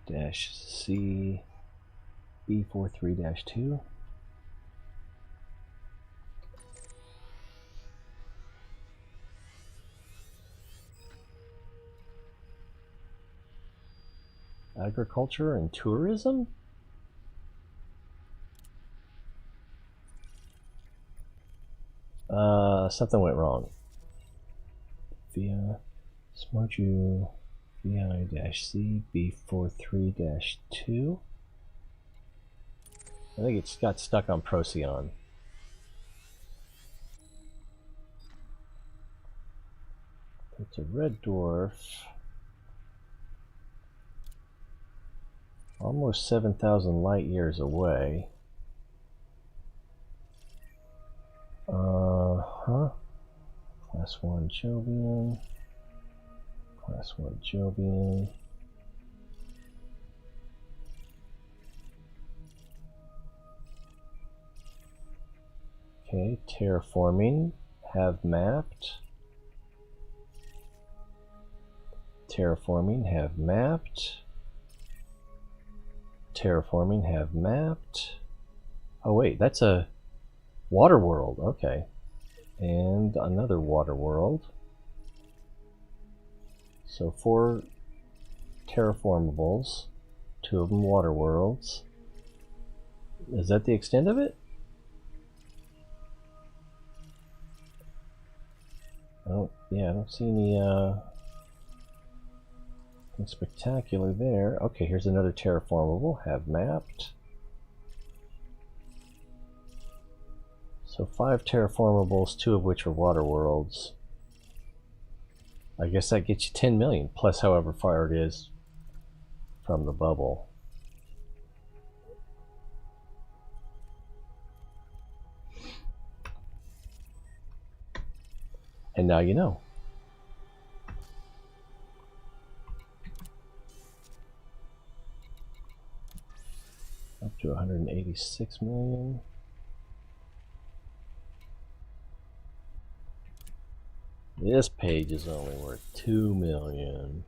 VI-C B43-2. Agriculture and tourism? Something went wrong. Via Smoju VI-C B43-2. I think it's got stuck on Procyon. It's a red dwarf. Almost 7,000 light years away. Class 1 Jovian. Class 1 Jovian. Okay, terraforming. Have mapped. Terraforming. Have mapped. Terraforming. Have mapped. Oh wait, that's a water world. Okay. And another water world. So 4 terraformables, 2 of them water worlds. Is that the extent of it? I don't see anything spectacular there. Okay, here's another terraformable. Have mapped. So 5 terraformables, 2 of which are water worlds. I guess that gets you 10 million, plus however far it is from the bubble. And now you know. Up to 186 million. This page is only worth 2 million.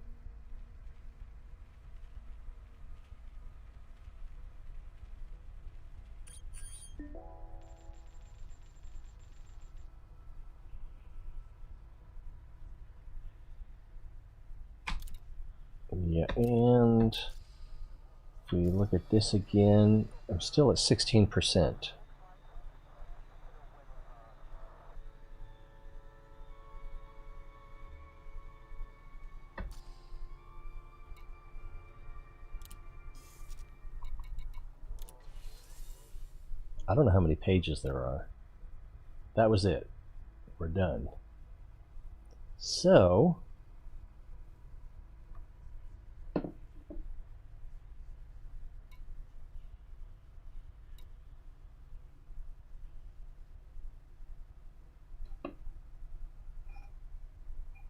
Yeah, and if we look at this again, I'm still at 16%. I don't know how many pages there are. That was it. We're done. So,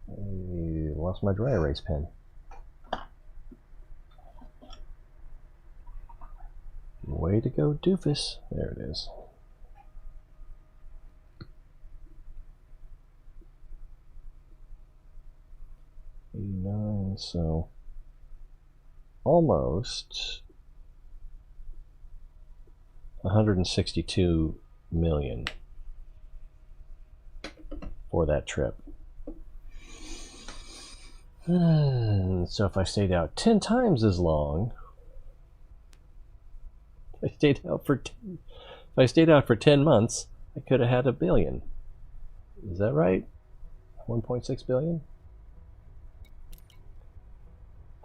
I lost my dry erase pen. Way to go, doofus. There it is. So almost 162 million for that trip. So if I stayed out 10 times as long, if I stayed out for 10 months, I could have had $1 billion. Is that right? 1.6 billion?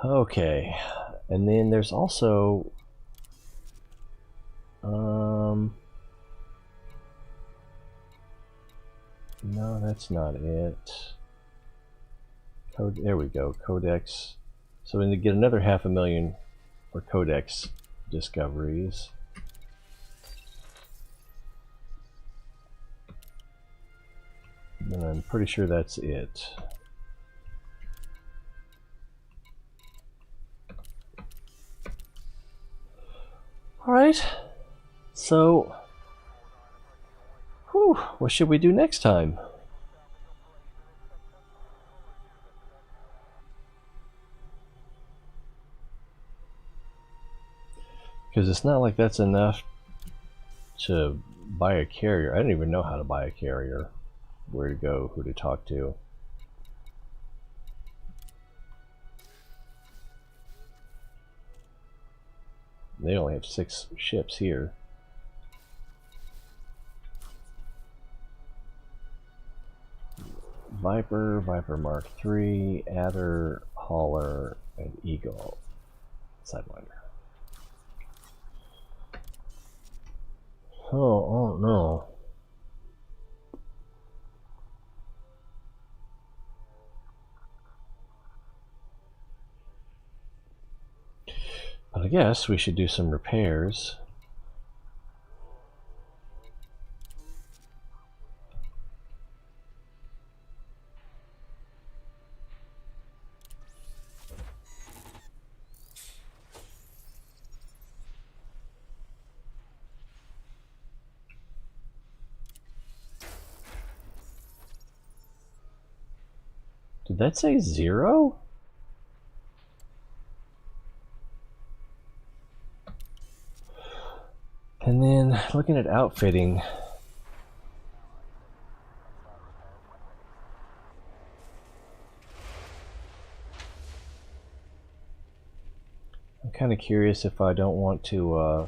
Okay, and then there's also no, that's not it. There we go, Codex. So we get another 500,000 for Codex discoveries. And I'm pretty sure that's it. Alright, so what should we do next time? Because it's not like that's enough to buy a carrier. I don't even know how to buy a carrier. Where to go, who to talk to. They only have 6 ships here. Viper, Viper Mark III, Adder, Hauler, and Eagle. Sidewinder. Oh no. But I I guess we should do some repairs. Did that say 0? And then looking at outfitting, I'm kind of curious if I don't want to,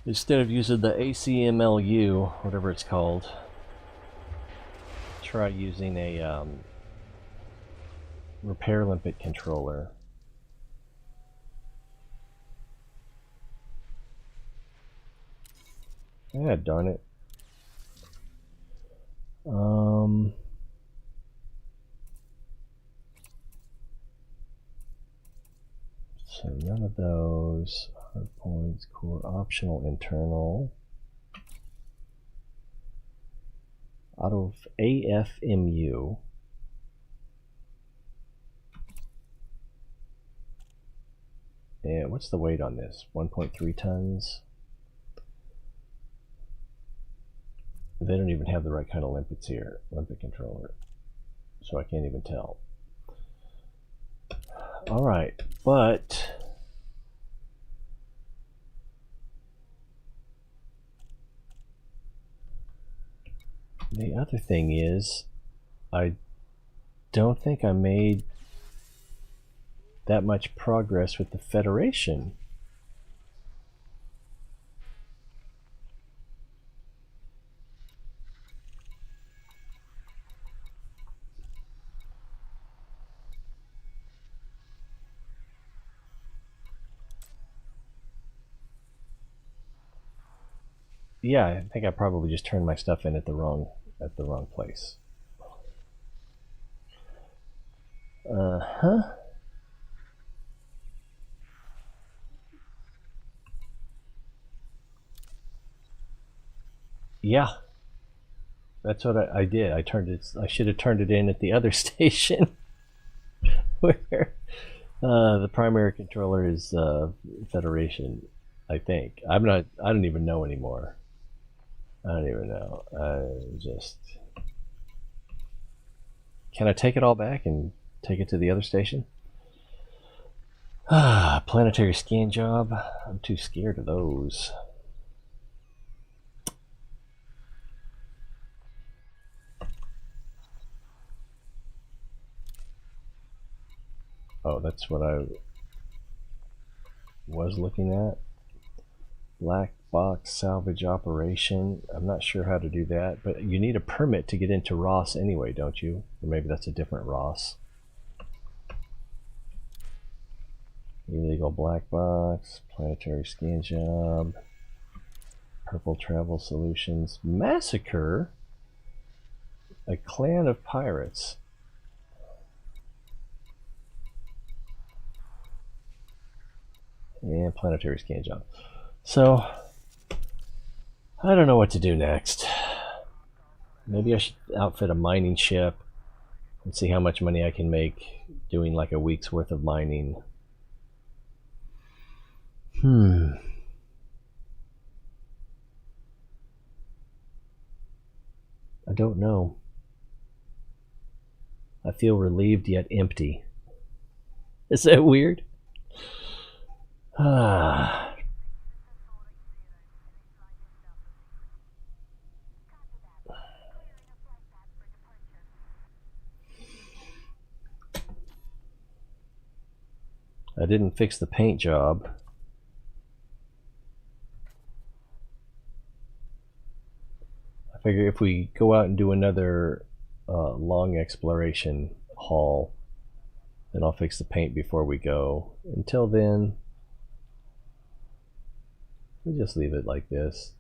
instead of using the ACMLU, whatever it's called, try using a repair limpet controller. Yeah, darn it. So none of those. Hard points, core, optional, internal. Out of AFMU. Yeah, what's the weight on this? 1.3 tons? They don't even have the right kind of limpets here, limpet controller. So I can't even tell. Alright, but the other thing is, I don't think I made that much progress with the Federation. Yeah, I think I probably just turned my stuff in at the wrong place. Uh-huh. Yeah. That's what I did. I should have turned it in at the other station where the primary controller is Federation, I think. I don't even know anymore. I don't even know. Can I take it all back and take it to the other station? Planetary scan job. I'm too scared of those. Oh, that's what I was looking at. Black box salvage operation. I'm not sure how to do that, but you need a permit to get into Ross anyway, don't you? Or maybe that's a different Ross. Illegal black box, planetary scan job, purple travel solutions, massacre a clan of pirates. And planetary scan job. So, I don't know what to do next. Maybe I should outfit a mining ship and see how much money I can make doing like a week's worth of mining. I don't know. I feel relieved yet empty. Is that weird? I didn't fix the paint job. I figure if we go out and do another long exploration haul, then I'll fix the paint before we go. Until then, we just leave it like this.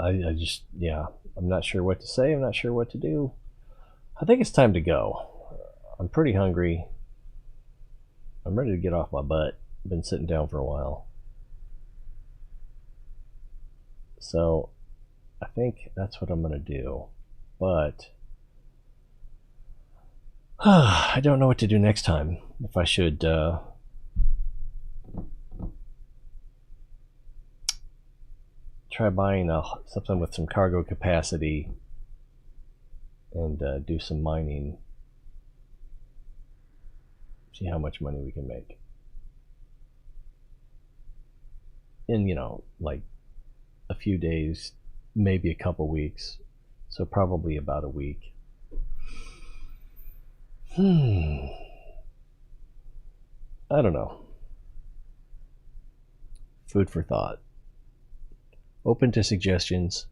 I just, yeah, I'm not sure what to say. I'm not sure what to do. I think it's time to go. I'm pretty hungry. I'm ready to get off my butt. I've been sitting down for a while. So I think that's what I'm going to do. But I don't know what to do next time. If I should try buying something with some cargo capacity and do some mining. See how much money we can make. In, like a few days, maybe a couple weeks. So probably about a week. I don't know. Food for thought. Open to suggestions.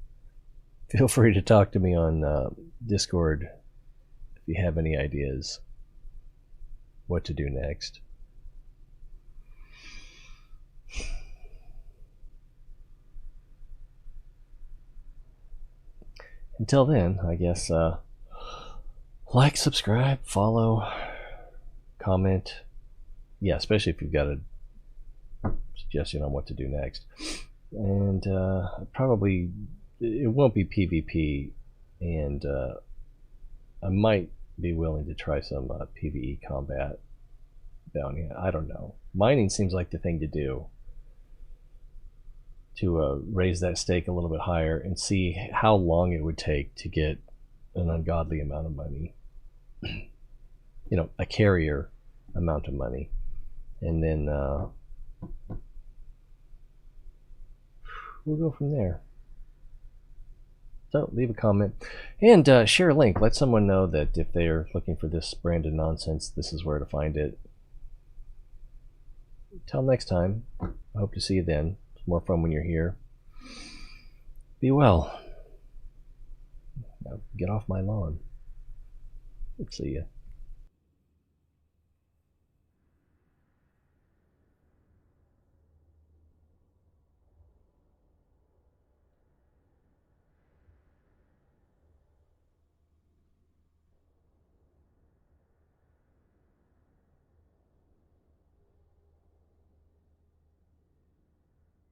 Feel free to talk to me on Discord if you have any ideas what to do next. Until then, I guess like, subscribe, follow, comment. Yeah, especially if you've got a suggestion on what to do next. And probably it won't be PvP, and I might be willing to try some PvE combat bounty. I don't know. Mining seems like the thing to do to raise that stake a little bit higher and see how long it would take to get an ungodly amount of money. A carrier amount of money. And then we'll go from there. So leave a comment and share a link. Let someone know that if they're looking for this brand of nonsense, this is where to find it. Till next time, I hope to see you then. It's more fun when you're here. Be well. Now get off my lawn. See ya.